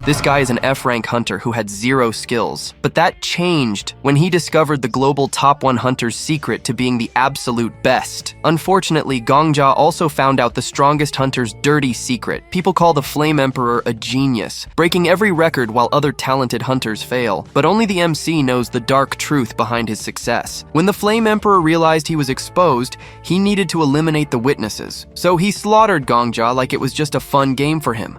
This guy is an F-rank hunter who had 0 skills. But that changed when he discovered the global top 1 hunter's secret to being the absolute best. Unfortunately, Gongja also found out the strongest hunter's dirty secret. People call the Flame Emperor a genius, breaking every record while other talented hunters fail. But only the MC knows the dark truth behind his success. When the Flame Emperor realized he was exposed, he needed to eliminate the witnesses. So he slaughtered Gongja like it was just a fun game for him.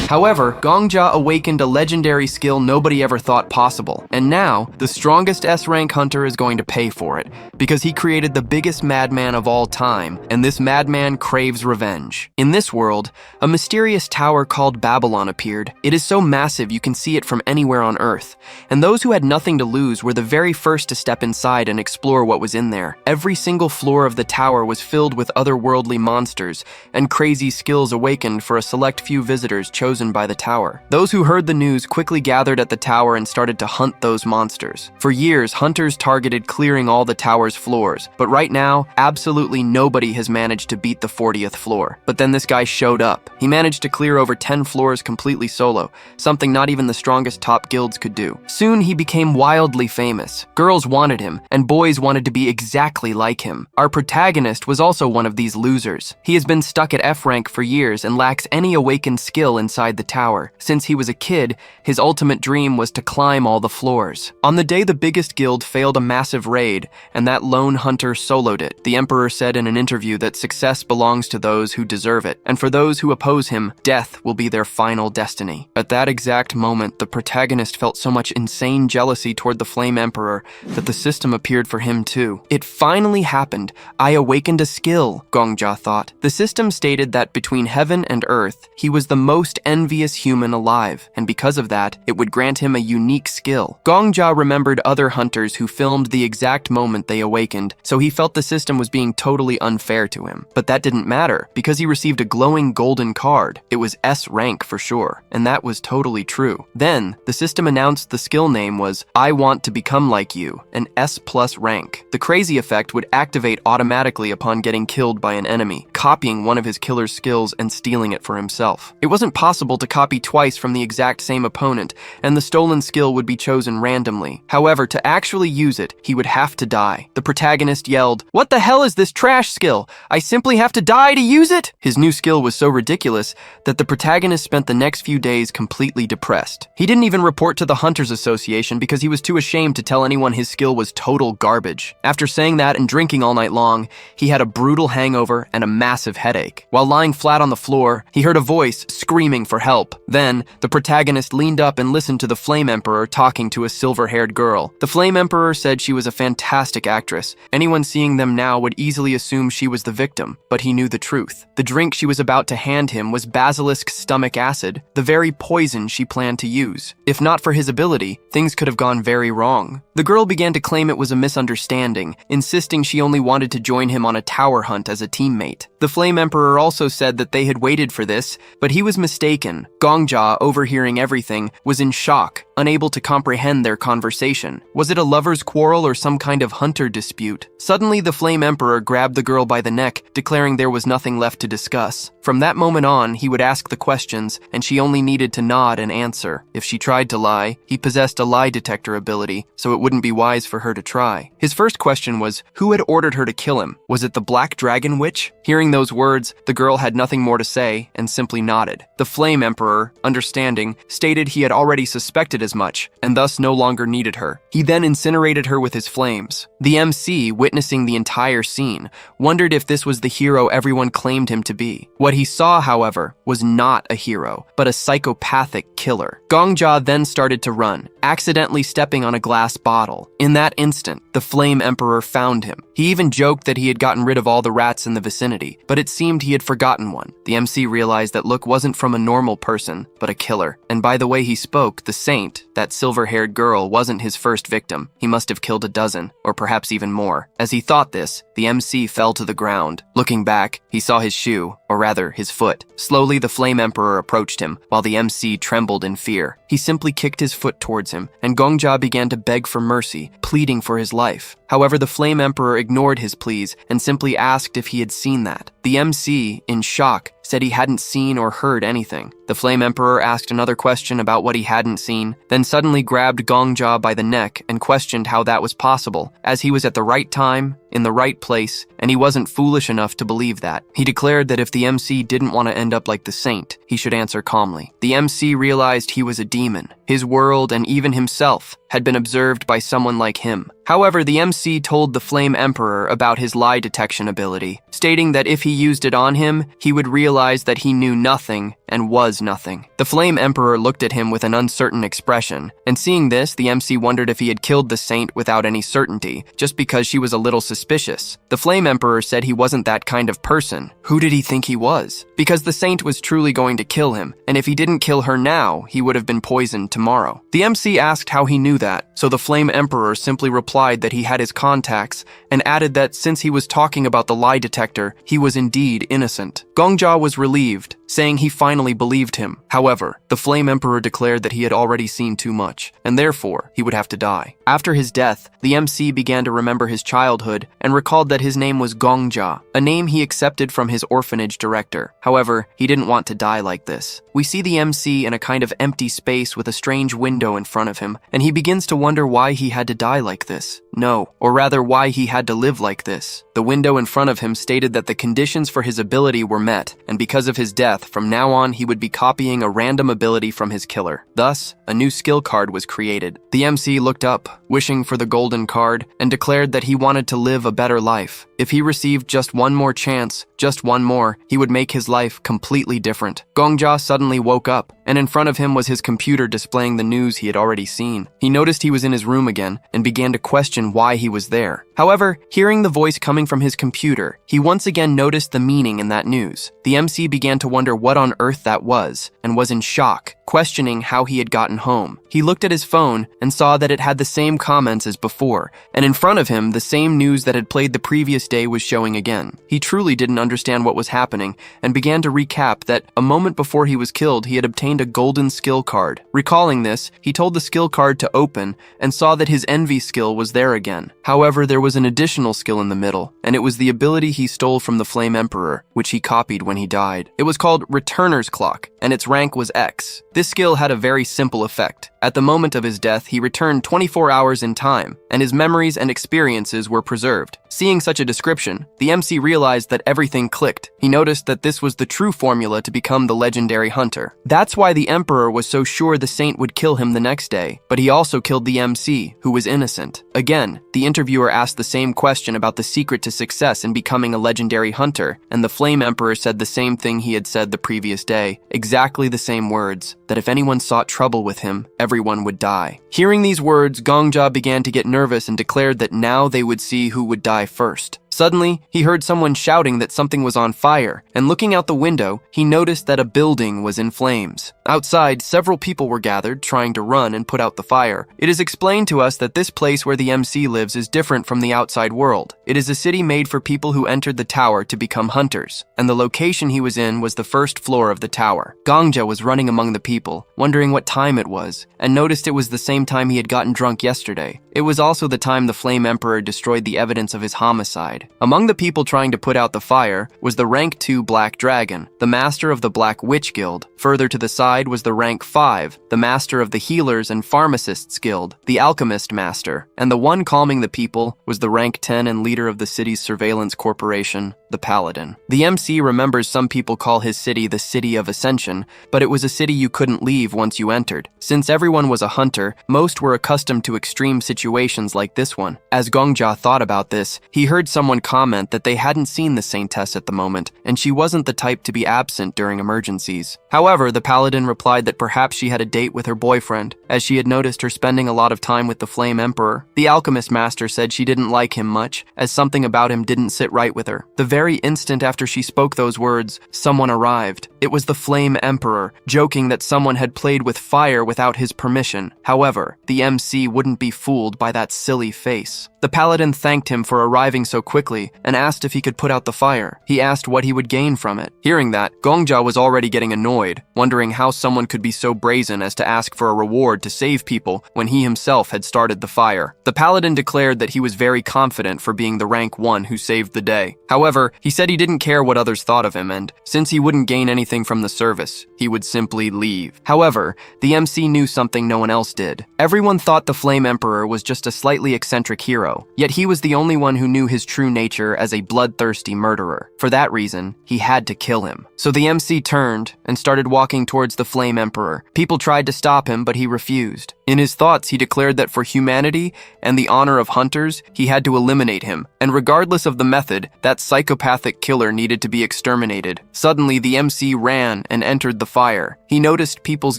However, Gongja awakened a legendary skill nobody ever thought possible, and now, the strongest S-rank hunter is going to pay for it, because he created the biggest madman of all time, and this madman craves revenge. In this world, a mysterious tower called Babylon appeared. It is so massive you can see it from anywhere on Earth, and those who had nothing to lose were the very first to step inside and explore what was in there. Every single floor of the tower was filled with otherworldly monsters, and crazy skills awakened for a select few visitors chosen by the tower. Those who heard the news quickly gathered at the tower and started to hunt those monsters. For years, hunters targeted clearing all the tower's floors, but right now, absolutely nobody has managed to beat the 40th floor. But then this guy showed up. He managed to clear over 10 floors completely solo, something not even the strongest top guilds could do. Soon, he became wildly famous. Girls wanted him, and boys wanted to be exactly like him. Our protagonist was also one of these losers. He has been stuck at F rank for years and lacks any awakened skill inside the tower. Since he was a kid, his ultimate dream was to climb all the floors. On the day the biggest guild failed a massive raid, and that lone hunter soloed it, the Emperor said in an interview that success belongs to those who deserve it, and for those who oppose him, death will be their final destiny. At that exact moment, the protagonist felt so much insane jealousy toward the Flame Emperor that the system appeared for him too. It finally happened. I awakened a skill, Gongja thought. The system stated that between heaven and earth, he was the most envious human alive, and because of that, it would grant him a unique skill. Gongja remembered other hunters who filmed the exact moment they awakened, so he felt the system was being totally unfair to him. But that didn't matter, because he received a glowing golden card. It was S rank for sure, and that was totally true. Then, the system announced the skill name was I Want to Become Like You, an S+ rank. The crazy effect would activate automatically upon getting killed by an enemy, copying one of his killer's skills and stealing it for himself. It wasn't possible to copy twice from the exact same opponent, and the stolen skill would be chosen randomly. However, to actually use it, he would have to die. The protagonist yelled, "What the hell is this trash skill? I simply have to die to use it?" His new skill was so ridiculous that the protagonist spent the next few days completely depressed. He didn't even report to the Hunters Association because he was too ashamed to tell anyone his skill was total garbage. After saying that and drinking all night long, he had a brutal hangover and a massive headache. While lying flat on the floor, he heard a voice screaming for help. Then, the protagonist leaned up and listened to the Flame Emperor talking to a silver-haired girl. The Flame Emperor said she was a fantastic actress. Anyone seeing them now would easily assume she was the victim, but he knew the truth. The drink she was about to hand him was basilisk stomach acid, the very poison she planned to use. If not for his ability, things could have gone very wrong. The girl began to claim it was a misunderstanding, insisting she only wanted to join him on a tower hunt as a teammate. The Flame Emperor also said that they had waited for this, but he was mistaken. Gongja, overhearing everything, was in shock, unable to comprehend their conversation. Was it a lover's quarrel or some kind of hunter dispute? Suddenly, the Flame Emperor grabbed the girl by the neck, declaring there was nothing left to discuss. From that moment on, he would ask the questions, and she only needed to nod and answer. If she tried to lie, he possessed a lie detector ability, so it wouldn't be wise for her to try. His first question was, who had ordered her to kill him? Was it the Black Dragon Witch? Hearing those words, the girl had nothing more to say and simply nodded. The Flame Emperor, understanding, stated he had already suspected as much, and thus no longer needed her. He then incinerated her with his flames. The MC, witnessing the entire scene, wondered if this was the hero everyone claimed him to be. What he saw, however, was not a hero, but a psychopathic killer. Gongja then started to run, accidentally stepping on a glass bottle. In that instant, the Flame Emperor found him. He even joked that he had gotten rid of all the rats in the vicinity, but it seemed he had forgotten one. The MC realized that look wasn't from a normal person, but a killer. And by the way he spoke, the saint, that silver-haired girl, wasn't his first victim. He must have killed a dozen, or perhaps even more. As he thought this, the MC fell to the ground. Looking back, he saw his shoe. or rather, his foot. Slowly, the Flame Emperor approached him, while the MC trembled in fear. He simply kicked his foot towards him, and Gongja began to beg for mercy, pleading for his life. However, the Flame Emperor ignored his pleas and simply asked if he had seen that. The MC, in shock, said he hadn't seen or heard anything. The Flame Emperor asked another question about what he hadn't seen, then suddenly grabbed Gongja by the neck and questioned how that was possible, as he was at the right time, in the right place, and he wasn't foolish enough to believe that. He declared that if the MC didn't want to end up like the saint, he should answer calmly. The MC realized he was a demon. His world and even himself had been observed by someone like him. However, the MC told the Flame Emperor about his lie detection ability, stating that if he used it on him, he would realize that he knew nothing and was nothing. The Flame Emperor looked at him with an uncertain expression, and seeing this, the MC wondered if he had killed the saint without any certainty, just because she was a little suspicious. The Flame Emperor said he wasn't that kind of person. Who did he think he was? Because the saint was truly going to kill him, and if he didn't kill her now, he would have been poisoned tomorrow. The MC asked how he knew that, so the Flame Emperor simply replied that he had his contacts, and added that since he was talking about the lie detector, he was indeed innocent. Gongja was relieved, saying he finally believed him. However, the Flame Emperor declared that he had already seen too much, and therefore he would have to die. After his death, the MC began to remember his childhood and recalled that his name was Gongja, a name he accepted from his orphanage director. However, he didn't want to die like this. We see the MC in a kind of empty space with a strange window in front of him, and he begins to wonder why he had to die like this. No, or rather why he had to live like this. The window in front of him stated that the conditions for his ability were met, and because of his death, from now on he would be copying a random ability from his killer. Thus, a new skill card was created. The MC looked up, wishing for the golden card, and declared that he wanted to live a better life. If he received just one more chance, just one more, he would make his life completely different. Gongja suddenly woke up, and in front of him was his computer displaying the news he had already seen. He noticed he was in his room again, and began to question why he was there. However, hearing the voice coming from his computer, he once again noticed the meaning in that news. The MC began to wonder what on earth that was, and was in shock, questioning how he had gotten home. He looked at his phone and saw that it had the same comments as before, and in front of him, the same news that had played the previous day was showing again. He truly didn't understand what was happening, and began to recap that a moment before he was killed, he had obtained a golden skill card. Recalling this, he told the skill card to open, and saw that his envy skill was there again. However, there was an additional skill in the middle, and it was the ability he stole from the Flame Emperor, which he copied when he died. It was called Returner's Clock, and its rank was X. This skill had a very simple effect. At the moment of his death, he returned 24 hours in time, and his memories and experiences were preserved. Seeing such a description, the MC realized that everything clicked. He noticed that this was the true formula to become the legendary hunter. That's why the Emperor was so sure the saint would kill him the next day, but he also killed the MC, who was innocent. Again, the interviewer asked the same question about the secret to success in becoming a legendary hunter, and the Flame Emperor said the same thing he had said the previous day, exactly the same words, that if anyone sought trouble with him, everyone would die. Hearing these words, Gongja began to get nervous and declared that now they would see who would die first. Suddenly, he heard someone shouting that something was on fire, and looking out the window, he noticed that a building was in flames. Outside, several people were gathered, trying to run and put out the fire. It is explained to us that this place where the MC lives is different from the outside world. It is a city made for people who entered the tower to become hunters, and the location he was in was the first floor of the tower. Gongja was running among the people, wondering what time it was, and noticed it was the same time he had gotten drunk yesterday. It was also the time the Flame Emperor destroyed the evidence of his homicide. Among the people trying to put out the fire was the rank 2 Black Dragon, the master of the Black Witch Guild. Further to the side was the rank 5, the master of the Healers and Pharmacists Guild, the Alchemist master, and the one calming the people was the rank 10 and leader of the city's surveillance corporation, the Paladin. The MC remembers some people call his city the City of Ascension, but it was a city you couldn't leave once you entered. Since everyone was a hunter, most were accustomed to extreme situations like this one. As Gongja thought about this, he heard someone comment that they hadn't seen the Saintess at the moment, and she wasn't the type to be absent during emergencies. However, the Paladin replied that perhaps she had a date with her boyfriend, as she had noticed her spending a lot of time with the Flame Emperor. The Alchemist Master said she didn't like him much, as something about him didn't sit right with her. The very instant after she spoke those words, someone arrived. It was the Flame Emperor, joking that someone had played with fire without his permission. However, the MC wouldn't be fooled by that silly face. The Paladin thanked him for arriving so quickly quickly and asked if he could put out the fire. He asked what he would gain from it. Hearing that, Gongjia was already getting annoyed, wondering how someone could be so brazen as to ask for a reward to save people when he himself had started the fire. The paladin declared that he was very confident for being the rank 1 who saved the day. However, he said he didn't care what others thought of him, and since he wouldn't gain anything from the service, he would simply leave. However, the MC knew something no one else did. Everyone thought the Flame Emperor was just a slightly eccentric hero, yet he was the only one who knew his true nature as a bloodthirsty murderer. For that reason, he had to kill him. So the MC turned and started walking towards the Flame Emperor. People tried to stop him, but he refused. In his thoughts, he declared that for humanity and the honor of hunters, he had to eliminate him, and regardless of the method, that psychopathic killer needed to be exterminated. Suddenly, the MC ran and entered the fire. He noticed people's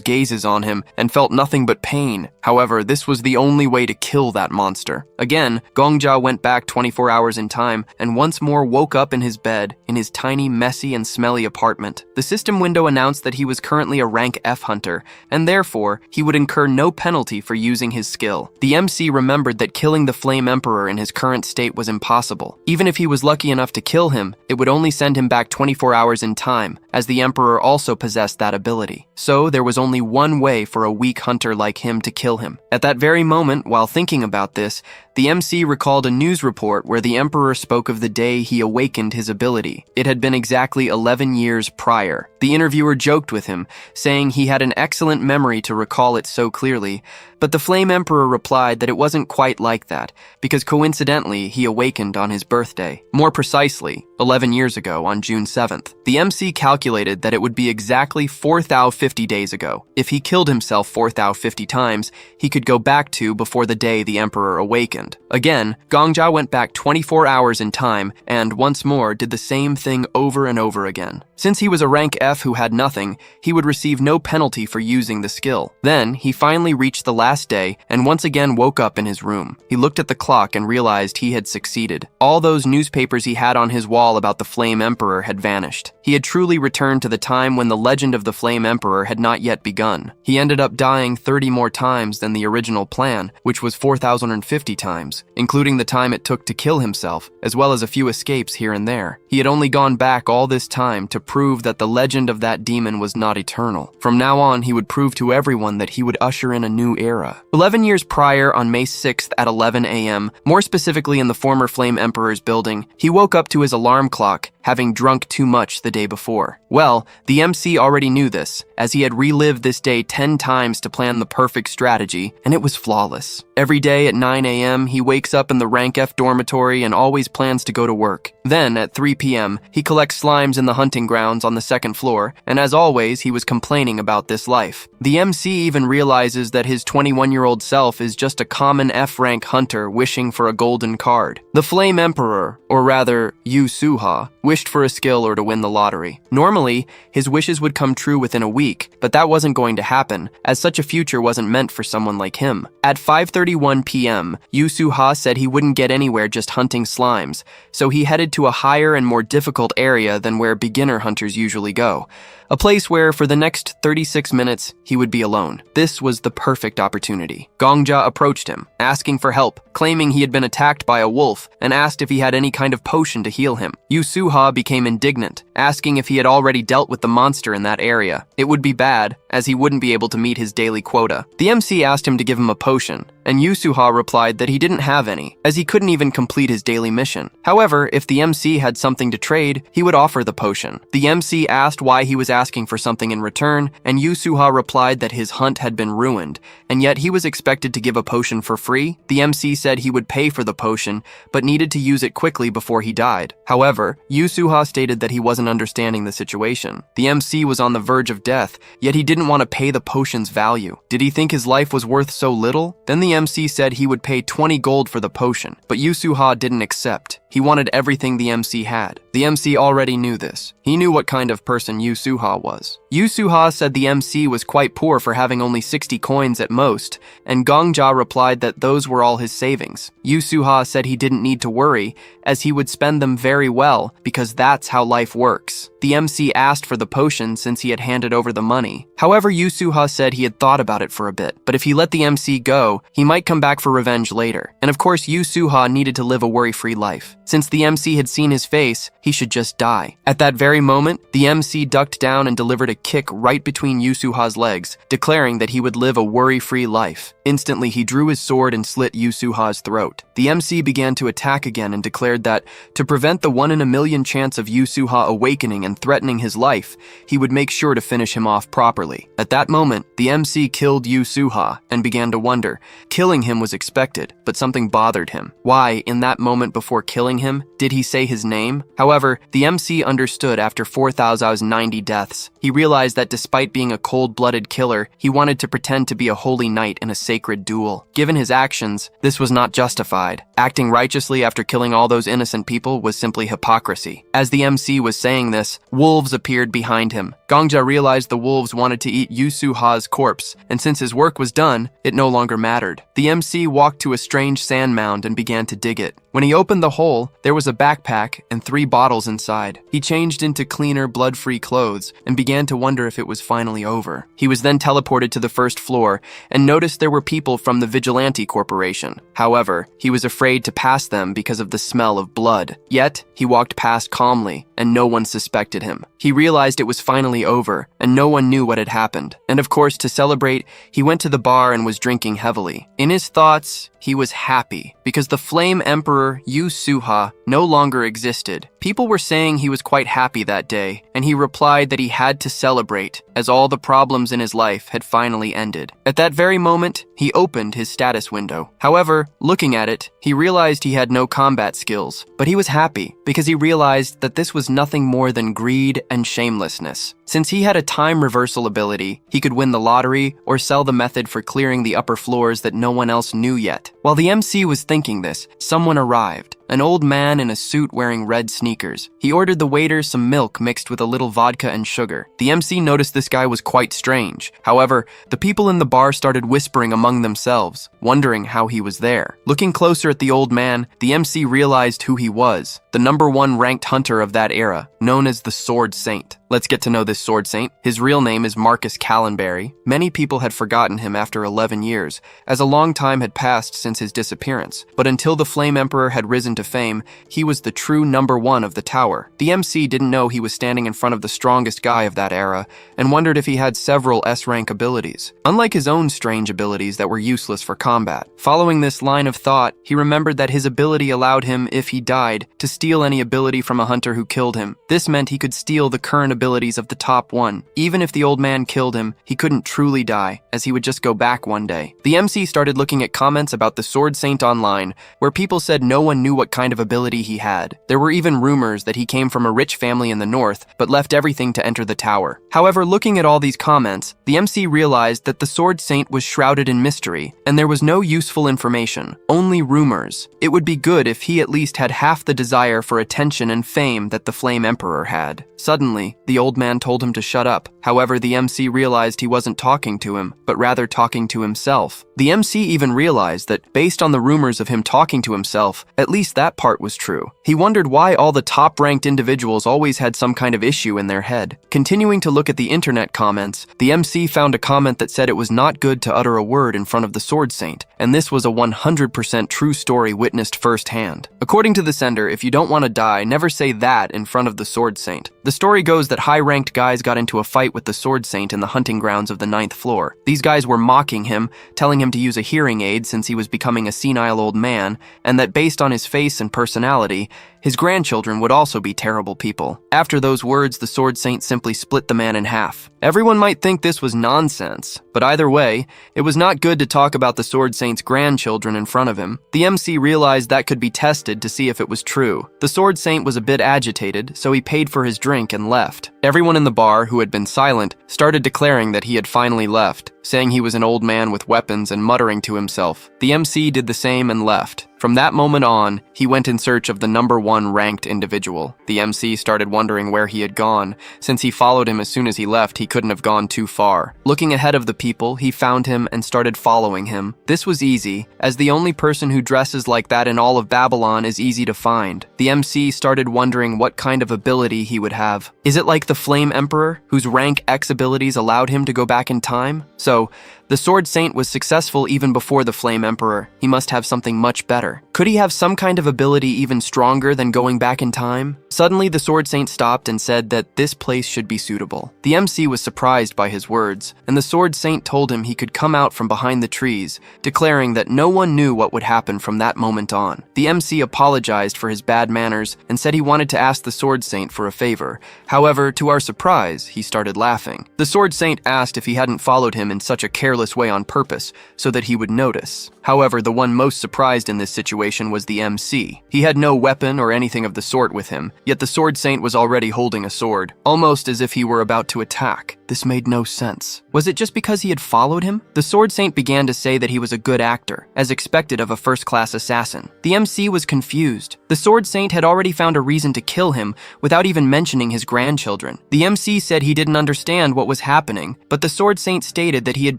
gazes on him and felt nothing but pain. However, this was the only way to kill that monster. Again, Gongjia went back 24 hours in time and once more woke up in his bed in his tiny, messy, and smelly apartment. The system window announced that he was currently a rank F hunter, and therefore, he would incur no penalty for using his skill. The MC remembered that killing the Flame Emperor in his current state was impossible. Even if he was lucky enough to kill him, it would only send him back 24 hours in time, as the Emperor also possessed that ability. So there was only one way for a weak hunter like him to kill him. At that very moment, while thinking about this, the MC recalled a news report where the Emperor spoke of the day he awakened his ability. It had been exactly 11 years prior. The interviewer joked with him, saying he had an excellent memory to recall it so clearly, but the Flame Emperor replied that it wasn't quite like that, because coincidentally, he awakened on his birthday. More precisely, 11 years ago on June 7th. The MC calculated that it would be exactly 4,050 days ago. If he killed himself 4,050 times, he could go back to before the day the Emperor awakened. Again, Gongjia went back 24 hours in time and, once more, did the same thing over and over again. Since he was a rank F who had nothing, he would receive no penalty for using the skill. Then, he finally reached the last day and once again woke up in his room. He looked at the clock and realized he had succeeded. All those newspapers he had on his wall about the Flame Emperor had vanished. He had truly returned to the time when the legend of the Flame Emperor had not yet begun. He ended up dying 30 more times than the original plan, which was 4,050 times, including the time it took to kill himself, as well as a few escapes here and there. He had only gone back all this time to prove that the legend of that demon was not eternal. From now on, he would prove to everyone that he would usher in a new era. 11 years prior, on May 6th at 11 a.m., more specifically in the former Flame Emperor's building, he woke up to his alarm clock, having drunk too much the day before. Well, the MC already knew this, as he had relived this day 10 times to plan the perfect strategy, and it was flawless. Every day at 9 a.m., he wakes up in the rank F dormitory and always plans to go to work. Then, at 3 p.m., he collects slimes in the hunting grounds on the second floor, and as always, he was complaining about this life. The MC even realizes that his 21-year-old self is just a common F-rank hunter wishing for a golden card. The Flame Emperor, or rather, Yu Suha, wished for a skill or to win the lottery. Normally, his wishes would come true within a week, but that wasn't going to happen, as such a future wasn't meant for someone like him. At 5:31 p.m., Yu Suha said he wouldn't get anywhere just hunting slimes, so he headed to a higher and more difficult area than where beginner hunters usually go. A place where, for the next 36 minutes, he would be alone. This was the perfect opportunity. Gongjia approached him, asking for help, claiming he had been attacked by a wolf, and asked if he had any kind of potion to heal him. Yu Suha became indignant, asking if he had already dealt with the monster in that area. It would be bad, as he wouldn't be able to meet his daily quota. The MC asked him to give him a potion, and Yu Suha replied that he didn't have any, as he couldn't even complete his daily mission. However, if the MC had something to trade, he would offer the potion. The MC asked why he was asking for something in return, and Yu Suha replied that his hunt had been ruined, and yet he was expected to give a potion for free. The MC said he would pay for the potion, but needed to use it quickly before he died. However, Yu Suha stated that he wasn't understanding the situation. The MC was on the verge of death, yet he didn't want to pay the potion's value. Did he think his life was worth so little? Then the MC said he would pay 20 gold for the potion, but Yu Suha didn't accept. He wanted everything the MC had. The MC already knew this. He knew what kind of person Yu Suha was. Yusuha said the MC was quite poor for having only 60 coins at most, and Gongja replied that those were all his savings. Yusuha said he didn't need to worry, as he would spend them very well, because that's how life works. The MC asked for the potion since he had handed over the money. However, Yusuha said he had thought about it for a bit, but if he let the MC go, he might come back for revenge later. And of course, Yusuha needed to live a worry-free life. Since the MC had seen his face, he should just die. At that very moment, the MC ducked down and delivered a kick right between Yusuha's legs, declaring that he would live a worry-free life. Instantly, he drew his sword and slit Yusuha's throat. The MC began to attack again and declared that, to prevent the 1 in a million chance of Yusuha awakening and threatening his life, he would make sure to finish him off properly. At that moment, the MC killed Yusuha and began to wonder. Killing him was expected, but something bothered him. Why, in that moment before killing him, did he say his name? However, the MC understood after 4,090 deaths. He realized that despite being a cold-blooded killer, he wanted to pretend to be a holy knight in a sacred duel. Given his actions, this was not justified. Acting righteously after killing all those innocent people was simply hypocrisy. As the MC was saying this, wolves appeared behind him. Gongja realized the wolves wanted to eat Yusuha's corpse, and since his work was done, it no longer mattered. The MC walked to a strange sand mound and began to dig it. When he opened the hole, there was a backpack and 3 bottles inside. He changed into cleaner, blood-free clothes and began to wonder if it was finally over. He was then teleported to the first floor and noticed there were people from the Vigilante Corporation. However, he was afraid to pass them because of the smell of blood. Yet, he walked past calmly, and no one suspected him. He realized it was finally over, and no one knew what had happened. And of course, to celebrate, he went to the bar and was drinking heavily. In his thoughts, he was happy because the Flame Emperor Yusuha no longer existed. People were saying he was quite happy that day, and he replied that he had to celebrate, as all the problems in his life had finally ended. At that very moment, he opened his status window. However, looking at it, he realized he had no combat skills, but he was happy because he realized that this was nothing more than greed and shamelessness. Since he had a time reversal ability, he could win the lottery or sell the method for clearing the upper floors that no one else knew yet. While the MC was thinking this, someone arrived. An old man in a suit wearing red sneakers. He ordered the waiter some milk mixed with a little vodka and sugar. The MC noticed this guy was quite strange. However, the people in the bar started whispering among themselves, wondering how he was there. Looking closer at the old man, the MC realized who he was, the #1 ranked hunter of that era, known as the Sword Saint. Let's get to know this Sword Saint. His real name is Marcus Callenberry. Many people had forgotten him after 11 years, as a long time had passed since his disappearance. But until the Flame Emperor had risen to fame, he was the true #1 of the tower. The MC didn't know he was standing in front of the strongest guy of that era, and wondered if he had several S-rank abilities, unlike his own strange abilities that were useless for combat. Following this line of thought, he remembered that his ability allowed him, if he died, to steal any ability from a hunter who killed him. This meant he could steal the current abilities of the top 1. Even if the old man killed him, he couldn't truly die, as he would just go back one day. The MC started looking at comments about the Sword Saint online, where people said no one knew what kind of ability he had. There were even rumors that he came from a rich family in the north, but left everything to enter the tower. However, looking at all these comments, the MC realized that the Sword Saint was shrouded in mystery, and there was no useful information, only rumors. It would be good if he at least had half the desire for attention and fame that the Flame Emperor had. Suddenly, the old man told him to shut up. However, the MC realized he wasn't talking to him, but rather talking to himself. The MC even realized that, based on the rumors of him talking to himself, at least that part was true. He wondered why all the top-ranked individuals always had some kind of issue in their head. Continuing to look at the internet comments, the MC found a comment that said it was not good to utter a word in front of the Sword Saint, and this was a 100% true story witnessed firsthand. According to the sender, if you don't want to die, never say that in front of the Sword Saint. The story goes that high-ranked guys got into a fight with the Sword Saint in the hunting grounds of the 9th floor. These guys were mocking him, telling him to use a hearing aid since he was becoming a senile old man, and that based on his face and personality, his grandchildren would also be terrible people. After those words, the Sword Saint simply split the man in half. Everyone might think this was nonsense, but either way, it was not good to talk about the Sword Saint's grandchildren in front of him. The MC realized that could be tested to see if it was true. The Sword Saint was a bit agitated, so he paid for his drink and left. Everyone in the bar, who had been silent, started declaring that he had finally left, saying he was an old man with weapons and muttering to himself. The MC did the same and left. From that moment on, he went in search of the #1 ranked individual. The MC started wondering where he had gone. Since he followed him as soon as he left, he couldn't have gone too far. Looking ahead of the people, he found him and started following him. This was easy, as the only person who dresses like that in all of Babylon is easy to find. The MC started wondering what kind of ability he would have. Is it like the Flame Emperor, whose rank X abilities allowed him to go back in time? So, the Sword Saint was successful even before the Flame Emperor. He must have something much better. Could he have some kind of ability even stronger than going back in time? Suddenly, the Sword Saint stopped and said that this place should be suitable. The MC was surprised by his words, and the Sword Saint told him he could come out from behind the trees, declaring that no one knew what would happen from that moment on. The MC apologized for his bad manners and said he wanted to ask the Sword Saint for a favor. However, to our surprise, he started laughing. The Sword Saint asked if he hadn't followed him in such a careless way on purpose, so that he would notice. However, the one most surprised in this situation was the MC. He had no weapon or anything of the sort with him, yet the Sword Saint was already holding a sword, almost as if he were about to attack. This made no sense. Was it just because he had followed him? The Sword Saint began to say that he was a good actor, as expected of a first-class assassin. The MC was confused. The Sword Saint had already found a reason to kill him without even mentioning his grandchildren. The MC said he didn't understand what was happening, but the Sword Saint stated that he had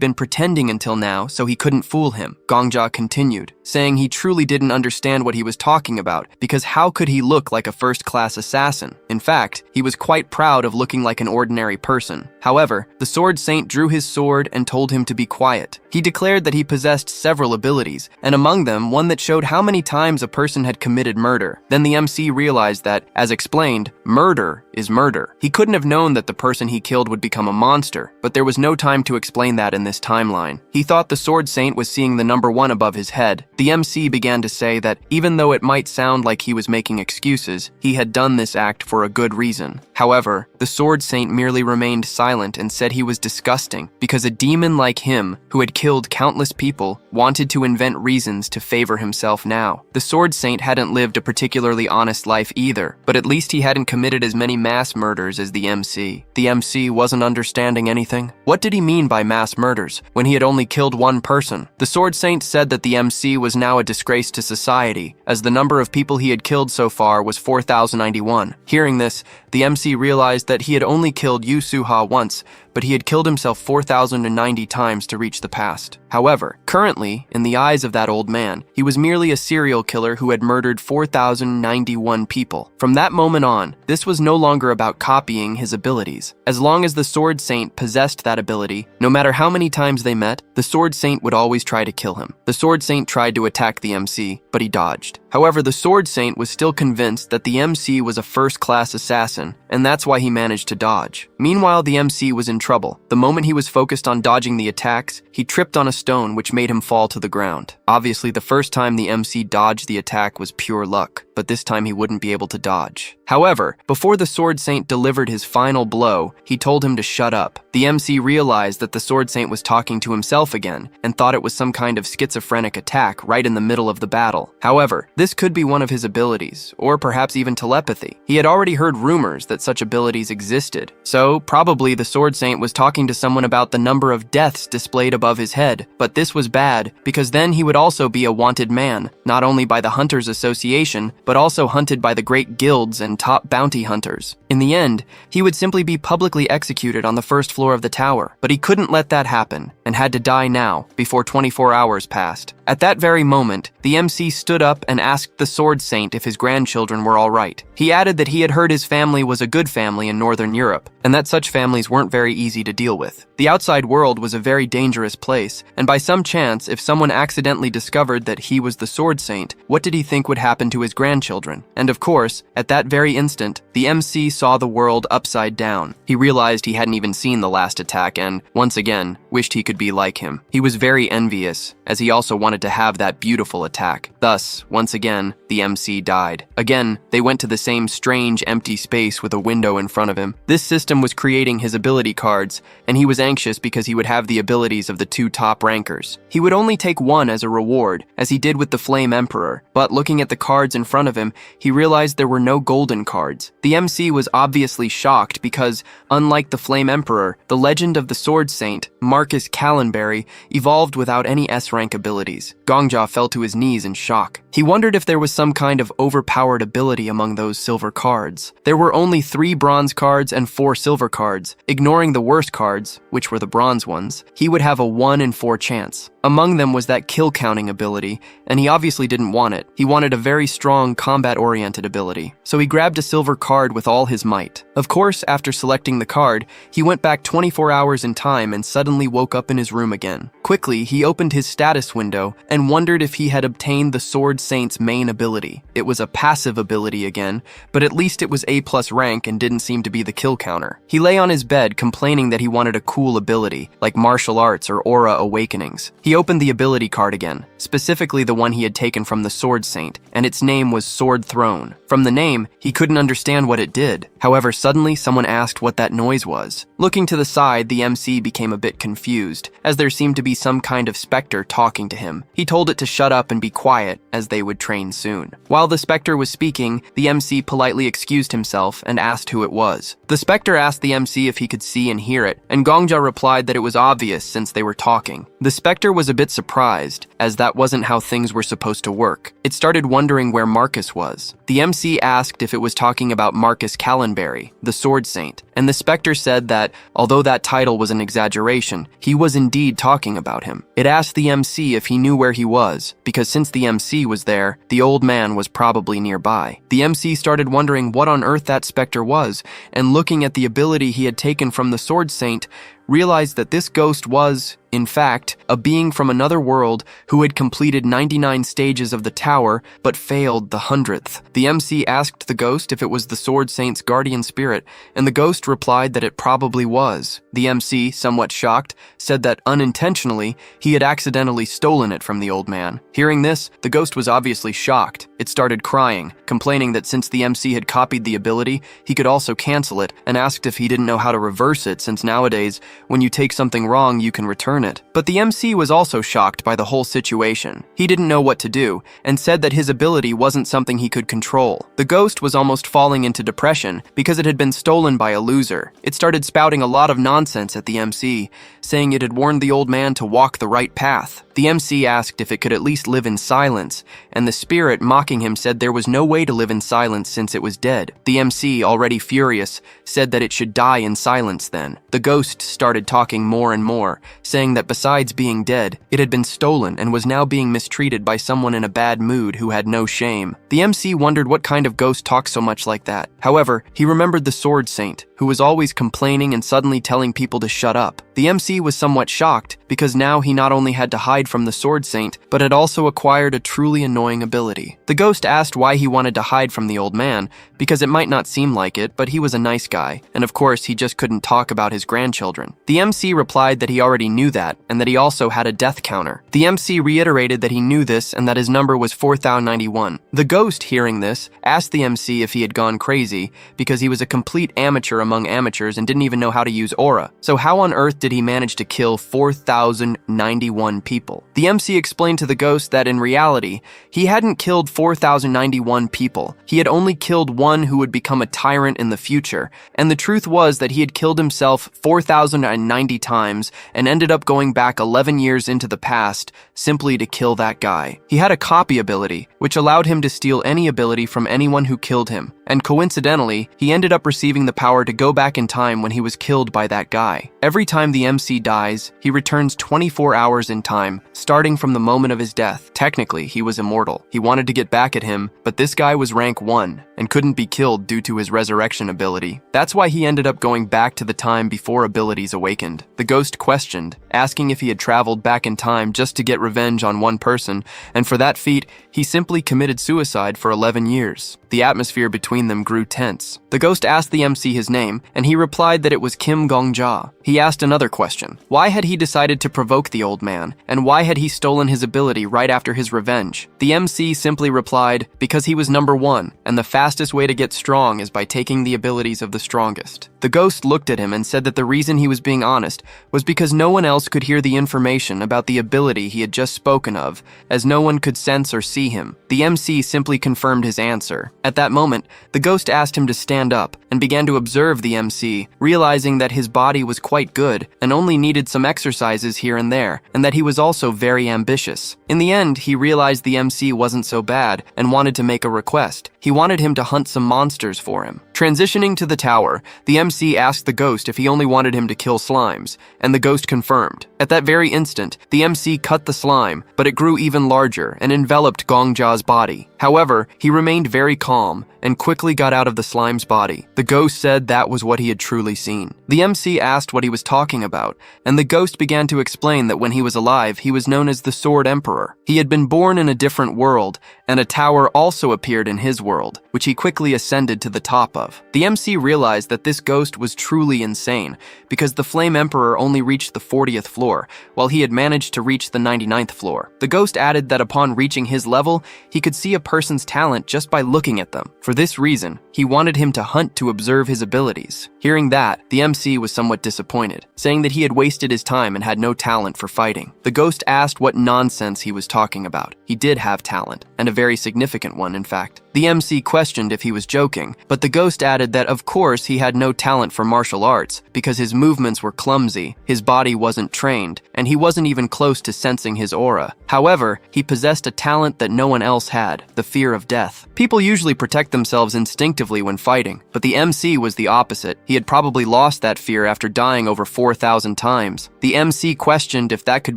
been pretending until now, so he couldn't fool him. Gongja continued, saying he truly didn't understand what he was talking about, because how could he look like a first-class assassin? In fact, he was quite proud of looking like an ordinary person. However, the Sword Saint drew his sword and told him to be quiet. He declared that he possessed several abilities, and among them, one that showed how many times a person had committed murder. Then the MC realized that, as explained, murder is murder. He couldn't have known that the person he killed would become a monster, but there was no time to explain that in this timeline. He thought the Sword Saint was seeing the #1 above his head. The MC began to say that even though it might sound like he was making excuses, he had done this act for a good reason. However, the Sword Saint merely remained silent and said he was disgusting because a demon like him, who had killed countless people, wanted to invent reasons to favor himself now. The Sword Saint hadn't lived a particularly honest life either, but at least he hadn't committed as many mass murders as the MC. The MC wasn't understanding anything. What did he mean by mass murders when he had only killed one person? The Sword Saint said that the MC was now a disgrace to society, as the number of people he had killed so far was 4,091. Hearing this, the MC realized that he had only killed Yusuha once, but he had killed himself 4,090 times to reach the past. However, currently, in the eyes of that old man, he was merely a serial killer who had murdered 4,091 people. From that moment on, this was no longer about copying his abilities. As long as the Sword Saint possessed that ability, no matter how many times they met, the Sword Saint would always try to kill him. The Sword Saint tried to attack the MC, but he dodged. However, the Sword Saint was still convinced that the MC was a first-class assassin, and that's why he managed to dodge. Meanwhile, the MC was in trouble. The moment he was focused on dodging the attacks, he tripped on a stone which made him fall to the ground. Obviously, the first time the MC dodged the attack was pure luck, but this time he wouldn't be able to dodge. However, before the Sword Saint delivered his final blow, he told him to shut up. The MC realized that the Sword Saint was talking to himself again and thought it was some kind of schizophrenic attack right in the middle of the battle. However, this could be one of his abilities, or perhaps even telepathy. He had already heard rumors that such abilities existed, so probably the Sword Saint was talking to someone about the number of deaths displayed above his head. But this was bad, because then he would also be a wanted man, not only by the Hunters Association, but also hunted by the great guilds and top bounty hunters. In the end, he would simply be publicly executed on the first floor of the tower. But he couldn't let that happen, and had to die now, before 24 hours passed. At that very moment, the MC stood up and asked the Sword Saint if his grandchildren were all right. He added that he had heard his family was a good family in Northern Europe, and that such families weren't very easy to deal with. The outside world was a very dangerous place, and by some chance, if someone accidentally discovered that he was the Sword Saint, what did he think would happen to his grandchildren? And of course, at that very instant, the MC saw the world upside down. He realized he hadn't even seen the last attack and, once again, wished he could be like him. He was very envious, as he also wanted to have that beautiful attack. Thus, once again, the MC died. Again, they went to the same strange empty space with a window in front of him. This system was creating his ability cards, and he was anxious because he would have the abilities of the two top rankers. He would only take one as a reward, as he did with the Flame Emperor, but looking at the cards in front of him, he realized there were no golden cards. The MC was obviously shocked because, unlike the Flame Emperor, the legend of the Sword Saint marked Marcus Callenberry, evolved without any S-rank abilities. Gongja fell to his knees in shock. He wondered if there was some kind of overpowered ability among those silver cards. There were only 3 bronze cards and 4 silver cards. Ignoring the worst cards, which were the bronze ones, he would have a 1 in 4 chance. Among them was that kill counting ability, and he obviously didn't want it. He wanted a very strong combat-oriented ability. So he grabbed a silver card with all his might. Of course, after selecting the card, he went back 24 hours in time and suddenly woke up in his room again. Quickly, he opened his status window and wondered if he had obtained the Sword Saint's main ability. It was a passive ability again, but at least it was A+ rank and didn't seem to be the kill counter. He lay on his bed complaining that he wanted a cool ability, like martial arts or aura awakenings. He opened the ability card again, specifically the one he had taken from the Sword Saint, and its name was Sword Throne. From the name, he couldn't understand what it did. However, suddenly someone asked what that noise was. Looking to the side, the MC became a bit confused, as there seemed to be some kind of specter talking to him. He told it to shut up and be quiet, as they would train soon. While the specter was speaking, the MC politely excused himself and asked who it was. The specter asked the MC if he could see and hear it, and Gongja replied that it was obvious since they were talking. The specter was a bit surprised, as that wasn't how things were supposed to work. It started wondering where Marcus was. The MC asked if it was talking about Marcus Callenberry, the Sword Saint, and the specter said that, although that title was an exaggeration, he was indeed talking about him. It asked the MC if he knew where he was, because since the MC was there, the old man was probably nearby. The MC started wondering what on earth that specter was, and looking at the ability he had taken from the Sword Saint, realized that this ghost was, in fact, a being from another world who had completed 99 stages of the tower but failed the 100th. The MC asked the ghost if it was the Sword Saint's guardian spirit, and the ghost replied that it probably was. The MC, somewhat shocked, said that unintentionally, he had accidentally stolen it from the old man. Hearing this, the ghost was obviously shocked. It started crying, complaining that since the MC had copied the ability, he could also cancel it, and asked if he didn't know how to reverse it since nowadays, when you take something wrong, you can return it. But the MC was also shocked by the whole situation. He didn't know what to do, and said that his ability wasn't something he could control. The ghost was almost falling into depression because it had been stolen by a loser. It started spouting a lot of nonsense at the MC, saying it had warned the old man to walk the right path. The MC asked if it could at least live in silence, and the spirit, mocking him, said there was no way to live in silence since it was dead. The MC, already furious, said that it should die in silence then. The ghost started talking more and more, saying that besides being dead, it had been stolen and was now being mistreated by someone in a bad mood who had no shame. The MC wondered what kind of ghost talks so much like that. However, he remembered the Sword Saint, who was always complaining and suddenly telling people to shut up. The MC was somewhat shocked, because now he not only had to hide from the Sword Saint, but had also acquired a truly annoying ability. The ghost asked why he wanted to hide from the old man, because it might not seem like it, but he was a nice guy, and of course he just couldn't talk about his grandchildren. The MC replied that he already knew that, and that he also had a death counter. The MC reiterated that he knew this and that his number was 4091. The ghost, hearing this, asked the MC if he had gone crazy, because he was a complete amateur among amateurs and didn't even know how to use aura. So how on earth did he manage to kill 4091 people? The MC explained to the ghost that in reality, he hadn't killed 4091 people. He had only killed one who would become a tyrant in the future, and the truth was that he had killed himself 4090 times and ended up going back 11 years into the past simply to kill that guy. He had a copy ability, which allowed him to steal any ability from anyone who killed him, and coincidentally, he ended up receiving the power to go back in time when he was killed by that guy. Every time the MC dies, he returns 24 hours in time, starting from the moment of his death. Technically, he was immortal. He wanted to get back at him, but this guy was rank 1 and couldn't be killed due to his resurrection ability. That's why he ended up going back to the time before abilities awakened. The ghost questioned, asking if he had traveled back in time just to get revenge on one person, and for that feat, he simply committed suicide for 11 years. The atmosphere between them grew tense. The ghost asked the MC his name, and he replied that it was Kim Gongja. He asked another question. Why had he decided to provoke the old man, and why had he stolen his ability right after his revenge? The MC simply replied, because he was number 1, and the fastest way to get strong is by taking the abilities of the strongest. The ghost looked at him and said that the reason he was being honest was because no one else could hear the information about the ability he had just spoken of, as no one could sense or see him. The MC simply confirmed his answer. At that moment, the ghost asked him to stand up and began to observe the MC, realizing that his body was quite good and only needed some exercises here and there, and that he was also very ambitious. In the end, he realized the MC wasn't so bad and wanted to make a request. He wanted him to hunt some monsters for him. Transitioning to the tower, the MC asked the ghost if he only wanted him to kill slimes, and the ghost confirmed. At that very instant, the MC cut the slime, but it grew even larger and enveloped Gongja's body. However, he remained very calm and quickly got out of the slime's body. The ghost said that was what he had truly seen. The MC asked what he was talking about, and the ghost began to explain that when he was alive, he was known as the Sword Emperor. He had been born in a different world, and a tower also appeared in his world, which he quickly ascended to the top of. The MC realized that this ghost was truly insane, because the Flame Emperor only reached the 40th floor, while he had managed to reach the 99th floor. The ghost added that upon reaching his level, he could see a person's talent just by looking at them. For this reason, he wanted him to hunt to observe his abilities. Hearing that, the MC was somewhat disappointed, saying that he had wasted his time and had no talent for fighting. The ghost asked what nonsense he was talking about. He did have talent, and a very significant one, in fact. The MC questioned if he was joking, but the ghost added that of course he had no talent for martial arts because his movements were clumsy, his body wasn't trained, and he wasn't even close to sensing his aura. However, he possessed a talent that no one else had, the fear of death. People usually protect themselves instinctively when fighting, but the MC was the opposite. He had probably lost that fear after dying over 4,000 times. The MC questioned if that could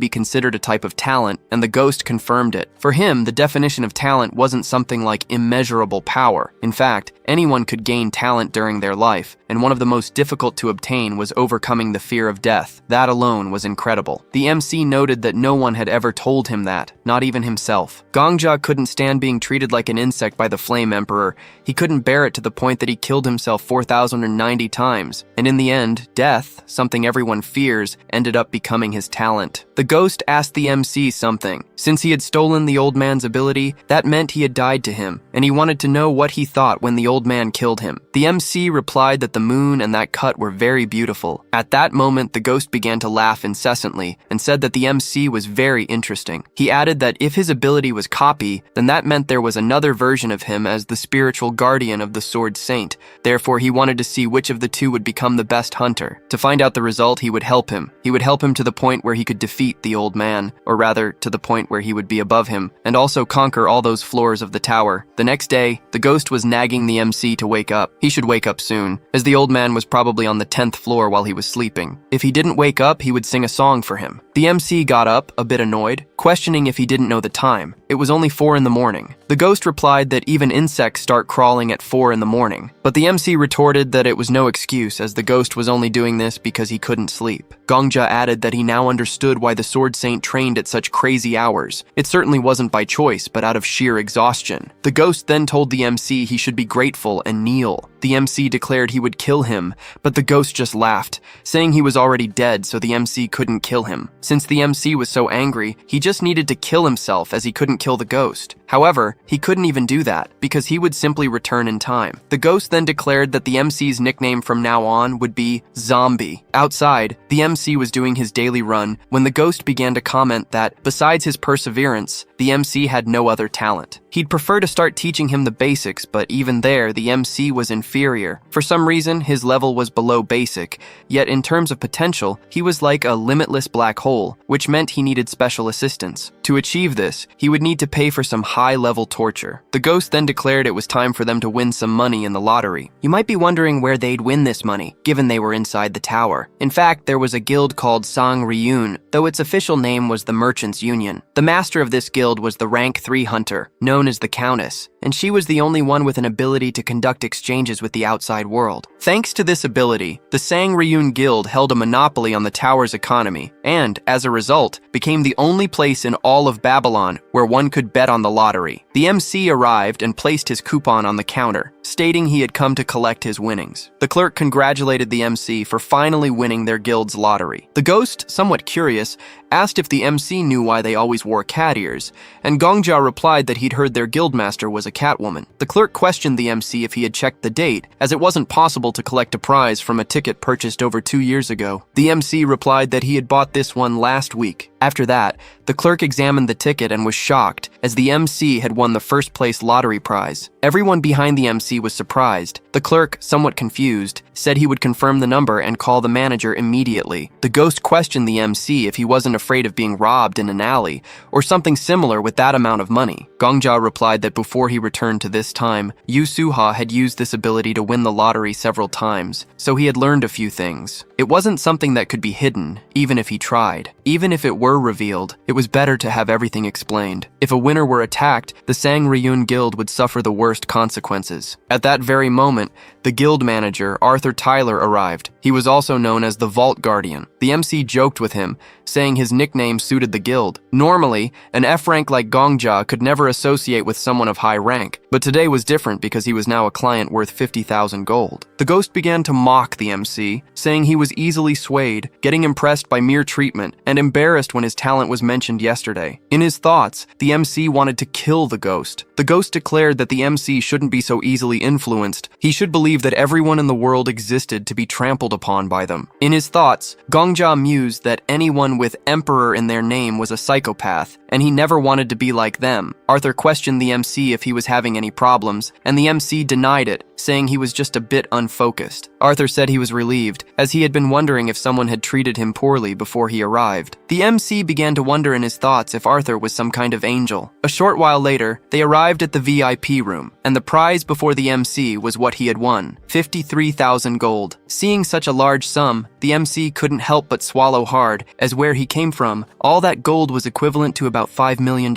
be considered a type of talent, and the ghost confirmed it. For him, the definition of talent wasn't something like immeasurable power. In fact, anyone could gain talent during their life, and one of the most difficult to obtain was overcoming the fear of death. That alone was incredible. The MC noted that no one had ever told him that, not even himself. Gongja couldn't stand being treated like an insect by the Flame Emperor. He couldn't bear it to the point that he killed himself 4,090 times, and in the end, death, something everyone fears, ended up becoming his talent. The ghost asked the MC something. Since he had stolen the old man's ability, that meant he had died to him, and he wanted to know what he thought when the old man killed him. The MC replied that the moon and that cut were very beautiful. At that moment, the ghost began to laugh incessantly and said that the MC was very interesting. He added that if his ability was copy, then that meant there was another version of him as the spiritual guardian of the Sword Saint. Therefore, he wanted to see which of the two would become the best hunter. To find out the result, he would help him. He would help him to the point where he could defeat the old man, or rather, to the point where he would be above him, and also conquer all those floors of the tower. The next day, the ghost was nagging the MC to wake up. He should wake up soon, as the old man was probably on the 10th floor while he was sleeping. If he didn't wake up, he would sing a song for him. The MC got up, a bit annoyed, questioning if he didn't know the time. It was only 4 in the morning. The ghost replied that even insects start crawling at 4 in the morning, but the MC retorted that it was no excuse as the ghost was only doing this because he couldn't sleep. Gongja added that he now understood why the Sword Saint trained at such crazy hours. It certainly wasn't by choice, but out of sheer exhaustion. The ghost then told the MC he should be grateful and kneel. The MC declared he would kill him, but the ghost just laughed, saying he was already dead so the MC couldn't kill him. Since the MC was so angry, he just needed to kill himself as he couldn't kill the ghost. However, he couldn't even do that because he would simply return in time. The ghost then declared that the MC's nickname from now on would be Zombie. Outside, the MC was doing his daily run when the ghost began to comment that, besides his perseverance, the MC had no other talent. He'd prefer to start teaching him the basics, but even there, the MC was inferior. For some reason, his level was below basic, yet in terms of potential, he was like a limitless black hole, which meant he needed special assistance. To achieve this, he would need to pay for some high-level torture. The ghost then declared it was time for them to win some money in the lottery. You might be wondering where they'd win this money, given they were inside the tower. In fact, there was a guild called Sang Ryun, though its official name was the Merchants Union. The master of this guild was the rank 3 hunter, known as the Countess, and she was the only one with an ability to conduct exchanges with the outside world. Thanks to this ability, the Sang Ryun Guild held a monopoly on the tower's economy, and, as a result, became the only place in all of Babylon where one could bet on the lottery. The MC arrived and placed his coupon on the counter, stating he had come to collect his winnings. The clerk congratulated the MC for finally winning their guild's lottery. The ghost, somewhat curious, asked if the MC knew why they always wore cat ears, and Gongja replied that he'd heard their guildmaster was a catwoman. The clerk questioned the MC if he had checked the date, as it wasn't possible to collect a prize from a ticket purchased over 2 years ago. The MC replied that he had bought this one last week. After that, the clerk examined the ticket and was shocked, as the MC had won the first-place lottery prize. Everyone behind the MC was surprised. The clerk, somewhat confused, said he would confirm the number and call the manager immediately. The ghost questioned the MC if he wasn't afraid of being robbed in an alley, or something similar with that amount of money. Gongja replied that before he returned to this time, Yu Suha had used this ability to win the lottery several times, so he had learned a few things. It wasn't something that could be hidden, even if he tried. Even if it were revealed, it was better to have everything explained. If a winner were attacked, the Sang Ryun Guild would suffer the worst consequences. At that very moment, the guild manager, Arthur Tyler, arrived. He was also known as the Vault Guardian. The MC joked with him, saying his nickname suited the guild. Normally, an F rank like Gongja could never associate with someone of high rank, but today was different because he was now a client worth 50,000 gold. The ghost began to mock the MC, saying he was easily swayed, getting impressed by mere treatment, and embarrassed when his talent was mentioned yesterday. In his thoughts, the MC wanted to kill the ghost. The ghost declared that the MC shouldn't be so easily influenced. He should believe that everyone in the world existed to be trampled upon by them. In his thoughts, Gongja mused that anyone with Emperor in their name was a psychopath, and he never wanted to be like them. Arthur questioned the MC if he was having any problems, and the MC denied it, saying he was just a bit unfocused. Arthur said he was relieved, as he had been wondering if someone had treated him poorly before he arrived. The MC began to wonder in his thoughts if Arthur was some kind of angel. A short while later, they arrived at the VIP room, and the prize before the MC was what he had won, 53,000 gold. Seeing such a large sum, the MC couldn't help but swallow hard, as where he came from, all that gold was equivalent to about $5 million.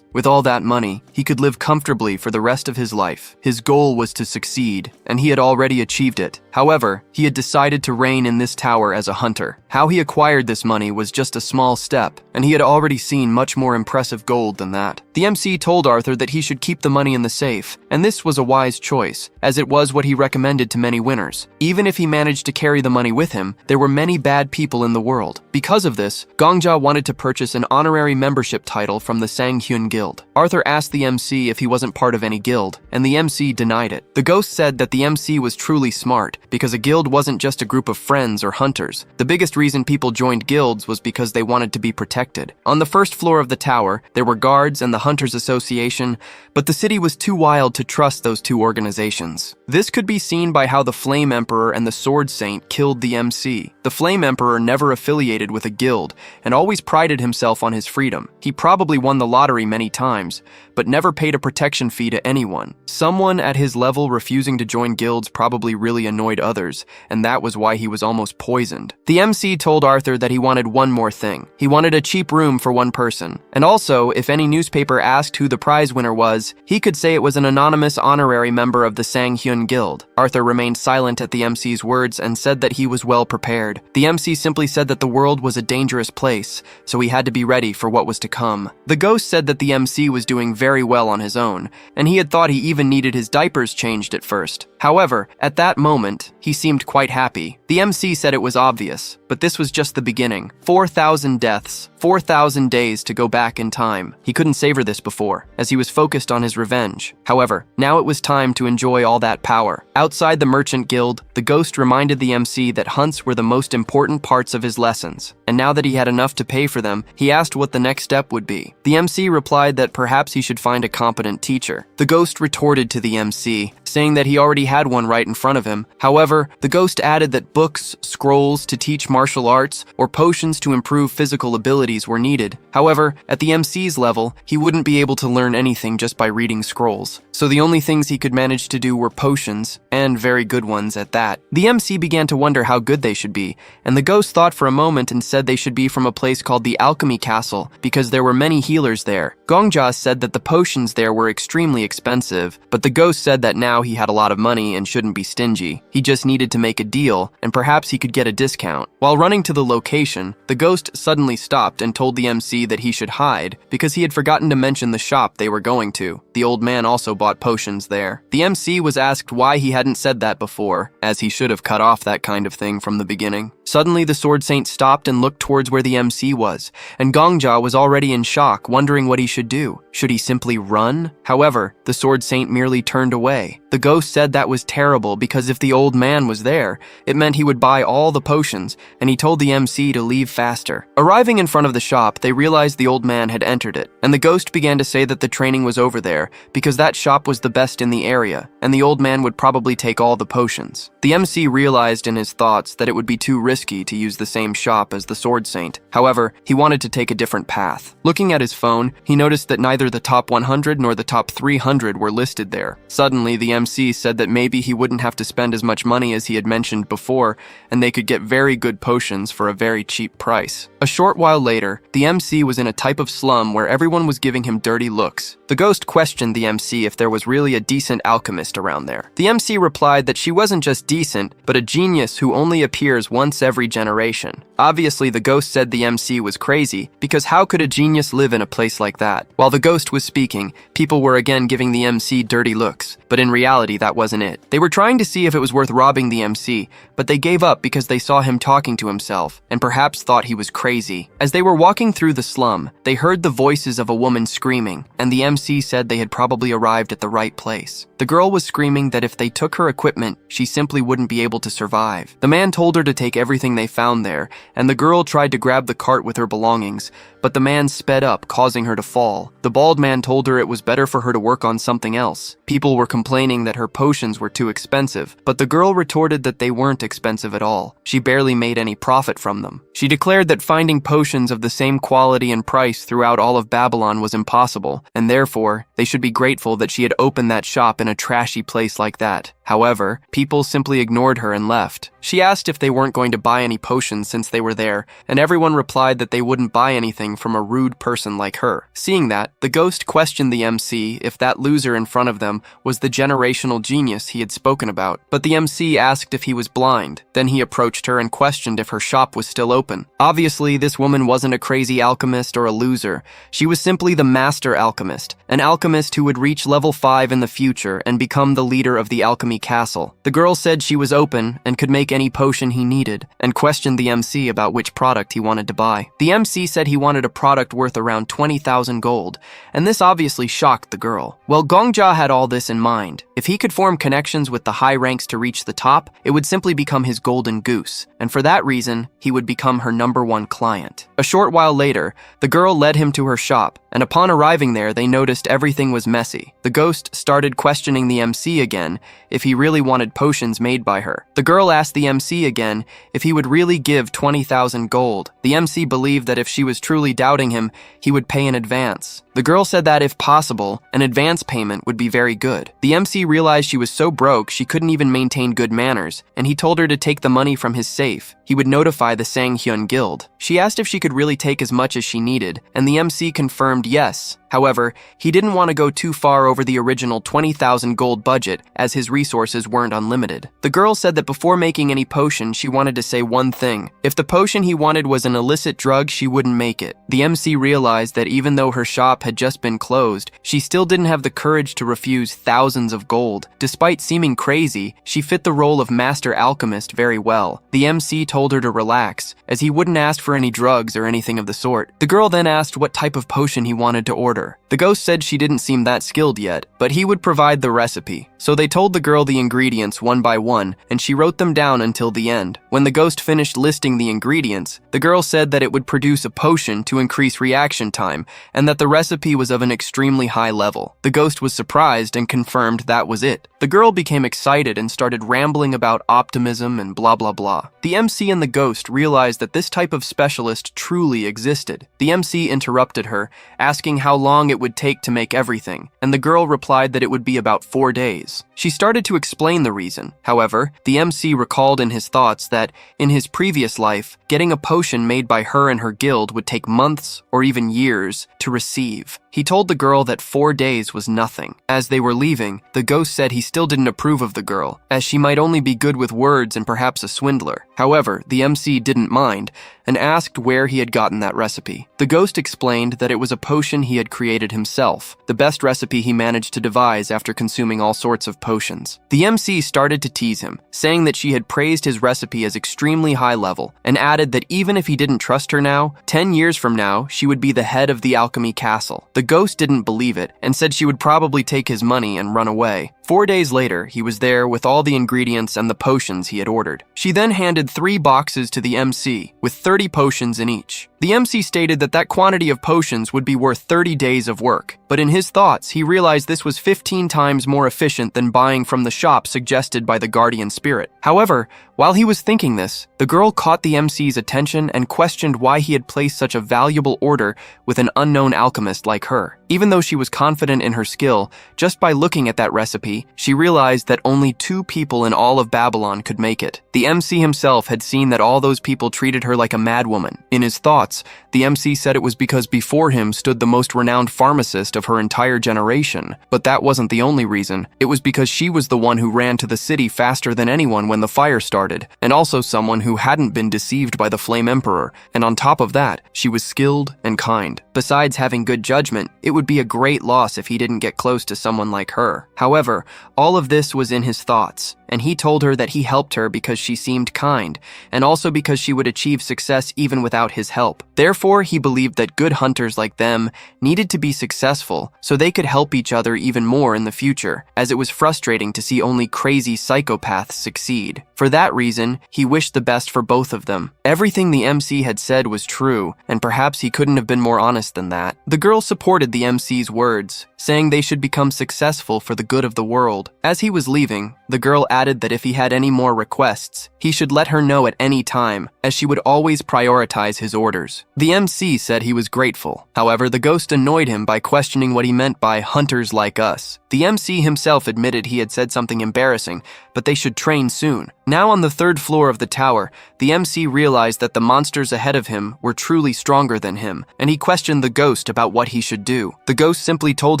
With all that money, he could live comfortably for the rest of his life. His goal was to succeed, and he had already achieved it. However, he had decided to reign in this tower as a hunter. How he acquired this money was just a small step, and he had already seen much more impressive gold than that. The MC told Arthur that he should keep the money in the safe, and this was a wise choice, as it was what he recommended to many winners. Even if he managed to carry the money with him, there were many bad people in the world. Because of this, Gongja wanted to purchase an honorary membership title from the Sang Hyun Guild. Arthur asked the MC if he wasn't part of any guild, and the MC denied it. The ghost said that the MC was truly smart, because a guild wasn't just a group of friends or hunters. The biggest reason people joined guilds was because they wanted to be protected. On the first floor of the tower, there were guards and the Hunters Association, but the city was too wild to trust those two organizations. This could be seen by how the Flame Emperor and the Sword Saint killed the MC. The Flame Emperor never affiliated with a guild, and always prided himself on his freedom. He probably won the lottery many times, but never paid a protection fee to anyone. Someone at his level refusing to join guilds probably really annoyed others, and that was why he was almost poisoned. The MC told Arthur that he wanted one more thing. He wanted a cheap room for one person, and also, if any newspaper asked who the prize winner was, he could say it was an anonymous honorary member of the Sang Hyun Guild. Arthur remained silent at the MC's words and said that he was well prepared. The MC simply said that the world was a dangerous place, so he had to be ready for what was to come. The ghost said that the MC was doing very well on his own, and he had thought he even needed his diapers changed at first. However, at that moment, he seemed quite happy. The MC said it was obvious, but this was just the beginning. 4,000 deaths, 4,000 days to go back in time. He couldn't savor this before, as he was focused on his revenge. However, now it was time to enjoy all that power. Outside the Merchant Guild, the ghost reminded the MC that hunts were the most important parts of his lessons, and now that he had enough to pay for them, he asked what the next step would be. The MC replied that perhaps he should find a competent teacher. The ghost retorted to the MC, saying that he already had one right in front of him. However, the ghost added that books, scrolls to teach martial arts, or potions to improve physical abilities were needed. However, at the MC's level, he wouldn't be able to learn anything just by reading scrolls. So the only things he could manage to do were potions, and very good ones at that. The MC began to wonder how good they should be, and the ghost thought for a moment and said they should be from a place called the Alchemy Castle, because there were many healers there. Gongja said that the potions there were extremely expensive, but the ghost said that now he had a lot of money and shouldn't be stingy. He just needed to make a deal, and perhaps he could get a discount. While running to the location, the ghost suddenly stopped and told the MC that he should hide, because he had forgotten to mention the shop they were going to. The the old man also bought potions there. The MC was asked why he hadn't said that before, as he should have cut off that kind of thing from the beginning. Suddenly, the Sword Saint stopped and looked towards where the MC was, and Gongja was already in shock, wondering what he should do. Should he simply run? However, the Sword Saint merely turned away. The ghost said that was terrible because if the old man was there, it meant he would buy all the potions, and he told the MC to leave faster. Arriving in front of the shop, they realized the old man had entered it, and the ghost began to say that the training was over there because that shop was the best in the area, and the old man would probably take all the potions. The MC realized in his thoughts that it would be too risky to use the same shop as the Sword Saint. However, he wanted to take a different path. Looking at his phone, he noticed that neither the top 100 nor the top 300 were listed there. Suddenly, the MC said that maybe he wouldn't have to spend as much money as he had mentioned before, and they could get very good potions for a very cheap price. A short while later, the MC was in a type of slum where everyone was giving him dirty looks. The ghost questioned the MC if there was really a decent alchemist around there. The MC replied that she wasn't just decent, but a genius who only appears once every generation. Obviously, the ghost said the MC was crazy, because how could a genius live in a place like that? While the ghost was speaking, people were again giving the MC dirty looks, but in reality, that wasn't it. They were trying to see if it was worth robbing the MC, but they gave up because they saw him talking to himself, and perhaps thought he was crazy. As they were walking through the slum, they heard the voices of a woman screaming, and the MC said they had probably arrived at the right place. The girl was screaming that if they took her equipment, she simply wouldn't be able to survive. The man told her to take everything they found there, and the girl tried to grab the cart with her belongings, but the man sped up, causing her to fall. The bald man told her it was better for her to work on something else. People were complaining that her potions were too expensive, but the girl retorted that they weren't expensive at all. She barely made any profit from them. She declared that finding potions of the same quality and price throughout all of Babylon was impossible, and therefore, they should be grateful that she had opened that shop in a trashy place like that. However, people simply ignored her and left. She asked if they weren't going to buy any potions since they were there, and everyone replied that they wouldn't buy anything from a rude person like her. Seeing that, the ghost questioned the MC if that loser in front of them was the generational genius he had spoken about, but the MC asked if he was blind. Then he approached her and questioned if her shop was still open. Obviously, this woman wasn't a crazy alchemist or a loser. She was simply the master alchemist, an alchemist who would reach level 5 in the future and become the leader of the alchemy castle. The girl said she was open and could make any potion he needed, and questioned the MC about which product he wanted to buy. The MC said he wanted a product worth around 20,000 gold, and this obviously shocked the girl. Well, Gongja had all this in mind. If he could form connections with the high ranks to reach the top, it would simply become his golden goose, and for that reason, he would become her #1 client. A short while later, the girl led him to her shop, and upon arriving there, they noticed everything was messy. The ghost started questioning the MC again if he really wanted potions made by her. The girl asked the MC again if he would really give 20,000 gold. The MC believed that if she was truly doubting him, he would pay in advance. The girl said that if possible, an advance payment would be very good. The MC realized she was so broke she couldn't even maintain good manners, and he told her to take the money from his safe. He would notify the Sanghyun Guild. She asked if she could really take as much as she needed, and the MC confirmed yes. However, he didn't want to go too far over the original 20,000 gold budget, as his resources weren't unlimited. The girl said that before making any potion, she wanted to say one thing. If the potion he wanted was an illicit drug, she wouldn't make it. The MC realized that even though her shop had just been closed, she still didn't have the courage to refuse thousands of gold. Despite seeming crazy, she fit the role of master alchemist very well. The MC told her to relax, as he wouldn't ask for any drugs or anything of the sort. The girl then asked what type of potion he wanted to order. The ghost said she didn't seem that skilled yet, but he would provide the recipe. So they told the girl the ingredients one by one, and she wrote them down until the end. When the ghost finished listing the ingredients, the girl said that it would produce a potion to increase reaction time, and that the recipe was of an extremely high level. The ghost was surprised and confirmed that was it. The girl became excited and started rambling about optimism and blah blah blah. The MC and the ghost realized that this type of specialist truly existed. The MC interrupted her, asking how long it would take to make everything, and the girl replied that it would be about 4 days. She started to explain the reason. However, the MC recalled in his thoughts that, in his previous life, getting a potion made by her and her guild would take months or even years to receive. He He told the girl that 4 days was nothing. As they were leaving, the ghost said he still didn't approve of the girl, as she might only be good with words and perhaps a swindler. However, the MC didn't mind and asked where he had gotten that recipe. The ghost explained that it was a potion he had created himself, the best recipe he managed to devise after consuming all sorts of potions. The MC started to tease him, saying that she had praised his recipe as extremely high level, and added that even if he didn't trust her now, 10 years from now, she would be the head of the alchemy castle. The ghost didn't believe it, and said she would probably take his money and run away. 4 days later, he was there with all the ingredients and the potions he had ordered. She then handed 3 boxes to the MC, with 30 potions in each. The MC stated that that quantity of potions would be worth 30 days of work, but in his thoughts, he realized this was 15 times more efficient than buying from the shop suggested by the guardian spirit. However, while he was thinking this, the girl caught the MC's attention and questioned why he had placed such a valuable order with an unknown alchemist like her. Even though she was confident in her skill, just by looking at that recipe, she realized that only 2 people in all of Babylon could make it. The MC himself had seen that all those people treated her like a madwoman. In his thoughts, the MC said it was because before him stood the most renowned pharmacist of her entire generation. But that wasn't the only reason. It was because she was the one who ran to the city faster than anyone when the fire started, and also someone who hadn't been deceived by the Flame Emperor. And on top of that, she was skilled and kind. Besides having good judgment, it would be a great loss if he didn't get close to someone like her. However, all of this was in his thoughts, and he told her that he helped her because she seemed kind, and also because she would achieve success even without his help. Therefore, he believed that good hunters like them needed to be successful so they could help each other even more in the future, as it was frustrating to see only crazy psychopaths succeed. For that reason, he wished the best for both of them. Everything the MC had said was true, and perhaps he couldn't have been more honest than that. The girl supported the MC's words, saying they should become successful for the good of the world. As he was leaving, the girl added that if he had any more requests, he should let her know at any time, as she would always prioritize his orders. The MC said he was grateful. However, the ghost annoyed him by questioning what he meant by hunters like us. The MC himself admitted he had said something embarrassing, but they should train soon. Now on the 3rd floor of the tower, the MC realized that the monsters ahead of him were truly stronger than him, and he questioned the ghost about what he should do. The ghost simply told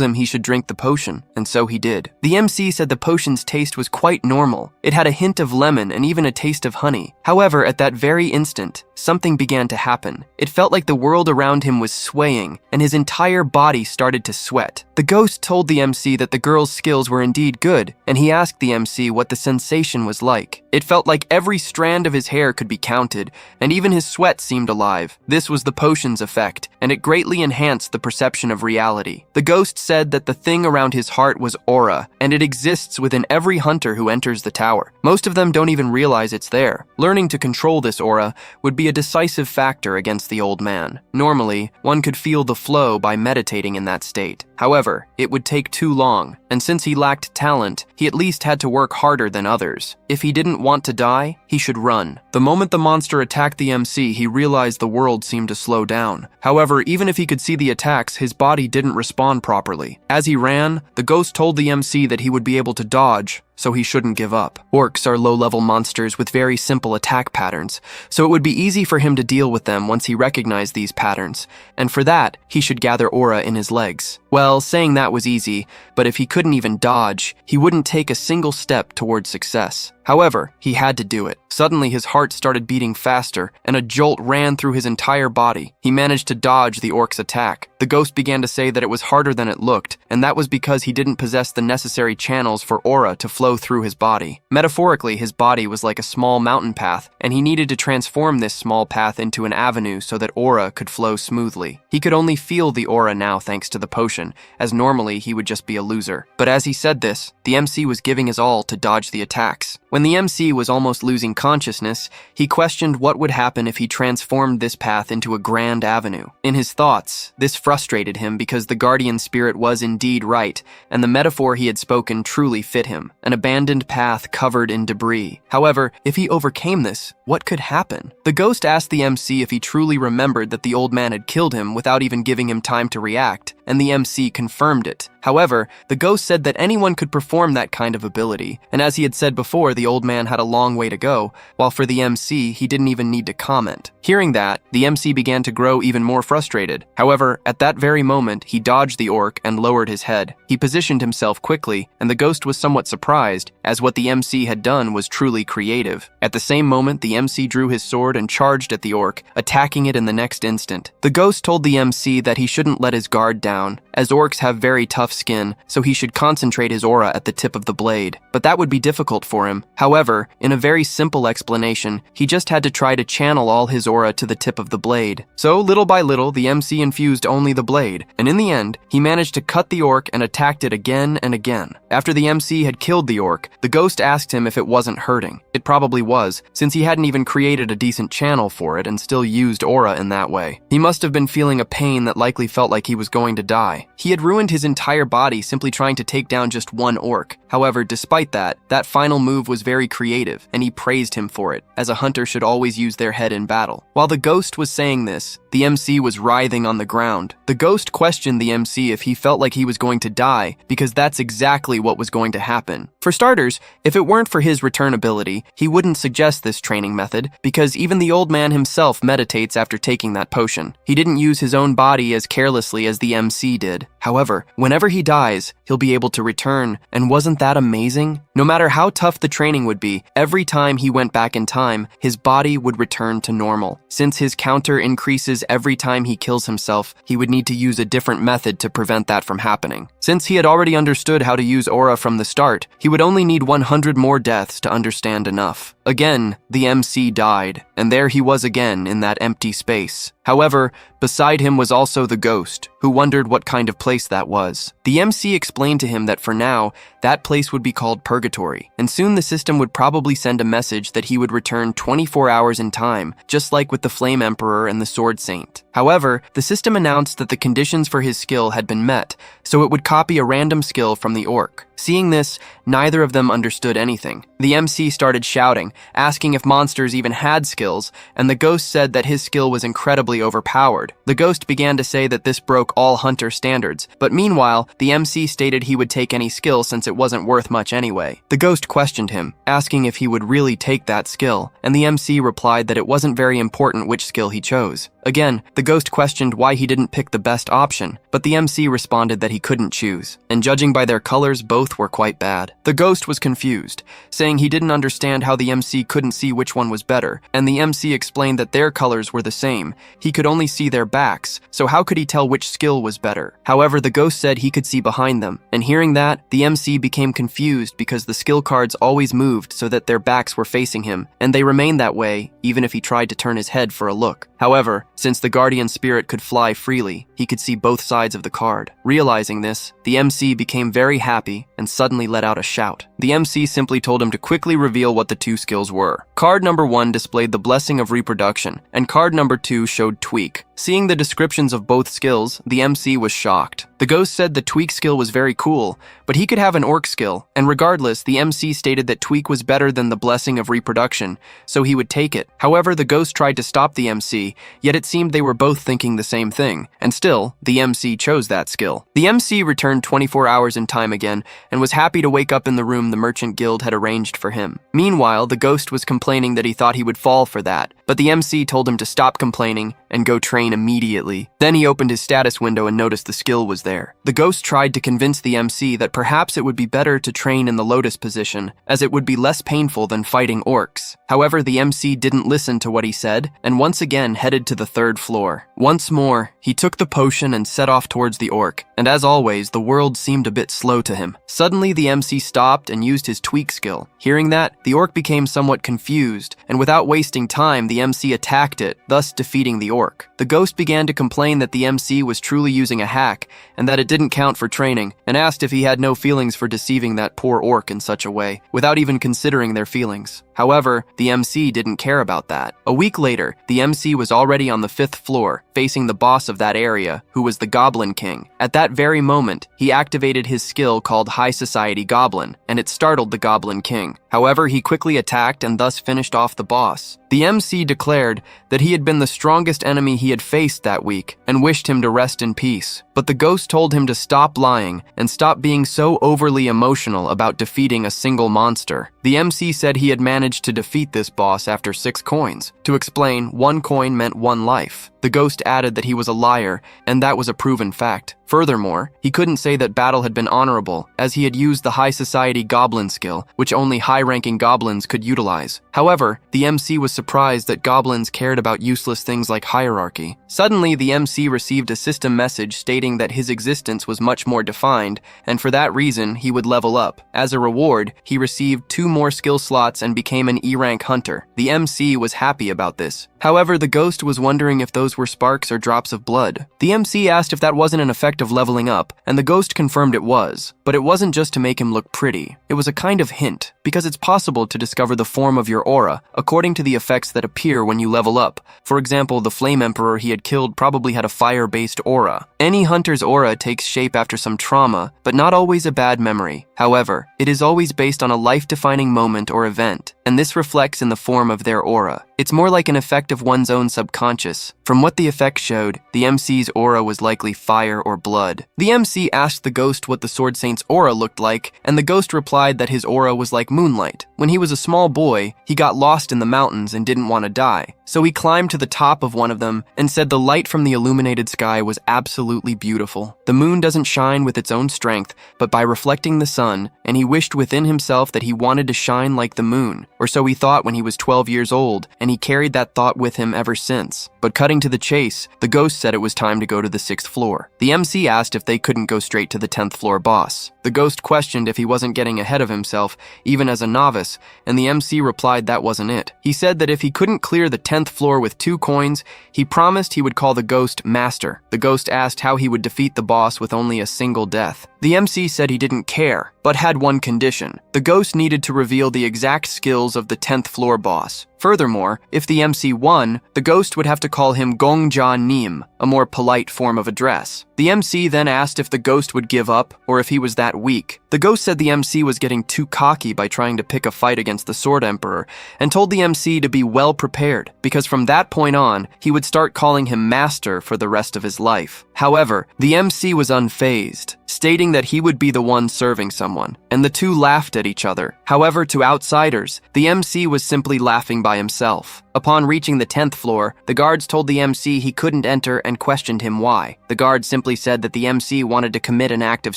him he should drink the potion, and so he did. The MC said the potion's taste was quite normal. It had a hint of lemon and even a taste of honey. However, at that very instant, something began to happen. It felt like the world around him was swaying, and his entire body started to sweat. The ghost told the MC that the girl's skills were indeed good, and he asked the MC what the sensation was like. It felt like every strand of his hair could be counted, and even his sweat seemed alive. This was the potion's effect, and it greatly enhanced the perception of reality. The ghost said that the thing around his heart was aura, and it exists within every hunter who enters the tower. Most of them don't even realize it's there. Learning to control this aura would be a decisive factor against the old man. Normally, one could feel the flow by meditating in that state. However, it would take too long, and since he lacked talent, he at least had to work harder than others. If he didn't want to die, he should run. The moment the monster attacked the MC, he realized the world seemed to slow down. However, even if he could see the attacks, his body didn't respond properly. As he ran, the ghost told the MC that he would be able to dodge, so he shouldn't give up. Orcs are low-level monsters with very simple attack patterns, so it would be easy for him to deal with them once he recognized these patterns, and for that, he should gather aura in his legs. Well, saying that was easy, but if he couldn't even dodge, he wouldn't take a single step towards success. However, he had to do it. Suddenly, his heart started beating faster, and a jolt ran through his entire body. He managed to dodge the orc's attack. The ghost began to say that it was harder than it looked, and that was because he didn't possess the necessary channels for aura to flow through his body. Metaphorically, his body was like a small mountain path, and he needed to transform this small path into an avenue so that aura could flow smoothly. He could only feel the aura now thanks to the potion, as normally he would just be a loser. But as he said this, the MC was giving his all to dodge the attacks. When the MC was almost losing consciousness, he questioned what would happen if he transformed this path into a grand avenue. In his thoughts, this frustrated him because the guardian spirit was indeed right, and the metaphor he had spoken truly fit him, an abandoned path covered in debris. However, if he overcame this, what could happen? The ghost asked the MC if he truly remembered that the old man had killed him without even giving him time to react, and the MC confirmed it. However, the ghost said that anyone could perform that kind of ability, and as he had said before, the old man had a long way to go, while for the MC, he didn't even need to comment. Hearing that, the MC began to grow even more frustrated. However, at that very moment, he dodged the orc and lowered his head. He positioned himself quickly, and the ghost was somewhat surprised, as what the MC had done was truly creative. At the same moment, the MC drew his sword and charged at the orc, attacking it in the next instant. The ghost told the MC that he shouldn't let his guard down, as orcs have very tough skin, so he should concentrate his aura at the tip of the blade. But that would be difficult for him. However, in a very simple explanation, he just had to try to channel all his aura to the tip of the blade. So, little by little, the MC infused only the blade, and in the end, he managed to cut the orc and attacked it again and again. After the MC had killed the orc, the ghost asked him if it wasn't hurting. It probably was, since he hadn't even created a decent channel for it and still used aura in that way. He must have been feeling a pain that likely felt like he was going to die. He had ruined his entire body simply trying to take down just one orc. However, despite that, that final move was very creative, and he praised him for it, as a hunter should always use their head in battle. While the ghost was saying this, the MC was writhing on the ground. The ghost questioned the MC if he felt like he was going to die, because that's exactly what was going to happen. For starters, if it weren't for his return ability, he wouldn't suggest this training method, because even the old man himself meditates after taking that potion. He didn't use his own body as carelessly as the MC did. However, whenever he dies, he'll be able to return, and wasn't that amazing? No matter how tough the training would be, every time he went back in time, his body would return to normal. Since his counter increases every time he kills himself, he would need to use a different method to prevent that from happening. Since he had already understood how to use aura from the start, he would only need 100 more deaths to understand enough. Again, the MC died, and there he was again in that empty space. However, beside him was also the ghost, who wondered what kind of place that was. The MC explained to him that for now, that place would be called Purgatory, and soon the system would probably send a message that he would return 24 hours in time, just like with the Flame Emperor and the Sword Saint. However, the system announced that the conditions for his skill had been met, so it would copy a random skill from the orc. Seeing this, neither of them understood anything. The MC started shouting, asking if monsters even had skills, and the ghost said that his skill was incredibly overpowered. The ghost began to say that this broke all hunter standards, but meanwhile, the MC stated he would take any skill since it wasn't worth much anyway. The ghost questioned him, asking if he would really take that skill, and the MC replied that it wasn't very important which skill he chose. Again, the ghost questioned why he didn't pick the best option, but the MC responded that he couldn't choose, and judging by their colors, both were quite bad. The ghost was confused, saying he didn't understand how the MC couldn't see which one was better, and the MC explained that their colors were the same. He could only see their backs, so how could he tell which skill was better? However, the ghost said he could see behind them, and hearing that, the MC became confused because the skill cards always moved so that their backs were facing him, and they remained that way even if he tried to turn his head for a look. However, since the guardian spirit could fly freely, he could see both sides of the card. Realizing this, the MC became very happy and suddenly let out a shout. The MC simply told him to quickly reveal what the two skills were. Card number 1 displayed the Blessing of Reproduction, and card number 2 showed Tweak. Seeing the descriptions of both skills, the MC was shocked. The ghost said the Tweak skill was very cool, but he could have an orc skill, and regardless, the MC stated that Tweak was better than the Blessing of Reproduction, so he would take it. However, the ghost tried to stop the MC, yet it seemed they were both thinking the same thing, and still, the MC chose that skill. The MC returned 24 hours in time again, and was happy to wake up in the room the Merchant Guild had arranged for him. Meanwhile, the ghost was complaining that he thought he would fall for that, but the MC told him to stop complaining and go train immediately. Then he opened his status window and noticed the skill was there. The ghost tried to convince the MC that perhaps it would be better to train in the lotus position, as it would be less painful than fighting orcs. However, the MC didn't listen to what he said, and once again headed to the 3rd floor. Once more, he took the potion and set off towards the orc, and as always, the world seemed a bit slow to him. Suddenly, the MC stopped and used his Tweak skill. Hearing that, the orc became somewhat confused, and without wasting time, the MC attacked it, thus defeating the orc. The ghost began to complain that the MC was truly using a hack, and that it didn't count for training, and asked if he had no feelings for deceiving that poor orc in such a way, without even considering their feelings. However, the MC didn't care about that. A week later, the MC was already on the 5th floor, facing the boss of that area, who was the Goblin King. At that very moment, he activated his skill called High Society Goblin, and it startled the Goblin King. However, he quickly attacked and thus finished off the boss. The MC declared that he had been the strongest enemy he had faced that week and wished him to rest in peace. But the ghost told him to stop lying and stop being so overly emotional about defeating a single monster. The MC said he had managed to defeat this boss after 6 coins. To explain, 1 coin meant 1 life. The ghost added that he was a liar, and that was a proven fact. Furthermore, he couldn't say that battle had been honorable, as he had used the high society goblin skill, which only high-ranking goblins could utilize. However, the MC was surprised that goblins cared about useless things like hierarchy. Suddenly, the MC received a system message stating that his existence was much more defined, and for that reason, he would level up. As a reward, he received 2 more skill slots and became an E-rank hunter. The MC was happy about this. However, the ghost was wondering if those were sparks or drops of blood. The MC asked if that wasn't an effect of leveling up, and the ghost confirmed it was. But it wasn't just to make him look pretty. It was a kind of hint, because it's possible to discover the form of your aura according to the effects that appear when you level up. For example, the Flame Emperor he had killed probably had a fire-based aura. Any hunter's aura takes shape after some trauma, but not always a bad memory. However, it is always based on a life-defining moment or event, and this reflects in the form of their aura. It's more like an effect of one's own subconscious. From what the effect showed, the MC's aura was likely fire or blood. The MC asked the ghost what the Sword Saint's aura looked like, and the ghost replied that his aura was like moonlight. When he was a small boy, he got lost in the mountains and didn't want to die. So he climbed to the top of one of them and said the light from the illuminated sky was absolutely beautiful. The moon doesn't shine with its own strength, but by reflecting the sun, and he wished within himself that he wanted to shine like the moon, or so he thought when he was 12 years old, and he carried that thought with him ever since. But cutting to the chase, the ghost said it was time to go to the 6th floor. The MC asked if they couldn't go straight to the 10th floor boss. The ghost questioned if he wasn't getting ahead of himself, even as a novice, and the MC replied that wasn't it. He said that if he couldn't clear the 10th floor with 2 coins, he promised he would call the ghost Master. The ghost asked how he would defeat the boss with only a single death. The MC said he didn't care, but had one condition. The ghost needed to reveal the exact skills of the 10th floor boss. Furthermore, if the MC won, the ghost would have to call him Gongja Nim, a more polite form of address. The MC then asked if the ghost would give up, or if he was that weak. The ghost said the MC was getting too cocky by trying to pick a fight against the Sword Emperor, and told the MC to be well prepared, because from that point on, he would start calling him Master for the rest of his life. However, the MC was unfazed, stating that he would be the one serving someone, and the two laughed at each other. However, to outsiders, the MC was simply laughing by himself. Upon reaching the 10th floor, the guards told the MC he couldn't enter and questioned him why. The guards simply said that the MC wanted to commit an act of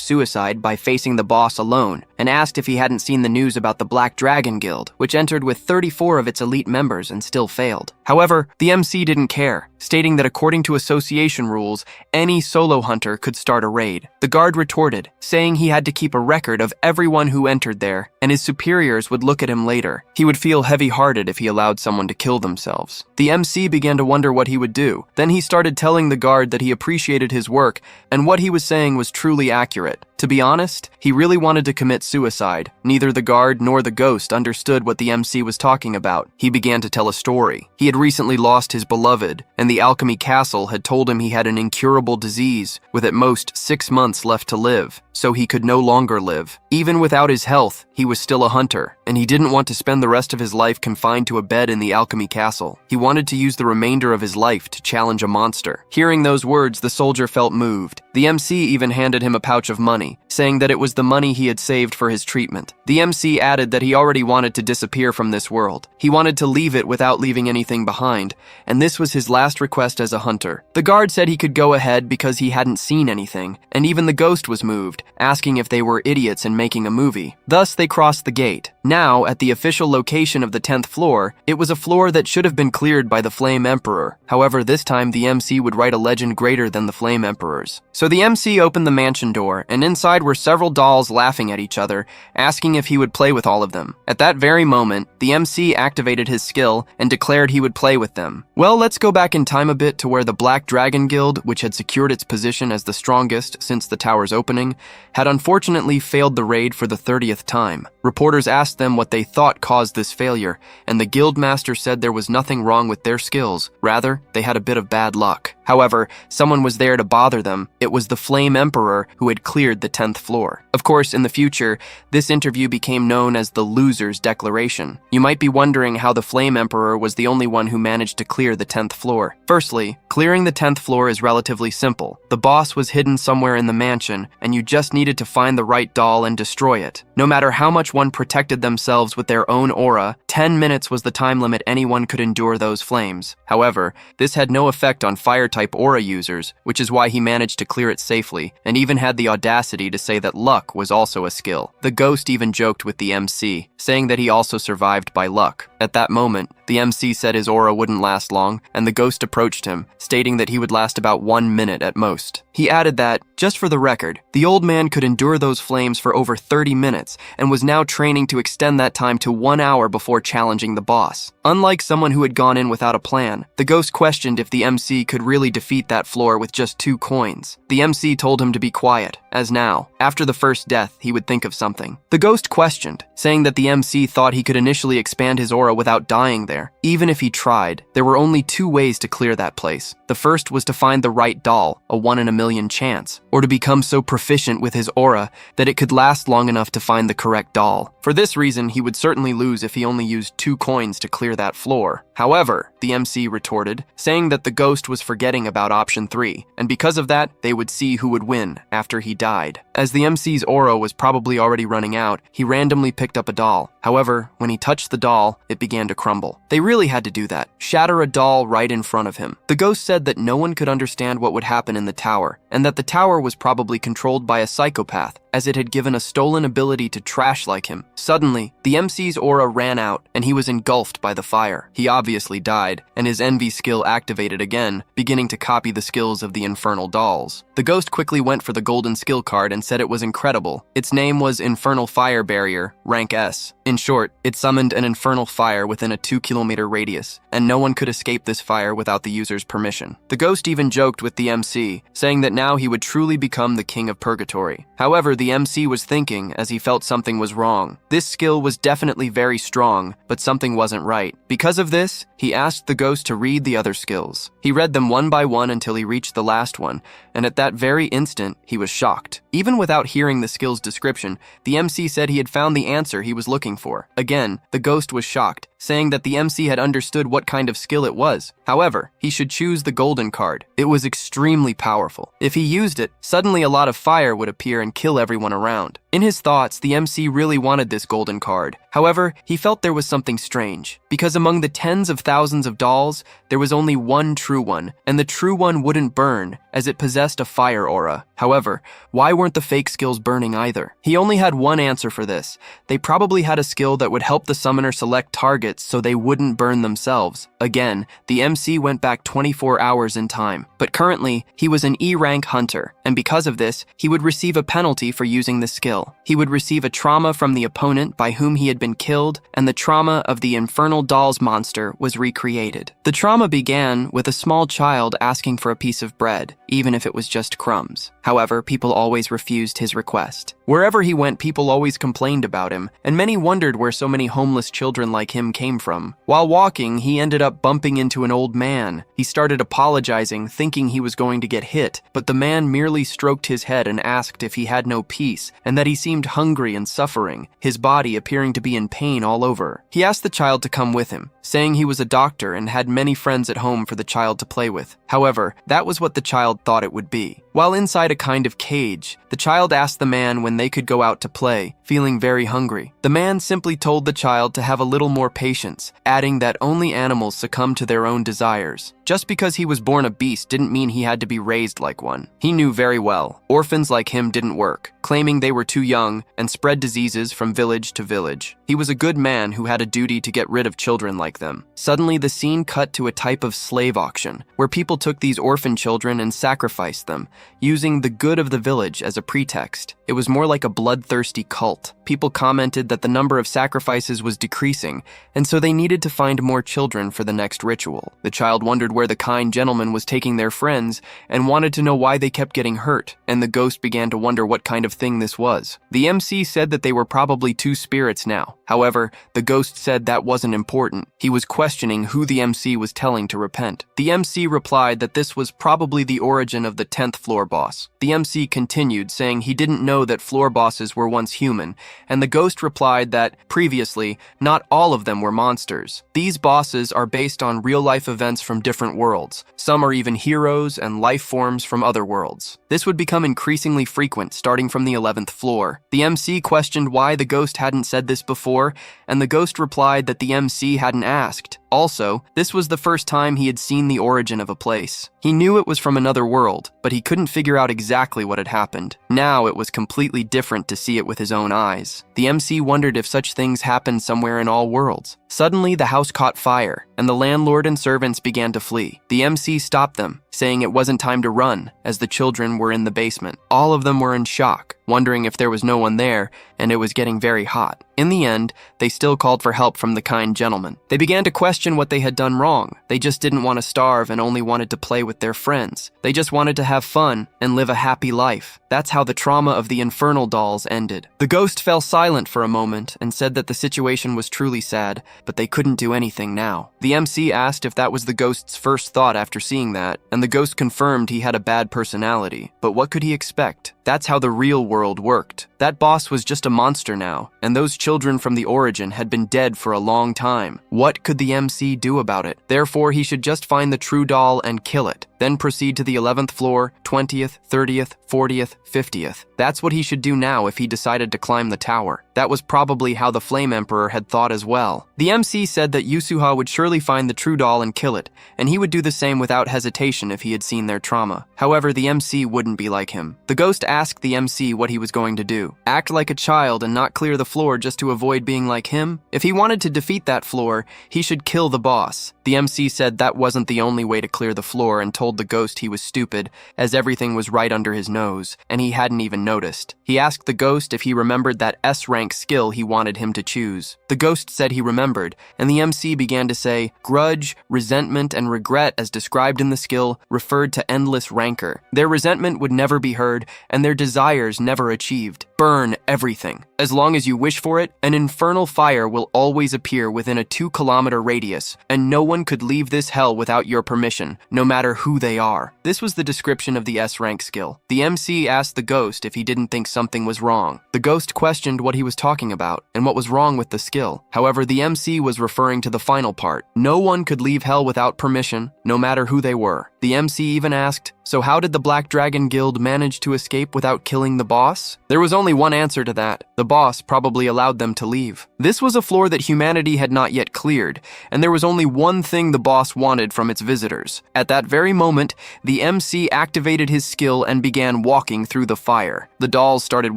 suicide by facing the boss alone, and asked if he hadn't seen the news about the Black Dragon Guild, which entered with 34 of its elite members and still failed. However, the MC didn't care, stating that according to association rules, any solo hunter could start a raid. The guard retorted, saying he had to keep a record of everyone who entered there, and his superiors would look at him later. He would feel heavy-hearted if he allowed someone to kill themselves. The MC began to wonder what he would do. Then he started telling the guard that he appreciated his work, and what he was saying was truly accurate. To be honest, he really wanted to commit suicide. Neither the guard nor the ghost understood what the MC was talking about. He began to tell a story. He had recently lost his beloved, and the Alchemy Castle had told him he had an incurable disease, with at most 6 months left to live, so he could no longer live. Even without his health, he was still a hunter, and he didn't want to spend the rest of his life confined to a bed in the Alchemy Castle. He wanted to use the remainder of his life to challenge a monster. Hearing those words, the soldier felt moved. The MC even handed him a pouch of money, saying that it was the money he had saved for his treatment. The MC added that he already wanted to disappear from this world. He wanted to leave it without leaving anything behind, and this was his last request as a hunter. The guard said he could go ahead because he hadn't seen anything, and even the ghost was moved, asking if they were idiots and making a movie. Thus, they crossed the gate. Now, at the official location of the 10th floor, it was a floor that should have been cleared by the Flame Emperor. However, this time the MC would write a legend greater than the Flame Emperor's. So the MC opened the mansion door, and inside were several dolls laughing at each other, asking if he would play with all of them. At that very moment, the MC activated his skill and declared he would play with them. Well, let's go back in time a bit to where the Black Dragon Guild, which had secured its position as the strongest since the tower's opening, had unfortunately failed the raid for the 30th time. Reporters asked them what they thought caused this failure, and the guildmaster said there was nothing wrong with their skills. Rather, they had a bit of bad luck. However, someone was there to bother them. It it was the Flame Emperor who had cleared the 10th floor. Of course, in the future, this interview became known as the Loser's Declaration. You might be wondering how the Flame Emperor was the only one who managed to clear the 10th floor. Firstly, clearing the 10th floor is relatively simple. The boss was hidden somewhere in the mansion, and you just needed to find the right doll and destroy it. No matter how much one protected themselves with their own aura, 10 minutes was the time limit anyone could endure those flames. However, this had no effect on fire-type aura users, which is why he managed to clear it safely, and even had the audacity to say that luck was also a skill. The ghost even joked with the MC, saying that he also survived by luck. At that moment, the MC said his aura wouldn't last long, and the ghost approached him, stating that he would last about 1 minute at most. He added that, just for the record, the old man could endure those flames for over 30 minutes, and was now training to extend that time to 1 hour before challenging the boss. Unlike someone who had gone in without a plan, the ghost questioned if the MC could really defeat that floor with just 2 coins. The MC told him to be quiet, as now, after the first death, he would think of something. The ghost questioned, saying that the MC thought he could initially expand his aura without dying there. Even if he tried, there were only 2 ways to clear that place. The first was to find the right doll, a 1 in a million chance, or to become so proficient with his aura that it could last long enough to find the correct doll. For this reason, he would certainly lose if he only used 2 coins to clear that floor. However, the MC retorted, saying that the ghost was forgetting about option 3, and because of that, they would see who would win after he died. As the MC's aura was probably already running out, he randomly picked up a doll. However, when he touched the doll, it began to crumble. They really had to do that, shatter a doll right in front of him. The ghost said that no one could understand what would happen in the tower, and that the tower was probably controlled by a psychopath, as it had given a stolen ability to trash like him. Suddenly, the MC's aura ran out, and he was engulfed by the fire. He obviously died, and his envy skill activated again, beginning to copy the skills of the infernal dolls. The ghost quickly went for the golden skill card and said it was incredible. Its name was Infernal Fire Barrier, rank S. In short, it summoned an infernal fire within a 2-kilometer radius, and no one could escape this fire without the user's permission. The ghost even joked with the MC, saying that now he would truly become the king of Purgatory. However, the MC was thinking as he felt something was wrong. This skill was definitely very strong, but something wasn't right. Because of this, he asked the ghost to read the other skills. He read them one by one until he reached the last one, and at that very instant, he was shocked. Even without hearing the skill's description, the MC said he had found the answer he was looking for. Again, the ghost was shocked, saying that the MC had understood what kind of skill it was. However, he should choose the golden card. It was extremely powerful. If he used it, suddenly a lot of fire would appear and kill everyone around. In his thoughts, the MC really wanted this golden card. However, he felt there was something strange, because among the tens of thousands of dolls, there was only one true one, and the true one wouldn't burn, as it possessed a fire aura. However, why weren't the fake skills burning either? He only had one answer for this. They probably had a skill that would help the summoner select targets so they wouldn't burn themselves. Again, the MC went back 24 hours in time, but currently, he was an E-rank hunter, and because of this, he would receive a penalty for using the skill. He would receive a trauma from the opponent by whom he had been killed, and the trauma of the Infernal Dolls monster was recreated. The trauma began with a small child asking for a piece of bread, even if it was just crumbs. However, people always refused his request. Wherever he went, people always complained about him, and many wondered where so many homeless children like him came from. While walking, he ended up bumping into an old man. He started apologizing, thinking he was going to get hit, but the man merely stroked his head and asked if he had no peace, and that he seemed hungry and suffering, his body appearing to be in pain all over. He asked the child to come with him, saying he was a doctor and had many friends at home for the child to play with. However, that was what the child thought it would be. While inside a kind of cage, the child asked the man when they could go out to play, feeling very hungry. The man simply told the child to have a little more patience, adding that only animals succumb to their own desires. Just because he was born a beast didn't mean he had to be raised like one. He knew very well, orphans like him didn't work, claiming they were too young and spread diseases from village to village. He was a good man who had a duty to get rid of children like them. Suddenly, the scene cut to a type of slave auction, where people took these orphan children and sacrificed them, using the good of the village as a pretext. It was more like a bloodthirsty cult. cult. People commented that the number of sacrifices was decreasing, and so they needed to find more children for the next ritual. The child wondered where the kind gentleman was taking their friends and wanted to know why they kept getting hurt, and the ghost began to wonder what kind of thing this was. The MC said that they were probably two spirits now. However, the ghost said that wasn't important. He was questioning who the MC was telling to repent. The MC replied that this was probably the origin of the 10th floor boss. The MC continued, saying he didn't know that floor bosses were once human, and the ghost replied that, previously, not all of them were monsters. These bosses are based on real-life events from different worlds. Some are even heroes and life forms from other worlds. This would become increasingly frequent, starting from the 11th floor. The MC questioned why the ghost hadn't said this before, and the ghost replied that the MC hadn't asked. Also, this was the first time he had seen the origin of a place. He knew it was from another world, but he couldn't figure out exactly what had happened. Now it was completely different to see it with his own eyes. The MC wondered if such things happened somewhere in all worlds. Suddenly, the house caught fire, and the landlord and servants began to flee. The MC stopped them, saying it wasn't time to run, as the children were in the basement. All of them were in shock, wondering if there was no one there, and it was getting very hot. In the end, they still called for help from the kind gentleman. They began to question what they had done wrong. They just didn't want to starve and only wanted to play with their friends. They just wanted to have fun and live a happy life. That's how the trauma of the infernal dolls ended. The ghost fell silent for a moment and said that the situation was truly sad, but they couldn't do anything now. The MC asked if that was the ghost's first thought after seeing that, and the ghost confirmed he had a bad personality. But what could he expect? That's how the real world worked. That boss was just a monster now, and those children from the origin had been dead for a long time. What could the MC do about it? Therefore, he should just find the true doll and kill it, then proceed to the 11th floor, 20th, 30th, 40th, 50th. That's what he should do now if he decided to climb the tower. That was probably how the Flame Emperor had thought as well. The MC said that Yusuha would surely find the true doll and kill it, and he would do the same without hesitation if he had seen their trauma. However, the MC wouldn't be like him. The ghost asked the MC what he was going to do. Act like a child and not clear the floor just to avoid being like him? If he wanted to defeat that floor, he should kill the boss. The MC said that wasn't the only way to clear the floor and told the ghost he was stupid, as everything was right under his nose, and he hadn't even noticed. He asked the ghost if he remembered that S-rank skill he wanted him to choose. The ghost said he remembered, and the MC began to say, grudge, resentment, and regret as described in the skill referred to endless rancor. Their resentment would never be heard, and their desires never achieved. Burn everything. As long as you wish for it, an infernal fire will always appear within a 2-kilometer radius, and no one could leave this hell without your permission, no matter who they are. This was the description of the S-rank skill. The MC asked the ghost if he didn't think something was wrong. The ghost questioned what he was talking about and what was wrong with the skill. However, the MC was referring to the final part. No one could leave hell without permission, no matter who they were. The MC even asked, so how did the Black Dragon Guild manage to escape without killing the boss? There was only one answer to that. The boss probably allowed them to leave. This was a floor that humanity had not yet cleared, and there was only one thing the boss wanted from its visitors. At that very moment, the MC activated his skill and began walking through the fire. The dolls started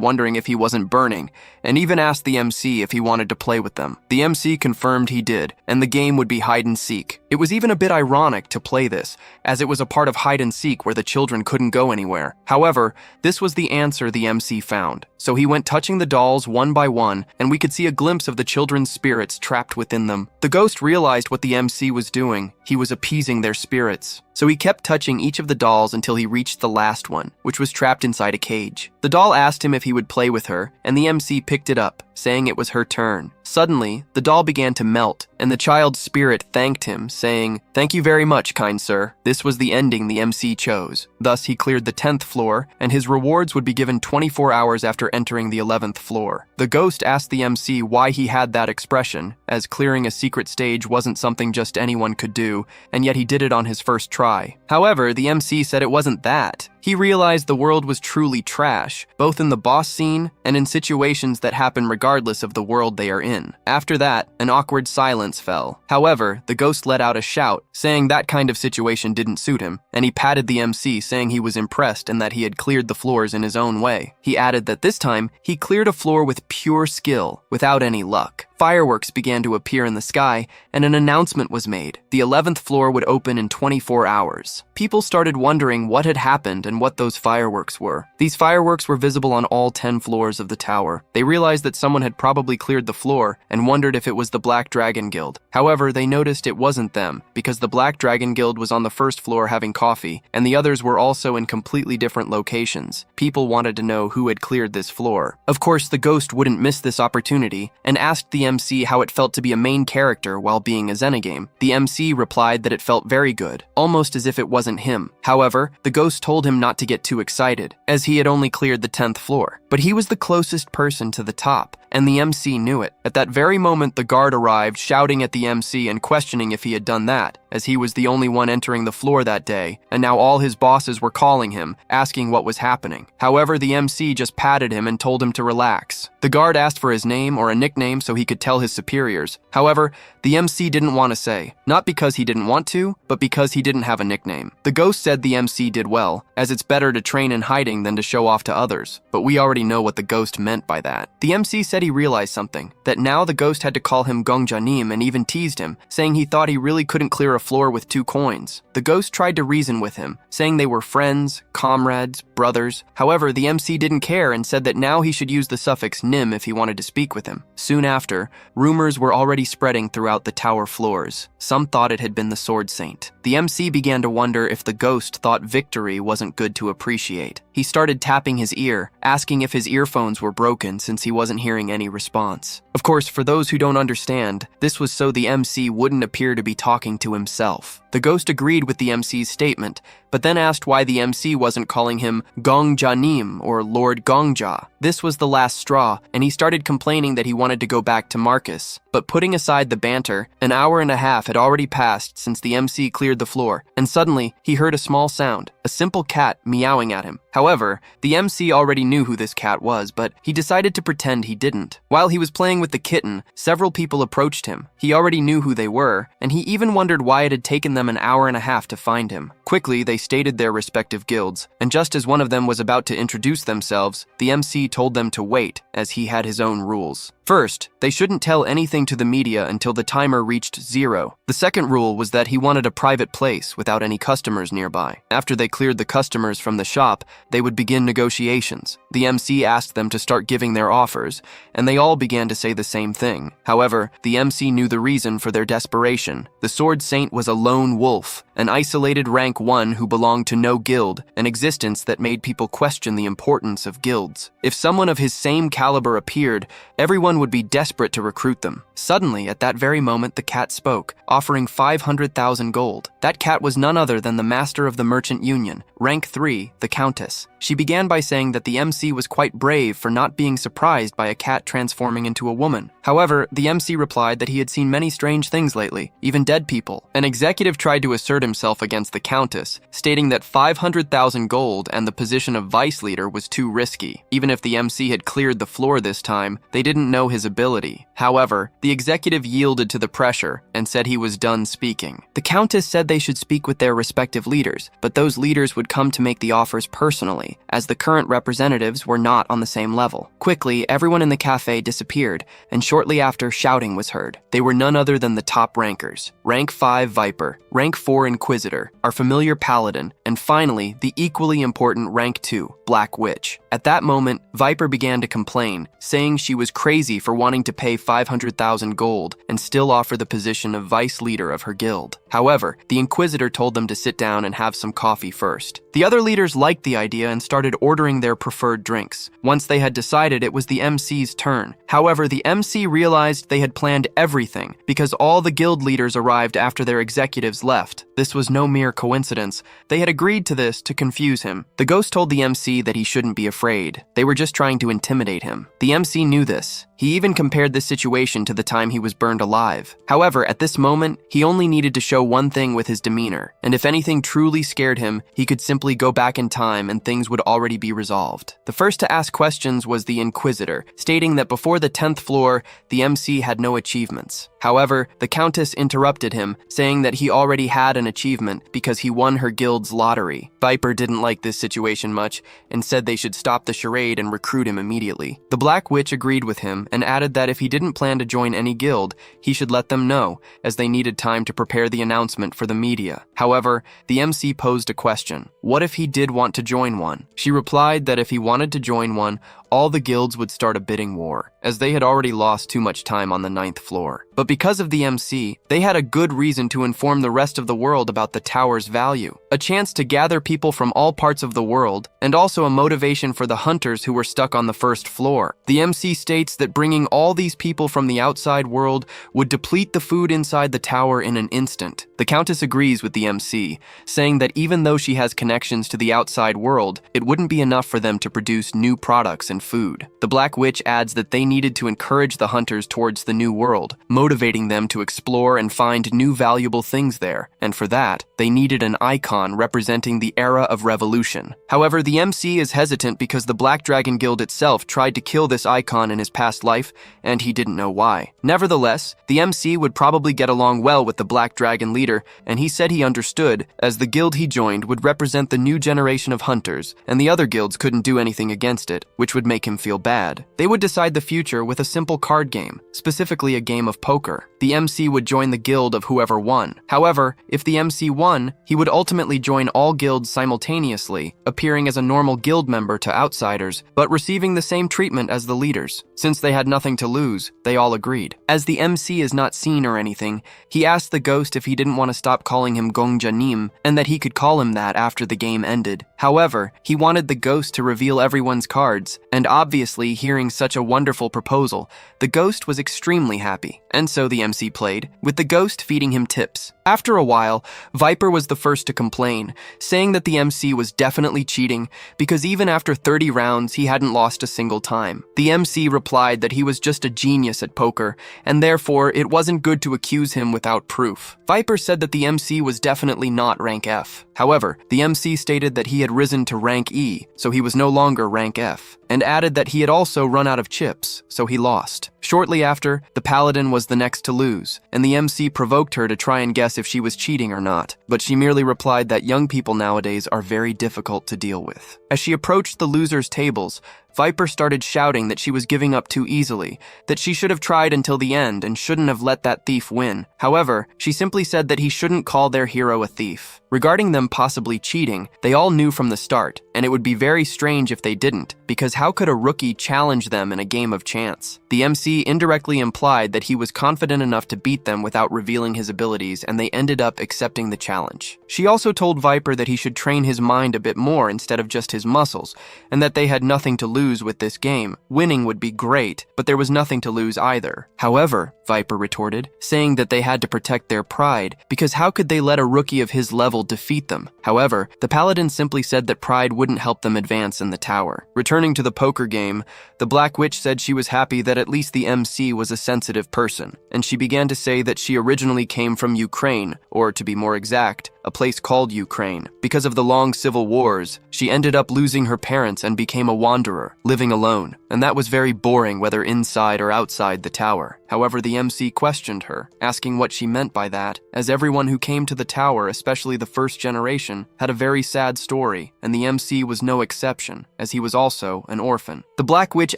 wondering if he wasn't burning, and even asked the MC if he wanted to play with them. The MC confirmed he did, and the game would be hide and seek. It was even a bit ironic to play this, as it was a part of hide and seek where the children couldn't go anywhere. However, this was the answer the MC found. So he went touching the dolls one by one, and we could see a glimpse of the children's spirits trapped within them. The ghost realized what the MC was doing. He was appeasing their spirits. So he kept touching each of the dolls until he reached the last one, which was trapped inside a cage. The doll asked him if he would play with her, and the MC picked it up, saying it was her turn. Suddenly, the doll began to melt, and the child's spirit thanked him, saying, "Thank you very much, kind sir." This was the ending the MC chose. Thus, he cleared the 10th floor, and his rewards would be given 24 hours after entering the 11th floor. The ghost asked the MC why he had that expression, as clearing a secret stage wasn't something just anyone could do, and yet he did it on his first try. However, the MC said it wasn't that. He realized the world was truly trash, both in the boss scene and in situations that happen regardless of the world they are in. After that, an awkward silence fell. However, the ghost let out a shout, saying that kind of situation didn't suit him, and he patted the MC, saying he was impressed and that he had cleared the floors in his own way. He added that this time, he cleared a floor with pure skill, without any luck. fireworks began to appear in the sky, and an announcement was made. The 11th floor would open in 24 hours. People started wondering what had happened and what those fireworks were. These fireworks were visible on all 10 floors of the tower. They realized that someone had probably cleared the floor and wondered if it was the Black Dragon Guild. However, they noticed it wasn't them, because the Black Dragon Guild was on the first floor having coffee, and the others were also in completely different locations. People wanted to know who had cleared this floor. Of course, the ghost wouldn't miss this opportunity and asked the MC how it felt to be a main character while being a Zenigame. The MC replied that it felt very good, almost as if it wasn't him. However, the ghost told him not to get too excited, as he had only cleared the 10th floor. But he was the closest person to the top, and the MC knew it. At that very moment, the guard arrived, shouting at the MC and questioning if he had done that, as he was the only one entering the floor that day, and now all his bosses were calling him, asking what was happening. However, the MC just patted him and told him to relax. The guard asked for his name or a nickname so he could tell his superiors. However, the MC didn't want to say, not because he didn't want to, but because he didn't have a nickname. The ghost said the MC did well, as it's better to train in hiding than to show off to others, but we already know what the ghost meant by that. The MC said he realized something, that now the ghost had to call him Gongjanim and even teased him, saying he thought he really couldn't clear a floor with 2 coins. The ghost tried to reason with him, saying they were friends, comrades, brothers. However, the MC didn't care and said that now he should use the suffix nim if he wanted to speak with him. Soon after, rumors were already spreading throughout the tower floors. Some thought it had been the Sword Saint. The MC began to wonder if the ghost thought victory wasn't good to appreciate. He started tapping his ear, asking if his earphones were broken since he wasn't hearing any response. Of course, for those who don't understand, this was so the MC wouldn't appear to be talking to himself. The ghost agreed with the MC's statement, but then asked why the MC wasn't calling him Gongjanim or Lord Gongja. This was the last straw, and he started complaining that he wanted to go back to Marcus. But putting aside the banter, an hour and a half had already passed since the MC cleared the floor, and suddenly he heard a small sound, a simple cat meowing at him. However, the MC already knew who this cat was, but he decided to pretend he didn't. While he was playing with the kitten, several people approached him. He already knew who they were, and he even wondered why it had taken them an hour and a half to find him. Quickly, they stated their respective guilds, and just as one of them was about to introduce themselves, the MC told them to wait, as he had his own rules. First, they shouldn't tell anything to the media until the timer reached 0. The second rule was that he wanted a private place without any customers nearby. After they cleared the customers from the shop, they would begin negotiations. The MC asked them to start giving their offers, and they all began to say the same thing. However, the MC knew the reason for their desperation. The Sword Saint was a lone wolf, an isolated rank 1 who belonged to no guild, an existence that made people question the importance of guilds. If someone of his same caliber appeared, everyone would be desperate to recruit them. Suddenly, at that very moment, the cat spoke, offering 500,000 gold. That cat was none other than the master of the merchant union, rank 3, the Countess. She began by saying that the MC was quite brave for not being surprised by a cat transforming into a woman. However, the MC replied that he had seen many strange things lately, even dead people. An executive tried to assert himself against the Countess, stating that 500,000 gold and the position of vice leader was too risky. Even if the MC had cleared the floor this time, they didn't know his ability. However, the executive yielded to the pressure and said he was done speaking. The Countess said they should speak with their respective leaders, but those leaders would come to make the offers personally, as the current representatives were not on the same level. Quickly, everyone in the cafe disappeared, and shortly after, shouting was heard. They were none other than the top rankers: rank 5 Viper, rank 4 Inquisitor, our familiar Paladin, and finally, the equally important rank 2, Black Witch. At that moment, Viper began to complain, saying she was crazy for wanting to pay 500,000 gold and still offer the position of vice leader of her guild. However, the Inquisitor told them to sit down and have some coffee first. The other leaders liked the idea and started ordering their preferred drinks. Once they had decided, it was the MC's turn. However, the MC realized they had planned everything because all the guild leaders arrived after their executives left. This was no mere coincidence. They had agreed to this to confuse him. The ghost told the MC that he shouldn't be afraid. They were just trying to intimidate him. The MC knew this. He even compared this situation to the time he was burned alive. However, at this moment, he only needed to show one thing with his demeanor, and if anything truly scared him, he could simply go back in time and things things would already be resolved. The first to ask questions was the Inquisitor, stating that before the 10th floor, the MC had no achievements. However, the Countess interrupted him, saying that he already had an achievement because he won her guild's lottery. Viper didn't like this situation much and said they should stop the charade and recruit him immediately. The Black Witch agreed with him and added that if he didn't plan to join any guild, he should let them know, as they needed time to prepare the announcement for the media. However, the MC posed a question. What if he did want to join one? She replied that if he wanted to join one, all the guilds would start a bidding war, as they had already lost too much time on the 9th floor. But because of the MC, they had a good reason to inform the rest of the world about the tower's value, a chance to gather people from all parts of the world, and also a motivation for the hunters who were stuck on the 1st floor. The MC states that bringing all these people from the outside world would deplete the food inside the tower in an instant. The Countess agrees with the MC, saying that even though she has connections to the outside world, it wouldn't be enough for them to produce new products and food. The Black Witch adds that they needed to encourage the hunters towards the new world, motivating them to explore and find new valuable things there, and for that, they needed an icon representing the era of revolution. However, the MC is hesitant because the Black Dragon Guild itself tried to kill this icon in his past life, and he didn't know why. Nevertheless, the MC would probably get along well with the Black Dragon leader, and he said he understood, as the guild he joined would represent the new generation of hunters, and the other guilds couldn't do anything against it, which would make him feel bad. They would decide the future with a simple card game, specifically a game of poker. The MC would join the guild of whoever won. However, if the MC won, he would ultimately join all guilds simultaneously, appearing as a normal guild member to outsiders, but receiving the same treatment as the leaders. Since they had nothing to lose, they all agreed. As the MC is not seen or anything, he asked the ghost if he didn't want to stop calling him Gongjanim, and that he could call him that after the game ended. However, he wanted the ghost to reveal everyone's cards, and obviously, hearing such a wonderful proposal, the ghost was extremely happy, and so the MC played, with the ghost feeding him tips. After a while, Viper was the first to complain, saying that the MC was definitely cheating because even after 30 rounds, he hadn't lost a single time. The MC replied that he was just a genius at poker, and therefore it wasn't good to accuse him without proof. Viper said that the MC was definitely not rank F. However, the MC stated that he had risen to rank E, so he was no longer rank F, and added that he had also run out of chips, so he lost. Shortly after, the Paladin was the next to lose, and the MC provoked her to try and guess if she was cheating or not, but she merely replied that young people nowadays are very difficult to deal with. As she approached the losers' tables, Viper started shouting that she was giving up too easily, that she should have tried until the end and shouldn't have let that thief win. However, she simply said that he shouldn't call their hero a thief. Regarding them possibly cheating, they all knew from the start, and it would be very strange if they didn't, because how could a rookie challenge them in a game of chance? The MC indirectly implied that he was confident enough to beat them without revealing his abilities, and they ended up accepting the challenge. She also told Viper that he should train his mind a bit more instead of just his muscles, and that they had nothing to lose with this game. Winning would be great, but there was nothing to lose either. However, Viper retorted, saying that they had to protect their pride, because how could they let a rookie of his level defeat them? However, the Paladin simply said that pride wouldn't help them advance in the tower. Returning to the poker game, the Black Witch said she was happy that at least the MC was a sensitive person, and she began to say that she originally came from Ukraine, or to be more exact, a place called Ukraine. Because of the long civil wars, she ended up losing her parents and became a wanderer, living alone, and that was very boring whether inside or outside the tower. However, the MC questioned her, asking what she meant by that, as everyone who came to the tower, especially the first generation, had a very sad story, and the MC was no exception, as he was also an orphan. The Black Witch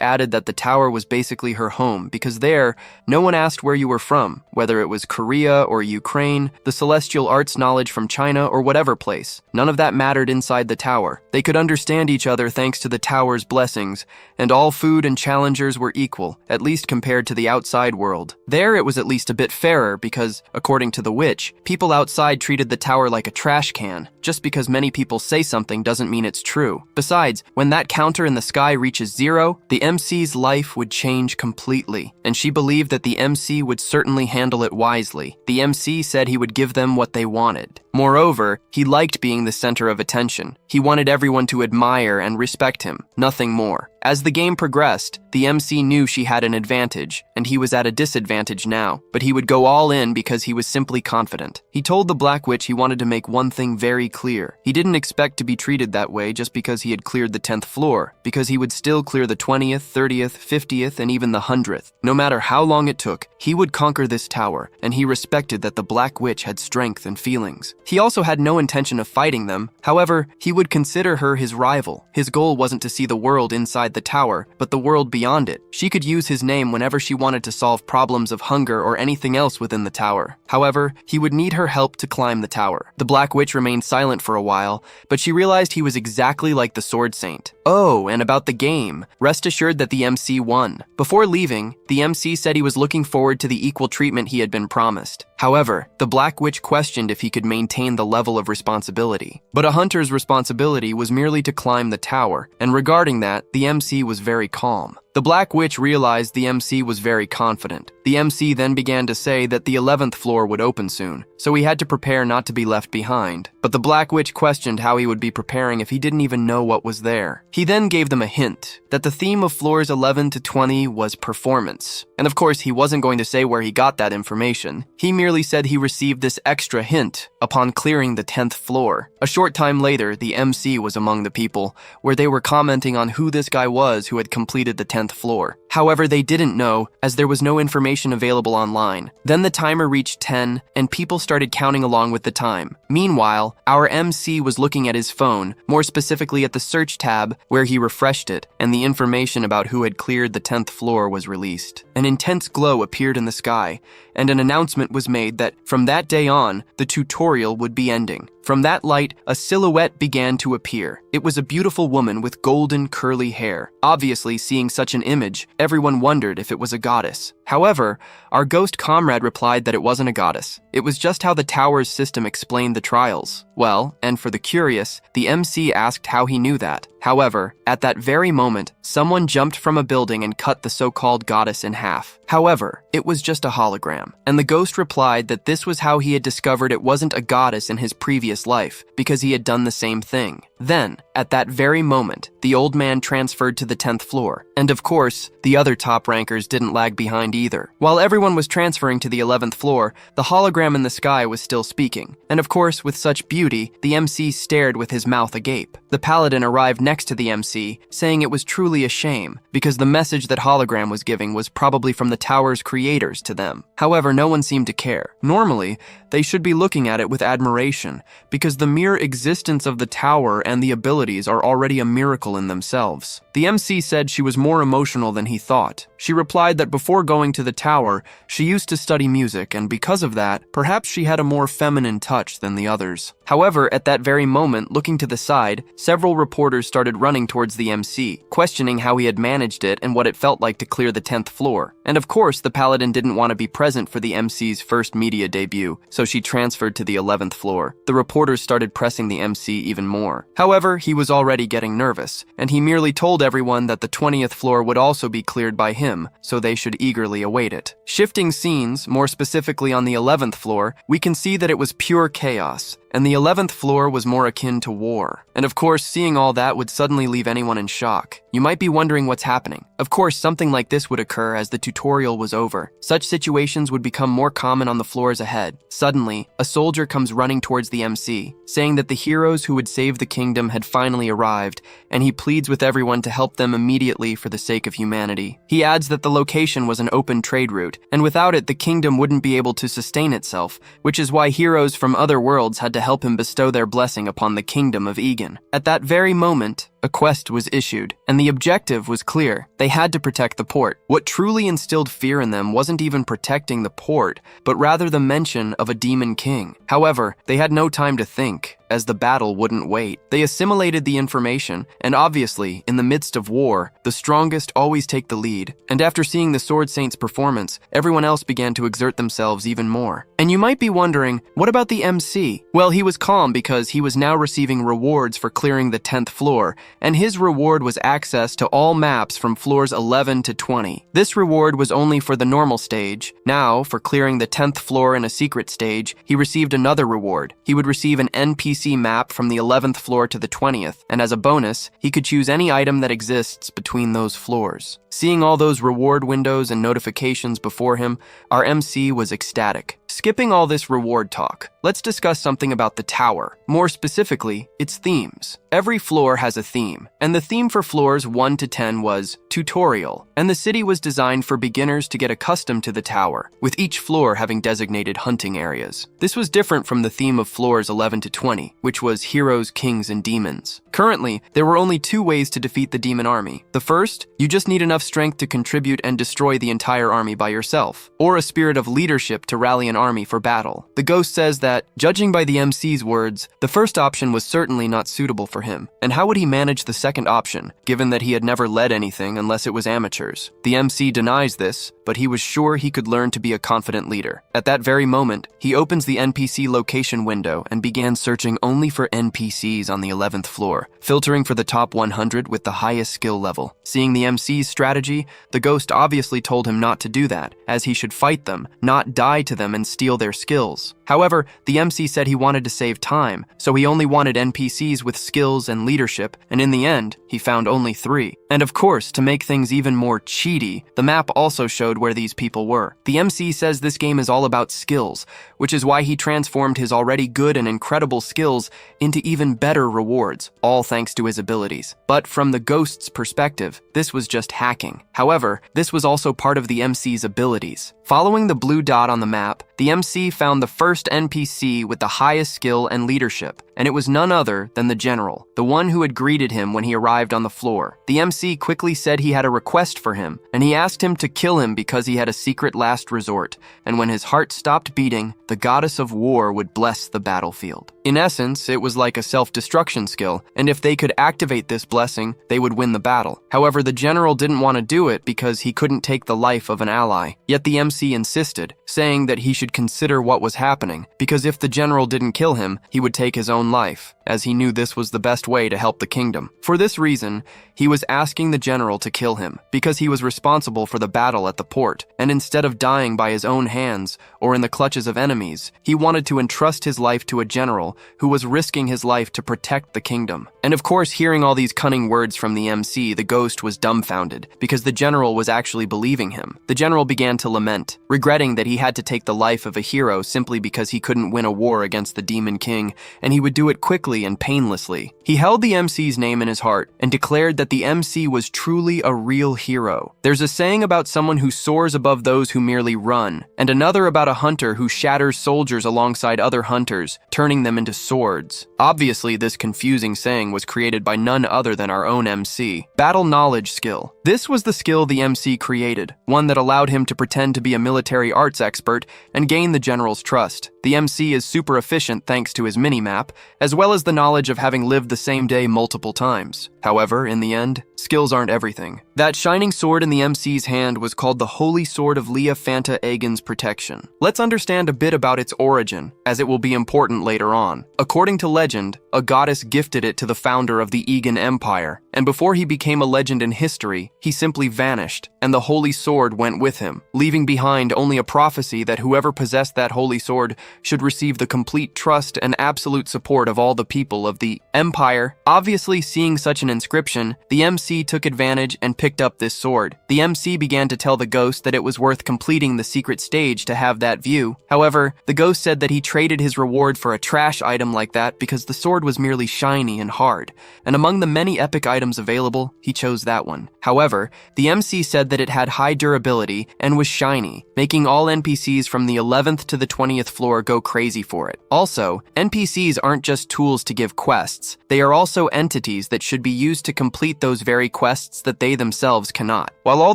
added that the tower was basically her home, because there, no one asked where you were from, whether it was Korea or Ukraine, the celestial arts knowledge from China, or whatever place. None of that mattered inside the tower. They could understand each other thanks to the tower's blessings, and all food and challengers were equal, at least compared to the outside world. There it was at least a bit fairer because, according to the witch, people outside treated the tower like a trash can. Just because many people say something doesn't mean it's true. Besides, when that counter in the sky reaches 0, the MC's life would change completely, and she believed that the MC would certainly handle it wisely. The MC said he would give them what they wanted. Moreover, he liked being the center of attention. He wanted everyone to admire and respect him, nothing more. As the game progressed, the MC knew she had an advantage, and he was at a disadvantage now, but he would go all in because he was simply confident. He told the Black Witch he wanted to make one thing very clear. He didn't expect to be treated that way just because he had cleared the 10th floor, because he would still clear the 20th, 30th, 50th, and even the 100th. No matter how long it took, he would conquer this tower, and he respected that the Black Witch had strength and feelings. He also had no intention of fighting them. However, he would consider her his rival. His goal wasn't to see the world inside the tower, but the world beyond it. She could use his name whenever she wanted to solve problems of hunger or anything else within the tower. However, he would need her help to climb the tower. The Black Witch remained silent for a while, but she realized he was exactly like the Sword Saint. Oh, and about the game, rest assured that the MC won. Before leaving, the MC said he was looking forward to the equal treatment he had been promised. However, the Black Witch questioned if he could maintain the level of responsibility. But a hunter's responsibility was merely to climb the tower, and regarding that, the MC was very calm. The Black Witch realized the MC was very confident. The MC then began to say that the 11th floor would open soon, so he had to prepare not to be left behind. But the Black Witch questioned how he would be preparing if he didn't even know what was there. He then gave them a hint that the theme of floors 11 to 20 was performance. And of course, he wasn't going to say where he got that information. He merely said he received this extra hint upon clearing the 10th floor. A short time later, the MC was among the people, where they were commenting on who this guy was who had completed the 10th floor. However, they didn't know, as there was no information available online. Then the timer reached 10, and people started counting along with the time. Meanwhile, our MC was looking at his phone, more specifically at the search tab, where he refreshed it, and the information about who had cleared the 10th floor was released. An intense glow appeared in the sky, and an announcement was made that, from that day on, the tutorial would be ending. From that light, a silhouette began to appear. It was a beautiful woman with golden, curly hair. Obviously, seeing such an image, everyone wondered if it was a goddess. However, our ghost comrade replied that it wasn't a goddess. It was just how the tower's system explained the trials. Well, and for the curious, the MC asked how he knew that. However, at that very moment, someone jumped from a building and cut the so-called goddess in half. However, it was just a hologram, and the ghost replied that this was how he had discovered it wasn't a goddess in his previous life, because he had done the same thing. Then, at that very moment, the old man transferred to the 10th floor, and of course, the other top rankers didn't lag behind either. While everyone was transferring to the 11th floor, the hologram in the sky was still speaking, and of course, with such beauty, the MC stared with his mouth agape. The paladin arrived next to the MC, saying it was truly a shame, because the message that hologram was giving was probably from the tower's creators to them. However, no one seemed to care. Normally, they should be looking at it with admiration, because the mere existence of the tower and the abilities are already a miracle in themselves. The MC said she was more emotional than he thought. She replied that before going to the tower, she used to study music, and because of that, perhaps she had a more feminine touch than the others. However, at that very moment, looking to the side, several reporters started running towards the MC, questioning how he had managed it and what it felt like to clear the 10th floor. And of course, the paladin didn't want to be present for the MC's first media debut, so she transferred to the 11th floor. The reporters started pressing the MC even more. However, he was already getting nervous, and he merely told everyone that the 20th floor would also be cleared by him, so they should eagerly await it. Shifting scenes, more specifically on the 11th floor, we can see that it was pure chaos, and the 11th floor was more akin to war. And of course, seeing all that would suddenly leave anyone in shock. You might be wondering what's happening. Of course, something like this would occur as the tutorial was over. Such situations would become more common on the floors ahead. Suddenly, a soldier comes running towards the MC, saying that the heroes who would save the kingdom had finally arrived, and he pleads with everyone to help them immediately for the sake of humanity. He adds that the location was an open trade route, and without it, the kingdom wouldn't be able to sustain itself, which is why heroes from other worlds had to help him bestow their blessing upon the kingdom of Egan. At that very moment, a quest was issued, and the objective was clear. They had to protect the port. What truly instilled fear in them wasn't even protecting the port, but rather the mention of a demon king. However, they had no time to think, as the battle wouldn't wait. They assimilated the information, and obviously, in the midst of war, the strongest always take the lead. And after seeing the Sword Saint's performance, everyone else began to exert themselves even more. And you might be wondering, what about the MC? Well, he was calm because he was now receiving rewards for clearing the 10th floor, and his reward was access to all maps from floors 11 to 20. This reward was only for the normal stage. Now, for clearing the 10th floor in a secret stage, he received another reward. He would receive an NPC map from the 11th floor to the 20th, and as a bonus, he could choose any item that exists between those floors. Seeing all those reward windows and notifications before him, our MC was ecstatic. Skipping all this reward talk, let's discuss something about the tower. More specifically, its themes. Every floor has a theme, and the theme for floors 1 to 10 was tutorial, and the city was designed for beginners to get accustomed to the tower, with each floor having designated hunting areas. This was different from the theme of floors 11 to 20, which was heroes, kings, and demons. Currently, there were only 2 ways to defeat the demon army. The first, you just need enough strength to contribute and destroy the entire army by yourself, or a spirit of leadership to rally an army for battle. The ghost says that, judging by the MC's words, the first option was certainly not suitable for him. And how would he manage the second option, given that he had never led anything unless it was amateurs? The MC denies this, but he was sure he could learn to be a confident leader. At that very moment, he opens the NPC location window and began searching only for NPCs on the 11th floor, filtering for the top 100 with the highest skill level. Seeing the MC's strategy, the ghost obviously told him not to do that, as he should fight them, not die to them and steal their skills. However, the MC said he wanted to save time, so he only wanted NPCs with skills and leadership, and in the end, he found only 3. And of course, to make things even more cheaty, the map also showed where these people were. The MC says this game is all about skills, which is why he transformed his already good and incredible skills into even better rewards, all thanks to his abilities. But from the ghost's perspective, this was just hacking. However, this was also part of the MC's abilities. Following the blue dot on the map, the MC found the first NPC with the highest skill and leadership, and it was none other than the general, the one who had greeted him when he arrived on the floor. The MC quickly said he had a request for him, and he asked him to kill him because he had a secret last resort, and when his heart stopped beating, the goddess of war would bless the battlefield. In essence, it was like a self-destruction skill, and if they could activate this blessing, they would win the battle. However, the general didn't want to do it because he couldn't take the life of an ally. Yet the MC insisted, saying that he should consider what was happening, because if the general didn't kill him, he would take his own life, as he knew this was the best way to help the kingdom. For this reason, he was asking the general to kill him, because he was responsible for the battle at the port, and instead of dying by his own hands, or in the clutches of enemies, he wanted to entrust his life to a general who was risking his life to protect the kingdom. And of course, hearing all these cunning words from the MC, the ghost was dumbfounded, because the general was actually believing him. The general began to lament, regretting that he had to take the life of a hero simply because he couldn't win a war against the demon king, and he would do it quickly and painlessly. He held the MC's name in his heart and declared that the MC was truly a real hero. There's a saying about someone who soars above those who merely run, and another about a hunter who shatters soldiers alongside other hunters, turning them into swords. Obviously, this confusing saying was created by none other than our own MC. Battle knowledge skill. This was the skill the MC created, one that allowed him to pretend to be a military arts expert and gain the general's trust. The MC is super efficient thanks to his mini-map, as well as the knowledge of having lived the same day multiple times. However, in the end, skills aren't everything. That shining sword in the MC's hand was called the Holy Sword of Leah Fanta Aegon's Protection. Let's understand a bit about its origin, as it will be important later on. According to legend, a goddess gifted it to the founder of the Aegon Empire, and before he became a legend in history, he simply vanished, and the Holy Sword went with him, leaving behind only a prophecy that whoever possessed that Holy Sword should receive the complete trust and absolute support of all the people of the Empire. Obviously, seeing such an inscription, the MC took advantage and picked up this sword. The MC began to tell the ghost that it was worth completing the secret stage to have that view. However, the ghost said that he traded his reward for a trash item like that because the sword was merely shiny and hard, and among the many epic items available, he chose that one. However, the MC said that it had high durability and was shiny, making all NPCs from the 11th to the 20th floor go crazy for it. Also, NPCs aren't just tools to give quests, they are also entities that should be used to complete those very quests that they themselves cannot. While all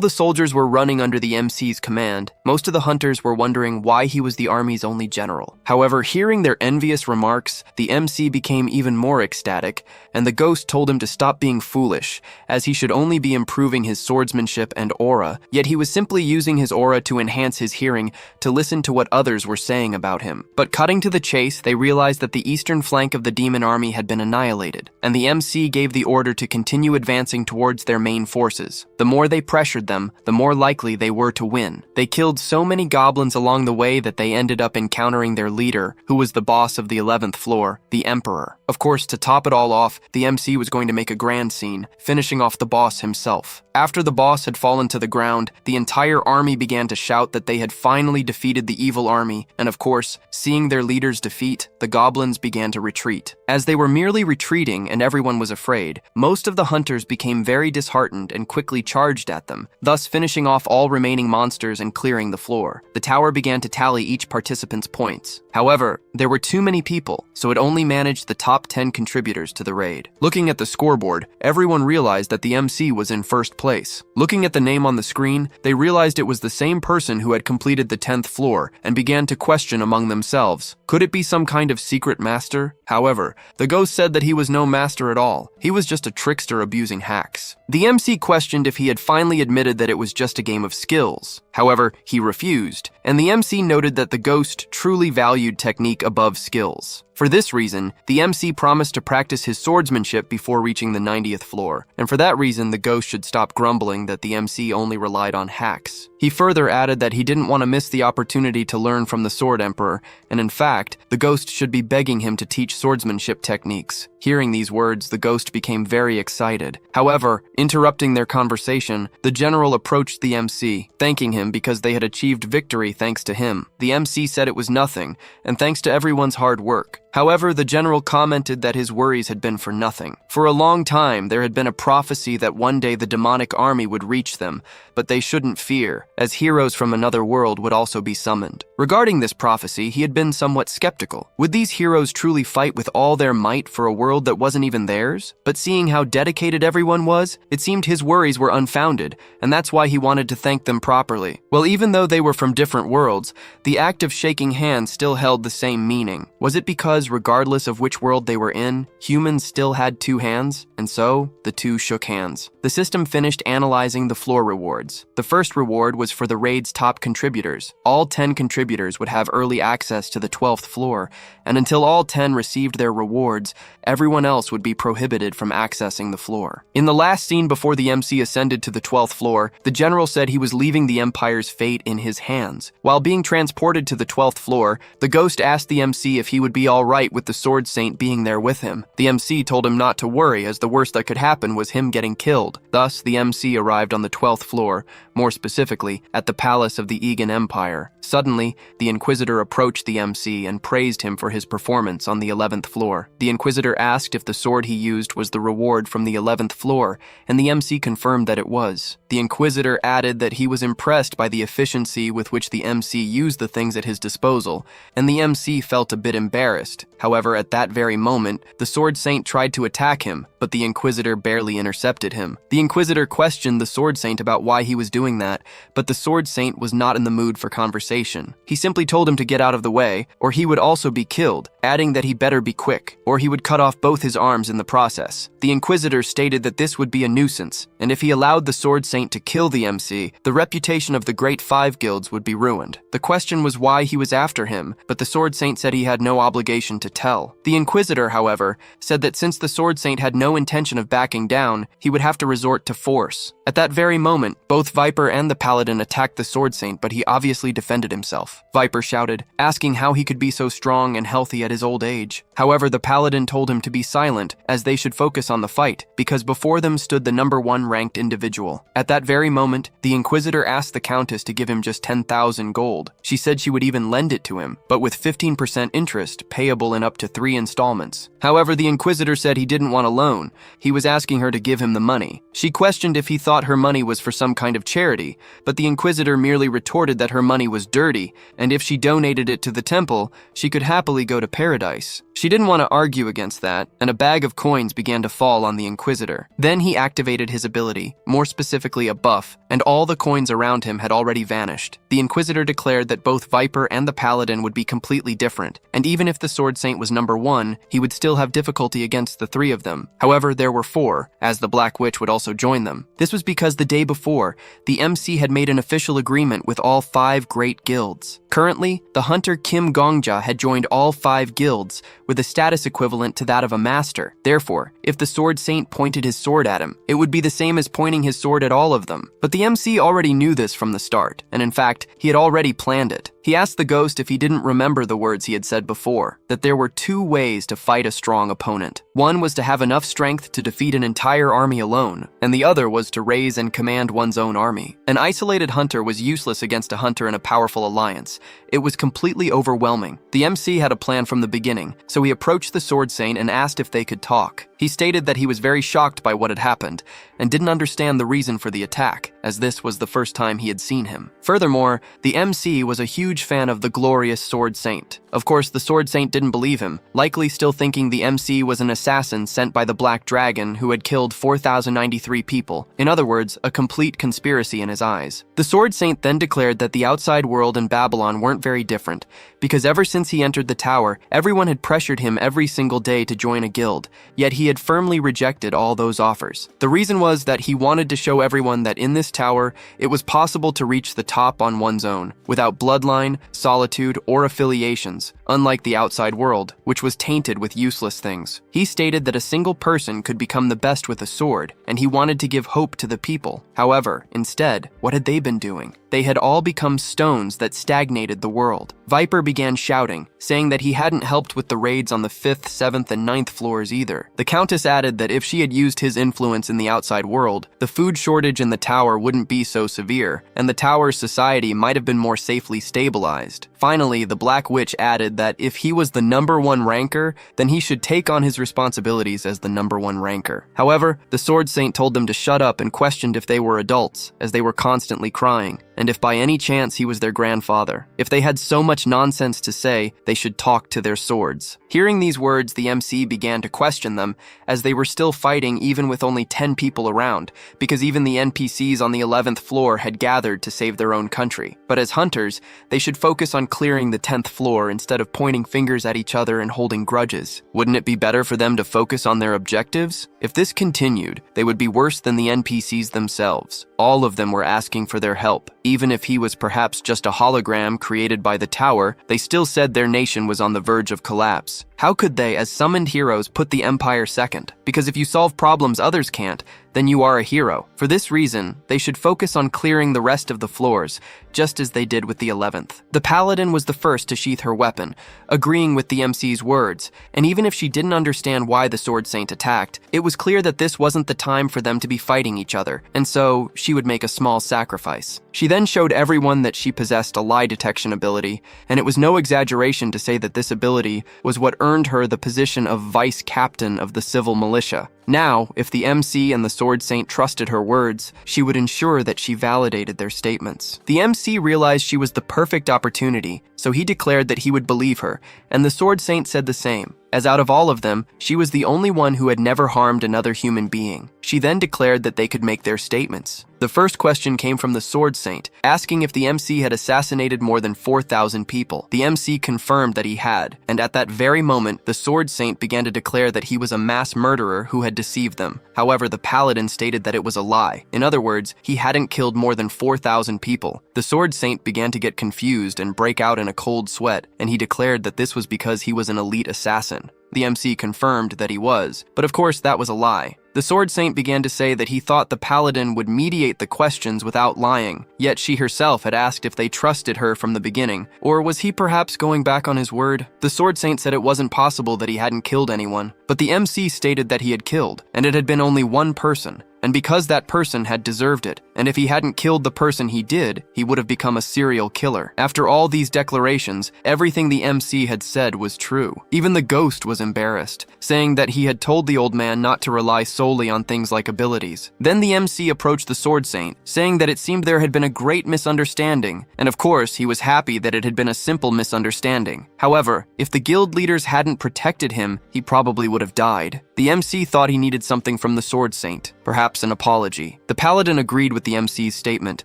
the soldiers were running under the MC's command, most of the hunters were wondering why he was the army's only general. However, hearing their envious remarks, the MC became even more ecstatic, and the ghost told him to stop being foolish, as he should only be improving his swordsmanship and aura, yet he was simply using his aura to enhance his hearing to listen to what others were saying about him. But cutting to the chase, they realized that the eastern flank of the demon army had been annihilated, and the MC gave the order to continue advancing towards their main forces. The more they pressured them, the more likely they were to win. They killed so many goblins along the way that they ended up encountering their leader, who was the boss of the 11th floor, the Emperor. Of course, to top it all off, the MC was going to make a grand scene, finishing off the boss himself. After the boss had fallen to the ground, the entire army began to shout that they had finally defeated the evil army, and of course, seeing their leader's defeat, the goblins began to retreat. As they were merely retreating and everyone was afraid, most of the hunters became very disheartened and quickly charged at them, thus finishing off all remaining monsters and clearing the floor. The tower began to tally each participant's points. However, there were too many people, so it only managed the top 10 contributors to the raid. Looking at the scoreboard, everyone realized that the MC was in first place. Looking at the name on the screen, they realized it was the same person who had completed the 10th floor and began to question among themselves. Could it be some kind of secret master? However, the ghost said that he was no master at all. He was just a trickster abusing hacks. The MC questioned if he had finally admitted that it was just a game of skills. However, he refused, and the MC noted that the ghost truly valued technique above skills. For this reason, the MC promised to practice his swordsmanship before reaching the 90th floor, and for that reason the ghost should stop grumbling that the MC only relied on hacks. He further added that he didn't want to miss the opportunity to learn from the Sword Emperor, and in fact, the ghost should be begging him to teach swordsmanship techniques. Hearing these words, the ghost became very excited. However, interrupting their conversation, the general approached the MC, thanking him because they had achieved victory thanks to him. The MC said it was nothing, and thanks to everyone's hard work. However, the general commented that his worries had been for nothing. For a long time, there had been a prophecy that one day the demonic army would reach them, but they shouldn't fear, as heroes from another world would also be summoned. Regarding this prophecy, he had been somewhat skeptical. Would these heroes truly fight with all their might for a world that wasn't even theirs? But seeing how dedicated everyone was, it seemed his worries were unfounded, and that's why he wanted to thank them properly. Well, even though they were from different worlds, the act of shaking hands still held the same meaning. Was it because regardless of which world they were in, humans still had two hands, and so the two shook hands. The system finished analyzing the floor rewards. The first reward was for the raid's top contributors. All 10 contributors would have early access to the 12th floor, and until all 10 received their rewards, everyone else would be prohibited from accessing the floor. In the last scene before the MC ascended to the 12th floor, the general said he was leaving the Empire's fate in his hands. While being transported to the 12th floor, the ghost asked the MC if he would be all right with the Sword Saint being there with him. The MC told him not to worry, as the worst that could happen was him getting killed. Thus, the MC arrived on the 12th floor, more specifically, at the palace of the Egan Empire. Suddenly, the Inquisitor approached the MC and praised him for his performance on the 11th floor. The Inquisitor asked if the sword he used was the reward from the 11th floor, and the MC confirmed that it was. The Inquisitor added that he was impressed by the efficiency with which the MC used the things at his disposal, and the MC felt a bit embarrassed. However, at that very moment, the Sword Saint tried to attack him, but the Inquisitor barely intercepted him. The Inquisitor questioned the Sword Saint about why he was doing that, but the Sword Saint was not in the mood for conversation. He simply told him to get out of the way, or he would also be killed, adding that he better be quick, or he would cut off both his arms in the process. The Inquisitor stated that this would be a nuisance, and if he allowed the Sword Saint to kill the MC, the reputation of the Great Five Guilds would be ruined. The question was why he was after him, but the Sword Saint said he had no obligation to tell. The Inquisitor, however, said that since the Sword Saint had no intention of backing down, he would have to resort to force. At that very moment, both Viper and the Paladin attacked the Sword Saint, but he obviously defended himself. Viper shouted, asking how he could be so strong and healthy at his old age. However, the Paladin told him to be silent, as they should focus on the fight, because before them stood the #1 ranked individual. At that very moment, the Inquisitor asked the Countess to give him just 10,000 gold. She said she would even lend it to him, but with 15% interest, payable in up to 3 installments. However, the Inquisitor said he didn't want a loan. He was asking her to give him the money. She questioned if he thought her money was for some kind of charity, but the Inquisitor merely retorted that her money was dirty, and if she donated it to the temple, she could happily go to Paradise. paradise. She didn't want to argue against that, and a bag of coins began to fall on the Inquisitor. Then he activated his ability, more specifically a buff, and all the coins around him had already vanished. The Inquisitor declared that both Viper and the Paladin would be completely different, and even if the Sword Saint was number 1, he would still have difficulty against the 3 of them. However, there were 4, as the Black Witch would also join them. This was because the day before, the MC had made an official agreement with all 5 great guilds. Currently, the hunter Kim Gongja had joined all 5 guilds, with a status equivalent to that of a master. Therefore, if the Sword Saint pointed his sword at him, it would be the same as pointing his sword at all of them. But the MC already knew this from the start, and in fact, he had already planned it. He asked the ghost if he didn't remember the words he had said before, that there were 2 ways to fight a strong opponent. One was to have enough strength to defeat an entire army alone, and the other was to raise and command one's own army. An isolated hunter was useless against a hunter in a powerful alliance. It was completely overwhelming. The MC had a plan from the beginning, so he approached the Sword Saint and asked if they could talk. He stated that he was very shocked by what had happened, and didn't understand the reason for the attack, as this was the first time he had seen him. Furthermore, the MC was a huge fan of the glorious Sword Saint. Of course, the Sword Saint didn't believe him, likely still thinking the MC was an assassin sent by the Black Dragon who had killed 4,093 people. In other words, a complete conspiracy in his eyes. The Sword Saint then declared that the outside world and Babylon weren't very different, because ever since he entered the tower, everyone had pressured him every single day to join a guild, yet he had firmly rejected all those offers. The reason was that he wanted to show everyone that in this tower, it was possible to reach the top on one's own, without bloodline, solitude, or affiliations, unlike the outside world, which was tainted with useless things. He stated that a single person could become the best with a sword, and he wanted to give hope to the people. However, instead, what had they been doing? They had all become stones that stagnated the world. Viper began shouting, saying that he hadn't helped with the raids on the 5th, 7th, and 9th floors either. The Countess added that if she had used his influence in the outside world, the food shortage in the tower wouldn't be so severe, and the tower's society might have been more safely stabilized. Finally, the Black Witch added that if he was the number 1 ranker, then he should take on his responsibilities as the number 1 ranker. However, the Sword Saint told them to shut up and questioned if they were adults, as they were constantly crying, and if by any chance he was their grandfather. If they had so much nonsense to say, they should talk to their swords. Hearing these words, the MC began to question them, as they were still fighting even with only 10 people around, because even the NPCs on the 11th floor had gathered to save their own country. But as hunters, they should focus on clearing the 10th floor instead of pointing fingers at each other and holding grudges. Wouldn't it be better for them to focus on their objectives? If this continued, they would be worse than the NPCs themselves. All of them were asking for their help. Even if he was perhaps just a hologram created by the tower, they still said their nation was on the verge of collapse. How could they, as summoned heroes, put the Empire second? Because if you solve problems others can't, then you are a hero. For this reason, they should focus on clearing the rest of the floors, just as they did with the 11th. The Paladin was the first to sheath her weapon, agreeing with the MC's words, and even if she didn't understand why the Sword Saint attacked, it was clear that this wasn't the time for them to be fighting each other, and so she would make a small sacrifice. She then showed everyone that she possessed a lie detection ability, and it was no exaggeration to say that this ability was what earned her the position of vice captain of the civil militia. Now, if the MC and the Sword Saint trusted her words, she would ensure that she validated their statements. The MC realized she was the perfect opportunity, so he declared that he would believe her, and the Sword Saint said the same, as out of all of them, she was the only one who had never harmed another human being. She then declared that they could make their statements. The first question came from the Sword Saint, asking if the MC had assassinated more than 4,000 people. The MC confirmed that he had, and at that very moment, the Sword Saint began to declare that he was a mass murderer who had deceived them. However, the Paladin stated that it was a lie. In other words, he hadn't killed more than 4,000 people. The Sword Saint began to get confused and break out in a cold sweat, and he declared that this was because he was an elite assassin. The MC confirmed that he was, but of course that was a lie. The Sword Saint began to say that he thought the Paladin would mediate the questions without lying, yet she herself had asked if they trusted her from the beginning, or was he perhaps going back on his word? The Sword Saint said it wasn't possible that he hadn't killed anyone, but the MC stated that he had killed, and it had been only one person, and because that person had deserved it, and if he hadn't killed the person he did, he would have become a serial killer. After all these declarations, everything the MC had said was true. Even the ghost was embarrassed, saying that he had told the old man not to rely solely on things like abilities. Then the MC approached the Sword Saint, saying that it seemed there had been a great misunderstanding, and of course he was happy that it had been a simple misunderstanding. However, if the guild leaders hadn't protected him, he probably would have died. The MC thought he needed something from the Sword Saint, perhaps an apology. The Paladin agreed with the MC's statement,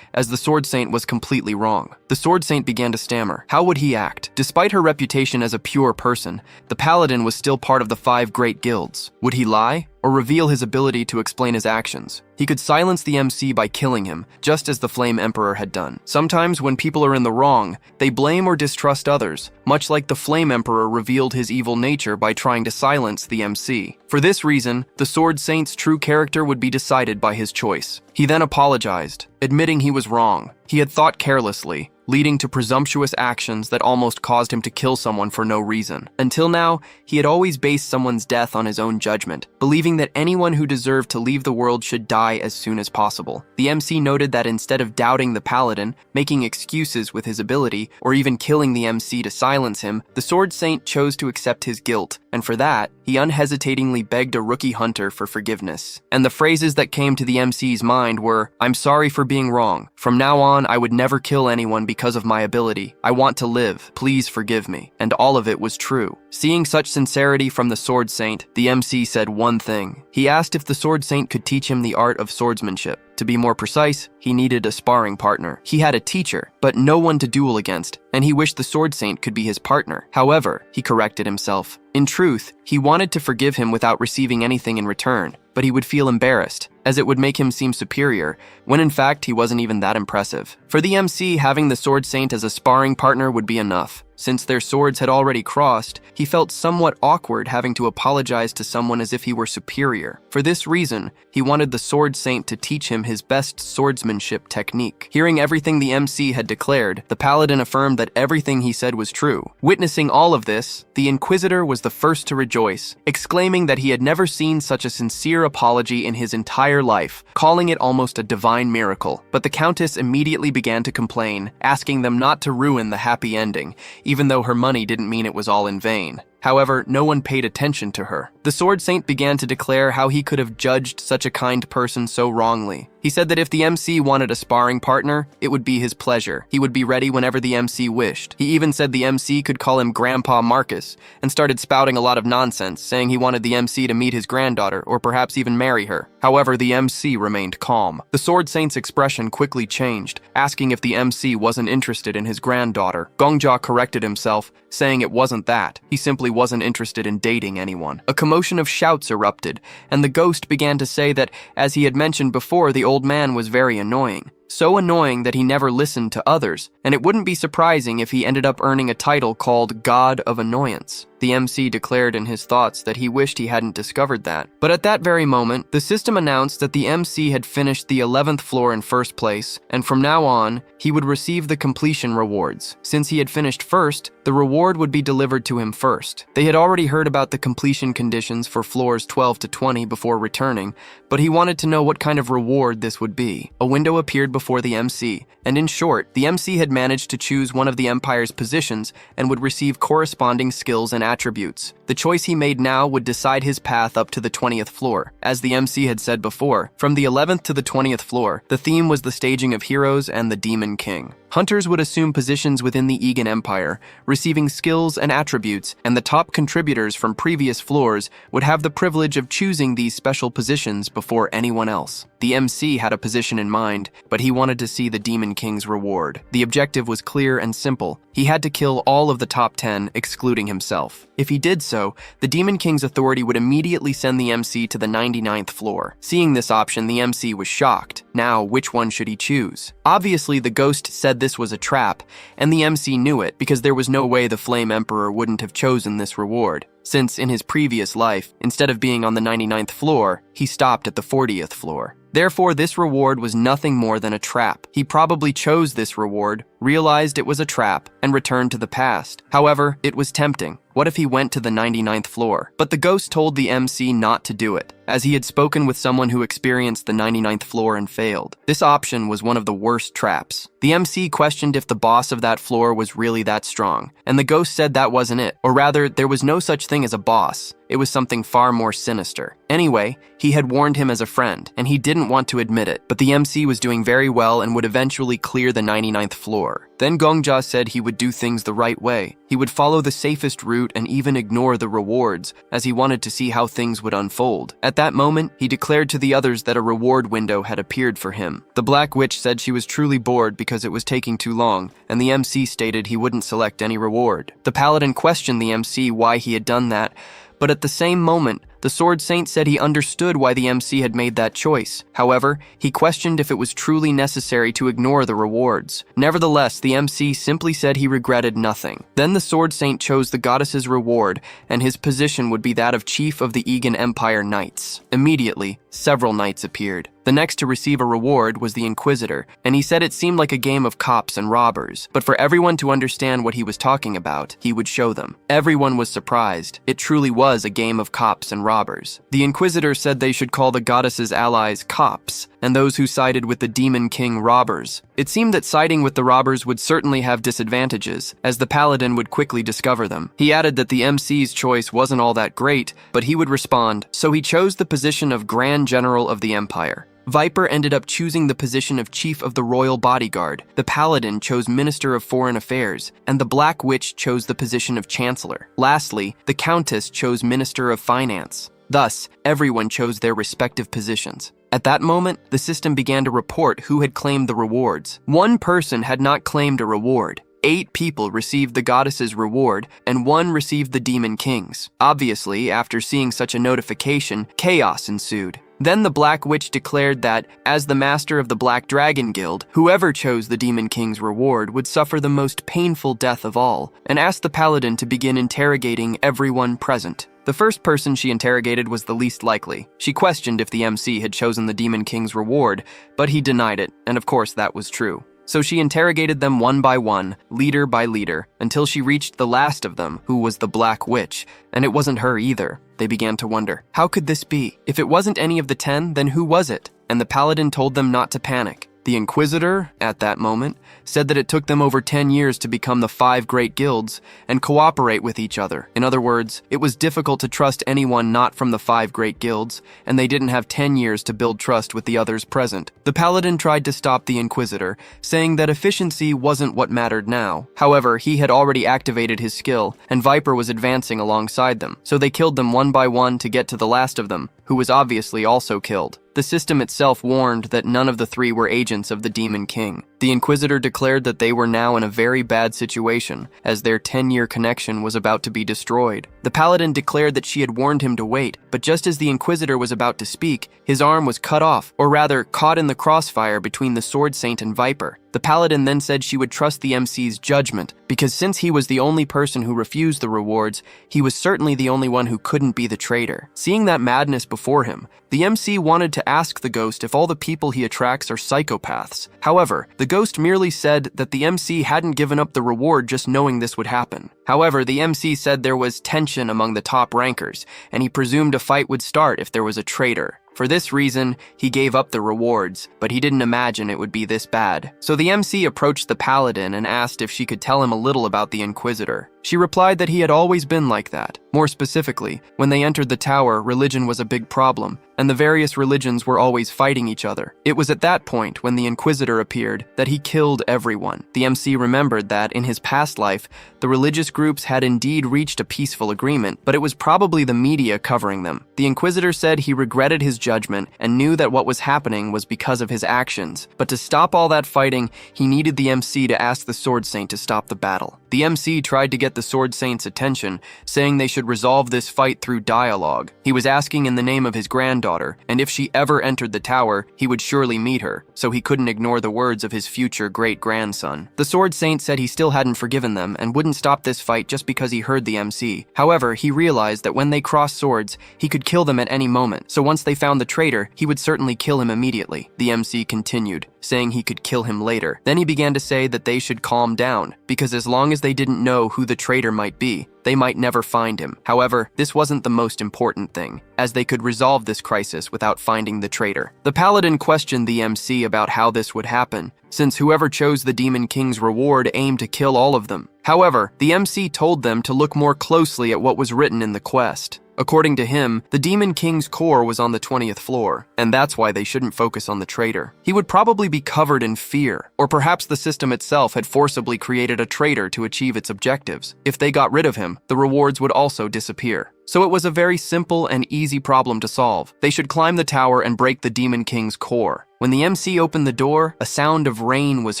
as the Sword Saint was completely wrong. The Sword Saint began to stammer. How would he act? Despite her reputation as a pure person, the Paladin was still part of the 5 great guilds. Would he lie? Or reveal his ability to explain his actions? He could silence the MC by killing him, just as the Flame Emperor had done. Sometimes when people are in the wrong, they blame or distrust others, much like the Flame Emperor revealed his evil nature by trying to silence the MC. For this reason, the Sword Saint's true character would be decided by his choice. He then apologized, admitting he was wrong. He had thought carelessly, leading to presumptuous actions that almost caused him to kill someone for no reason. Until now, he had always based someone's death on his own judgment, believing that anyone who deserved to leave the world should die as soon as possible. The MC noted that instead of doubting the Paladin, making excuses with his ability, or even killing the MC to silence him, the Sword Saint chose to accept his guilt, and for that, he unhesitatingly begged a rookie hunter for forgiveness. And the phrases that came to the MC's mind were, "I'm sorry for being wrong. From now on, I would never kill anyone because of my ability. I want to live. Please forgive me." And all of it was true. Seeing such sincerity from the Sword Saint, the MC said one thing. He asked if the Sword Saint could teach him the art of swordsmanship. To be more precise, he needed a sparring partner. He had a teacher, but no one to duel against, and he wished the Sword Saint could be his partner. However, he corrected himself. In truth, he wanted to forgive him without receiving anything in return, but he would feel embarrassed, as it would make him seem superior, when in fact he wasn't even that impressive. For the MC, having the Sword Saint as a sparring partner would be enough. Since their swords had already crossed, he felt somewhat awkward having to apologize to someone as if he were superior. For this reason, he wanted the Sword Saint to teach him his best swordsmanship technique. Hearing everything the MC had declared, the Paladin affirmed that everything he said was true. Witnessing all of this, the Inquisitor was the first to rejoice, exclaiming that he had never seen such a sincere apology in his entire life, calling it almost a divine miracle. But the Countess immediately began to complain, asking them not to ruin the happy ending, even though her money didn't mean it was all in vain. However, no one paid attention to her. The Sword Saint began to declare how he could have judged such a kind person so wrongly. He said that if the MC wanted a sparring partner, it would be his pleasure. He would be ready whenever the MC wished. He even said the MC could call him Grandpa Marcus, and started spouting a lot of nonsense, saying he wanted the MC to meet his granddaughter, or perhaps even marry her. However, the MC remained calm. The Sword Saint's expression quickly changed, asking if the MC wasn't interested in his granddaughter. Gongjia corrected himself, saying it wasn't that. He simply wasn't interested in dating anyone. A commotion of shouts erupted, and the ghost began to say that, as he had mentioned before, the old man was very annoying. So annoying that he never listened to others, and it wouldn't be surprising if he ended up earning a title called God of Annoyance. The MC declared in his thoughts that he wished he hadn't discovered that. But at that very moment, the system announced that the MC had finished the 11th floor in first place, and from now on, he would receive the completion rewards. Since he had finished first, the reward would be delivered to him first. They had already heard about the completion conditions for floors 12 to 20 before returning, but he wanted to know what kind of reward this would be. A window appeared before the MC, and in short, the MC had managed to choose one of the Empire's positions and would receive corresponding skills and attributes. The choice he made now would decide his path up to the 20th floor. As the MC had said before, from the 11th to the 20th floor, the theme was the staging of heroes and the Demon King. Hunters would assume positions within the Egan Empire, receiving skills and attributes, and the top contributors from previous floors would have the privilege of choosing these special positions before anyone else. The MC had a position in mind, but he wanted to see the Demon King's reward. The objective was clear and simple. He had to kill all of the top 10, excluding himself. If he did so, the Demon King's authority would immediately send the MC to the 99th floor. Seeing this option, the MC was shocked. Now, which one should he choose? Obviously, the ghost said this was a trap, and the MC knew it because there was no way the Flame Emperor wouldn't have chosen this reward. Since in his previous life, instead of being on the 99th floor, he stopped at the 40th floor. Therefore, this reward was nothing more than a trap. He probably chose this reward realized it was a trap, and returned to the past. However, it was tempting. What if he went to the 99th floor? But the ghost told the MC not to do it, as he had spoken with someone who experienced the 99th floor and failed. This option was one of the worst traps. The MC questioned if the boss of that floor was really that strong, and the ghost said that wasn't it, or rather, there was no such thing as a boss. It was something far more sinister. Anyway, he had warned him as a friend, and he didn't want to admit it, but the MC was doing very well and would eventually clear the 99th floor. Then Gongja said he would do things the right way. He would follow the safest route and even ignore the rewards, as he wanted to see how things would unfold. At that moment, he declared to the others that a reward window had appeared for him. The Black Witch said she was truly bored because it was taking too long, and the MC stated he wouldn't select any reward. The Paladin questioned the MC why he had done that, but at the same moment, the Sword Saint said he understood why the MC had made that choice. However, he questioned if it was truly necessary to ignore the rewards. Nevertheless, the MC simply said he regretted nothing. Then the Sword Saint chose the goddess's reward, and his position would be that of Chief of the Egan Empire Knights. Immediately, several knights appeared. The next to receive a reward was the Inquisitor, and he said it seemed like a game of cops and robbers, but for everyone to understand what he was talking about, he would show them. Everyone was surprised. It truly was a game of cops and robbers. The Inquisitor said they should call the goddess's allies cops, and those who sided with the Demon King robbers. It seemed that siding with the robbers would certainly have disadvantages, as the Paladin would quickly discover them. He added that the MC's choice wasn't all that great, but he would respond, so he chose the position of Grand General of the Empire. Viper ended up choosing the position of Chief of the Royal Bodyguard, the Paladin chose Minister of Foreign Affairs, and the Black Witch chose the position of Chancellor. Lastly, the Countess chose Minister of Finance. Thus, everyone chose their respective positions. At that moment, the system began to report who had claimed the rewards. One person had not claimed a reward. 8 people received the goddess's reward, and 1 received the Demon King's. Obviously, after seeing such a notification, chaos ensued. Then the Black Witch declared that, as the master of the Black Dragon Guild, whoever chose the Demon King's reward would suffer the most painful death of all, and asked the Paladin to begin interrogating everyone present. The first person she interrogated was the least likely. She questioned if the MC had chosen the Demon King's reward, but he denied it, and of course that was true. So she interrogated them one by one, leader by leader, until she reached the last of them, who was the Black Witch, and it wasn't her either. They began to wonder, how could this be? If it wasn't any of the 10, then who was it? And the Paladin told them not to panic. The Inquisitor, at that moment, said that it took them over 10 years to become the 5 great guilds and cooperate with each other. In other words, it was difficult to trust anyone not from the 5 great guilds, and they didn't have 10 years to build trust with the others present. The Paladin tried to stop the Inquisitor, saying that efficiency wasn't what mattered now. However, he had already activated his skill, and Viper was advancing alongside them, so they killed them one by one to get to the last of them, who was obviously also killed. The system itself warned that none of the 3 were agents of the Demon King. The Inquisitor declared that they were now in a very bad situation, as their 10-year connection was about to be destroyed. The Paladin declared that she had warned him to wait, but just as the Inquisitor was about to speak, his arm was cut off, or rather, caught in the crossfire between the Sword Saint and Viper. The Paladin then said she would trust the MC's judgment, because since he was the only person who refused the rewards, he was certainly the only one who couldn't be the traitor. Seeing that madness before him, the MC wanted to ask the ghost if all the people he attracts are psychopaths. However, the ghost merely said that the MC hadn't given up the reward just knowing this would happen. However, the MC said there was tension among the top rankers, and he presumed a fight would start if there was a traitor. For this reason, he gave up the rewards, but he didn't imagine it would be this bad. So the MC approached the Paladin and asked if she could tell him a little about the Inquisitor. She replied that he had always been like that. More specifically, when they entered the tower, religion was a big problem, and the various religions were always fighting each other. It was at that point, when the Inquisitor appeared, that he killed everyone. The MC remembered that, in his past life, the religious groups had indeed reached a peaceful agreement, but it was probably the media covering them. The Inquisitor said he regretted his judgment and knew that what was happening was because of his actions, but to stop all that fighting, he needed the MC to ask the Sword Saint to stop the battle. The MC tried to get the Sword Saint's attention, saying they should resolve this fight through dialogue. He was asking in the name of his granddaughter, and if she ever entered the tower, he would surely meet her, so he couldn't ignore the words of his future great-grandson. The Sword Saint said he still hadn't forgiven them and wouldn't stop this fight just because he heard the MC. However, he realized that when they crossed swords, he could kill them at any moment, so once they found the traitor, he would certainly kill him immediately. The MC continued, saying he could kill him later. Then he began to say that they should calm down, because as long as they didn't know who the traitor might be, they might never find him. However, this wasn't the most important thing, as they could resolve this crisis without finding the traitor. The paladin questioned the MC about how this would happen, since whoever chose the Demon King's reward aimed to kill all of them. However, the MC told them to look more closely at what was written in the quest. According to him, the Demon King's core was on the 20th floor, and that's why they shouldn't focus on the traitor. He would probably be covered in fear, or perhaps the system itself had forcibly created a traitor to achieve its objectives. If they got rid of him, the rewards would also disappear. So it was a very simple and easy problem to solve. They should climb the tower and break the Demon King's core. When the MC opened the door, a sound of rain was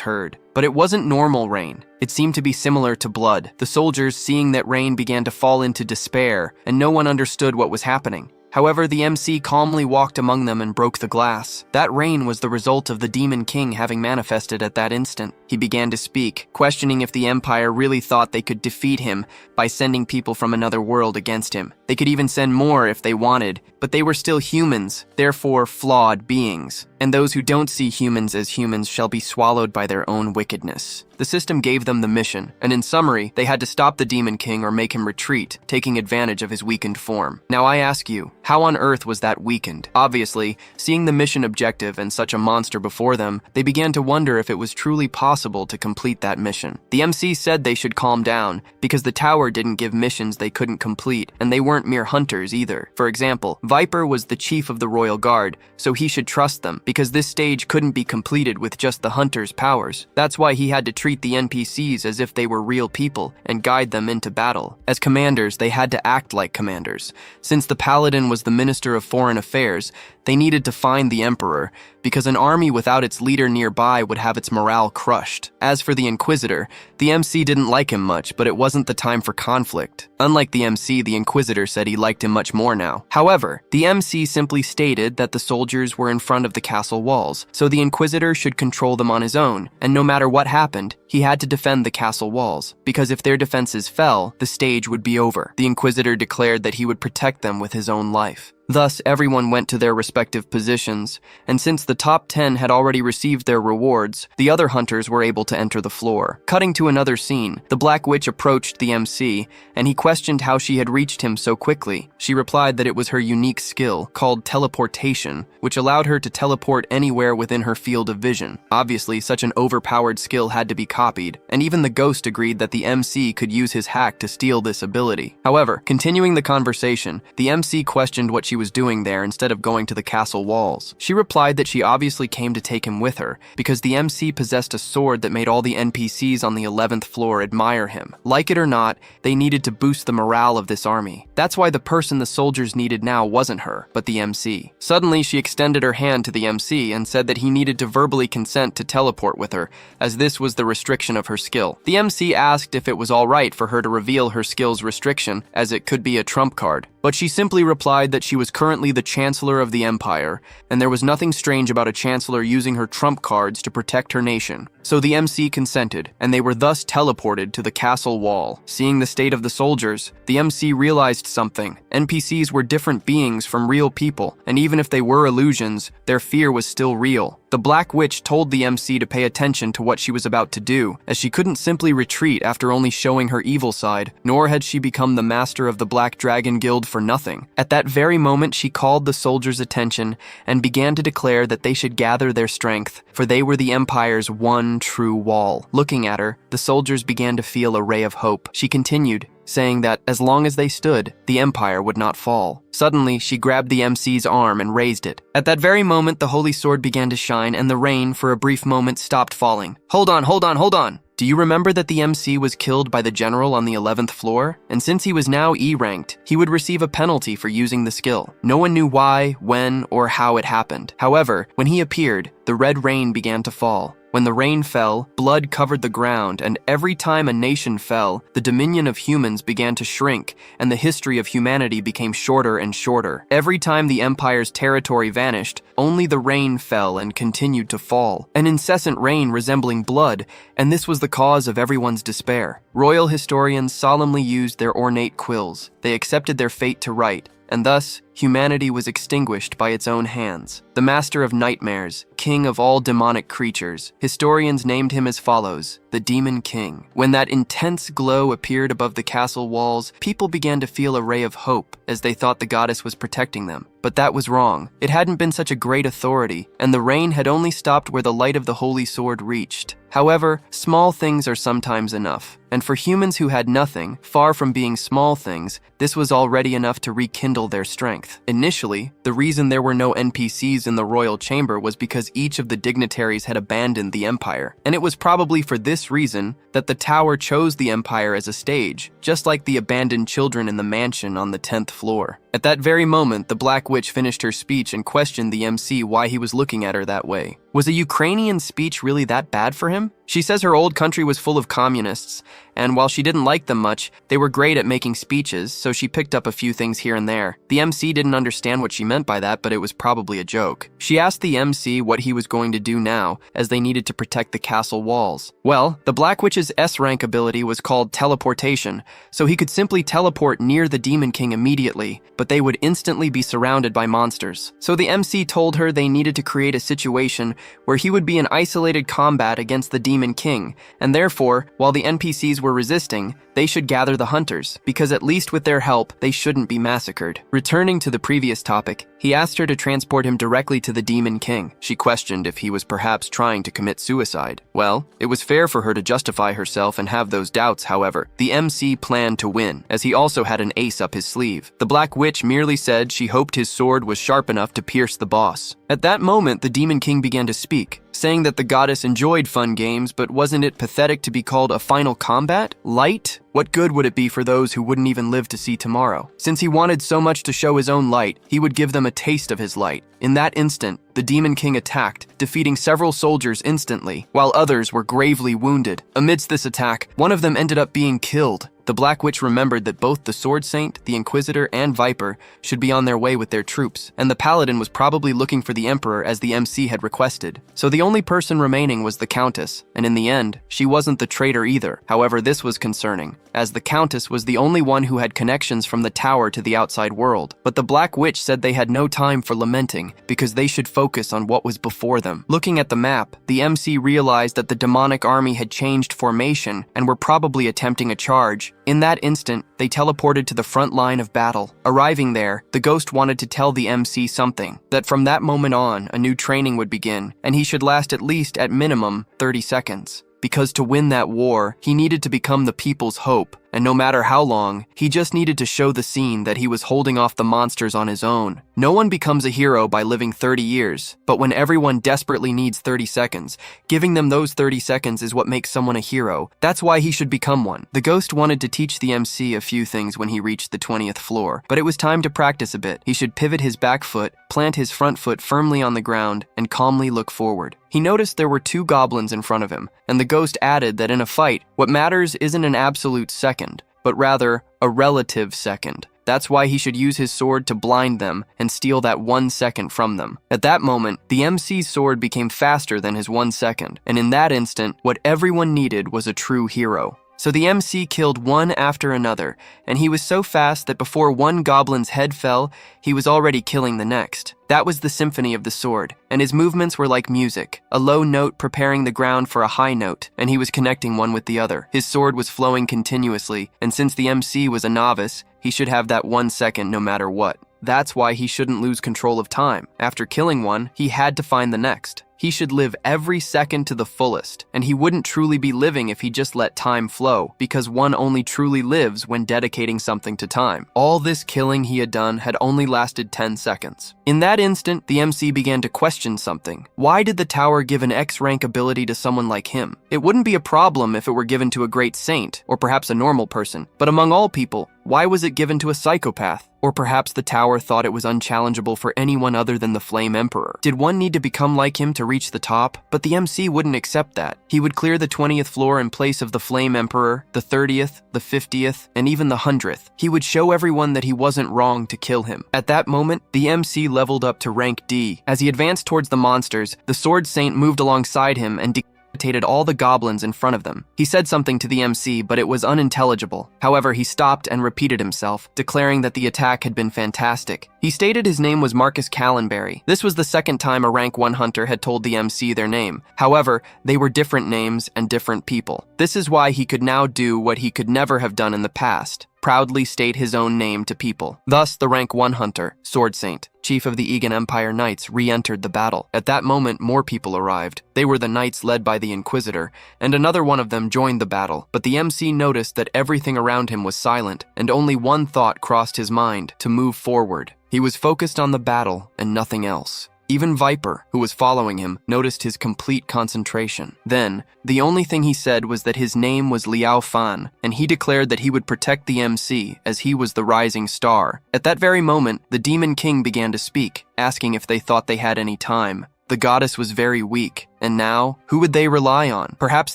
heard. But it wasn't normal rain. It seemed to be similar to blood. The soldiers, seeing that rain, began to fall into despair, and no one understood what was happening. However, the MC calmly walked among them and broke the glass. That rain was the result of the Demon King having manifested at that instant. He began to speak, questioning if the Empire really thought they could defeat him by sending people from another world against him. They could even send more if they wanted, but they were still humans, therefore flawed beings. And those who don't see humans as humans shall be swallowed by their own wickedness. The system gave them the mission, and in summary, they had to stop the Demon King or make him retreat, taking advantage of his weakened form. Now I ask you, how on earth was that weakened? Obviously, seeing the mission objective and such a monster before them, they began to wonder if it was truly possible to complete that mission. The MC said they should calm down, because the tower didn't give missions they couldn't complete, and they weren't mere hunters either. For example, Viper was the chief of the Royal Guard, so he should trust them, because this stage couldn't be completed with just the hunter's powers. That's why he had to treat the NPCs as if they were real people and guide them into battle. As commanders, they had to act like commanders. Since the paladin was the Minister of Foreign Affairs, they needed to find the Emperor, because an army without its leader nearby would have its morale crushed. As for the Inquisitor, the MC didn't like him much, but it wasn't the time for conflict. Unlike the MC, the Inquisitor said he liked him much more now. However, the MC simply stated that the soldiers were in front of the castle walls, so the Inquisitor should control them on his own, and no matter what happened, he had to defend the castle walls, because if their defenses fell, the stage would be over. The Inquisitor declared that he would protect them with his own life. Thus, everyone went to their respective positions, and since the top 10 had already received their rewards, the other hunters were able to enter the floor. Cutting to another scene, the Black Witch approached the MC, and he questioned how she had reached him so quickly. She replied that it was her unique skill, called teleportation, which allowed her to teleport anywhere within her field of vision. Obviously, such an overpowered skill had to be copied, and even the ghost agreed that the MC could use his hack to steal this ability. However, continuing the conversation, the MC questioned what she was doing there instead of going to the castle walls. She replied that she obviously came to take him with her, because the MC possessed a sword that made all the NPCs on the 11th floor admire him. Like it or not, they needed to boost the morale of this army. That's why the person the soldiers needed now wasn't her, but the MC. Suddenly, she extended her hand to the MC and said that he needed to verbally consent to teleport with her, as this was the restriction of her skill. The MC asked if it was alright for her to reveal her skill's restriction, as it could be a trump card, but she simply replied that she was currently the Chancellor of the Empire, and there was nothing strange about a Chancellor using her trump cards to protect her nation. So the MC consented, and they were thus teleported to the castle wall. Seeing the state of the soldiers, the MC realized something. NPCs were different beings from real people, and even if they were illusions, their fear was still real. The Black Witch told the MC to pay attention to what she was about to do, as she couldn't simply retreat after only showing her evil side, nor had she become the master of the Black Dragon Guild for nothing. At that very moment, she called the soldiers' attention and began to declare that they should gather their strength, for they were the Empire's one true wall. Looking at her, the soldiers began to feel a ray of hope. She continued, saying that as long as they stood, the Empire would not fall. Suddenly, she grabbed the MC's arm and raised it. At that very moment, the holy sword began to shine, and the rain, for a brief moment, stopped falling. Hold on, hold on, hold on! Do you remember that the MC was killed by the general on the 11th floor? And since he was now E-ranked, he would receive a penalty for using the skill. No one knew why, when, or how it happened. However, when he appeared, the red rain began to fall. When the rain fell, blood covered the ground, and every time a nation fell, the dominion of humans began to shrink, and the history of humanity became shorter and shorter. Every time the Empire's territory vanished, only the rain fell and continued to fall. An incessant rain resembling blood, and this was the cause of everyone's despair. Royal historians solemnly used their ornate quills. They accepted their fate to write, and thus, humanity was extinguished by its own hands. The master of nightmares, king of all demonic creatures, historians named him as follows: the Demon King. When that intense glow appeared above the castle walls, people began to feel a ray of hope as they thought the goddess was protecting them. But that was wrong. It hadn't been such a great authority, and the rain had only stopped where the light of the holy sword reached. However, small things are sometimes enough. And for humans who had nothing, far from being small things, this was already enough to rekindle their strength. Initially, the reason there were no NPCs in the royal chamber was because each of the dignitaries had abandoned the empire. And it was probably for this reason that the tower chose the empire as a stage, just like the abandoned children in the mansion on the 10th floor. At that very moment, the Black Witch finished her speech and questioned the MC why he was looking at her that way. Was a Ukrainian speech really that bad for him? She says her old country was full of communists, and while she didn't like them much, they were great at making speeches, so she picked up a few things here and there. The MC didn't understand what she meant by that, but it was probably a joke. She asked the MC what he was going to do now, as they needed to protect the castle walls. Well, the Black Witch's S-rank ability was called teleportation, so he could simply teleport near the Demon King immediately, but they would instantly be surrounded by monsters. So the MC told her they needed to create a situation where he would be in isolated combat against the Demon King, and therefore, while the NPCs were resisting, they should gather the hunters, because at least with their help, they shouldn't be massacred. Returning to the previous topic, he asked her to transport him directly to the Demon King. She questioned if he was perhaps trying to commit suicide. Well, it was fair for her to justify herself and have those doubts, however. The MC planned to win, as he also had an ace up his sleeve. The Black Witch merely said she hoped his sword was sharp enough to pierce the boss. At that moment, the Demon King began to speak, saying that the goddess enjoyed fun games, but wasn't it pathetic to be called a final combat? Light? What good would it be for those who wouldn't even live to see tomorrow? Since he wanted so much to show his own light, he would give them a taste of his light. In that instant, the Demon King attacked, defeating several soldiers instantly, while others were gravely wounded. Amidst this attack, one of them ended up being killed. The Black Witch remembered that both the Sword Saint, the Inquisitor, and Viper should be on their way with their troops, and the Paladin was probably looking for the Emperor as the MC had requested. So the only person remaining was the Countess, and in the end, she wasn't the traitor either. However, this was concerning, as the Countess was the only one who had connections from the tower to the outside world. But the Black Witch said they had no time for lamenting, because they should focus on what was before them. Looking at the map, the MC realized that the demonic army had changed formation and were probably attempting a charge. In that instant, they teleported to the front line of battle. Arriving there, the ghost wanted to tell the MC something, that from that moment on, a new training would begin, and he should last at least, at minimum, 30 seconds. Because to win that war, he needed to become the people's hope, and no matter how long, he just needed to show the scene that he was holding off the monsters on his own. No one becomes a hero by living 30 years, but when everyone desperately needs 30 seconds, giving them those 30 seconds is what makes someone a hero. That's why he should become one. The ghost wanted to teach the MC a few things when he reached the 20th floor, but it was time to practice a bit. He should pivot his back foot, plant his front foot firmly on the ground, and calmly look forward. He noticed there were 2 goblins in front of him, and the ghost added that in a fight, what matters isn't an absolute second, but rather a relative second. That's why he should use his sword to blind them and steal that 1 second from them. At that moment, the MC's sword became faster than his 1 second, and in that instant, what everyone needed was a true hero. So the MC killed one after another, and he was so fast that before one goblin's head fell, he was already killing the next. That was the symphony of the sword, and his movements were like music, a low note preparing the ground for a high note, and he was connecting one with the other. His sword was flowing continuously, and since the MC was a novice, he should have that 1 second no matter what. That's why he shouldn't lose control of time. After killing one, he had to find the next. He should live every second to the fullest, and he wouldn't truly be living if he just let time flow, because one only truly lives when dedicating something to time. All this killing he had done had only lasted 10 seconds. In that instant, the MC began to question something. Why did the tower give an X-rank ability to someone like him? It wouldn't be a problem if it were given to a great saint, or perhaps a normal person, but among all people, why was it given to a psychopath? Or perhaps the tower thought it was unchallengeable for anyone other than the Flame Emperor. Did one need to become like him to reach the top? But the MC wouldn't accept that. He would clear the 20th floor in place of the Flame Emperor, the 30th, the 50th, and even the 100th. He would show everyone that he wasn't wrong to kill him. At that moment, the MC leveled up to rank D. As he advanced towards the monsters, the Sword Saint moved alongside him and decapitated all the goblins in front of them. He said something to the MC, but it was unintelligible. However, he stopped and repeated himself, declaring that the attack had been fantastic. He stated his name was Marcus Callenberry. This was the second time a rank 1 hunter had told the MC their name. However, they were different names and different people. This is why he could now do what he could never have done in the past: proudly state his own name to people. Thus, the rank 1 hunter, Sword Saint, chief of the Egan Empire Knights, re-entered the battle. At that moment, more people arrived. They were the knights led by the Inquisitor, and another one of them joined the battle. But the MC noticed that everything around him was silent, and only one thought crossed his mind: to move forward. He was focused on the battle and nothing else. Even Viper, who was following him, noticed his complete concentration. Then, the only thing he said was that his name was Liao Fan, and he declared that he would protect the MC as he was the rising star. At that very moment, the Demon King began to speak, asking if they thought they had any time. The goddess was very weak, and now, who would they rely on? Perhaps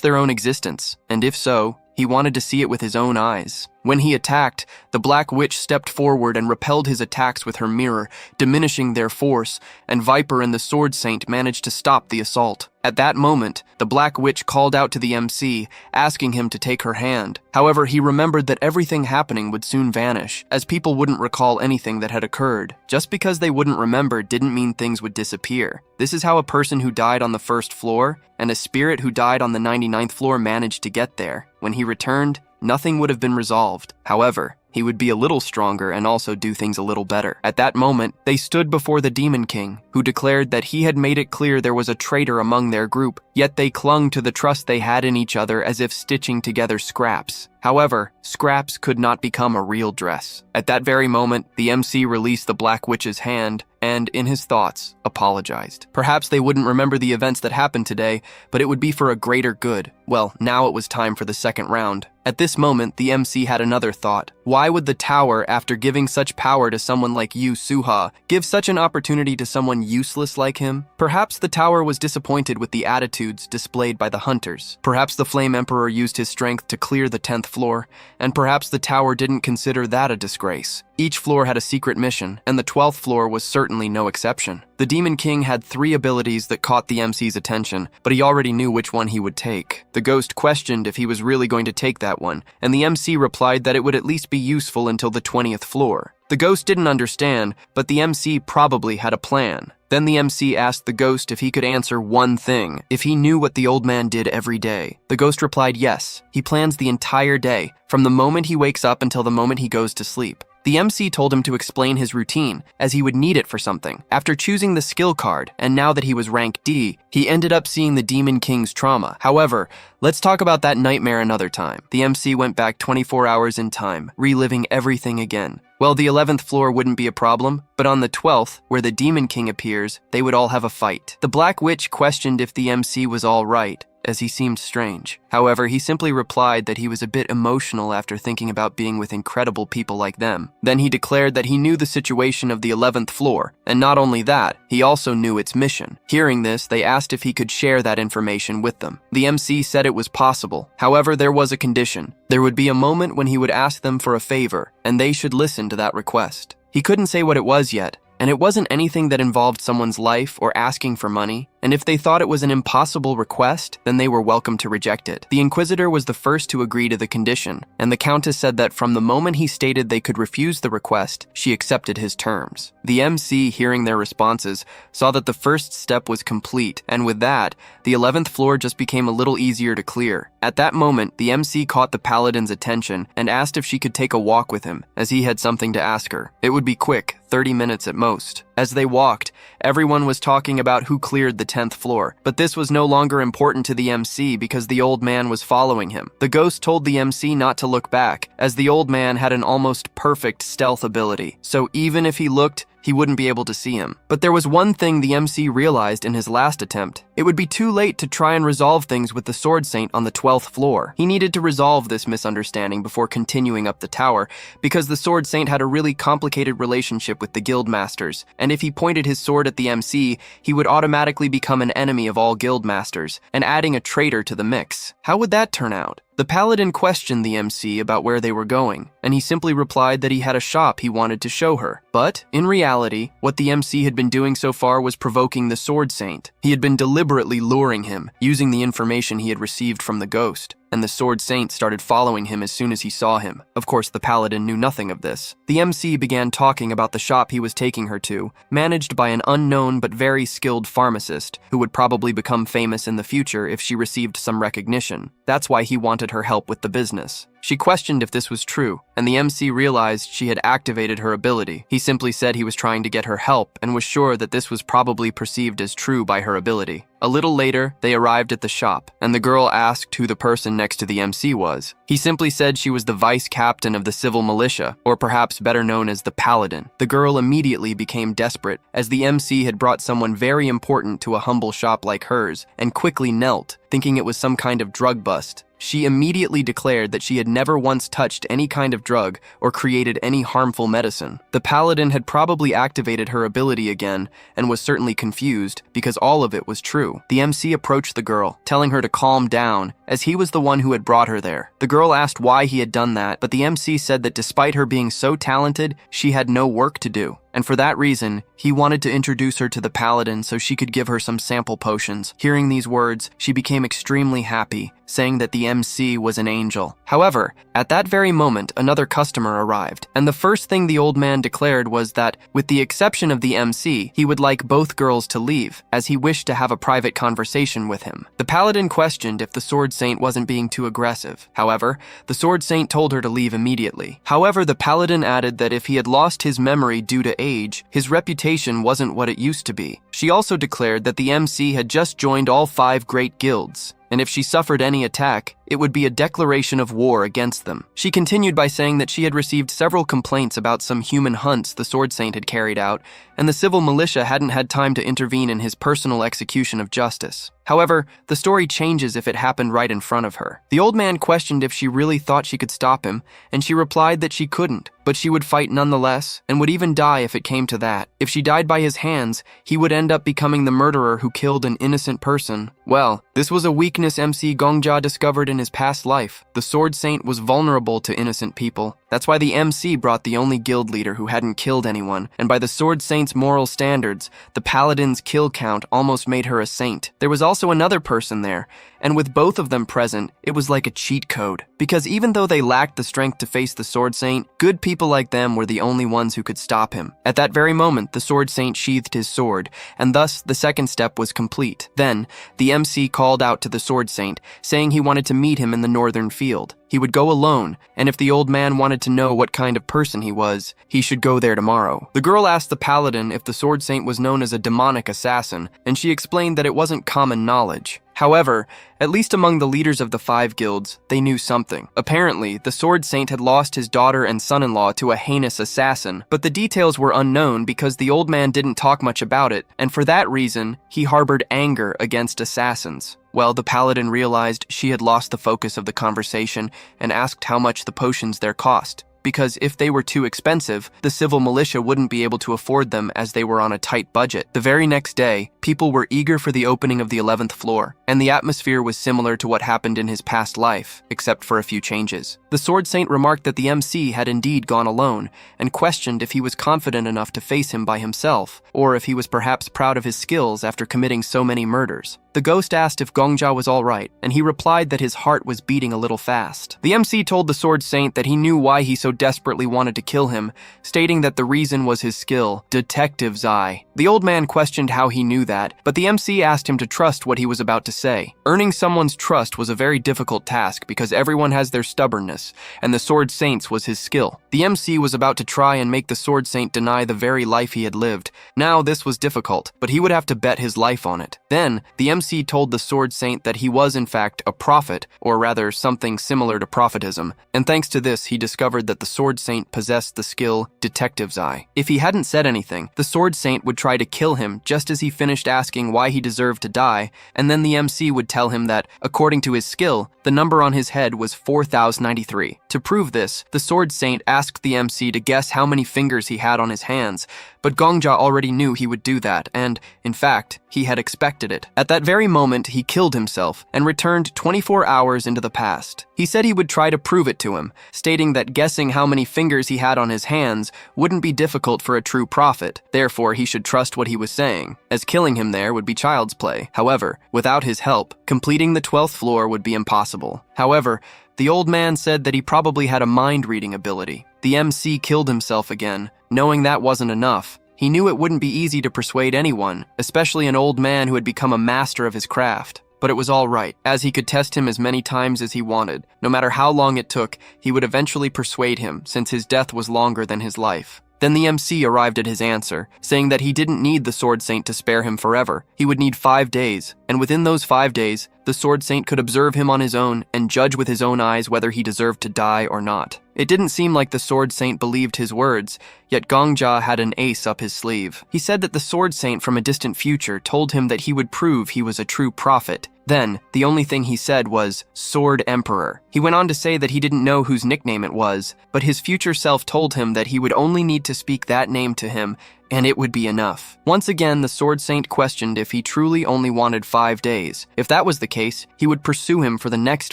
their own existence, and if so, he wanted to see it with his own eyes. When he attacked, the Black Witch stepped forward and repelled his attacks with her mirror, diminishing their force, and Viper and the Sword Saint managed to stop the assault. At that moment, the Black Witch called out to the MC, asking him to take her hand. However, he remembered that everything happening would soon vanish, as people wouldn't recall anything that had occurred. Just because they wouldn't remember didn't mean things would disappear. This is how a person who died on the 1st floor and a spirit who died on the 99th floor managed to get there. When he returned, nothing would have been resolved. However, he would be a little stronger and also do things a little better. At that moment, they stood before the Demon King, who declared that he had made it clear there was a traitor among their group, yet they clung to the trust they had in each other as if stitching together scraps. However, scraps could not become a real dress. At that very moment, the MC released the Black Witch's hand and, in his thoughts, apologized. Perhaps they wouldn't remember the events that happened today, but it would be for a greater good. Well, now it was time for the second round. At this moment, the MC had another thought. Why would the tower, after giving such power to someone like Yu Suha, give such an opportunity to someone useless like him? Perhaps the tower was disappointed with the attitudes displayed by the hunters. Perhaps the Flame Emperor used his strength to clear the 10th floor, and perhaps the tower didn't consider that a disgrace. Each floor had a secret mission, and the 12th floor was certainly no exception. The Demon King had 3 abilities that caught the MC's attention, but he already knew which one he would take. The ghost questioned if he was really going to take that one, and the MC replied that it would at least be useful until the 20th floor. The ghost didn't understand, but the MC probably had a plan. Then the MC asked the ghost if he could answer one thing, if he knew what the old man did every day. The ghost replied yes, he plans the entire day, from the moment he wakes up until the moment he goes to sleep. The MC told him to explain his routine, as he would need it for something. After choosing the skill card, and now that he was rank D, he ended up seeing the Demon King's trauma. However, let's talk about that nightmare another time. The MC went back 24 hours in time, reliving everything again. Well, the 11th floor wouldn't be a problem, but on the 12th, where the Demon King appears, they would all have a fight. The Black Witch questioned if the MC was all right, as he seemed strange. However, he simply replied that he was a bit emotional after thinking about being with incredible people like them. Then he declared that he knew the situation of the 11th floor, and not only that, he also knew its mission. Hearing this, they asked if he could share that information with them. The MC said it was possible. However, there was a condition. There would be a moment when he would ask them for a favor, and they should listen to that request. He couldn't say what it was yet, and it wasn't anything that involved someone's life or asking for money, and if they thought it was an impossible request, then they were welcome to reject it. The Inquisitor was the first to agree to the condition, and the Countess said that from the moment he stated they could refuse the request, she accepted his terms. The MC, hearing their responses, saw that the first step was complete, and with that, the 11th floor just became a little easier to clear. At that moment, the MC caught the Paladin's attention and asked if she could take a walk with him, as he had something to ask her. It would be quick, 30 minutes at most. As they walked, everyone was talking about who cleared the 10th floor, but this was no longer important to the MC because the old man was following him. The ghost told the MC not to look back, as the old man had an almost perfect stealth ability, so even if he looked, he wouldn't be able to see him. But there was one thing the MC realized in his last attempt. It would be too late to try and resolve things with the Sword Saint on the 12th floor. He needed to resolve this misunderstanding before continuing up the tower, because the Sword Saint had a really complicated relationship with the guild masters, and if he pointed his sword at the MC, he would automatically become an enemy of all guild masters, and adding a traitor to the mix. How would that turn out? The paladin questioned the MC about where they were going, and he simply replied that he had a shop he wanted to show her. But, in reality, what the MC had been doing so far was provoking the Sword Saint. He had been deliberately luring him, using the information he had received from the ghost, and the Sword Saint started following him as soon as he saw him. Of course, the paladin knew nothing of this. The MC began talking about the shop he was taking her to, managed by an unknown but very skilled pharmacist, who would probably become famous in the future if she received some recognition. That's why he wanted her help with the business. She questioned if this was true, and the MC realized she had activated her ability. He simply said he was trying to get her help and was sure that this was probably perceived as true by her ability. A little later, they arrived at the shop, and the girl asked who the person next to the MC was. He simply said she was the vice captain of the civil militia, or perhaps better known as the paladin. The girl immediately became desperate, as the MC had brought someone very important to a humble shop like hers, and quickly knelt, thinking it was some kind of drug bust. She immediately declared that she had never once touched any kind of drug or created any harmful medicine. The paladin had probably activated her ability again and was certainly confused because all of it was true. The MC approached the girl, telling her to calm down as he was the one who had brought her there. The girl asked why he had done that, but the MC said that despite her being so talented, she had no work to do. And for that reason, he wanted to introduce her to the paladin so she could give her some sample potions. Hearing these words, she became extremely happy, saying that the MC was an angel. However, at that very moment, another customer arrived, and the first thing the old man declared was that, with the exception of the MC, he would like both girls to leave, as he wished to have a private conversation with him. The paladin questioned if the Sword Saint wasn't being too aggressive. However, the Sword Saint told her to leave immediately. However, the paladin added that if he had lost his memory due to age, his reputation wasn't what it used to be. She also declared that the MC had just joined all 5 great guilds, and if she suffered any attack, it would be a declaration of war against them. She continued by saying that she had received several complaints about some human hunts the Sword Saint had carried out, and the civil militia hadn't had time to intervene in his personal execution of justice. However, the story changes if it happened right in front of her. The old man questioned if she really thought she could stop him, and she replied that she couldn't, but she would fight nonetheless, and would even die if it came to that. If she died by his hands, he would end up becoming the murderer who killed an innocent person. Well, this was a weakness MC Gongja discovered in his past life. The Sword Saint was vulnerable to innocent people. That's why the MC brought the only guild leader who hadn't killed anyone, and by the Sword Saint's moral standards, the paladin's kill count almost made her a saint. There was also another person there, and with both of them present, it was like a cheat code. Because even though they lacked the strength to face the Sword Saint, good people like them were the only ones who could stop him. At that very moment, the Sword Saint sheathed his sword, and thus the second step was complete. Then, the MC called out to the Sword Saint, saying he wanted to meet him in the northern field. He would go alone, and if the old man wanted to know what kind of person he was, he should go there tomorrow. The girl asked the paladin if the Sword Saint was known as a demonic assassin, and she explained that it wasn't common knowledge. However, at least among the leaders of the 5 guilds, they knew something. Apparently, the Sword Saint had lost his daughter and son-in-law to a heinous assassin, but the details were unknown because the old man didn't talk much about it, and for that reason, he harbored anger against assassins. Well, the paladin realized she had lost the focus of the conversation and asked how much the potions there cost, because if they were too expensive, the civil militia wouldn't be able to afford them as they were on a tight budget. The very next day, people were eager for the opening of the 11th floor, and the atmosphere was similar to what happened in his past life, except for a few changes. The Sword Saint remarked that the MC had indeed gone alone, and questioned if he was confident enough to face him by himself, or if he was perhaps proud of his skills after committing so many murders. The ghost asked if Gongja was all right, and he replied that his heart was beating a little fast. The MC told the Sword Saint that he knew why he so desperately wanted to kill him, stating that the reason was his skill, detective's eye. The old man questioned how he knew that, but the MC asked him to trust what he was about to say. Earning someone's trust was a very difficult task because everyone has their stubbornness, and the Sword Saint's was his skill. The MC was about to try and make the Sword Saint deny the very life he had lived. Now this was difficult, but he would have to bet his life on it. Then, the MC told the Sword Saint that he was in fact a prophet, or rather something similar to prophetism, and thanks to this he discovered that the Sword Saint possessed the skill detective's eye. If he hadn't said anything, the Sword Saint would try to kill him just as he finished asking why he deserved to die, and then the MC would tell him that, according to his skill, the number on his head was 4093. To prove this, the Sword Saint asked the MC to guess how many fingers he had on his hands, but Gongja already knew he would do that, and, in fact, he had expected it. At that very moment, he killed himself and returned 24 hours into the past. He said he would try to prove it to him, stating that guessing how many fingers he had on his hands wouldn't be difficult for a true prophet, therefore he should trust what he was saying, as killing him there would be child's play. However, without his help, completing the 12th floor would be impossible. However, the old man said that he probably had a mind-reading ability. The MC killed himself again, knowing that wasn't enough. He knew it wouldn't be easy to persuade anyone, especially an old man who had become a master of his craft. But it was all right, as he could test him as many times as he wanted. No matter how long it took, he would eventually persuade him, since his death was longer than his life. Then the MC arrived at his answer, saying that he didn't need the Sword Saint to spare him forever. He would need 5 days, and within those 5 days, the Sword Saint could observe him on his own and judge with his own eyes whether he deserved to die or not. It didn't seem like the Sword Saint believed his words, yet Gongja had an ace up his sleeve. He said that the Sword Saint from a distant future told him that he would prove he was a true prophet. Then, the only thing he said was, Sword Emperor. He went on to say that he didn't know whose nickname it was, but his future self told him that he would only need to speak that name to him, and it would be enough. Once again, the Sword Saint questioned if he truly only wanted 5 days. If that was the case, he would pursue him for the next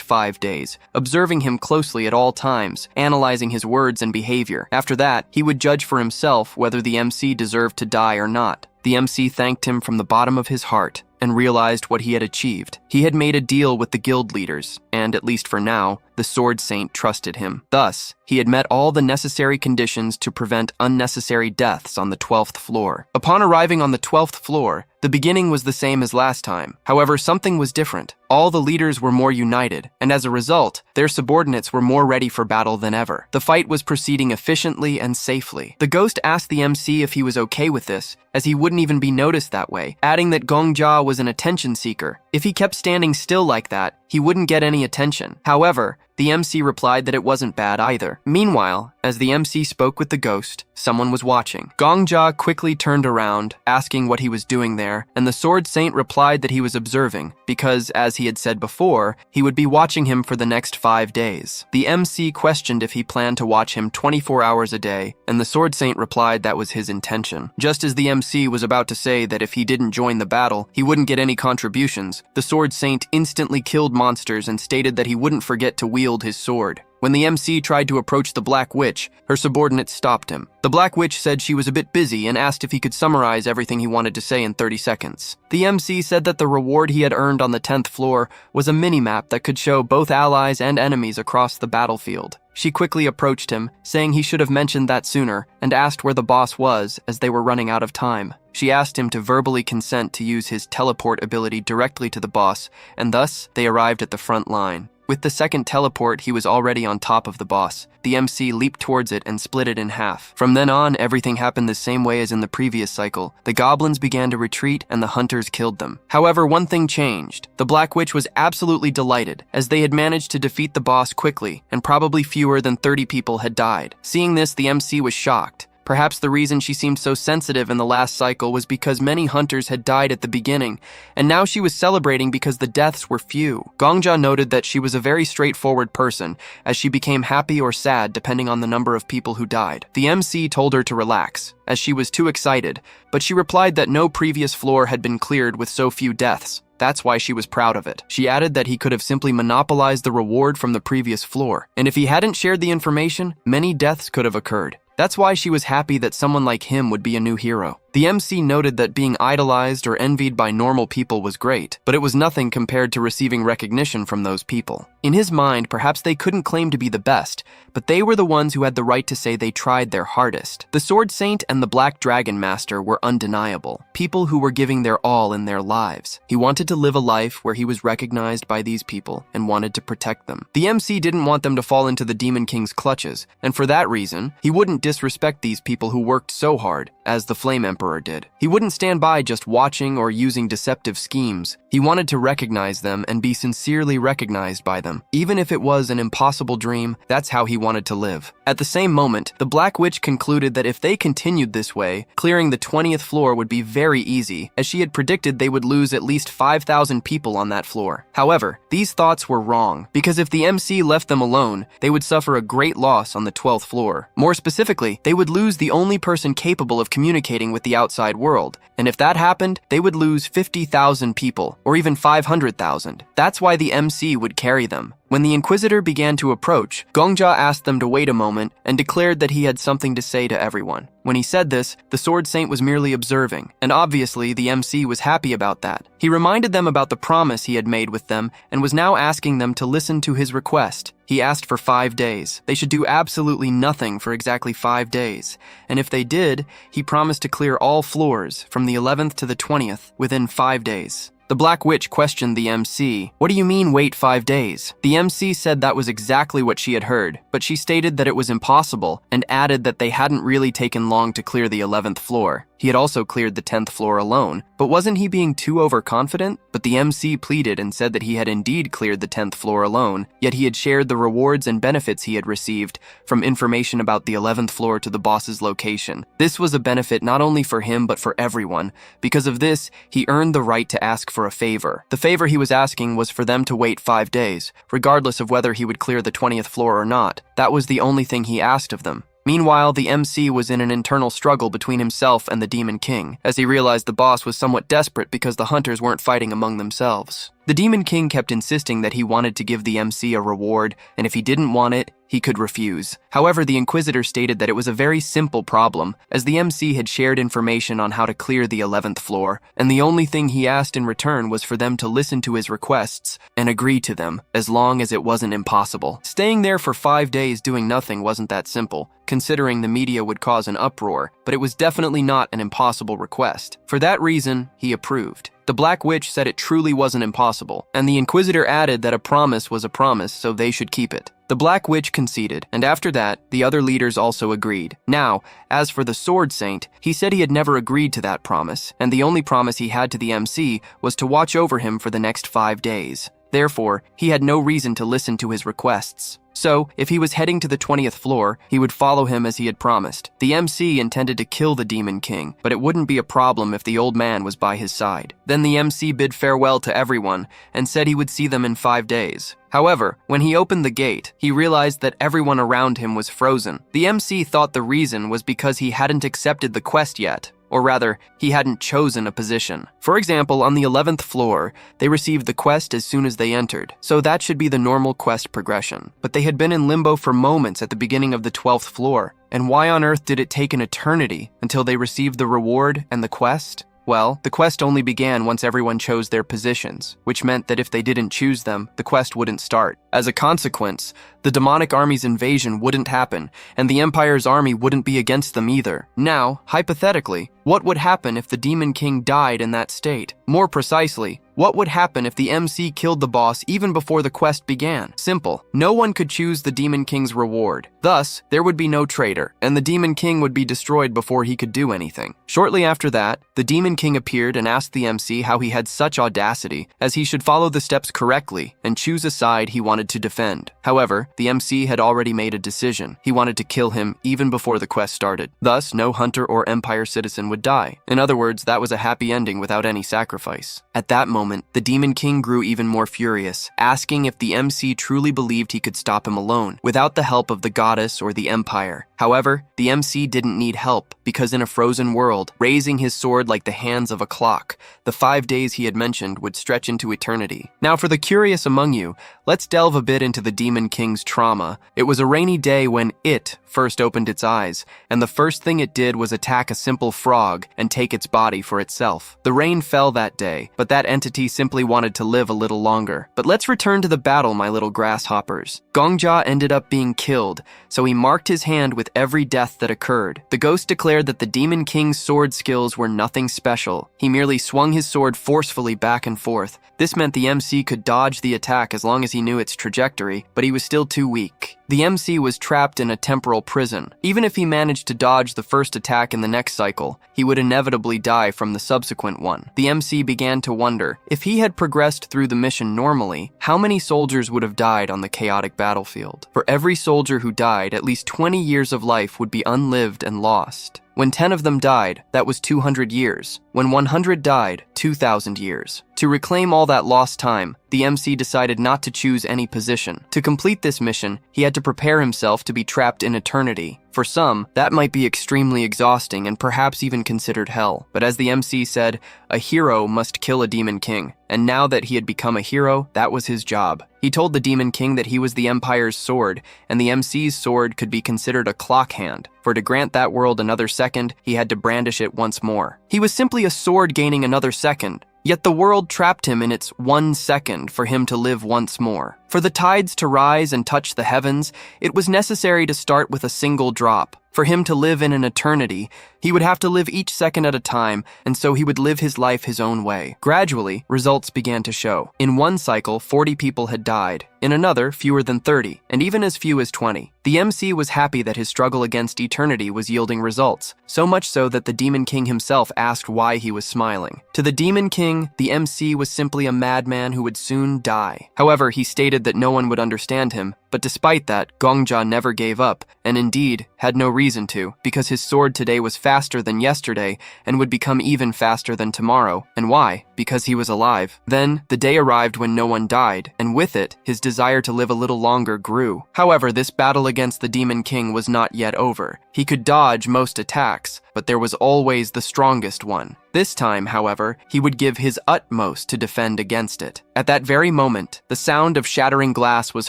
5 days, observing him closely at all times, analyzing his words and behavior. After that, he would judge for himself whether the MC deserved to die or not. The MC thanked him from the bottom of his heart and realized what he had achieved. He had made a deal with the guild leaders, and at least for now, the Sword Saint trusted him. Thus, he had met all the necessary conditions to prevent unnecessary deaths on the 12th floor. Upon arriving on the 12th floor, the beginning was the same as last time. However, something was different. All the leaders were more united, and as a result, their subordinates were more ready for battle than ever. The fight was proceeding efficiently and safely. The ghost asked the MC if he was okay with this, as he wouldn't even be noticed that way, adding that Gongja was an attention seeker. If he kept standing still like that, he wouldn't get any attention. However, the MC replied that it wasn't bad either. Meanwhile, as the MC spoke with the ghost, someone was watching. Gongja quickly turned around, asking what he was doing there, and the Sword Saint replied that he was observing, because, as he had said before, he would be watching him for the next 5 days. The MC questioned if he planned to watch him 24 hours a day, and the Sword Saint replied that was his intention. Just as the MC was about to say that if he didn't join the battle, he wouldn't get any contributions, the Sword Saint instantly killed monsters and stated that he wouldn't forget to wield his sword. When the MC tried to approach the Black Witch, her subordinate stopped him. The Black Witch said she was a bit busy and asked if he could summarize everything he wanted to say in 30 seconds. The MC said that the reward he had earned on the 10th floor was a mini-map that could show both allies and enemies across the battlefield. She quickly approached him, saying he should have mentioned that sooner, and asked where the boss was, as they were running out of time. She asked him to verbally consent to use his teleport ability directly to the boss, and thus, they arrived at the front line. With the second teleport, he was already on top of the boss. The MC leaped towards it and split it in half. From then on, everything happened the same way as in the previous cycle. The goblins began to retreat and the hunters killed them. However, one thing changed. The Black Witch was absolutely delighted, as they had managed to defeat the boss quickly, and probably fewer than 30 people had died. Seeing this, the MC was shocked. Perhaps the reason she seemed so sensitive in the last cycle was because many hunters had died at the beginning, and now she was celebrating because the deaths were few. Gongja noted that she was a very straightforward person, as she became happy or sad depending on the number of people who died. The MC told her to relax, as she was too excited, but she replied that no previous floor had been cleared with so few deaths. That's why she was proud of it. She added that he could have simply monopolized the reward from the previous floor, and if he hadn't shared the information, many deaths could have occurred. That's why she was happy that someone like him would be a new hero. The MC noted that being idolized or envied by normal people was great, but it was nothing compared to receiving recognition from those people. In his mind, perhaps they couldn't claim to be the best, but they were the ones who had the right to say they tried their hardest. The Sword Saint and the Black Dragon Master were undeniable, people who were giving their all in their lives. He wanted to live a life where he was recognized by these people and wanted to protect them. The MC didn't want them to fall into the Demon King's clutches, and for that reason, he wouldn't disrespect these people who worked so hard, as the Flame Emperor did. He wouldn't stand by just watching or using deceptive schemes. He wanted to recognize them and be sincerely recognized by them. Even if it was an impossible dream, that's how he wanted to live. At the same moment, the Black Witch concluded that if they continued this way, clearing the 20th floor would be very easy, as she had predicted they would lose at least 5,000 people on that floor. However, these thoughts were wrong, because if the MC left them alone, they would suffer a great loss on the 12th floor. More specifically, they would lose the only person capable of communicating with the outside world, and if that happened, they would lose 50,000 people, or even 500,000. That's why the MC would carry them. When the Inquisitor began to approach, Gongjia asked them to wait a moment and declared that he had something to say to everyone. When he said this, the Sword Saint was merely observing, and obviously the MC was happy about that. He reminded them about the promise he had made with them and was now asking them to listen to his request. He asked for 5 days. They should do absolutely nothing for exactly 5 days, and if they did, he promised to clear all floors from the 11th to the 20th within 5 days. The Black Witch questioned the MC. "What do you mean wait 5 days?" The MC said that was exactly what she had heard, but she stated that it was impossible and added that they hadn't really taken long to clear the 11th floor. He had also cleared the 10th floor alone, but wasn't he being too overconfident? But the MC pleaded and said that he had indeed cleared the 10th floor alone, yet he had shared the rewards and benefits he had received from information about the 11th floor to the boss's location. This was a benefit not only for him but for everyone. Because of this, he earned the right to ask for a favor. The favor he was asking was for them to wait 5 days, regardless of whether he would clear the 20th floor or not. That was the only thing he asked of them. Meanwhile, the MC was in an internal struggle between himself and the Demon King, as he realized the boss was somewhat desperate because the hunters weren't fighting among themselves. The Demon King kept insisting that he wanted to give the MC a reward, and if he didn't want it, he could refuse. However, the Inquisitor stated that it was a very simple problem, as the MC had shared information on how to clear the 11th floor, and the only thing he asked in return was for them to listen to his requests and agree to them, as long as it wasn't impossible. Staying there for 5 days doing nothing wasn't that simple, considering the media would cause an uproar, but it was definitely not an impossible request. For that reason, he approved. The Black Witch said it truly wasn't impossible, and the Inquisitor added that a promise was a promise, so they should keep it. The Black Witch conceded, and after that, the other leaders also agreed. Now, as for the Sword Saint, he said he had never agreed to that promise, and the only promise he had to the MC was to watch over him for the next 5 days. Therefore, he had no reason to listen to his requests. So, if he was heading to the 20th floor, he would follow him as he had promised. The MC intended to kill the Demon King, but it wouldn't be a problem if the old man was by his side. Then the MC bid farewell to everyone and said he would see them in 5 days. However, when he opened the gate, he realized that everyone around him was frozen. The MC thought the reason was because he hadn't accepted the quest yet. Or rather, he hadn't chosen a position. For example, on the 11th floor, they received the quest as soon as they entered, so that should be the normal quest progression. But they had been in limbo for moments at the beginning of the 12th floor, and why on earth did it take an eternity until they received the reward and the quest? Well, the quest only began once everyone chose their positions, which meant that if they didn't choose them, the quest wouldn't start. As a consequence, the demonic army's invasion wouldn't happen, and the Empire's army wouldn't be against them either. Now, hypothetically, what would happen if the Demon King died in that state? More precisely, what would happen if the MC killed the boss even before the quest began? Simple. No one could choose the Demon King's reward. Thus, there would be no traitor, and the Demon King would be destroyed before he could do anything. Shortly after that, the Demon King appeared and asked the MC how he had such audacity, as he should follow the steps correctly and choose a side he wanted to defend. However, the MC had already made a decision. He wanted to kill him even before the quest started. Thus, no hunter or Empire citizen would die. In other words, that was a happy ending without any sacrifice. At that moment, the Demon King grew even more furious, asking if the MC truly believed he could stop him alone, without the help of the goddess or the Empire. However, the MC didn't need help, because in a frozen world, raising his sword like the hands of a clock, the 5 days he had mentioned would stretch into eternity. Now, for the curious among you, let's delve a bit into the Demon King's trauma. It was a rainy day when it first opened its eyes, and the first thing it did was attack a simple frog and take its body for itself. The rain fell that day, but that entity simply wanted to live a little longer. But let's return to the battle, my little grasshoppers. Gongjia ended up being killed, so he marked his hand with every death that occurred. The ghost declared that the Demon King's sword skills were nothing special. He merely swung his sword forcefully back and forth. This meant the MC could dodge the attack as long as he knew its trajectory, but he was still too weak. The MC was trapped in a temporal prison. Even if he managed to dodge the first attack in the next cycle, he would inevitably die from the subsequent one. The MC began to wonder, if he had progressed through the mission normally, how many soldiers would have died on the chaotic battlefield? For every soldier who died, at least 20 years of life would be unlived and lost. When 10 of them died, that was 200 years. When 100 died, 2,000 years. To reclaim all that lost time, the MC decided not to choose any position. To complete this mission, he had to prepare himself to be trapped in eternity. For some, that might be extremely exhausting and perhaps even considered hell. But as the MC said, a hero must kill a demon king. And now that he had become a hero, that was his job. He told the Demon King that he was the Empire's sword, and the MC's sword could be considered a clock hand. For to grant that world another second, he had to brandish it once more. He was simply a sword gaining another second. Yet the world trapped him in its 1 second for him to live once more. For the tides to rise and touch the heavens, it was necessary to start with a single drop. For him to live in an eternity, he would have to live each second at a time, and so he would live his life his own way. Gradually, results began to show. In one cycle, 40 people had died. In another, fewer than 30, and even as few as 20. The MC was happy that his struggle against eternity was yielding results, so much so that the Demon King himself asked why he was smiling. To the Demon King, the MC was simply a madman who would soon die. However, he stated that no one would understand him, but despite that, Gongja never gave up, and indeed, had no reason to, because his sword today was faster than yesterday, and would become even faster than tomorrow. And why? Because he was alive. Then, the day arrived when no one died, and with it, his desire to live a little longer grew. However, this battle against the Demon King was not yet over. He could dodge most attacks, but there was always the strongest one. This time, however, he would give his utmost to defend against it. At that very moment, the sound of shattering glass was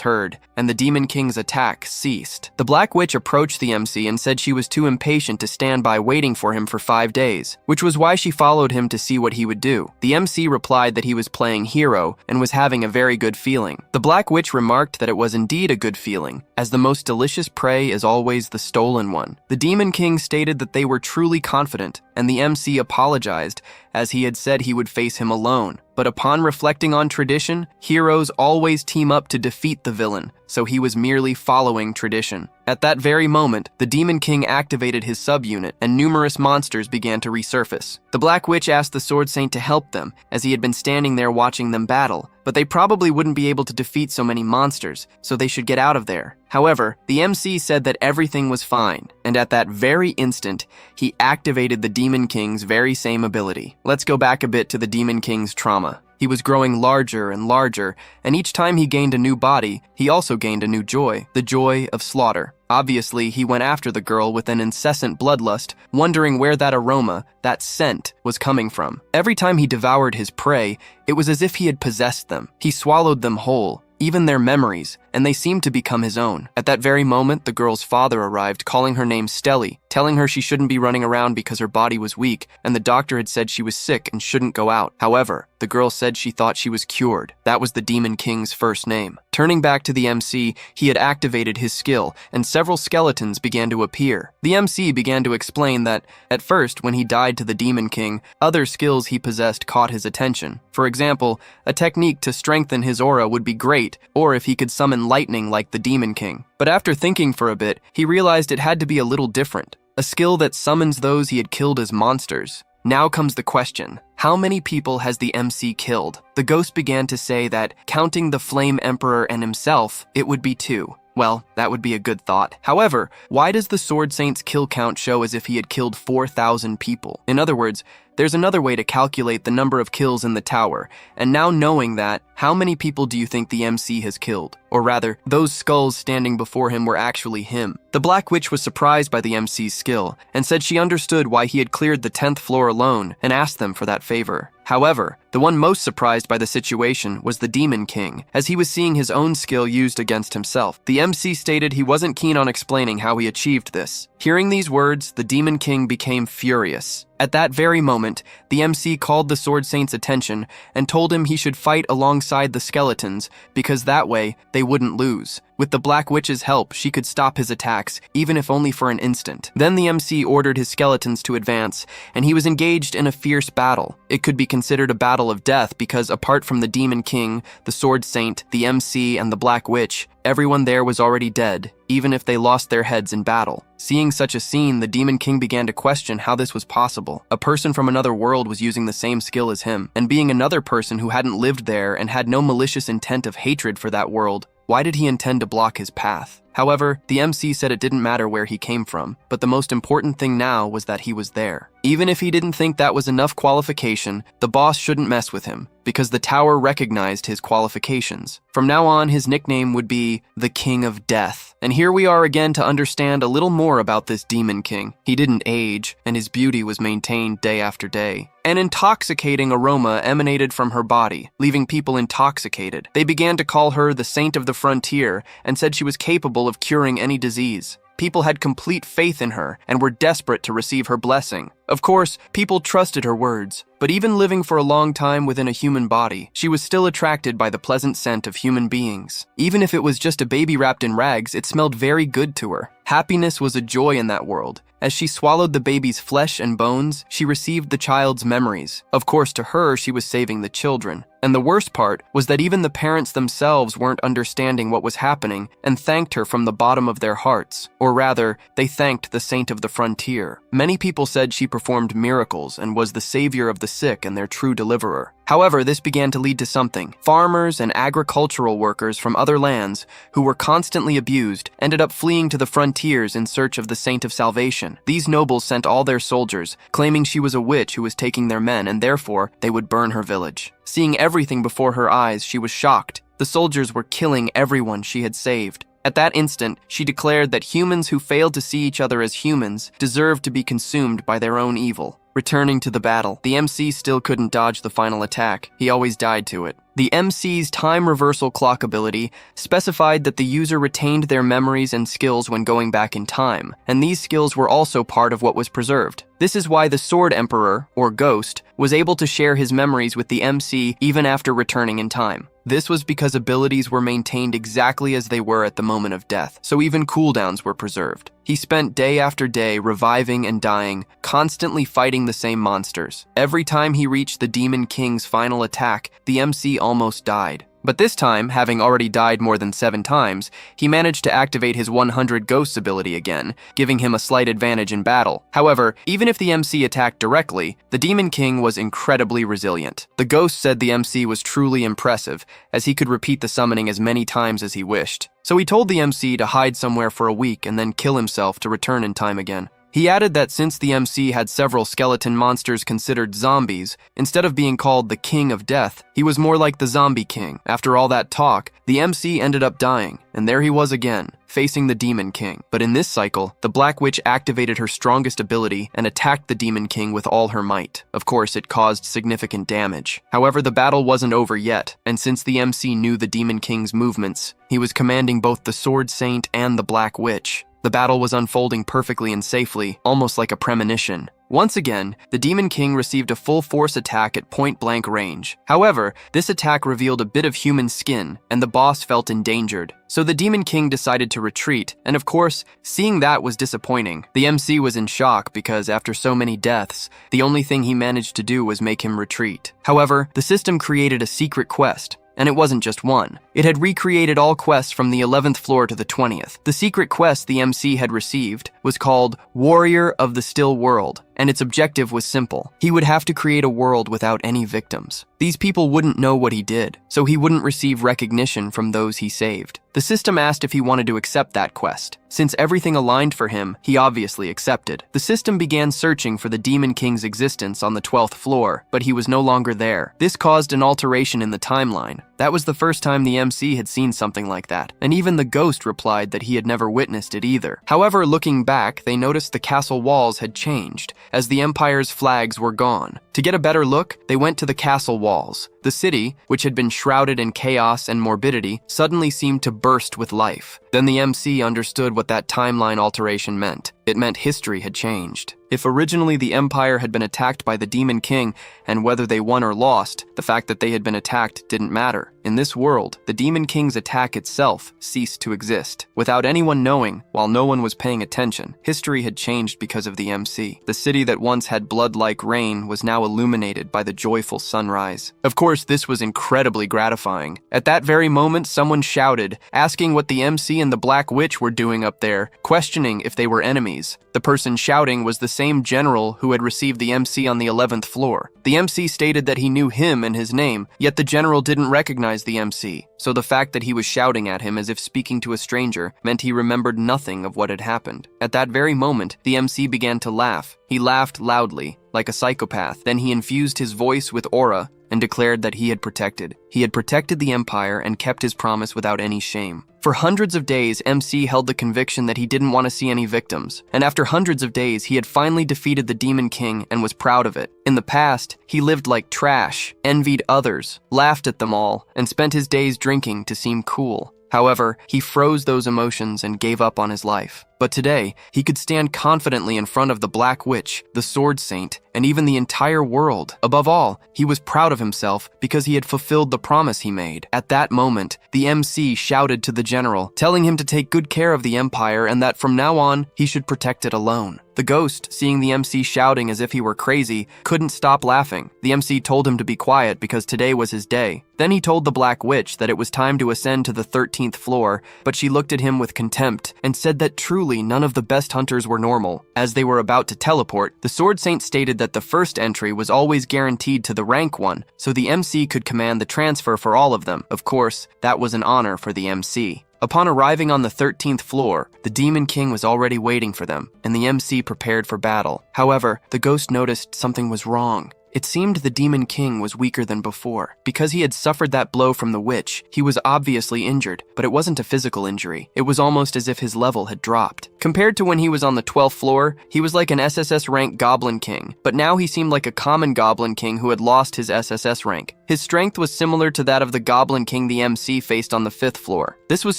heard, and the Demon King's attack ceased. The Black Witch approached the MC and said she was too impatient to stand by waiting for him for 5 days, which was why she followed him to see what he would do. The MC replied that he was playing hero and was having a very good feeling. The Black Witch remarked that it was indeed a good feeling, as the most delicious prey is always the stolen one. The Demon King stated that they were truly confident, and the MC apologized, as he had said he would face him alone. But upon reflecting on tradition, heroes always team up to defeat the villain, so he was merely following tradition. At that very moment, the Demon King activated his subunit, and numerous monsters began to resurface. The Black Witch asked the Sword Saint to help them, as he had been standing there watching them battle, but they probably wouldn't be able to defeat so many monsters, so they should get out of there. However, the MC said that everything was fine, and at that very instant, he activated the Demon King's very same ability. Let's go back a bit to the Demon King's trauma. He was growing larger and larger, and each time he gained a new body, he also gained a new joy, the joy of slaughter. Obviously, he went after the girl with an incessant bloodlust, wondering where that aroma, that scent, was coming from. Every time he devoured his prey, it was as if he had possessed them. He swallowed them whole, even their memories, and they seemed to become his own. At that very moment, the girl's father arrived, calling her name Stelly, telling her she shouldn't be running around because her body was weak, and the doctor had said she was sick and shouldn't go out. However, the girl said she thought she was cured. That was the Demon King's first name. Turning back to the MC, he had activated his skill, and several skeletons began to appear. The MC began to explain that, at first, when he died to the Demon King, other skills he possessed caught his attention. For example, a technique to strengthen his aura would be great, or if he could summon lightning like the Demon King. But after thinking for a bit, he realized it had to be a little different. A skill that summons those he had killed as monsters. Now comes the question, how many people has the MC killed? The ghost began to say that, counting the Flame Emperor and himself, it would be 2. Well, that would be a good thought. However, why does the Sword Saint's kill count show as if he had killed 4,000 people? In other words, there's another way to calculate the number of kills in the tower, and now knowing that, how many people do you think the MC has killed? Or rather, those skulls standing before him were actually him. The Black Witch was surprised by the MC's skill, and said she understood why he had cleared the 10th floor alone, and asked them for that favor. However, the one most surprised by the situation was the Demon King, as he was seeing his own skill used against himself. The MC stated he wasn't keen on explaining how he achieved this. Hearing these words, the Demon King became furious. At that very moment, the MC called the Sword Saint's attention and told him he should fight alongside the skeletons, because that way, they wouldn't lose. With the Black Witch's help, she could stop his attacks, even if only for an instant. Then the MC ordered his skeletons to advance, and he was engaged in a fierce battle. It could be considered a battle of death because apart from the Demon King, the Sword Saint, the MC, and the Black Witch, everyone there was already dead, even if they lost their heads in battle. Seeing such a scene, the Demon King began to question how this was possible. A person from another world was using the same skill as him, and being another person who hadn't lived there and had no malicious intent of hatred for that world, why did he intend to block his path? However, the MC said it didn't matter where he came from, but the most important thing now was that he was there. Even if he didn't think that was enough qualification, the boss shouldn't mess with him, because the tower recognized his qualifications. From now on, his nickname would be the King of Death. And here we are again to understand a little more about this Demon King. He didn't age, and his beauty was maintained day after day. An intoxicating aroma emanated from her body, leaving people intoxicated. They began to call her the Saint of the Frontier and said she was capable of curing any disease. People had complete faith in her and were desperate to receive her blessing. Of course, people trusted her words, but even living for a long time within a human body, she was still attracted by the pleasant scent of human beings. Even if it was just a baby wrapped in rags, it smelled very good to her. Happiness was a joy in that world. As she swallowed the baby's flesh and bones, she received the child's memories. Of course, to her, she was saving the children. And the worst part was that even the parents themselves weren't understanding what was happening and thanked her from the bottom of their hearts. Or rather, they thanked the Saint of the Frontier. Many people said she performed miracles and was the savior of the sick and their true deliverer. However, this began to lead to something. Farmers and agricultural workers from other lands who were constantly abused ended up fleeing to the frontiers in search of the Saint of Salvation. These nobles sent all their soldiers, claiming she was a witch who was taking their men and therefore they would burn her village. Seeing everything before her eyes, she was shocked. The soldiers were killing everyone she had saved. At that instant, she declared that humans who failed to see each other as humans deserved to be consumed by their own evil. Returning to the battle, the MC still couldn't dodge the final attack. He always died to it. The MC's time reversal clock ability specified that the user retained their memories and skills when going back in time, and these skills were also part of what was preserved. This is why the Sword Emperor, or Ghost, was able to share his memories with the MC even after returning in time. This was because abilities were maintained exactly as they were at the moment of death, so even cooldowns were preserved. He spent day after day reviving and dying, constantly fighting the same monsters. Every time he reached the Demon King's final attack, the MC almost died. But this time, having already died more than 7 times, he managed to activate his 100 Ghosts ability again, giving him a slight advantage in battle. However, even if the MC attacked directly, the Demon King was incredibly resilient. The Ghost said the MC was truly impressive, as he could repeat the summoning as many times as he wished. So he told the MC to hide somewhere for a week and then kill himself to return in time again. He added that since the MC had several skeleton monsters considered zombies, instead of being called the King of Death, he was more like the Zombie King. After all that talk, the MC ended up dying, and there he was again, facing the Demon King. But in this cycle, the Black Witch activated her strongest ability and attacked the Demon King with all her might. Of course, it caused significant damage. However, the battle wasn't over yet, and since the MC knew the Demon King's movements, he was commanding both the Sword Saint and the Black Witch. The battle was unfolding perfectly and safely, almost like a premonition. Once again, the Demon King received a full-force attack at point-blank range. However, this attack revealed a bit of human skin, and the boss felt endangered. So the Demon King decided to retreat, and of course, seeing that was disappointing. The MC was in shock because after so many deaths, the only thing he managed to do was make him retreat. However, the system created a secret quest. And it wasn't just one. It had recreated all quests from the 11th floor to the 20th. The secret quest the MC had received was called Warrior of the Still World, and its objective was simple. He would have to create a world without any victims. These people wouldn't know what he did, so he wouldn't receive recognition from those he saved. The system asked if he wanted to accept that quest. Since everything aligned for him, he obviously accepted. The system began searching for the Demon King's existence on the 12th floor, but he was no longer there. This caused an alteration in the timeline. That was the first time the MC had seen something like that, and even the Ghost replied that he had never witnessed it either. However, looking back, they noticed the castle walls had changed, as the Empire's flags were gone. To get a better look, they went to the castle walls. The city, which had been shrouded in chaos and morbidity, suddenly seemed to burst with life. Then the MC understood what that timeline alteration meant. It meant history had changed. If originally the Empire had been attacked by the Demon King, and whether they won or lost, the fact that they had been attacked didn't matter. In this world, the Demon King's attack itself ceased to exist. Without anyone knowing, while no one was paying attention, history had changed because of the MC. The city that once had blood-like rain was now illuminated by the joyful sunrise. Of course, this was incredibly gratifying. At that very moment, someone shouted, asking what the MC and the Black Witch were doing up there, questioning if they were enemies. The person shouting was the same general who had received the MC on the 11th floor. The MC stated that he knew him and his name, yet the general didn't recognize the MC. so the fact that he was shouting at him as if speaking to a stranger meant he remembered nothing of what had happened. At that very moment, the MC began to laugh. He laughed loudly, like a psychopath. Then he infused his voice with aura and declared that he had protected. He had protected the Empire and kept his promise without any shame. For hundreds of days, MC held the conviction that he didn't want to see any victims, and after hundreds of days, he had finally defeated the Demon King and was proud of it. In the past, he lived like trash, envied others, laughed at them all, and spent his days drinking to seem cool. However, he froze those emotions and gave up on his life. But today, he could stand confidently in front of the Black Witch, the Sword Saint, and even the entire world. Above all, he was proud of himself because he had fulfilled the promise he made. At that moment, the MC shouted to the general, telling him to take good care of the Empire and that from now on, he should protect it alone. The ghost, seeing the MC shouting as if he were crazy, couldn't stop laughing. The MC told him to be quiet because today was his day. Then he told the Black Witch that it was time to ascend to the 13th floor, but she looked at him with contempt and said that truly none of the best hunters were normal. As they were about to teleport, the Sword Saint stated that the first entry was always guaranteed to the rank 1, so the MC could command the transfer for all of them. Of course, that was an honor for the MC. Upon arriving on the 13th floor, the Demon King was already waiting for them, and the MC prepared for battle. However, the ghost noticed something was wrong. It seemed the Demon King was weaker than before. Because he had suffered that blow from the witch, he was obviously injured, but it wasn't a physical injury. It was almost as if his level had dropped. Compared to when he was on the 12th floor, he was like an SSS rank Goblin King, but now he seemed like a common Goblin King who had lost his SSS rank. His strength was similar to that of the Goblin King the MC faced on the 5th floor. This was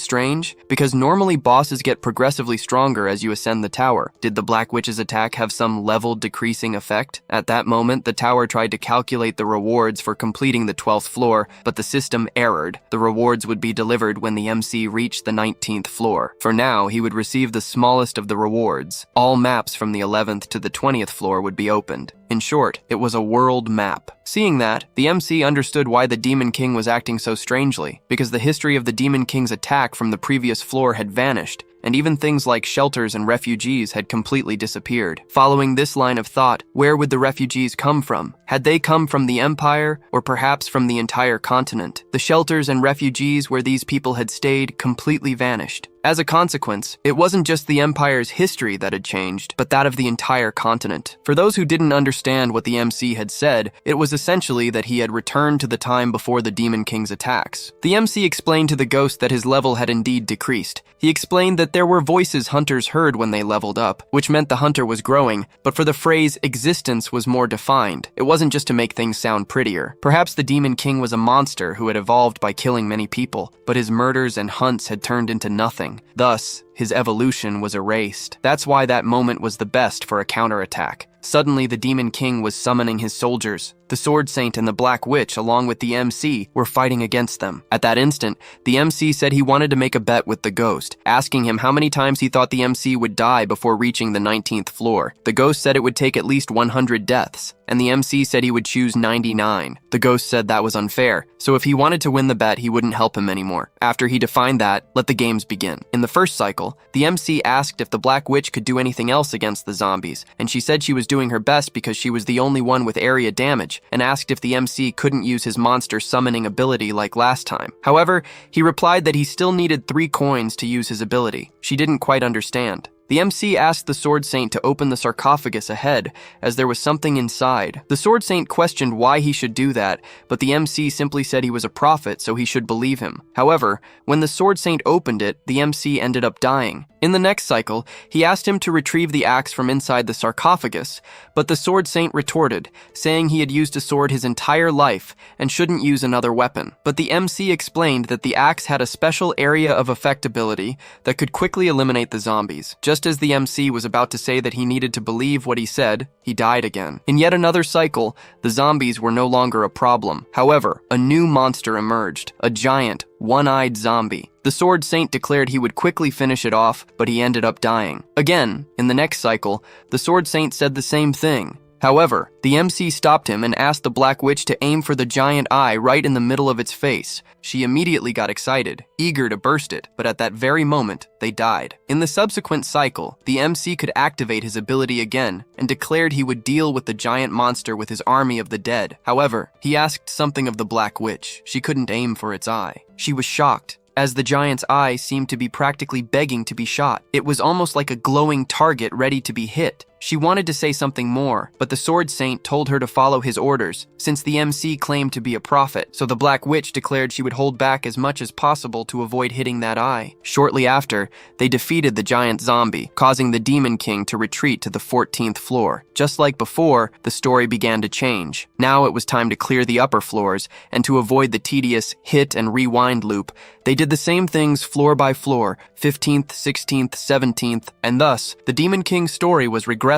strange, because normally bosses get progressively stronger as you ascend the tower. Did the Black Witch's attack have some level decreasing effect? At that moment, the tower tried to calculate the rewards for completing the 12th floor, but the system errored. The rewards would be delivered when the MC reached the 19th floor. For now, he would receive the smallest of the rewards. All maps from the 11th to the 20th floor would be opened. In short, it was a world map. Seeing that, the MC understood why the Demon King was acting so strangely, because the history of the Demon King's attack from the previous floor had vanished, and even things like shelters and refugees had completely disappeared. Following this line of thought, where would the refugees come from? Had they come from the Empire, or perhaps from the entire continent? The shelters and refugees where these people had stayed completely vanished. As a consequence, it wasn't just the Empire's history that had changed, but that of the entire continent. For those who didn't understand what the MC had said, it was essentially that he had returned to the time before the Demon King's attacks. The MC explained to the ghost that his level had indeed decreased. He explained that there were voices hunters heard when they leveled up, which meant the hunter was growing, but for the phrase existence was more defined. It wasn't just to make things sound prettier. Perhaps the Demon King was a monster who had evolved by killing many people, but his murders and hunts had turned into nothing. Thus, his evolution was erased. That's why that moment was the best for a counterattack. Suddenly, the Demon King was summoning his soldiers. The Sword Saint and the Black Witch, along with the MC, were fighting against them. At that instant, the MC said he wanted to make a bet with the ghost, asking him how many times he thought the MC would die before reaching the 19th floor. The ghost said it would take at least 100 deaths, and the MC said he would choose 99. The ghost said that was unfair, so if he wanted to win the bet, he wouldn't help him anymore. After he defined that, let the games begin. In the first cycle, the MC asked if the Black Witch could do anything else against the zombies, and she said she was doing her best because she was the only one with area damage, and asked if the MC couldn't use his monster summoning ability like last time. However, he replied that he still needed 3 coins to use his ability. She didn't quite understand. The MC asked the Sword Saint to open the sarcophagus ahead, as there was something inside. The Sword Saint questioned why he should do that, but the MC simply said he was a prophet, so he should believe him. However, when the Sword Saint opened it, the MC ended up dying. In the next cycle, he asked him to retrieve the axe from inside the sarcophagus, but the Sword Saint retorted, saying he had used a sword his entire life and shouldn't use another weapon. But the MC explained that the axe had a special area of effect ability that could quickly eliminate the zombies. Just as the MC was about to say that he needed to believe what he said, he died again. In yet another cycle, the zombies were no longer a problem. However, a new monster emerged, a giant, one-eyed zombie. The Sword Saint declared he would quickly finish it off, but he ended up dying. Again, in the next cycle, the Sword Saint said the same thing, However, the MC stopped him and asked the Black Witch to aim for the giant eye right in the middle of its face. She immediately got excited, eager to burst it, but at that very moment, they died. In the subsequent cycle, the MC could activate his ability again and declared he would deal with the giant monster with his army of the dead. However, he asked something of the Black Witch. She couldn't aim for its eye. She was shocked, as the giant's eye seemed to be practically begging to be shot. It was almost like a glowing target ready to be hit. She wanted to say something more, but the Sword Saint told her to follow his orders, since the MC claimed to be a prophet, so the Black Witch declared she would hold back as much as possible to avoid hitting that eye. Shortly after, they defeated the giant zombie, causing the Demon King to retreat to the 14th floor. Just like before, the story began to change. Now it was time to clear the upper floors, and to avoid the tedious hit and rewind loop, they did the same things floor by floor, 15th, 16th, 17th, and thus, the Demon King's story was regressing.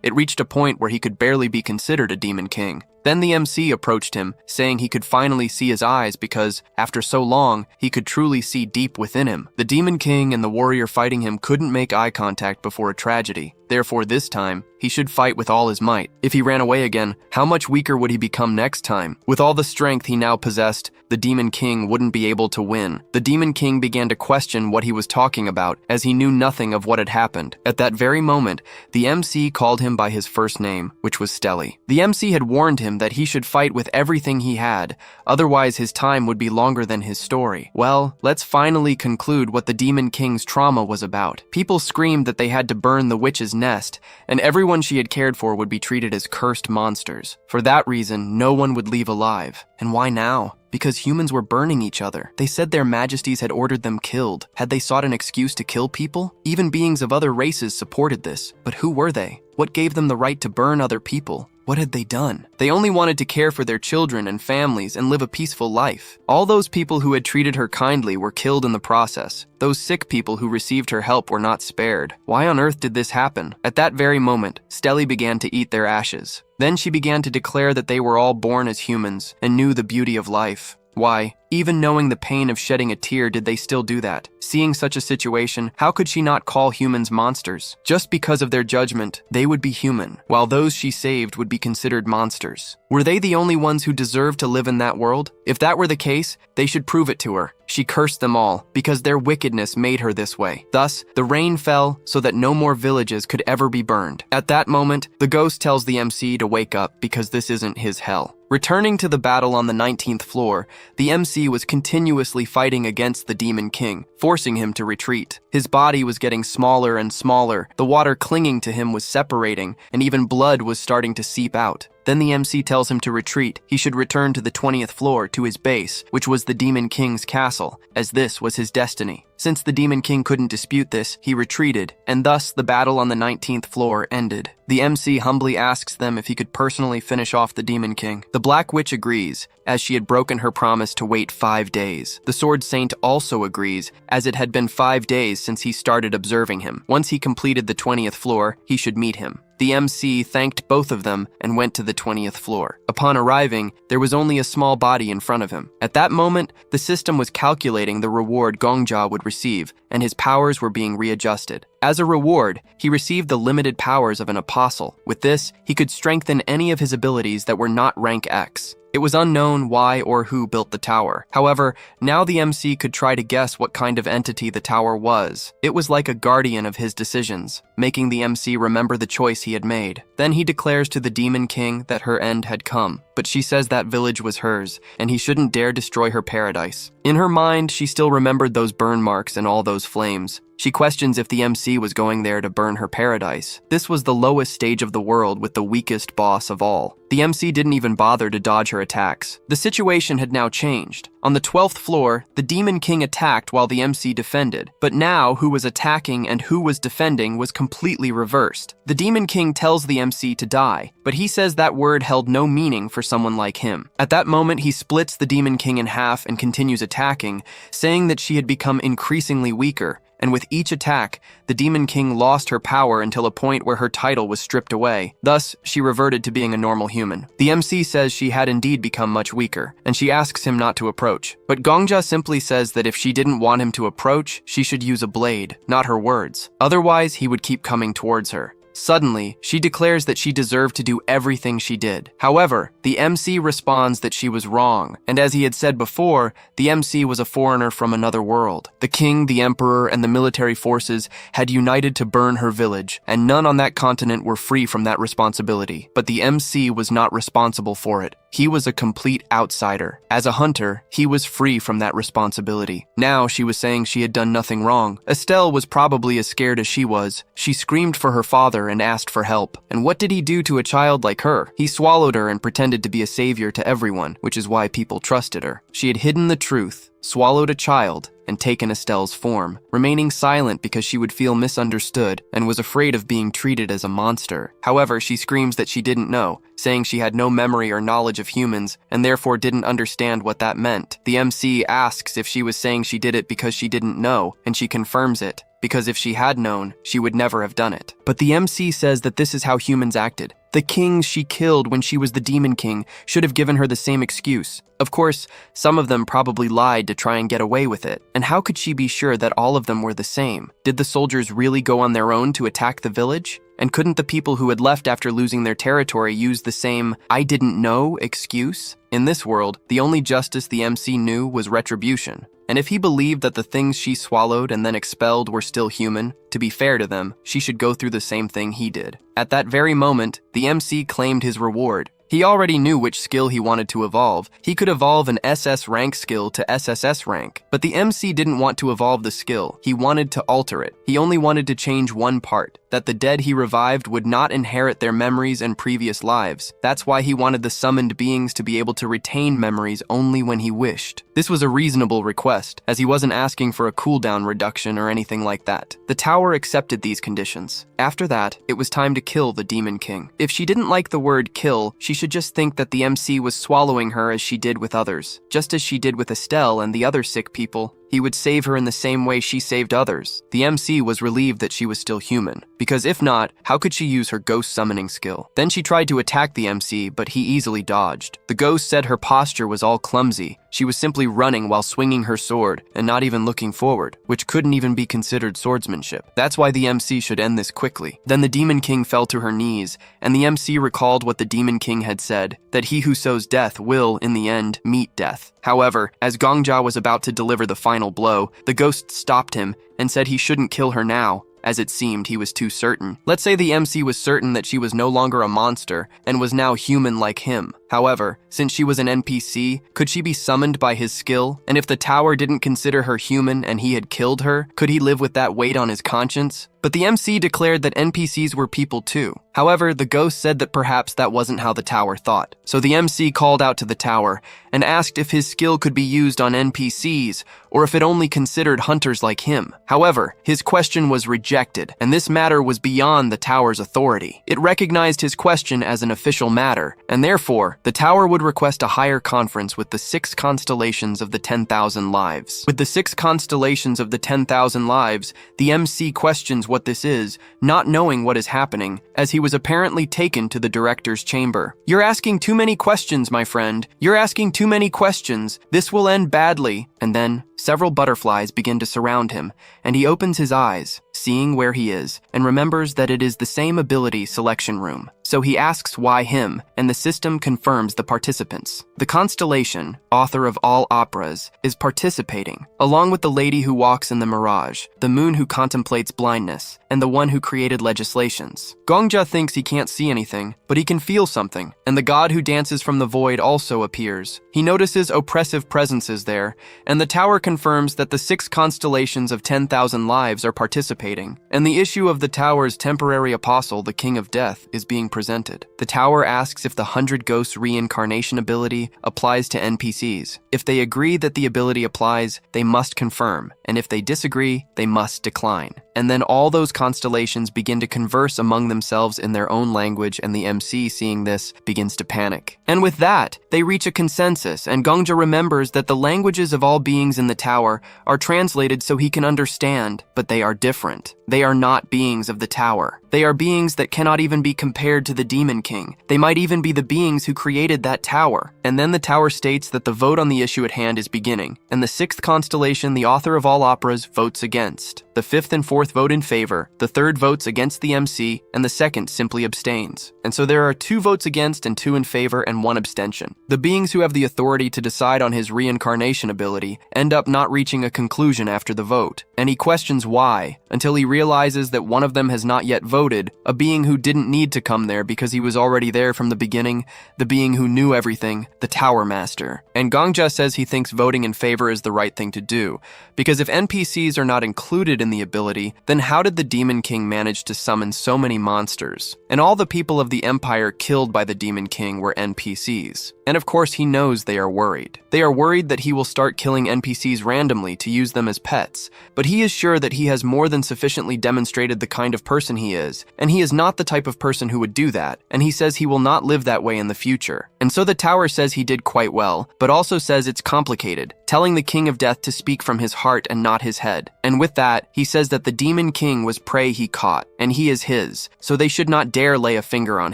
It reached a point where he could barely be considered a Demon King. Then the MC approached him, saying he could finally see his eyes because, after so long, he could truly see deep within him. The Demon King and the warrior fighting him couldn't make eye contact before a tragedy. Therefore, this time, he should fight with all his might. If he ran away again, how much weaker would he become next time? With all the strength he now possessed, the Demon King wouldn't be able to win. The Demon King began to question what he was talking about, as he knew nothing of what had happened. At that very moment, the MC called him by his first name, which was Stelly. The MC had warned him that he should fight with everything he had, otherwise his time would be longer than his story. Well, let's finally conclude what the Demon King's trauma was about. People screamed that they had to burn the witch's nest, and everyone she had cared for would be treated as cursed monsters. For that reason, no one would leave alive. And why now? Because humans were burning each other. They said their majesties had ordered them killed. Had they sought an excuse to kill people? Even beings of other races supported this. But who were they? What gave them the right to burn other people? What had they done? They only wanted to care for their children and families and live a peaceful life. All those people who had treated her kindly were killed in the process. Those sick people who received her help were not spared. Why on earth did this happen? At that very moment, Stelly began to eat their ashes. Then she began to declare that they were all born as humans and knew the beauty of life. Why, even knowing the pain of shedding a tear, did they still do that? Seeing such a situation, how could she not call humans monsters? Just because of their judgment, they would be human, while those she saved would be considered monsters. Were they the only ones who deserved to live in that world? If that were the case, they should prove it to her. She cursed them all, because their wickedness made her this way. Thus, the rain fell so that no more villages could ever be burned. At that moment, the ghost tells the MC to wake up because this isn't his hell. Returning to the battle on the 19th floor, the MC was continuously fighting against the Demon King, forcing him to retreat. His body was getting smaller and smaller, the water clinging to him was separating, and even blood was starting to seep out. Then the MC tells him to retreat. He should return to the 20th floor, to his base, which was the Demon King's castle, as this was his destiny. Since the Demon King couldn't dispute this, he retreated, and thus the battle on the 19th floor ended. The MC humbly asks them if he could personally finish off the Demon King. The Black Witch agrees, as she had broken her promise to wait 5 days. The Sword Saint also agrees, as it had been 5 days since he started observing him. Once he completed the 20th floor, he should meet him. The MC thanked both of them and went to the 20th floor. Upon arriving, there was only a small body in front of him. At that moment, the system was calculating the reward Gongja would receive, and his powers were being readjusted. As a reward, he received the limited powers of an apostle. With this, he could strengthen any of his abilities that were not rank X. It was unknown why or who built the tower. However, now the MC could try to guess what kind of entity the tower was. It was like a guardian of his decisions, making the MC remember the choice he had made. Then he declares to the Demon King that her end had come, but she says that village was hers, and he shouldn't dare destroy her paradise. In her mind, she still remembered those burn marks and all those flames. She questions if the MC was going there to burn her paradise. This was the lowest stage of the world with the weakest boss of all. The MC didn't even bother to dodge her attacks. The situation had now changed. On the 12th floor, the Demon King attacked while the MC defended. But now, who was attacking and who was defending was completely reversed. The Demon King tells the MC to die, but he says that word held no meaning for someone like him. At that moment, he splits the Demon King in half and continues attacking, saying that she had become increasingly weaker. And with each attack, the Demon King lost her power until a point where her title was stripped away. Thus, she reverted to being a normal human. The MC says she had indeed become much weaker, and she asks him not to approach. But Gongja simply says that if she didn't want him to approach, she should use a blade, not her words. Otherwise, he would keep coming towards her. Suddenly, she declares that she deserved to do everything she did. However, the MC responds that she was wrong, and as he had said before, the MC was a foreigner from another world. The king, the emperor, and the military forces had united to burn her village, and none on that continent were free from that responsibility. But the MC was not responsible for it. He was a complete outsider. As a hunter, he was free from that responsibility. Now she was saying she had done nothing wrong. Estelle was probably as scared as she was. She screamed for her father and asked for help. And what did he do to a child like her? He swallowed her and pretended to be a savior to everyone, which is why people trusted her. She had hidden the truth, swallowed a child, and taken Estelle's form, remaining silent because she would feel misunderstood and was afraid of being treated as a monster. However, she screams that she didn't know, saying she had no memory or knowledge of humans and therefore didn't understand what that meant. The MC asks if she was saying she did it because she didn't know, and she confirms it, because if she had known, she would never have done it. But the MC says that this is how humans acted. The kings she killed when she was the Demon King should have given her the same excuse. Of course, some of them probably lied to try and get away with it. And how could she be sure that all of them were the same? Did the soldiers really go on their own to attack the village? And couldn't the people who had left after losing their territory use the same "I didn't know" excuse? In this world, the only justice the MC knew was retribution. And if he believed that the things she swallowed and then expelled were still human, to be fair to them, she should go through the same thing he did. At that very moment, the MC claimed his reward. He already knew which skill he wanted to evolve. He could evolve an SS rank skill to SSS rank. But the MC didn't want to evolve the skill. He wanted to alter it. He only wanted to change one part, that the dead he revived would not inherit their memories and previous lives. That's why he wanted the summoned beings to be able to retain memories only when he wished. This was a reasonable request, as he wasn't asking for a cooldown reduction or anything like that. The tower accepted these conditions. After that, it was time to kill the Demon King. If she didn't like the word kill, she should just think that the MC was swallowing her as she did with others. Just as she did with Estelle and the other sick people, he would save her in the same way she saved others. The MC was relieved that she was still human, because if not, how could she use her ghost summoning skill? Then she tried to attack the MC, but he easily dodged. The ghost said her posture was all clumsy. She was simply running while swinging her sword and not even looking forward, which couldn't even be considered swordsmanship. That's why the MC should end this quickly. Then the Demon King fell to her knees, and the MC recalled what the Demon King had said, that he who sows death will, in the end, meet death. However, as Gongjia was about to deliver the final blow, the ghost stopped him and said he shouldn't kill her now, as it seemed he was too certain. Let's say the MC was certain that she was no longer a monster and was now human like him. However, since she was an NPC, could she be summoned by his skill? And if the tower didn't consider her human and he had killed her, could he live with that weight on his conscience? But the MC declared that NPCs were people too. However, the ghost said that perhaps that wasn't how the tower thought. So the MC called out to the tower and asked if his skill could be used on NPCs or if it only considered hunters like him. However, his question was rejected, and this matter was beyond the tower's authority. It recognized his question as an official matter, and therefore, the tower would request a higher conference with the 6 constellations of the 10,000 lives. With the 6 constellations of the 10,000 lives, the MC questions what this is, not knowing what is happening, as he was apparently taken to the director's chamber. "You're asking too many questions, my friend. You're asking too many questions. This will end badly." And then, several butterflies begin to surround him, and he opens his eyes, seeing where he is, and remembers that it is the same ability selection room. So he asks why him, and the system confirms the participants. The Constellation, author of all operas, is participating, along with the lady who walks in the mirage, the moon who contemplates blindness, and the one who created legislations. Gongjia thinks he can't see anything, but he can feel something, and the god who dances from the void also appears. He notices oppressive presences there, and the tower confirms that the 6 constellations of 10,000 lives are participating, and the issue of the tower's temporary apostle, the King of Death, is being presented. The tower asks if the 100 Ghosts reincarnation ability applies to NPCs. If they agree that the ability applies, they must confirm, and if they disagree, they must decline. And then all those constellations begin to converse among themselves in their own language, and the MC, seeing this, begins to panic. And with that, they reach a consensus, and Gongjia remembers that the languages of all beings in the tower are translated so he can understand, but they are different. They are not beings of the tower. They are beings that cannot even be compared to the Demon King. They might even be the beings who created that tower. And then the tower states that the vote on the issue at hand is beginning, and the 6th constellation, the author of all operas, votes against. The The fifth and fourth vote in favor, the third votes against the MC, and the second simply abstains. And so there are 2 votes against and 2 in favor and 1 abstention. The beings who have the authority to decide on his reincarnation ability end up not reaching a conclusion after the vote, and he questions why, until he realizes that one of them has not yet voted, a being who didn't need to come there because he was already there from the beginning, the being who knew everything, the Tower Master. And Gongja says he thinks voting in favor is the right thing to do, because if NPCs are not included in the ability, then how did the Demon King manage to summon so many monsters? And all the people of the Empire killed by the Demon King were NPCs. And of course he knows they are worried. They are worried that he will start killing NPCs randomly to use them as pets, but he is sure that he has more than sufficiently demonstrated the kind of person he is, and he is not the type of person who would do that, and he says he will not live that way in the future. And so the Tower says he did quite well, but also says it's complicated, telling the King of Death to speak from his heart and not his head. And with that, he says that the Demon King was prey he caught, and he is his, so they should not dare lay a finger on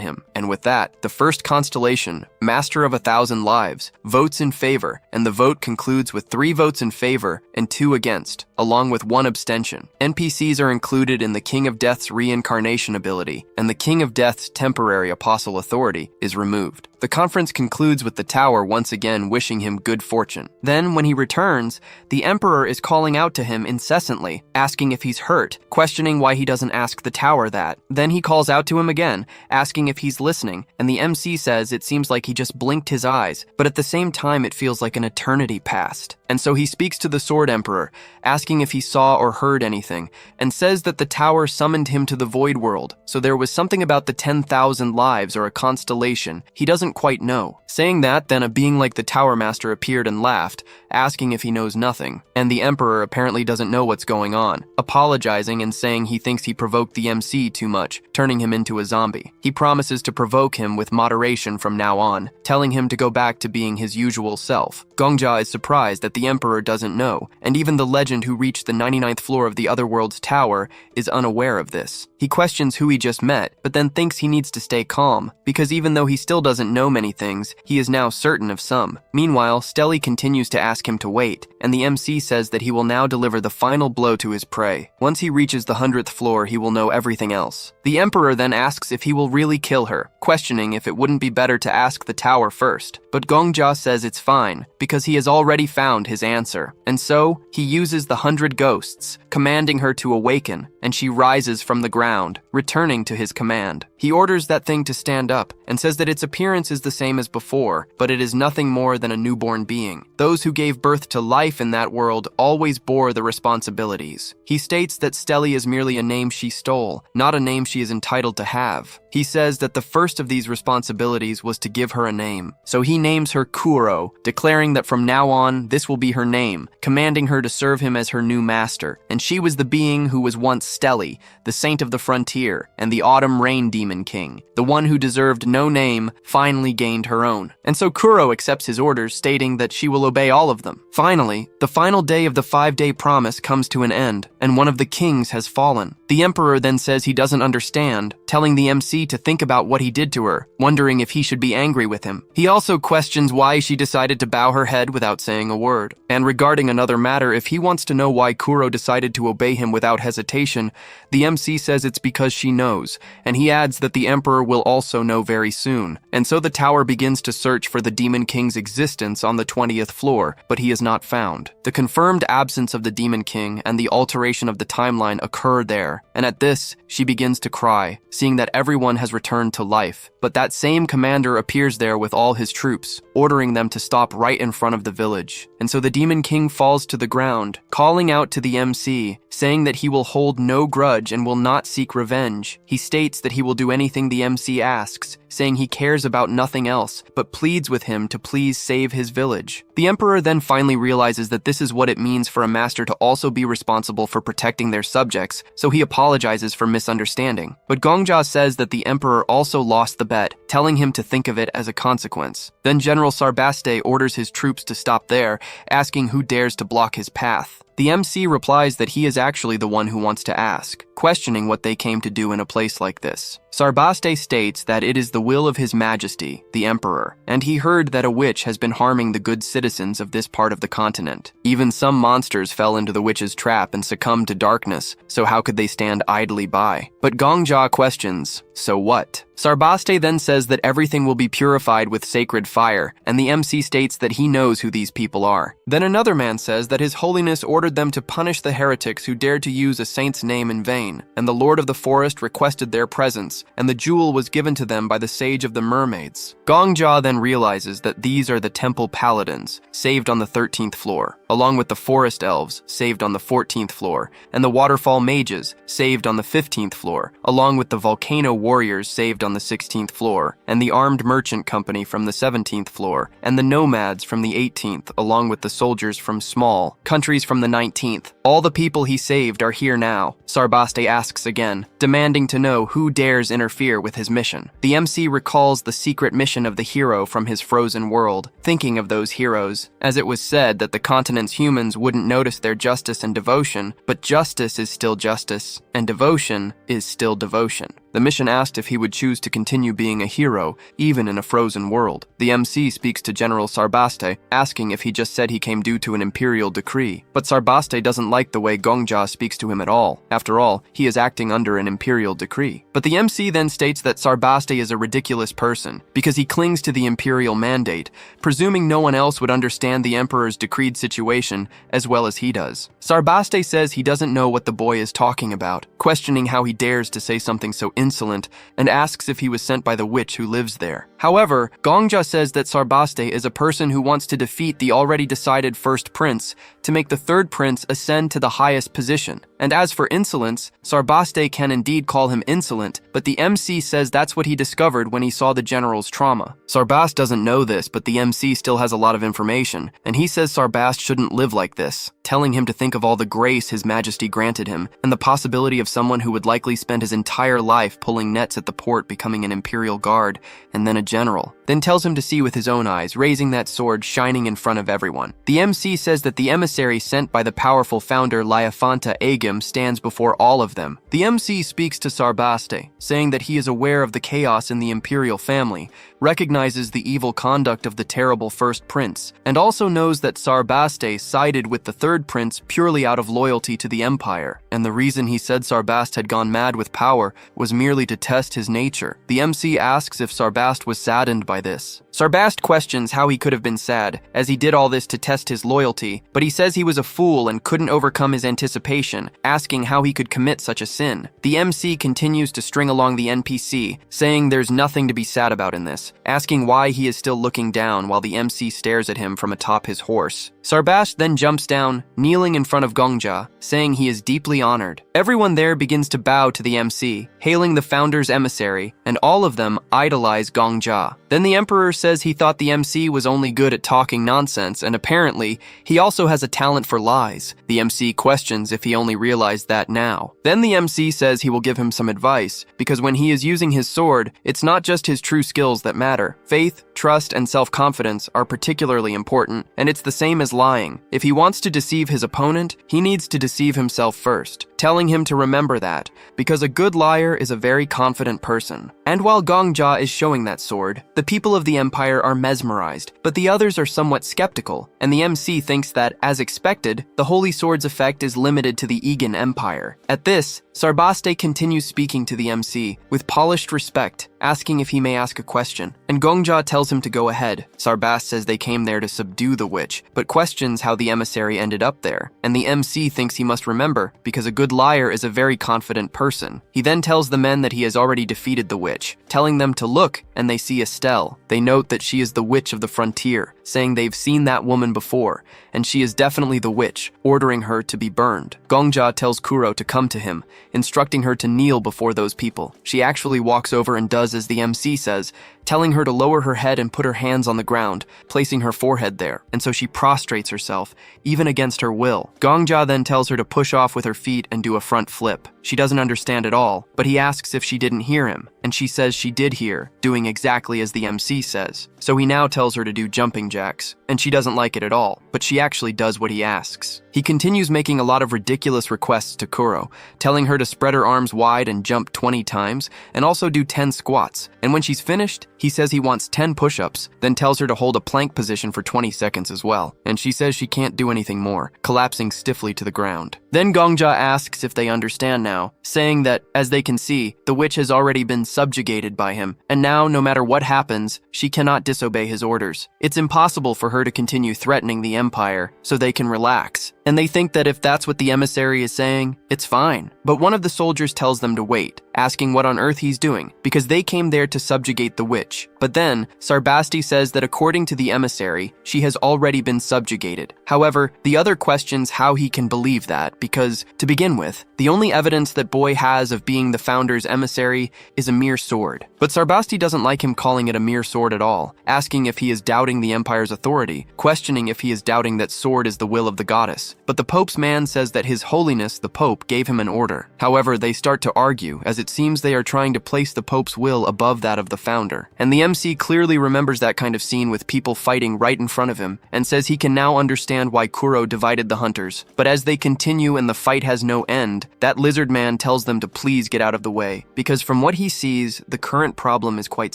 him. And with that, the first constellation, Master of 1,000 Lives, votes in favor, and the vote concludes with 3 votes in favor and 2 against, along with 1 abstention. NPCs are included in the King of Death's reincarnation ability, and the King of Death's temporary apostle authority is removed. The conference concludes with the Tower once again wishing him good fortune. Then, when he returns, the Emperor is calling out to him incessantly, asking if he's hurt, questioning why he doesn't ask the Tower that. Then he calls out to him again, asking if he's listening, and the MC says it seems like he just blinked his eyes, but at the same time it feels like an eternity passed. And so he speaks to the Sword Emperor, asking if he saw or heard anything, and says that the Tower summoned him to the Void World, so there was something about the 10,000 lives or a constellation he doesn't quite know. Saying that, then a being like the Tower Master appeared and laughed, asking if he knows nothing, and the Emperor apparently doesn't know what's going on, apologizing and saying he thinks he provoked the MC too much, turning him into a zombie. He promises to provoke him with moderation from now on, telling him to go back to being his usual self. Gongja is surprised that the Emperor doesn't know, and even the legend who reached the 99th floor of the Otherworld's tower is unaware of this. He questions who he just met, but then thinks he needs to stay calm, because even though he still doesn't know many things, he is now certain of some. Meanwhile, Stelly continues to ask him to wait, and the MC says that he will now deliver the final blow to his prey. Once he reaches the 100th floor, he will know everything else. The Emperor then asks if he will really kill her, questioning if it wouldn't be better to ask the Tower first. But Gongja says it's fine, because he has already found his answer. And so, he uses the 100 ghosts, commanding her to awaken, and she rises from the ground, returning to his command. He orders that thing to stand up, and says that its appearance is the same as before, but it is nothing more than a newborn being. Those who gave birth to life in that world always bore the responsibilities. He states that Stelly is merely a name she stole, not a name she is entitled to have. He says that the first of these responsibilities was to give her a name. So he names her Kuro, declaring that from now on, this will be her name, commanding her to serve him as her new master. And she was the being who was once Stelly, the saint of the frontier, and the autumn rain demon king. The one who deserved no name finally gained her own. And so Kuro accepts his orders, stating that she will obey all of them. Finally, the final day of the 5-day promise comes to an end, and one of the kings has fallen. The Emperor then says he doesn't understand, telling the MC to think about what he did to her, wondering if he should be angry with him. He also questions why she decided to bow her head without saying a word. And regarding another matter, if he wants to know why Kuro decided to obey him without hesitation, the MC says it's because she knows, and he adds that the Emperor will also know very soon. And so the Tower begins to search for the Demon King's existence on the 20th floor, but he is not found. The confirmed absence of the Demon King and the alteration of the timeline occur there, and at this, she begins to cry, seeing that everyone has returned to life. But that same commander appears there with all his troops, ordering them to stop right in front of the village. And so the Demon King falls to the ground, calling out to the MC, saying that he will hold no grudge and will not seek revenge. He states that he will do anything the MC asks, saying he cares about nothing else, but pleads with him to please save his village. The Emperor then finally realizes that this is what it means for a master to also be responsible for protecting their subjects, so he apologizes for misunderstanding. But Gongja says that the Emperor also lost the bet, telling him to think of it as a consequence. Then General Sarbaste orders his troops to stop there, asking who dares to block his path. The MC replies that he is actually the one who wants to ask, questioning what they came to do in a place like this. Sarbaste states that it is the will of His Majesty, the Emperor, and he heard that a witch has been harming the good citizens of this part of the continent. Even some monsters fell into the witch's trap and succumbed to darkness, so how could they stand idly by? But Gongja questions, so what? Sarbaste then says that everything will be purified with sacred fire, and the MC states that he knows who these people are. Then another man says that His Holiness ordered them to punish the heretics who dared to use a saint's name in vain, and the Lord of the Forest requested their presence, and the jewel was given to them by the Sage of the Mermaids. Gongja then realizes that these are the Temple Paladins, saved on the 13th floor, along with the Forest Elves, saved on the 14th floor, and the Waterfall Mages, saved on the 15th floor, along with the Volcano Warriors, saved on the 16th floor, and the Armed Merchant Company from the 17th floor, and the Nomads from the 18th, along with the soldiers from small countries from the 19th. All the people he saved are here now. Sarbaste asks again, demanding to know who dares interfere with his mission. The MC recalls the secret mission of the hero from his frozen world, thinking of those heroes, as it was said that the continent's humans wouldn't notice their justice and devotion, but justice is still justice, and devotion is still devotion. The mission asked if he would choose to continue being a hero, even in a frozen world. The MC speaks to General Sarbaste, asking if he just said he came due to an imperial decree. But Sarbaste doesn't like the way Gongja speaks to him at all. After all, he is acting under an imperial decree. But the MC then states that Sarbaste is a ridiculous person, because he clings to the imperial mandate, presuming no one else would understand the emperor's decreed situation as well as he does. Sarbaste says he doesn't know what the boy is talking about, questioning how he dares to say something so insolent, and asks if he was sent by the witch who lives there. However, Gongja says that Sarbaste is a person who wants to defeat the already decided first prince to make the third prince ascend to the highest position. And as for insolence, Sarbaste can indeed call him insolent, but the MC says that's what he discovered when he saw the general's trauma. Sarbaste doesn't know this, but the MC still has a lot of information, and he says Sarbaste shouldn't live like this, telling him to think of all the grace His Majesty granted him, and the possibility of someone who would likely spend his entire life pulling nets at the port becoming an imperial guard, and then a general. Then tells him to see with his own eyes, raising that sword shining in front of everyone. The MC says that the emissary sent by the powerful founder Liafanta Agim stands before all of them. The MC speaks to Sarbaste, saying that he is aware of the chaos in the imperial family, recognizes the evil conduct of the terrible first prince, and also knows that Sarbaste sided with the third prince purely out of loyalty to the empire, and the reason he said Sarbaste had gone mad with power was merely to test his nature. The MC asks if Sarbaste was saddened by this. Sarbaste questions how he could have been sad, as he did all this to test his loyalty, but he says he was a fool and couldn't overcome his anticipation, asking how he could commit such a sin. The MC continues to string along the NPC, saying there's nothing to be sad about in this, asking why he is still looking down while the MC stares at him from atop his horse. Sarbaste then jumps down, kneeling in front of Gongja, saying he is deeply honored. Everyone there begins to bow to the MC, hailing the founder's emissary, and all of them idolize Gongja. Then the emperor says he thought the MC was only good at talking nonsense, and apparently, he also has a talent for lies. The MC questions if he only realized that now. Then the MC says he will give him some advice, because when he is using his sword, it's not just his true skills that matter. Faith, trust, and self-confidence are particularly important, and it's the same as lying. If he wants to deceive his opponent, he needs to deceive himself first, telling him to remember that, because a good liar is a very confident person. And while Gongja is showing that sword, the people of the empire are mesmerized, but the others are somewhat skeptical, and the MC thinks that, as expected, the Holy Sword's effect is limited to the Egan Empire. At this, Sarbaste continues speaking to the MC with polished respect, asking if he may ask a question, and Gongja tells him to go ahead. Sarbaste says they came there to subdue the witch, but questions how the emissary ended up there, and the MC thinks he must remember, because a good liar is a very confident person. He then tells the men that he has already defeated the witch, telling them to look, and they see Estelle. They note that she is the witch of the frontier, saying they've seen that woman before, and she is definitely the witch, ordering her to be burned. Gongja tells Kuro to come to him, instructing her to kneel before those people. She actually walks over and does as the MC says, telling her to lower her head and put her hands on the ground, placing her forehead there, and so she prostrates herself, even against her will. Gongja then tells her to push off with her feet and do a front flip. She doesn't understand at all, but he asks if she didn't hear him, and she says she did hear, doing exactly as the MC says. So he now tells her to do jumping jacks, and she doesn't like it at all, but she actually does what he asks. He continues making a lot of ridiculous requests to Kuro, telling her to spread her arms wide and jump 20 times, and also do 10 squats. And when she's finished, he says he wants 10 push-ups, then tells her to hold a plank position for 20 seconds as well. And she says she can't do anything more, collapsing stiffly to the ground. Then Gongja asks if they understand now, saying that, as they can see, the witch has already been subjugated by him, and now, no matter what happens, she cannot disobey his orders. It's impossible for her to continue threatening the Empire, so they can relax. And they think that if that's what the emissary is saying, it's fine. But one of the soldiers tells them to wait, asking what on earth he's doing, because they came there to subjugate the witch. But then, Sarbasti says that according to the emissary, she has already been subjugated. However, the other questions how he can believe that, because, to begin with, the only evidence that Boy has of being the founder's emissary is a mere sword. But Sarbasti doesn't like him calling it a mere sword at all, asking if he is doubting the Empire's authority, questioning if he is doubting that sword is the will of the goddess. But the Pope's man says that His Holiness the Pope gave him an order. However, they start to argue, as it seems they are trying to place the Pope's will above that of the founder. And the MC clearly remembers that kind of scene with people fighting right in front of him, and says he can now understand why Kuro divided the hunters. But as they continue and the fight has no end, that lizard man tells them to please get out of the way, because from what he sees, the current problem is quite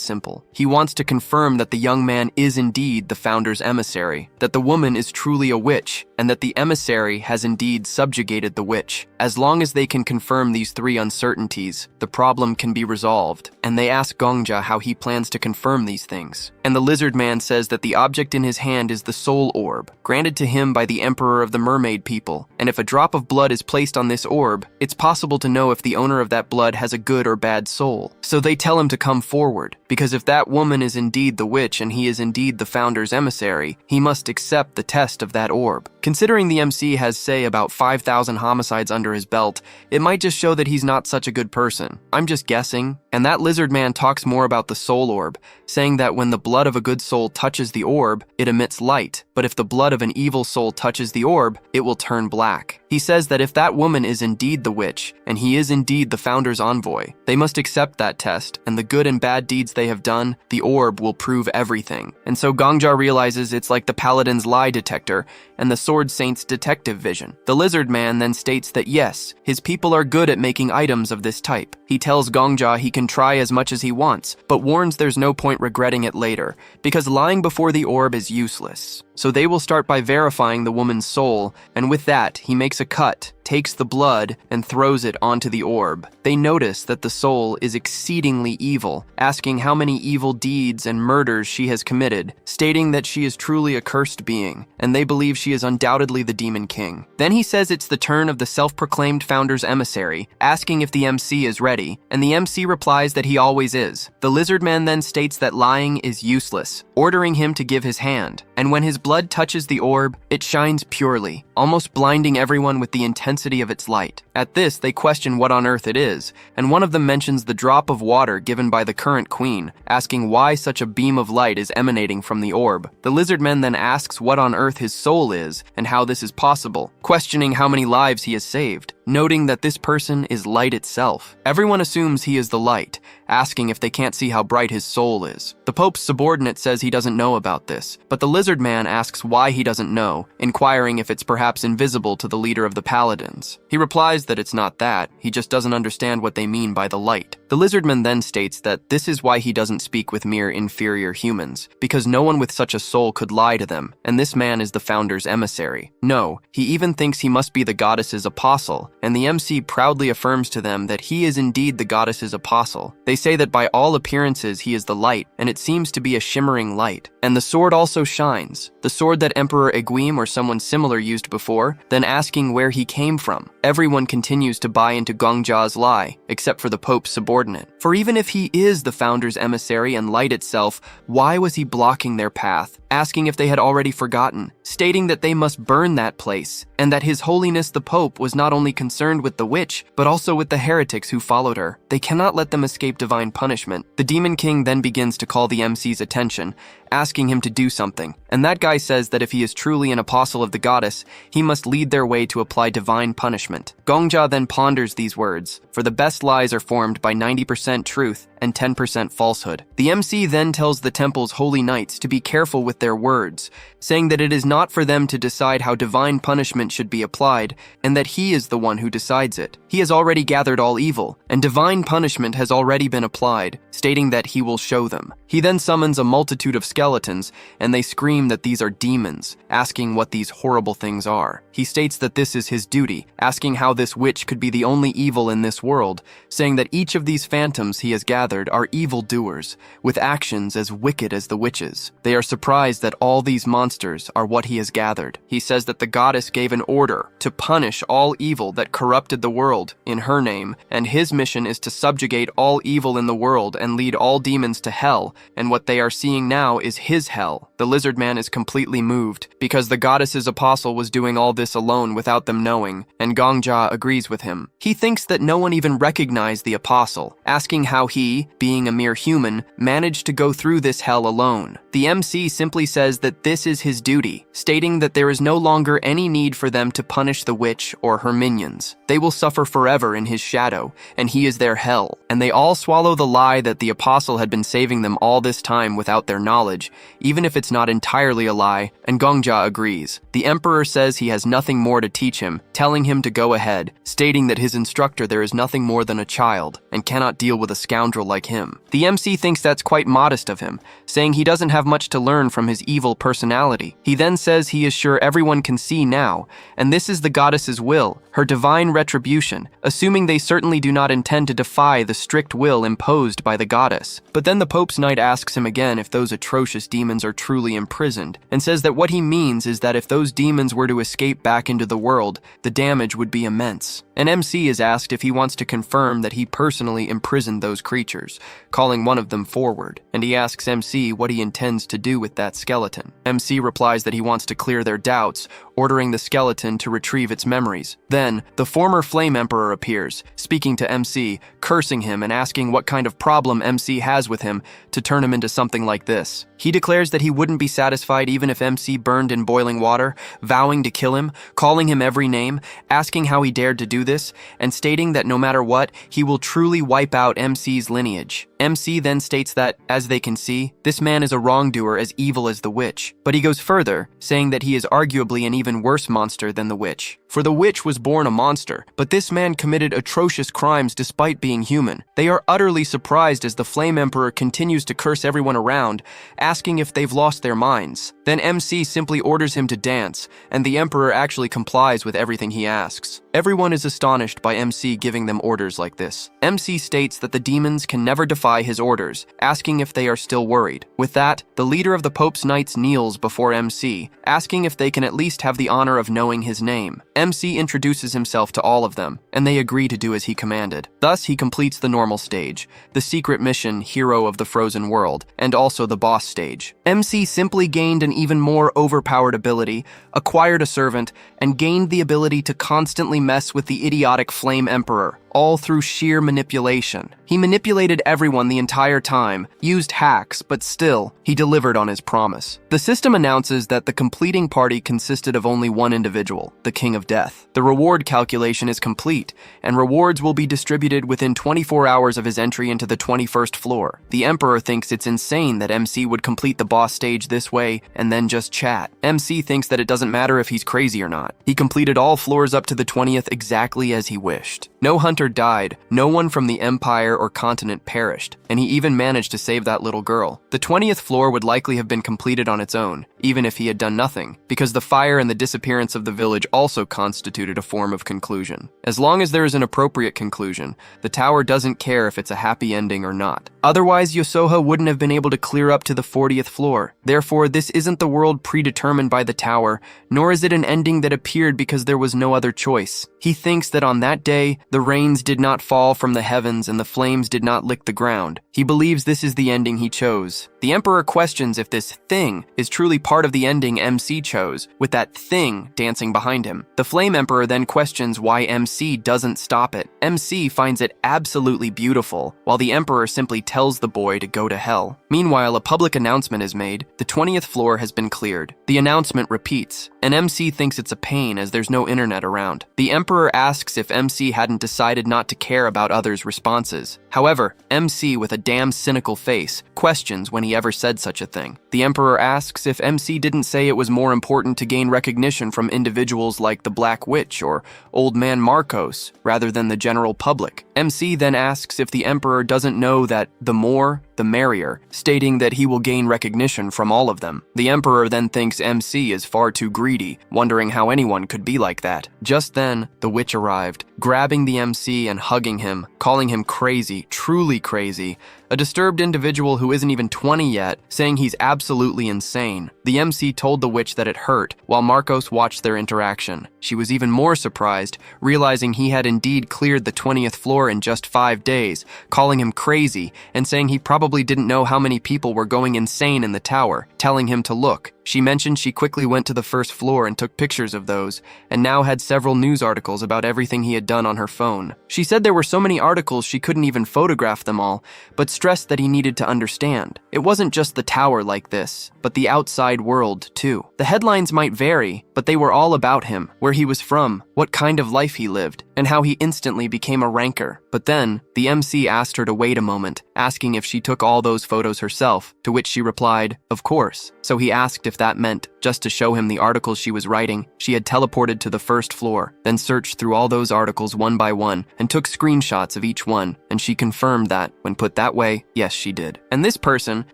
simple. He wants to confirm that the young man is indeed the founder's emissary, that the woman is truly a witch, and that the emissary has indeed subjugated the witch. As long as they can confirm these three uncertainties, the problem can be resolved, and they ask Gongja how he plans to confirm these things. And the lizard man says that the object in his hand is the soul orb, granted to him by the emperor of the mermaid people, and if a drop of blood is placed on this orb, it's possible to know if the owner of that blood has a good or bad soul. So they tell him to come forward, because if that woman is indeed the witch and he is indeed the founder's emissary, he must accept the test of that orb. Considering the MC has, say, about 5,000 homicides under his belt, it might just show that he's not such a good person. I'm just guessing. And that lizard man talks more about the soul orb, saying that when the blood of a good soul touches the orb, it emits light, but if the blood of an evil soul touches the orb, it will turn black. He says that if that woman is indeed the witch, and he is indeed the founder's envoy, they must accept that test, and the good and bad deeds they have done, the orb will prove everything. And so Gongja realizes it's like the paladin's lie detector and the sword saint's detective vision. The lizard man then states that yes, his people are good at making items of this type. He tells Gongja he can try as much as he wants, but warns there's no point regretting it later, because lying before the orb is useless. So they will start by verifying the woman's soul, and with that, he makes a cut, takes the blood, and throws it onto the orb. They notice that the soul is exceedingly evil, asking how many evil deeds and murders she has committed, stating that she is truly a cursed being, and they believe she is undoubtedly the Demon King. Then he says it's the turn of the self-proclaimed founder's emissary, asking if the MC is ready, and the MC replies that he always is. The lizard man then states that lying is useless, ordering him to give his hand, and when his blood touches the orb, it shines purely, almost blinding everyone with the intensity of its light. At this, they question what on earth it is, and one of them mentions the drop of water given by the current queen, asking why such a beam of light is emanating from the orb. The lizard man then asks what on earth his soul is, and how this is possible, questioning how many lives he has saved, noting that this person is light itself. Everyone assumes he is the light, asking if they can't see how bright his soul is. The Pope's subordinate says he doesn't know about this, but the lizard man asks why he doesn't know, inquiring if it's perhaps invisible to the leader of the paladins. He replies that it's not that, he just doesn't understand what they mean by the light. The lizardman then states that this is why he doesn't speak with mere inferior humans, because no one with such a soul could lie to them, and this man is the founder's emissary. No, he even thinks he must be the goddess's apostle, and the MC proudly affirms to them that he is indeed the goddess's apostle. They say that by all appearances he is the light, and it seems to be a shimmering light. And the sword also shines, the sword that Emperor Egwene or someone similar used before, then asking where he came from. Everyone continues to buy into Gongja's lie, except for the Pope's subordinate. For even if he is the founder's emissary and light itself, why was he blocking their path, asking if they had already forgotten, stating that they must burn that place, and that His Holiness the Pope was not only concerned with the witch, but also with the heretics who followed her. They cannot let them escape divine punishment. The Demon King then begins to call all the MC's attention, asking him to do something. And that guy says that if he is truly an apostle of the goddess, he must lead their way to apply divine punishment. Gongja then ponders these words, for the best lies are formed by 90% truth and 10% falsehood. The MC then tells the temple's holy knights to be careful with their words, saying that it is not for them to decide how divine punishment should be applied, and that he is the one who decides it. He has already gathered all evil, and divine punishment has already been applied, stating that he will show them. He then summons a multitude of skeletons, and they scream that these are demons, asking what these horrible things are. He states that this is his duty, asking how this witch could be the only evil in this world, saying that each of these phantoms he has gathered are evildoers, with actions as wicked as the witches. They are surprised that all these monsters are what he has gathered. He says that the goddess gave an order to punish all evil that corrupted the world in her name, and his mission is to subjugate all evil in the world and lead all demons to hell, and what they are seeing now is his hell. The lizard man is completely moved, because the goddess's apostle was doing all this alone without them knowing, and Gongja agrees with him. He thinks that no one even recognized the apostle, asking how he, being a mere human, managed to go through this hell alone. The MC simply says that this is his duty, stating that there is no longer any need for them to punish the witch or her minions. They will suffer forever in his shadow, and he is their hell. And they all swallow the lie that the apostle had been saving them all this time without their knowledge, even if it's not entirely a lie, and Gongja agrees. The emperor says he has nothing more to teach him, telling him to go ahead, stating that his instructor there is nothing more than a child, and cannot deal with a scoundrel like him. The MC thinks that's quite modest of him, saying he doesn't have much to learn from his evil personality. He then says he is sure everyone can see now, and this is the goddess's will, her divine retribution, assuming they certainly do not intend to defy the strict will imposed by the goddess. But then the Pope's knight asks him again if those atrocious demons are truly imprisoned, and says that what he means is that if those demons were to escape back into the world, the damage would be immense. An MC is asked if he wants to confirm that he personally imprisoned those creatures, calling one of them forward, and he asks MC what he intends to do with that skeleton. MC replies that he wants to clear their doubts, ordering the skeleton to retrieve its memories. Then, the former Flame Emperor appears, speaking to MC, cursing him and asking what kind of problem MC has with him to turn him into something like this. He declares that he wouldn't be satisfied even if MC burned in boiling water, vowing to kill him, calling him every name, asking how he dared to do this, and stating that no matter what, he will truly wipe out MC's lineage. MC then states that, as they can see, this man is a wrongdoer as evil as the witch. But he goes further, saying that he is arguably an even worse monster than the witch. For the witch was born a monster, but this man committed atrocious crimes despite being human. They are utterly surprised as the Flame Emperor continues to curse everyone around, asking if they've lost their minds. Then MC simply orders him to dance, and the Emperor actually complies with everything he asks. Everyone is astonished by MC giving them orders like this. MC states that the demons can never defy his orders, asking if they are still worried. With that, the leader of the Pope's Knights kneels before MC, asking if they can at least have the honor of knowing his name. MC introduces himself to all of them, and they agree to do as he commanded. Thus, he completes the normal stage, the secret mission Hero of the Frozen World, and also the boss stage. MC simply gained an even more overpowered ability, acquired a servant, and gained the ability to constantly mess with the idiotic Flame Emperor, all through sheer manipulation. He manipulated everyone the entire time, used hacks, but still, he delivered on his promise. The system announces that the completing party consisted of only one individual, the King of Death. The reward calculation is complete, and rewards will be distributed within 24 hours of his entry into the 21st floor. The Emperor thinks it's insane that MC would complete the boss stage this way and then just chat. MC thinks that it doesn't matter if he's crazy or not. He completed all floors up to the 20th exactly as he wished. No hunter died, no one from the empire or continent perished, and he even managed to save that little girl. The 20th floor would likely have been completed on its own, even if he had done nothing, because the fire and the disappearance of the village also constituted a form of conclusion. As long as there is an appropriate conclusion, the tower doesn't care if it's a happy ending or not. Otherwise, Yosoha wouldn't have been able to clear up to the 40th floor. Therefore, this isn't the world predetermined by the tower, nor is it an ending that appeared because there was no other choice. He thinks that on that day, the rains did not fall from the heavens and the flames did not lick the ground. He believes this is the ending he chose. The Emperor questions if this thing is truly part of the ending MC chose, with that thing dancing behind him. The Flame Emperor then questions why MC doesn't stop it. MC finds it absolutely beautiful, while the Emperor simply tells the boy to go to hell. Meanwhile, a public announcement is made. The 20th floor has been cleared. The announcement repeats, and MC thinks it's a pain as there's no internet around. The Emperor asks if MC hadn't decided not to care about others' responses. However, MC, with a damn cynical face, questions when he ever said such a thing. The Emperor asks if MC didn't say it was more important to gain recognition from individuals like the Black Witch or Old Man Marcos, rather than the general public. MC then asks if the Emperor doesn't know that the more, the merrier, stating that he will gain recognition from all of them. The Emperor then thinks MC is far too greedy, wondering how anyone could be like that. Just then, the witch arrived, grabbing the MC and hugging him, calling him crazy, truly crazy, a disturbed individual who isn't even 20 yet, saying he's absolutely insane. The MC told the witch that it hurt, while Marcos watched their interaction. She was even more surprised, realizing he had indeed cleared the 20th floor in just 5 days, calling him crazy, and saying he probably didn't know how many people were going insane in the tower, telling him to look. She mentioned she quickly went to the first floor and took pictures of those, and now had several news articles about everything he had done on her phone. She said there were so many articles she couldn't even photograph them all, but stressed that he needed to understand. It wasn't just the tower like this, but the outside world too. The headlines might vary, but they were all about him, where he was from, what kind of life he lived, and how he instantly became a ranker. But then, the MC asked her to wait a moment, asking if she took all those photos herself, to which she replied, of course. So he asked if that meant, just to show him the articles she was writing, she had teleported to the first floor, then searched through all those articles one by one, and took screenshots of each one, and she confirmed that, when put that way, yes, she did. And this person,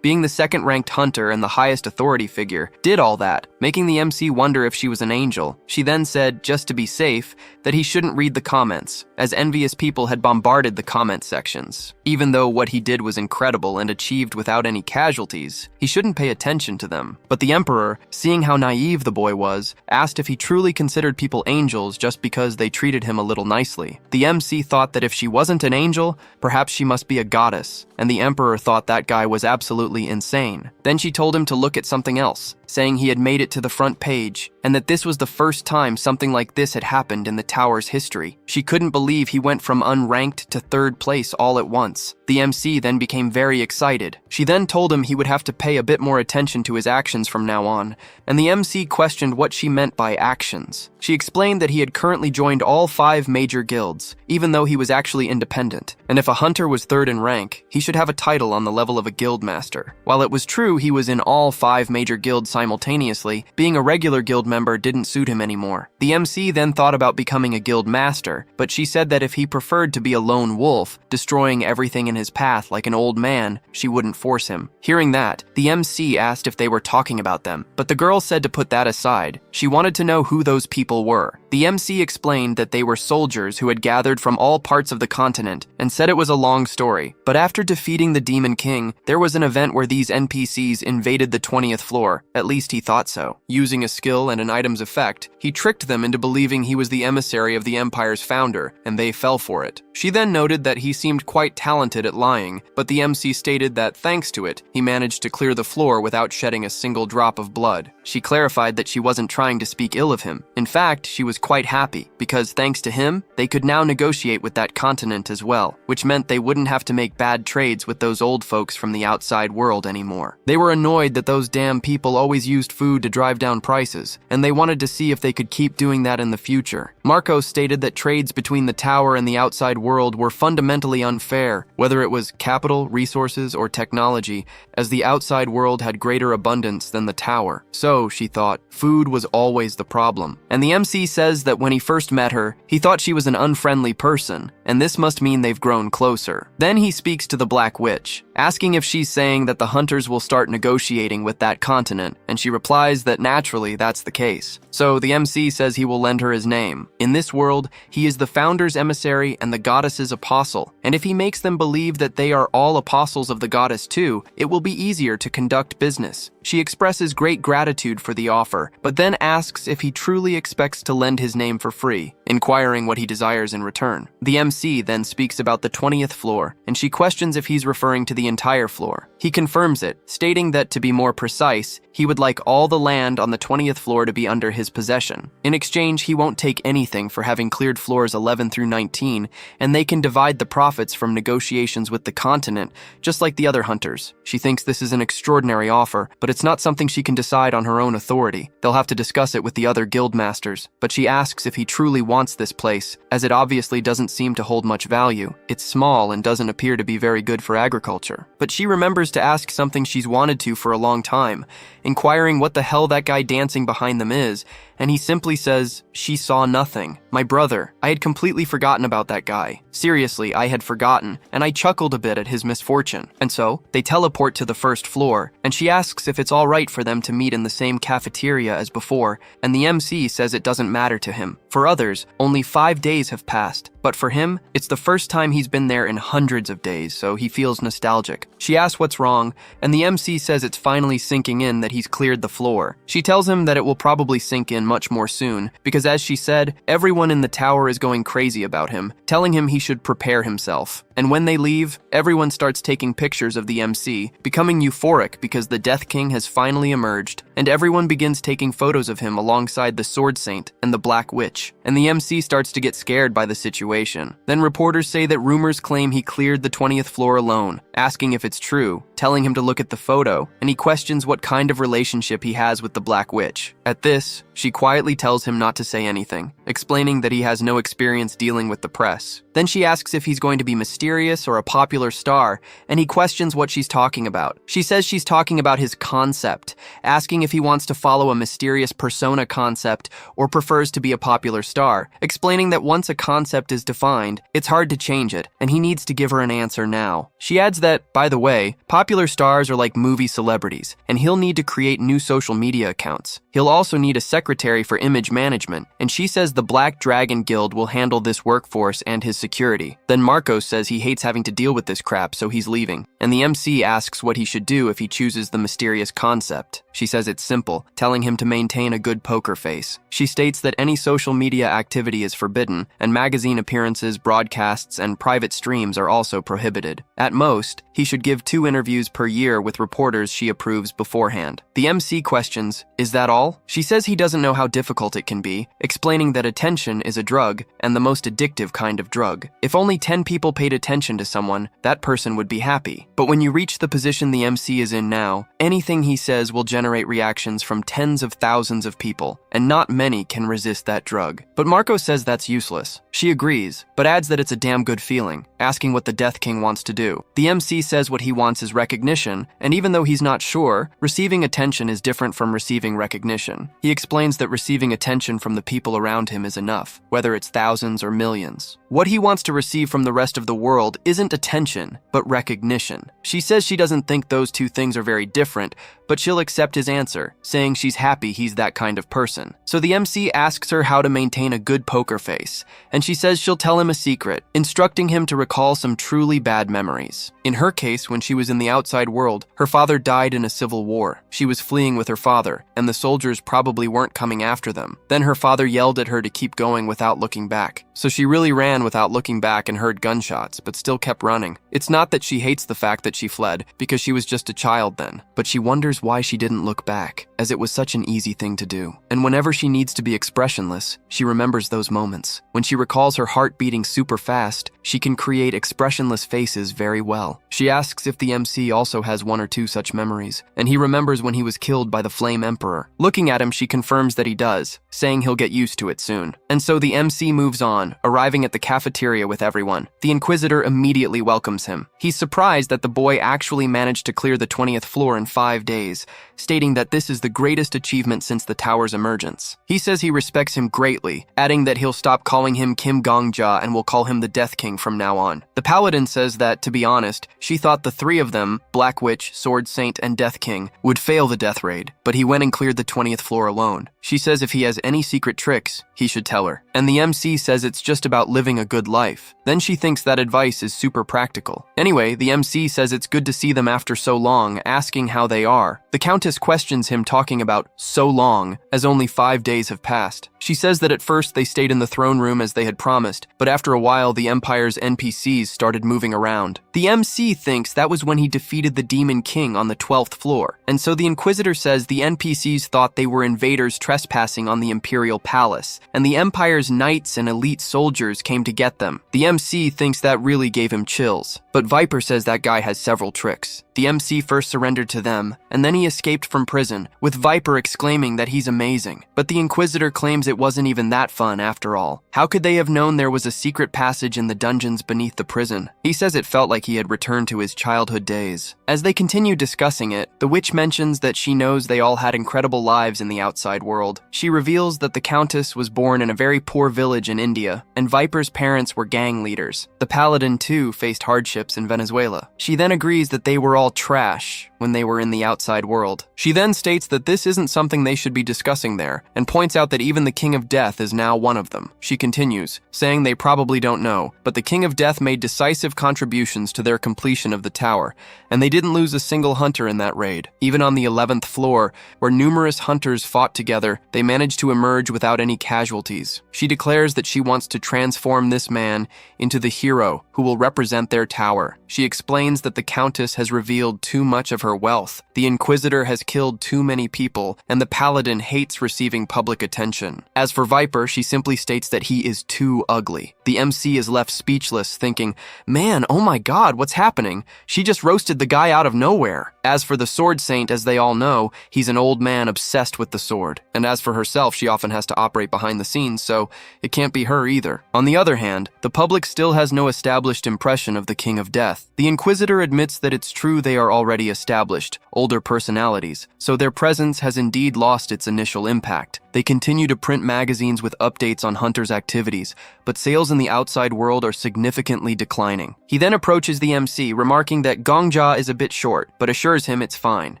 being the second-ranked hunter and the highest authority figure, did all that, making the MC wonder if she was an angel. She then said, just to be safe, that he shouldn't read the comments, as envious people had bombarded the comment sections. Even though what he did was incredible and achieved without any casualties, he shouldn't pay attention to them. But the Emperor, seeing how naive the boy was, asked if he truly considered people angels just because they treated him a little nicely. The MC thought that if she wasn't an angel, perhaps she must be a goddess, and the Emperor thought that guy was absolutely insane. Then she told him to look at something else, saying he had made it to the front page, and that this was the first time something like this had happened in the tower's history. She couldn't believe he went from unranked to third place all at once. The MC then became very excited. She then told him he would have to pay a bit more attention to his actions from now on, and the MC questioned what she meant by actions. She explained that he had currently joined all 5 major guilds, even though he was actually independent, and if a hunter was third in rank, he should have a title on the level of a guild master. While it was true he was in all 5 major guilds simultaneously, being a regular guild member didn't suit him anymore. The MC then thought about becoming a guild master, but she said that if he preferred to be a lone wolf, destroying everything in his path like an old man, she wouldn't force him. Hearing that, the MC asked if they were talking about them, but the girl said to put that aside. She wanted to know who those people were. The MC explained that they were soldiers who had gathered from all parts of the continent, and said it was a long story. But after defeating the Demon King, there was an event where these NPCs invaded the 20th floor, at least he thought so. Using a skill and an item's effect, he tricked them into believing he was the emissary of the Empire's founder, and they fell for it. She then noted that he seemed quite talented at lying, but the MC stated that thanks to it, he managed to clear the floor without shedding a single drop of blood. She clarified that she wasn't trying to speak ill of him. In fact, she was quite happy, because thanks to him, they could now negotiate with that continent as well, which meant they wouldn't have to make bad trades with those old folks from the outside world anymore. They were annoyed that those damn people always used food to drive down prices, and they wanted to see if they could keep doing that in the future. Marcos stated that trades between the tower and the outside world were fundamentally unfair, whether it was capital, resources, or technology, as the outside world had greater abundance than the tower. So, she thought, food was always the problem. And the MC says that when he first met her, he thought she was an unfriendly person, and this must mean they've grown closer. Then he speaks to the Black Witch, asking if she's saying that the hunters will start negotiating with that continent, and she replies that naturally that's the case. So the MC says he will lend her his name. In this world, he is the founder's emissary and the goddess's apostle, and if he makes them believe that they are all apostles of the goddess too, it will be easier to conduct business. She expresses great gratitude for the offer, but then asks if he truly expects to lend his name for free, inquiring what he desires in return. The MC then speaks about the 20th floor, and she questions if he's referring to the entire floor. He confirms it, stating that, to be more precise, he would like all the land on the 20th floor to be under his possession. In exchange, he won't take anything for having cleared floors 11 through 19, and they can divide the profits from negotiations with the continent, just like the other hunters. She thinks this is an extraordinary offer, but it's not something she can decide on her own authority. They'll have to discuss it with the other guild masters, but she asks if he truly wants this place, as it obviously doesn't seem to hold much value. It's small and doesn't appear to be very good for agriculture. But she remembers to ask something she's wanted to for a long time, inquiring what the hell that guy dancing behind them is, and he simply says, "She saw nothing. My brother. I had completely forgotten about that guy. Seriously, I had forgotten, and I chuckled a bit at his misfortune." And so, they teleport to the first floor, and she asks if it's alright for them to meet in the same cafeteria as before, and the MC says it doesn't matter to him. For others, only 5 days have passed, but for him, it's the first time he's been there in hundreds of days, so he feels nostalgic. She asks what's wrong, and the MC says it's finally sinking in that he's cleared the floor. She tells him that it will probably sink in much more soon, because as she said, everyone in the tower is going crazy about him, telling him he should prepare himself. And when they leave, everyone starts taking pictures of the MC, becoming euphoric because the Death King has finally emerged, and everyone begins taking photos of him alongside the Sword Saint and the Black Witch, and the MC starts to get scared by the situation. Then reporters say that rumors claim he cleared the 20th floor alone, asking if it's true, telling him to look at the photo, and he questions what kind of relationship he has with the Black Witch. At this, she quietly tells him not to say anything, explaining that he has no experience dealing with the press. Then she asks if he's going to be mysterious or a popular star, and he questions what she's talking about. She says she's talking about his concept, asking if he wants to follow a mysterious persona concept or prefers to be a popular star, explaining that once a concept is defined, it's hard to change it, and he needs to give her an answer now. She adds that, by the way, popular stars are like movie celebrities, and he'll need to create new social media accounts. He'll also need a secretary for image management, and she says the Black Dragon Guild will handle this workforce and his security. Then Marcos says he hates having to deal with this crap, so he's leaving, and the MC asks what he should do if he chooses the mysterious concept. She says it's simple, telling him to maintain a good poker face. She states that any social media activity is forbidden, and magazine appearances, broadcasts, and private streams are also prohibited. At most, he should give 2 interviews per year with reporters she approves beforehand. The MC questions, "Is that all?" She says he doesn't know how difficult it can be, explaining that attention is a drug, and the most addictive kind of drug. If only 10 people paid attention to someone, that person would be happy. But when you reach the position the MC is in now, anything he says will generate reactions from tens of thousands of people, and not many can resist that drug. But Marco says that's useless. She agrees, but adds that it's a damn good feeling, asking what the Death King wants to do. The MC says what he wants is recognition, and even though he's not sure, receiving attention is different from receiving recognition. He explains that receiving attention from the people around him is enough, whether it's thousands or millions. What he wants to receive from the rest of the world isn't attention, but recognition. She says she doesn't think those two things are very different, but she'll accept his answer, saying she's happy he's that kind of person. So the MC asks her how to maintain a good poker face, and she says she'll tell him a secret, instructing him to recall some truly bad memories. In her case, when she was in the outside world, her father died in a civil war. She was fleeing with her father, and the soldiers probably weren't coming after them. Then her father yelled at her to keep going without looking back. So she really ran without looking back and heard gunshots, but still kept running. It's not that she hates the fact that she fled, because she was just a child then, but she wonders why she didn't look back, as it was such an easy thing to do. And whenever she needs to be expressionless, she remembers those moments. When she recalls her heart beating super fast, she can create expressionless faces very well. She asks if the MC also has 1 or 2 such memories, and he remembers when he was killed by the Flame Emperor. Looking at him, she confirms that he does, saying he'll get used to it soon. And so the MC moves on, arriving at the cafeteria with everyone. The Inquisitor immediately welcomes him. He's surprised that the boy actually managed to clear the 20th floor in 5 days, stating that this is the greatest achievement since the tower's emergence. He says he respects him greatly, adding that he'll stop calling him Kim Gongja and will call him the Death King from now on. The Paladin says that, to be honest, she thought the 3 of them, Black Witch, Sword Saint, and Death King, would fail the death raid, but he went and cleared the 20th floor alone. She says if he has any secret tricks, he should tell her. And the MC says it's just about living living a good life. Then she thinks that advice is super practical. Anyway, the MC says it's good to see them after so long, asking how they are. The Countess questions him, talking about so long, as only 5 days have passed. She says that at first they stayed in the throne room as they had promised, but after a while the Empire's NPCs started moving around. The MC thinks that was when he defeated the Demon King on the 12th floor, and so the Inquisitor says the NPCs thought they were invaders trespassing on the Imperial Palace, and the Empire's knights and elite soldiers came to get them. The MC thinks that really gave him chills, but Viper says that guy has several tricks. The MC first surrendered to them, and then he escaped from prison, with Viper exclaiming that he's amazing. But the Inquisitor claims it wasn't even that fun after all. How could they have known there was a secret passage in the dungeons beneath the prison? He says it felt like he had returned to his childhood days. As they continue discussing it, the witch mentions that she knows they all had incredible lives in the outside world. She reveals that the Countess was born in a very poor village in India, and Viper's parents were gang leaders. The Paladin, too, faced hardships in Venezuela. She then agrees that they were all trash when they were in the outside world. She then states that this isn't something they should be discussing there, and points out that even the King of Death is now one of them. She continues, saying they probably don't know, but the King of Death made decisive contributions to their completion of the tower, and they didn't lose a single hunter in that raid. Even on the 11th floor, where numerous hunters fought together, they managed to emerge without any casualties. She declares that she wants to transform this man into the hero who will represent their tower. She explains that the Countess has revealed too much of her wealth, the Inquisitor has killed too many people, and the Paladin hates receiving public attention. As for Viper, she simply states that he is too ugly. The MC is left speechless, thinking, man, oh my god, what's happening? She just roasted the guy out of nowhere. As for the Sword Saint, as they all know, he's an old man obsessed with the sword. And as for herself, she often has to operate behind the scenes, so it can't be her either. On the other hand, the public still has no established impression of the King of Death. The Inquisitor admits that it's true they are already established, older personalities, so their presence has indeed lost its initial impact. They continue to print magazines with updates on hunters' activities, but sales in the outside world are significantly declining. He then approaches the MC, remarking that Gongja is a bit short, but assures him it's fine.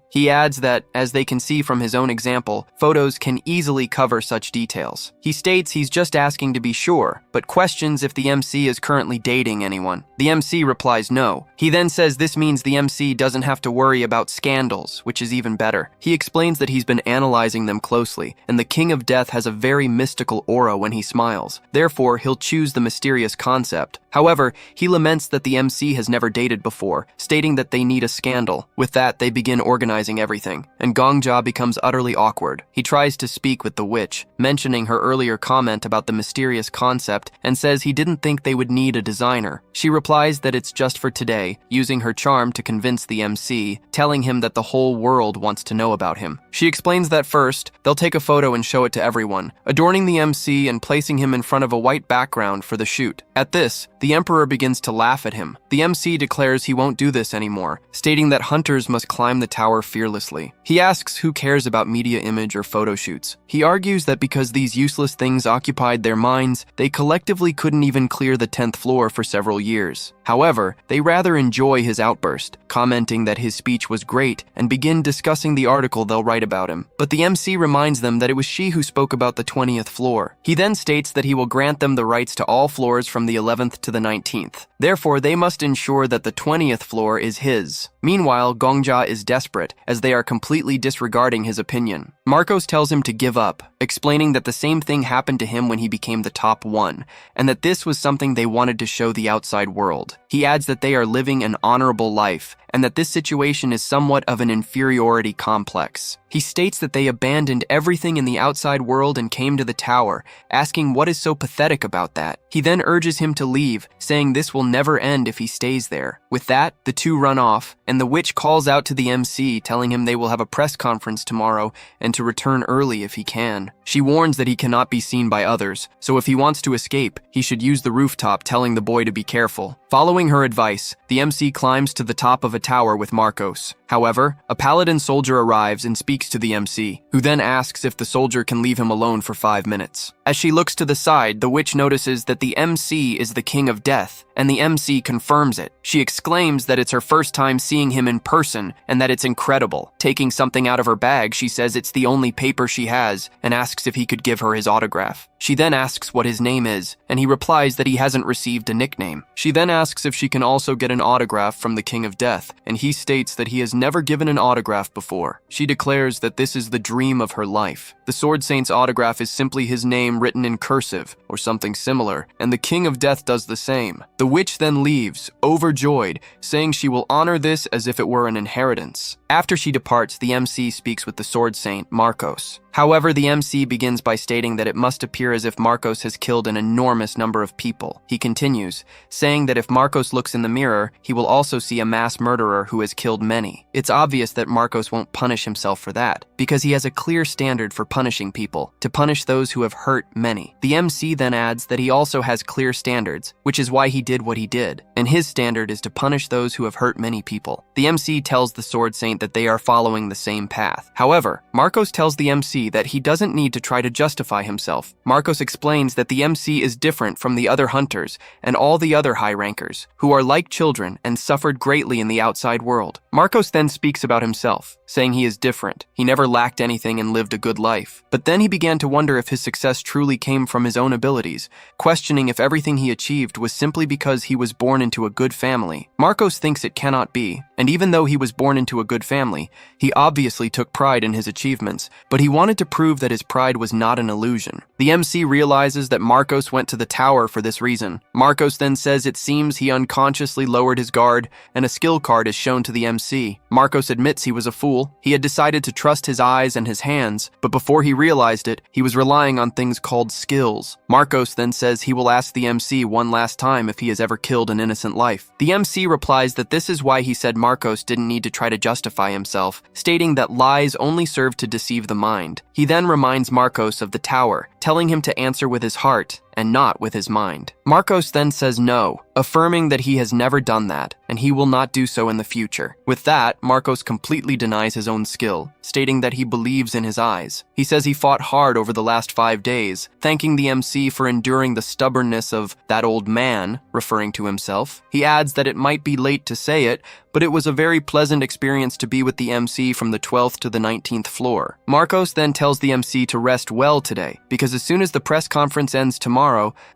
He adds that, as they can see from his own example, photos can easily cover such details. He states he's just asking to be sure, but questions if the MC is currently dating anyone. The MC replies no. He then says this means the MC doesn't have to worry about scandals, which is even better. He explains that he's been analyzing them closely, and the King of Death has a very mystical aura when he smiles. Therefore, he'll choose the mysterious concept. However, he laments that the MC has never dated before, stating that they need a scandal. With that, they begin organizing everything, and Gongja becomes utterly awkward. He tries to speak with the witch, mentioning her earlier comment about the mysterious concept, and says he didn't think they would need a designer. She replies that it's just for today, using her charm to convince the MC, telling him that the whole world wants to know about him. She explains that first, they'll take a photo and show it to everyone, adorning the MC and placing him in front of a white background for the shoot. At this, the Emperor begins to laugh at him. The MC declares he won't do this anymore, stating that hunters must climb the tower fearlessly. He asks who cares about media image or photo shoots. He argues that because these useless things occupied their minds, they collectively couldn't even clear the 10th floor for several years. However, they rather enjoy his outburst, commenting that his speech was great and begin discussing the article they'll write about him. But the MC reminds them that it was she who spoke about the 20th floor. He then states that he will grant them the rights to all floors from the 11th to the 19th. Therefore, they must ensure that the 20th floor is his. Meanwhile, Gongja is desperate, as they are completely disregarding his opinion. Marcos tells him to give up, explaining that the same thing happened to him when he became the top one, and that this was something they wanted to show the outside world. He adds that they are living an honorable life, and that this situation is somewhat of an inferiority complex. He states that they abandoned everything in the outside world and came to the tower, asking what is so pathetic about that. He then urges him to leave, saying this will never end if he stays there. With that, the two run off, and the witch calls out to the MC, telling him they will have a press conference tomorrow and to return early if he can. She warns that he cannot be seen by others, so if he wants to escape, he should use the rooftop, telling the boy to be careful. Following her advice, the MC climbs to the top of a tower with Marcos. However, a paladin soldier arrives and speaks to the MC, who then asks if the soldier can leave him alone for 5 minutes. As she looks to the side, the witch notices that the MC is the King of Death, and the MC confirms it. She exclaims that it's her first time seeing him in person and that it's incredible. Taking something out of her bag, she says it's the only paper she has and asks if he could give her his autograph. She then asks what his name is, and he replies that he hasn't received a nickname. She then asks if she can also get an autograph from the King of Death, and he states that he has never given an autograph before. She declares that this is the dream of her life. The Sword Saint's autograph is simply his name written in cursive, or something similar, and the King of Death does the same. The witch then leaves, overjoyed, saying she will honor this as if it were an inheritance. After she departs, the MC speaks with the Sword Saint, Marcos. However, the MC begins by stating that it must appear as if Marcos has killed an enormous number of people. He continues, saying that if Marcos looks in the mirror, he will also see a mass murderer who has killed many. It's obvious that Marcos won't punish himself for that, because he has a clear standard for punishing people, to punish those who have hurt many. The MC then adds that he also has clear standards, which is why he did what he did, and his standard is to punish those who have hurt many people. The MC tells the Sword Saint that they are following the same path. However, Marcos tells the MC that he doesn't need to try to justify himself. Marcos explains that the MC is different from the other hunters and all the other high rankers, who are like children and suffered greatly in the outside world. Marcos then speaks about himself, saying he is different. He never lacked anything and lived a good life. But then he began to wonder if his success truly came from his own abilities, questioning if everything he achieved was simply because he was born into a good family. Marcos thinks it cannot be, and even though he was born into a good family, he obviously took pride in his achievements, but he wanted to prove that his pride was not an illusion. The MC realizes that Marcos went to the tower for this reason. Marcos then says it seems he unconsciously lowered his guard, and a skill card is shown to the MC. Marcos admits he was a fool. He had decided to trust his eyes and his hands, but before he realized it, he was relying on things called skills. Marcos then says he will ask the MC one last time if he has ever killed an innocent life. The MC replies that this is why he said Marcos didn't need to try to justify himself, stating that lies only serve to deceive the mind. He then reminds Marcos of the tower, telling him to answer with his heart and not with his mind. Marcos then says no, affirming that he has never done that, and he will not do so in the future. With that, Marcos completely denies his own skill, stating that he believes in his eyes. He says he fought hard over the last 5 days, thanking the MC for enduring the stubbornness of that old man, referring to himself. He adds that it might be late to say it, but it was a very pleasant experience to be with the MC from the 12th to the 19th floor. Marcos then tells the MC to rest well today, because as soon as the press conference ends tomorrow,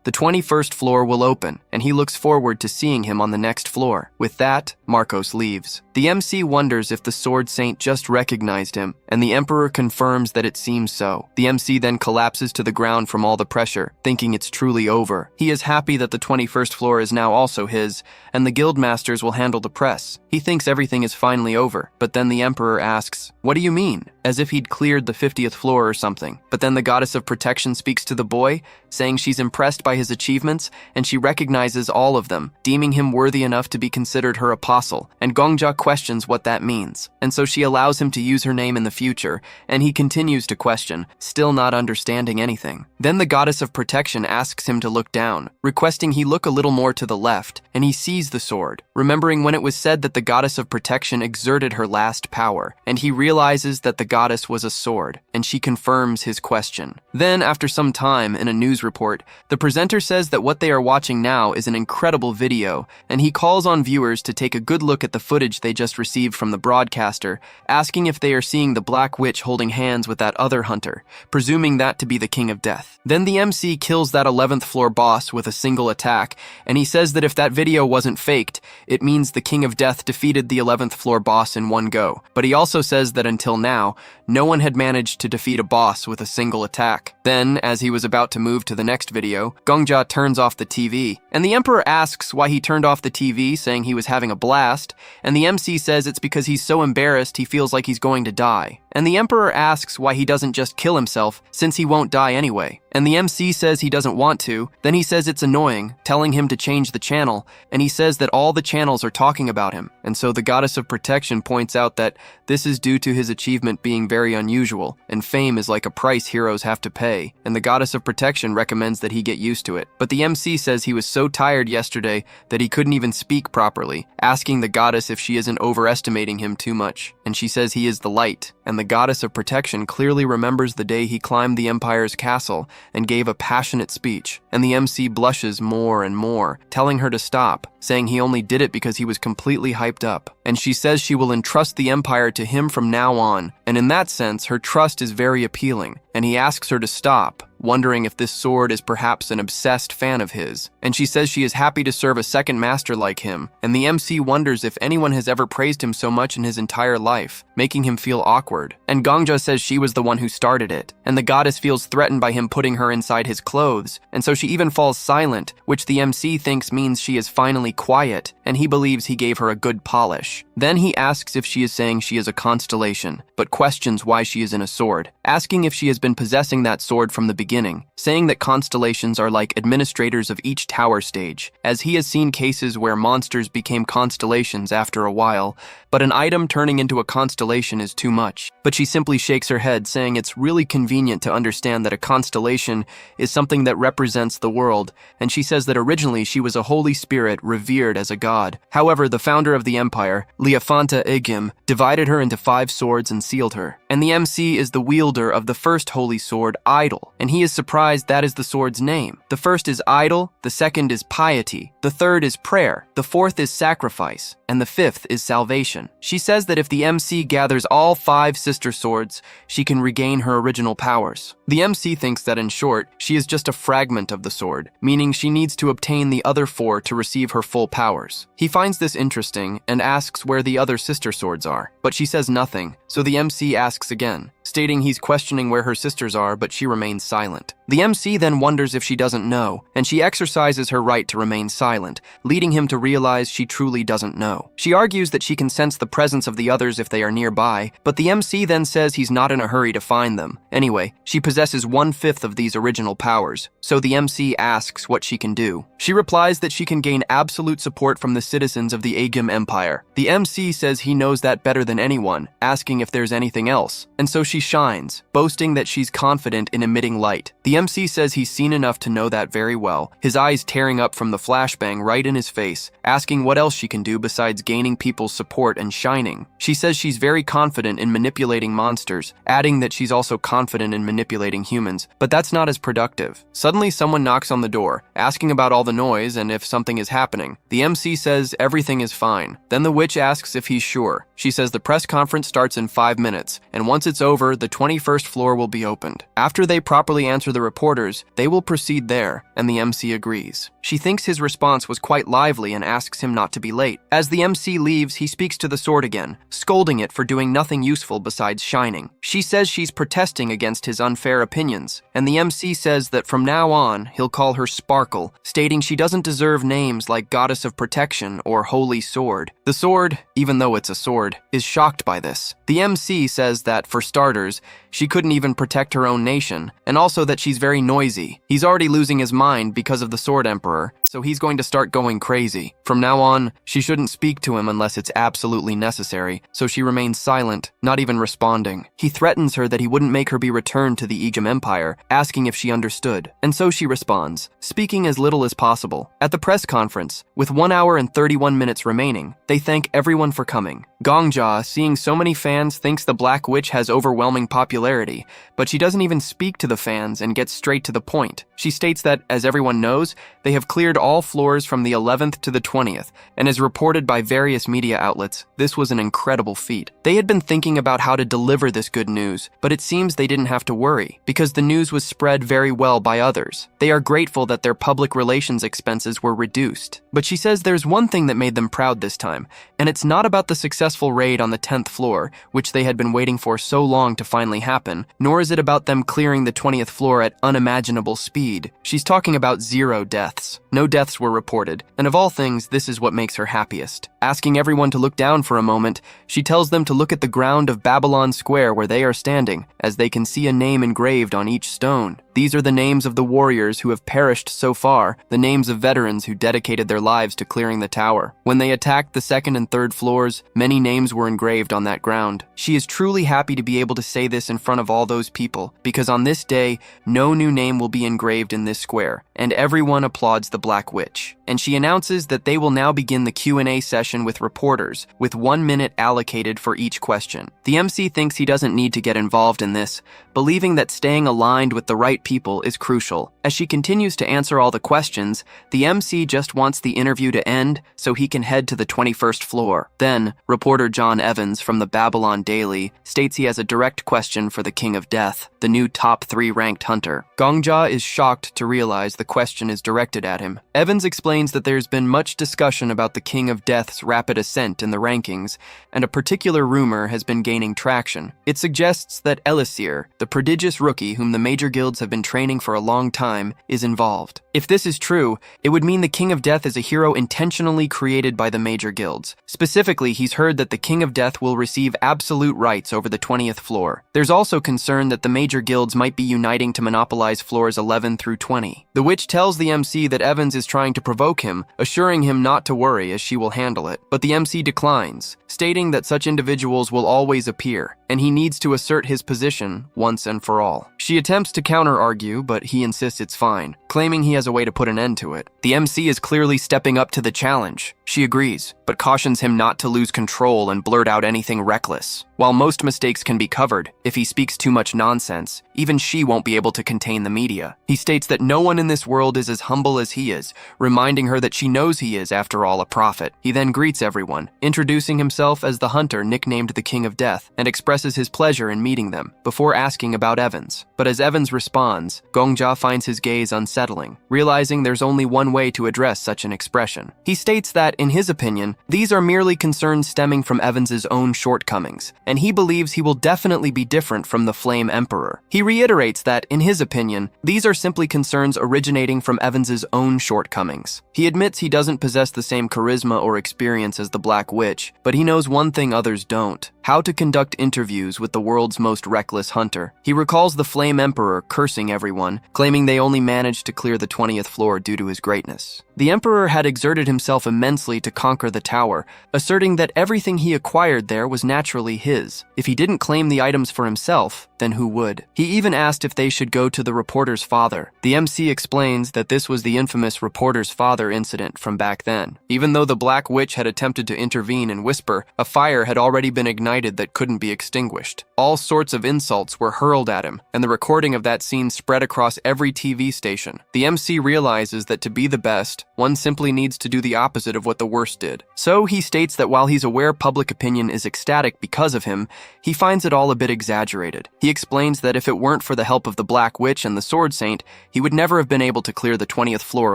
the 21st floor will open, and he looks forward to seeing him on the next floor. With that, Marcos leaves. The MC wonders if the Sword Saint just recognized him, and the Emperor confirms that it seems so. The MC then collapses to the ground from all the pressure, thinking it's truly over. He is happy that the 21st floor is now also his, and the guildmasters will handle the press. He thinks everything is finally over, but then the Emperor asks, "What do you mean?" As if he'd cleared the 50th floor or something. But then the Goddess of Protection speaks to the boy, saying she's impressed by his achievements, and she recognizes all of them, deeming him worthy enough to be considered her apostle, and Gongja questions what that means. And so she allows him to use her name in the future, and he continues to question, still not understanding anything. Then the Goddess of Protection asks him to look down, requesting he look a little more to the left, and he sees the sword, remembering when it was said that the Goddess of Protection exerted her last power, and he realizes that the goddess was a sword, and she confirms his question. Then, after some time, in a news report, the presenter says that what they are watching now is an incredible video, and he calls on viewers to take a good look at the footage they just received from the broadcaster, asking if they are seeing the Black Witch holding hands with that other hunter, presuming that to be the King of Death. Then the MC kills that 11th floor boss with a single attack, and he says that if that video wasn't faked, it means the King of Death defeated the 11th floor boss in one go. But he also says that until now, no one had managed to defeat a boss with a single attack. Then, as he was about to move to the next video, Gongja turns off the TV, and the Emperor asks why he turned off the TV, saying he was having a blast, and the MC says it's because he's so embarrassed he feels like he's going to die. and the Emperor asks why he doesn't just kill himself since he won't die anyway. And the MC says he doesn't want to, then he says it's annoying, telling him to change the channel, and he says that all the channels are talking about him. And so the Goddess of Protection points out that this is due to his achievement being very unusual, and fame is like a price heroes have to pay, and the Goddess of Protection recommends that he get used to it. But the MC says he was so tired yesterday that he couldn't even speak properly, asking the goddess if she isn't overestimating him too much, and she says he is the light, and the Goddess of Protection clearly remembers the day he climbed the Empire's castle and gave a passionate speech, and the MC blushes more and more, telling her to stop, saying he only did it because he was completely hyped up, and she says she will entrust the Empire to him from now on, and in that sense, her trust is very appealing, and he asks her to stop, wondering if this sword is perhaps an obsessed fan of his, and she says she is happy to serve a second master like him, and the MC wonders if anyone has ever praised him so much in his entire life, making him feel awkward, and Gongja says she was the one who started it, and the goddess feels threatened by him putting her inside his clothes, and so she even falls silent, which the MC thinks means she is finally quiet, and he believes he gave her a good polish. Then he asks if she is saying she is a constellation, but questions why she is in a sword, asking if she has been possessing that sword from the beginning, saying that constellations are like administrators of each tower stage, as he has seen cases where monsters became constellations after a while, but an item turning into a constellation is too much. But she simply shakes her head, saying it's really convenient to understand that a constellation is something that represents the world, and she says that originally she was a holy spirit revered as a god. However, the founder of the empire, Leofanta Egim, divided her into 5 swords and sealed her, and the MC is the wielder of the first holy sword, Idol, and he is surprised that is the sword's name. The first is idol, the second is piety, the third is prayer, the fourth is sacrifice, and the fifth is salvation. She says that if the MC gathers all 5 sister swords, she can regain her original powers. The MC thinks that in short, she is just a fragment of the sword, meaning she needs to obtain the other 4 to receive her full powers. He finds this interesting and asks where the other sister swords are, but she says nothing, so the MC asks again, stating he's questioning where her sisters are, but she remains silent. The MC then wonders if she doesn't know, and she exercises her right to remain silent, leading him to realize she truly doesn't know. She argues that she can sense the presence of the others if they are nearby, but the MC then says he's not in a hurry to find them. Anyway, she possesses 1/5 of these original powers, so the MC asks what she can do. She replies that she can gain absolute support from the citizens of the Agim Empire. The MC says he knows that better than anyone, asking if there's anything else, and so she shines, boasting that she's confident in emitting light. The MC says he's seen enough to know that very well, his eyes tearing up from the flashbang right in his face, asking what else she can do besides gaining people's support and shining. She says she's very confident in manipulating monsters, adding that she's also confident in manipulating humans, but that's not as productive. Suddenly someone knocks on the door, asking about all the noise and if something is happening. The MC says everything is fine. Then the witch asks if he's sure. She says the press conference starts in 5 minutes, and once it's over, the 21st floor will be opened. After they properly answer the reporters, they will proceed there, and the MC agrees. She thinks his response was quite lively and asks him not to be late. As the MC leaves, he speaks to the sword again, scolding it for doing nothing useful besides shining. She says she's protesting against his unfair opinions, and the MC says that from now on, he'll call her Sparkle, stating she doesn't deserve names like Goddess of Protection or Holy Sword. The sword, even though it's a sword, is shocked by this. The MC says that, for starters, she couldn't even protect her own nation, and also that she's very noisy. He's already losing his mind because of the Sword Emperor, so he's going to start going crazy. From now on, she shouldn't speak to him unless it's absolutely necessary, so she remains silent, not even responding. He threatens her that he wouldn't make her be returned to the Egypt Empire, asking if she understood, and so she responds, speaking as little as possible. At the press conference, with 1 hour and 31 minutes remaining, they thank everyone for coming. Gongja, seeing so many fans, thinks the Black Witch has overwhelming popularity, but she doesn't even speak to the fans and gets straight to the point. She states that, as everyone knows, they have cleared all floors from the 11th to the 20th, and as reported by various media outlets, this was an incredible feat. They had been thinking about how to deliver this good news, but it seems they didn't have to worry, because the news was spread very well by others. They are grateful that their public relations expenses were reduced. But she says there's one thing that made them proud this time, and it's not about the successful raid on the 10th floor, which they had been waiting for so long to finally happen, nor is it about them clearing the 20th floor at unimaginable speed. She's talking about 0 deaths. No deaths were reported, and of all things, this is what makes her happiest. Asking everyone to look down for a moment, she tells them to to look at the ground of Babylon Square where they are standing, as they can see a name engraved on each stone. These are the names of the warriors who have perished so far, the names of veterans who dedicated their lives to clearing the tower. When they attacked the second and third floors, many names were engraved on that ground. She is truly happy to be able to say this in front of all those people, because on this day, no new name will be engraved in this square, and everyone applauds the Black Witch. And she announces that they will now begin the Q&A session with reporters, with 1 minute allocated for each question. The MC thinks he doesn't need to get involved in this, believing that staying aligned with the right people is crucial. As she continues to answer all the questions, the MC just wants the interview to end so he can head to the 21st floor. Then, reporter John Evans from the Babylon Daily states he has a direct question for the King of Death, the new top 3 ranked hunter. Gongja is shocked to realize the question is directed at him. Evans explains that there's been much discussion about the King of Death's rapid ascent in the rankings, and a particular rumor has been gaining traction. It suggests that Elisir, the prodigious rookie whom the major guilds have been training for a long time, is involved. If this is true, it would mean the King of Death is a hero intentionally created by the major guilds. Specifically, he's heard that the King of Death will receive absolute rights over the 20th floor. There's also concern that the major guilds might be uniting to monopolize floors 11 through 20. The witch tells the MC that Evans is trying to provoke him, assuring him not to worry as she will handle it. But the MC declines, stating that such individuals will always appear, and he needs to assert his position once and for all. She attempts to counter-argue, but he insists it's fine, claiming he has a way to put an end to it. The MC is clearly stepping up to the challenge. She agrees, but cautions him not to lose control and blurt out anything reckless. While most mistakes can be covered, if he speaks too much nonsense, even she won't be able to contain the media. He states that no one in this world is as humble as he is, reminding her that she knows he is, after all, a prophet. He then greets everyone, introducing himself as the hunter nicknamed the King of Death, and expresses his pleasure in meeting them, before asking about Evans. But as Evans responds, Gongja finds his gaze unsettling, realizing there's only one way to address such an expression. He states that, in his opinion, these are merely concerns stemming from Evans's own shortcomings, and he believes he will definitely be different from the Flame Emperor. He reiterates that, in his opinion, these are simply concerns originating from Evans's own shortcomings. He admits he doesn't possess the same charisma or experience as the Black Witch, but he knows one thing others don't: how to conduct interviews with the world's most reckless hunter. He recalls the Flame Emperor cursing everyone, claiming they only managed to clear the 20th floor due to his greatness. The Emperor had exerted himself immensely to conquer the tower, asserting that everything he acquired there was naturally his. If he didn't claim the items for himself, then who would? He even asked if they should go to the reporter's father. The MC explains that this was the infamous reporter's father incident from back then. Even though the Black Witch had attempted to intervene and whisper, a fire had already been ignited that couldn't be extinguished. All sorts of insults were hurled at him, and the recording of that scene spread across every TV station. The MC realizes that to be the best, one simply needs to do the opposite of what the worst did. So he states that while he's aware public opinion is ecstatic because of him, he finds it all a bit exaggerated. He explains that if it weren't for the help of the Black Witch and the Sword Saint, he would never have been able to clear the 20th floor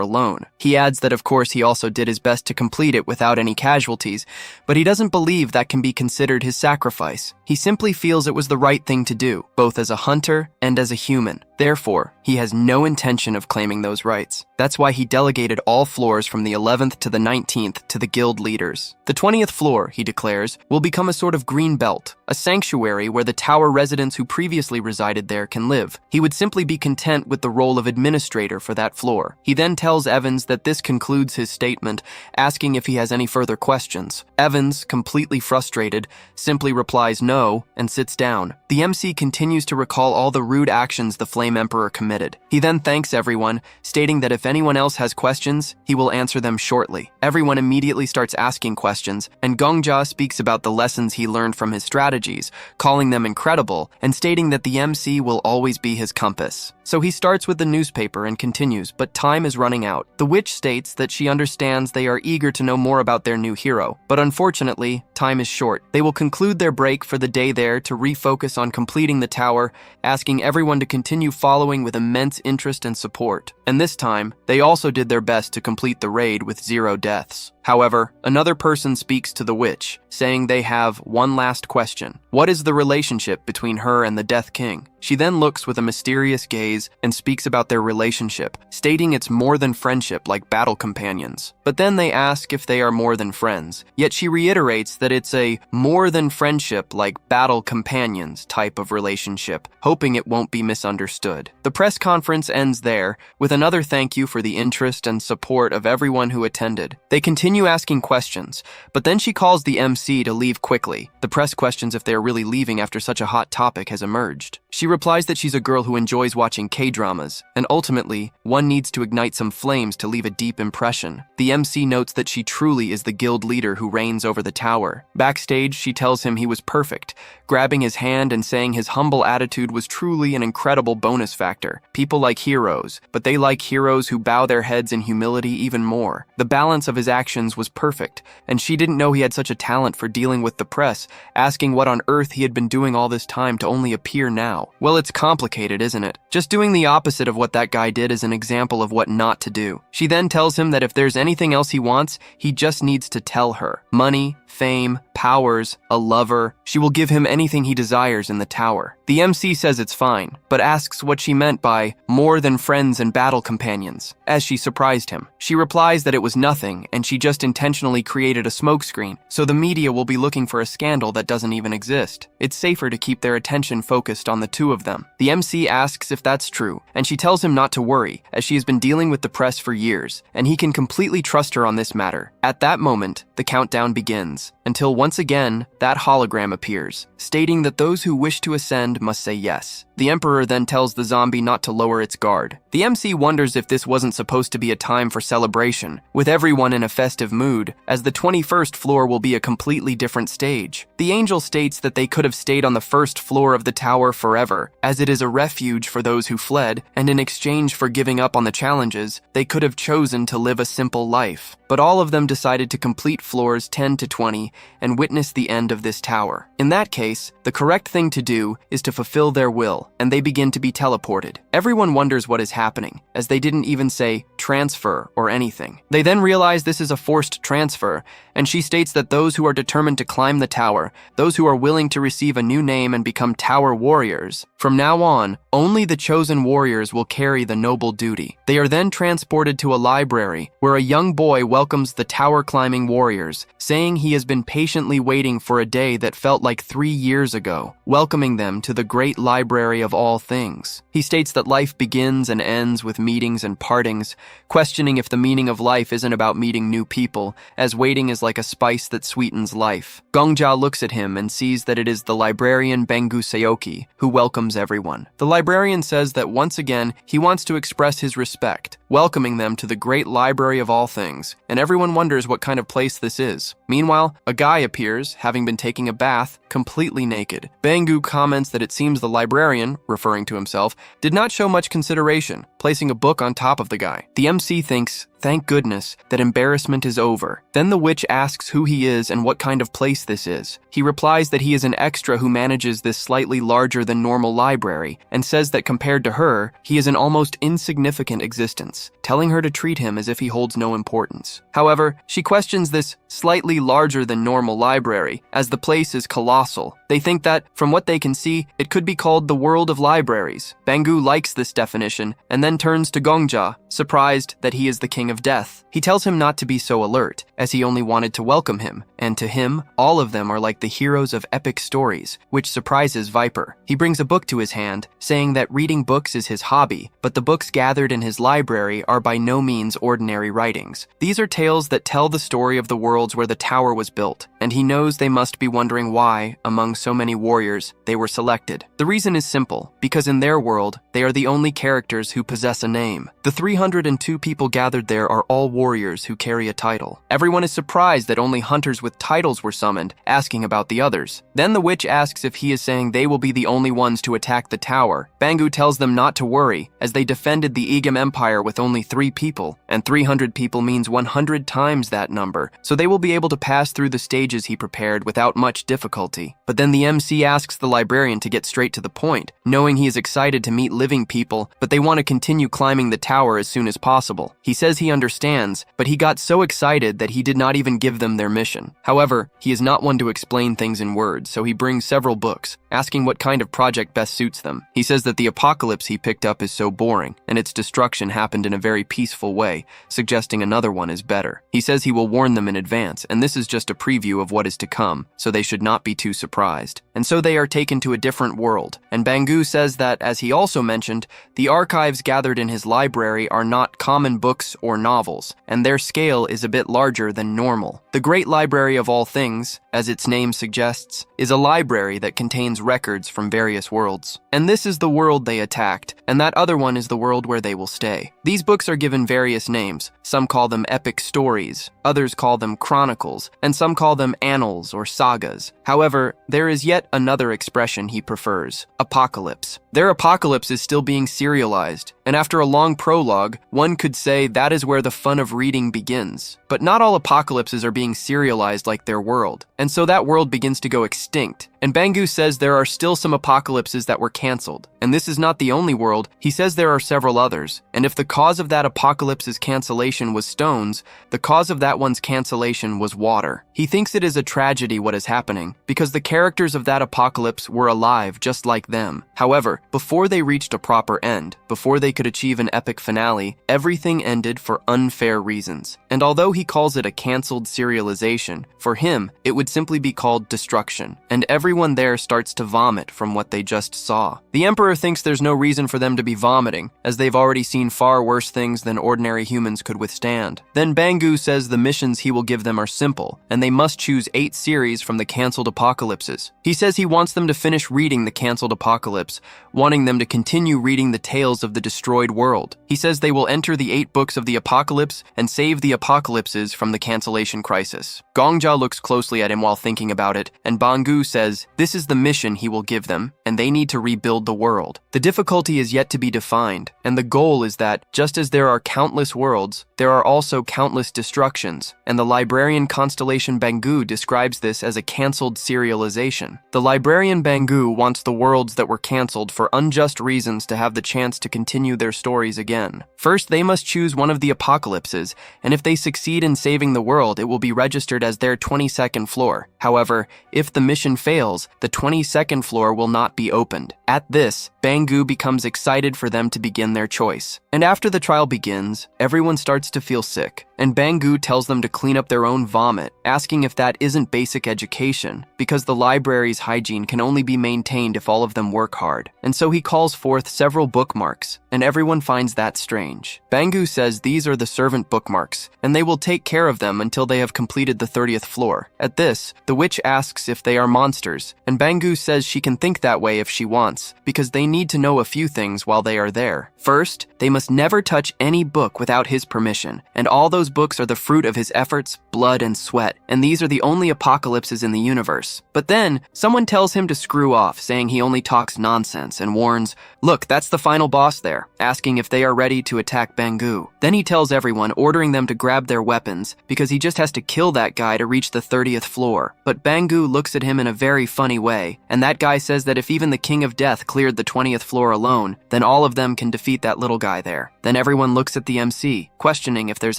alone. He adds that of course he also did his best to complete it without any casualties, but he doesn't believe that can be considered his sacrifice. He simply feels it was the right thing to do, both as a hunter and as a human. Therefore, he has no intention of claiming those rights. That's why he delegated all floors from the 11th to the 19th to the guild leaders. The 20th floor, he declares, will become a sort of green belt, a sanctuary where the tower residents who previously resided there can live. He would simply be content with the role of administrator for that floor. He then tells Evans that this concludes his statement, asking if he has any further questions. Evans, completely frustrated, simply replies no and sits down. The MC continues to recall all the rude actions the Flame Emperor committed. He then thanks everyone, stating that if anyone else has questions, he will answer them shortly. Everyone immediately starts asking questions, and Gongja speaks about the lessons he learned from his strategies, calling them incredible, and stating that the MC will always be his compass. So he starts with the newspaper and continues, but time is running out. The witch states that she understands they are eager to know more about their new hero, but unfortunately, time is short. They will conclude their break for the day there to refocus on completing the tower, asking everyone to continue following with immense interest and support. And this time, they also did their best to complete the raid with 0 deaths. However, another person speaks to the witch, saying they have one last question. What is the relationship between her and the Death King? She then looks with a mysterious gaze and speaks about their relationship, stating it's more than friendship like battle companions. But then they ask if they are more than friends, yet she reiterates that it's a more than friendship like battle companions type of relationship, hoping it won't be misunderstood. The press conference ends there, with another thank you for the interest and support of everyone who attended. They continue asking questions, but then she calls the MC to leave quickly. The press questions if they are really leaving after such a hot topic has emerged. She replies that she's a girl who enjoys watching K-dramas, and ultimately, one needs to ignite some flames to leave a deep impression. The MC notes that she truly is the guild leader who reigns over the tower. Backstage, she tells him he was perfect, grabbing his hand and saying his humble attitude was truly an incredible bonus factor. People like heroes, but they like heroes who bow their heads in humility even more. The balance of his actions was perfect, and she didn't know he had such a talent for dealing with the press, asking what on earth he had been doing all this time to only appear now. Well, it's complicated, isn't it? Just doing the opposite of what that guy did is an example of what not to do. She then tells him that if there's anything else he wants, he just needs to tell her. Money, fame, powers, a lover. She will give him anything he desires in the tower. The MC says it's fine, but asks what she meant by more than friends and battle companions, as she surprised him. She replies that it was nothing, and she just intentionally created a smokescreen, so the media will be looking for a scandal that doesn't even exist. It's safer to keep their attention focused on the two of them. The MC asks if that's true, and she tells him not to worry, as she has been dealing with the press for years, and he can completely trust her on this matter. At that moment, the countdown begins, until once again, that hologram appears, stating that those who wish to ascend must say yes. The Emperor then tells the zombie not to lower its guard. The MC wonders if this wasn't supposed to be a time for celebration, with everyone in a festive mood, as the 21st floor will be a completely different stage. The angel states that they could have stayed on the first floor of the tower forever, as it is a refuge for those who fled, and in exchange for giving up on the challenges, they could have chosen to live a simple life. But all of them decided to complete floors 10 to 20 and witness the end of this tower. In that case, the correct thing to do is to fulfill their will, and they begin to be teleported. Everyone wonders what is happening, as they didn't even say transfer or anything. They then realize this is a forced transfer, and she states that those who are determined to climb the tower, those who are willing to receive a new name and become tower warriors, from now on, only the chosen warriors will carry the noble duty. They are then transported to a library, where a young boy welcomes the tower-climbing warriors, saying he has been patiently waiting for a day that felt like 3 years ago, welcoming them to the great library of all things. He states that life begins and ends with meetings and partings, questioning if the meaning of life isn't about meeting new people, as waiting is like a spice that sweetens life. Gongja looks at him and sees that it is the librarian Bengu Seoki, who welcomes everyone. The librarian says that once again, he wants to express his respect, welcoming them to the great library of all things, and everyone wonders what kind of place this is. Meanwhile, a guy appears, having been taking a bath, completely naked. Bengu comments that it seems the librarian, referring to himself, did not show much consideration, placing a book on top of the guy. The MC thinks, thank goodness, that embarrassment is over. Then the witch asks who he is and what kind of place this is. He replies that he is an extra who manages this slightly larger than normal library, and says that compared to her, he is an almost insignificant existence, telling her to treat him as if he holds no importance. However, she questions this slightly larger than normal library, as the place is colossal. They think that, from what they can see, it could be called the world of libraries. Bengu likes this definition, and then turns to Gongja, surprised that he is the king of death. He tells him not to be so alert, as he only wanted to welcome him, and to him, all of them are like the heroes of epic stories, which surprises Viper. He brings a book to his hand, saying that reading books is his hobby, but the books gathered in his library are by no means ordinary writings. These are tales that tell the story of the worlds where the tower was built, and he knows they must be wondering why, among so many warriors, they were selected. The reason is simple, because in their world, they are the only characters who possess a name. The 302 people gathered there are all warriors who carry a title. Everyone is surprised that only hunters with titles were summoned, asking about the others. Then the witch asks if he is saying they will be the only ones to attack the tower. Bengu tells them not to worry, as they defended the Igam Empire with only 3 people, and 300 people means 100 times that number, so they will be able to pass through the stages he prepared without much difficulty. But then the MC asks the librarian to get straight to the point, knowing he is excited to meet living people, but they want to continue climbing the tower as soon as possible. He says he he understands, but he got so excited that he did not even give them their mission. However, he is not one to explain things in words, so he brings several books, asking what kind of project best suits them. He says that the apocalypse he picked up is so boring, and its destruction happened in a very peaceful way, suggesting another one is better. He says he will warn them in advance, and this is just a preview of what is to come, so they should not be too surprised. And so they are taken to a different world, and Bangu says that, as he also mentioned, the archives gathered in his library are not common books or novels, and their scale is a bit larger than normal. The Great Library of All Things, as its name suggests, is a library that contains records from various worlds. And this is the world they attacked, and that other one is the world where they will stay. These books are given various names. Some call them epic stories, others call them chronicles, and some call them annals or sagas. However, there is yet another expression he prefers: apocalypse. Their apocalypse is still being serialized, and after a long prologue, one could say that is where the fun of reading begins. But not all apocalypses are being serialized like their world, and so that world begins to go extinct. And Bangu says there are still some apocalypses that were cancelled, and this is not the only world. He says there are several others, and if the cause of that apocalypse's cancellation was stones, the cause of that one's cancellation was water. He thinks it is a tragedy what is happening, because the characters of that apocalypse were alive just like them. However, before they reached a proper end, before they could achieve an epic finale, everything ended for unfair reasons. And although he calls it a cancelled serialization, for him, it would simply be called destruction, and everyone there starts to vomit from what they just saw. The Emperor thinks there's no reason for them to be vomiting, as they've already seen far worse things than ordinary humans could withstand. Then Bangu says the missions he will give them are simple, and they must choose 8 series from the cancelled apocalypses. He says he wants them to finish reading the cancelled apocalypse, wanting them to continue reading the tales of the destroyed world. He says they will enter the 8 books of the apocalypse and save the apocalypses from the cancellation crisis. Gongja looks closely at him while thinking about it, and Bangu says this is the mission he will give them, and they need to rebuild the world. The difficulty is yet to be defined, and the goal is that, just as there are countless worlds, there are also countless destructions, and the librarian Constellation Bangu describes this as a cancelled serialization. The librarian Bangu wants the worlds that were cancelled for unjust reasons to have the chance to continue their stories again. First, they must choose one of the apocalypses, and if they succeed in saving the world, it will be registered as their 22nd floor. However, if the mission fails, the 22nd floor will not be opened. At this, Bangu becomes excited for them to begin their choice. And after the trial begins, everyone starts to feel sick, and Bangu tells them to clean up their own vomit, asking if that isn't basic education, because the library's hygiene can only be maintained if all of them work hard. And so he calls forth several bookmarks, and everyone finds that strange. Bangu says these are the servant bookmarks, and they will take care of them until they have completed the 30th floor. At this, the witch asks if they are monsters, and Bangu says she can think that way if she wants, because they need to know a few things while they are there. First, they must never touch any book without his permission, and all those books are the fruit of his efforts, blood, and sweat, and these are the only apocalypses in the universe. But then, someone tells him to screw off, saying he only talks nonsense, and warns, "Look, that's the final boss there," asking if they are ready to attack Bangu. Then he tells everyone, ordering them to grab their weapons, because he just has to kill that guy to reach the 30th floor. But Bangu looks at him in a very funny way, and that guy says that if even the King of Death cleared the 20th floor alone, then all of them can defeat that little guy there. Then everyone looks at the MC, questioning if there's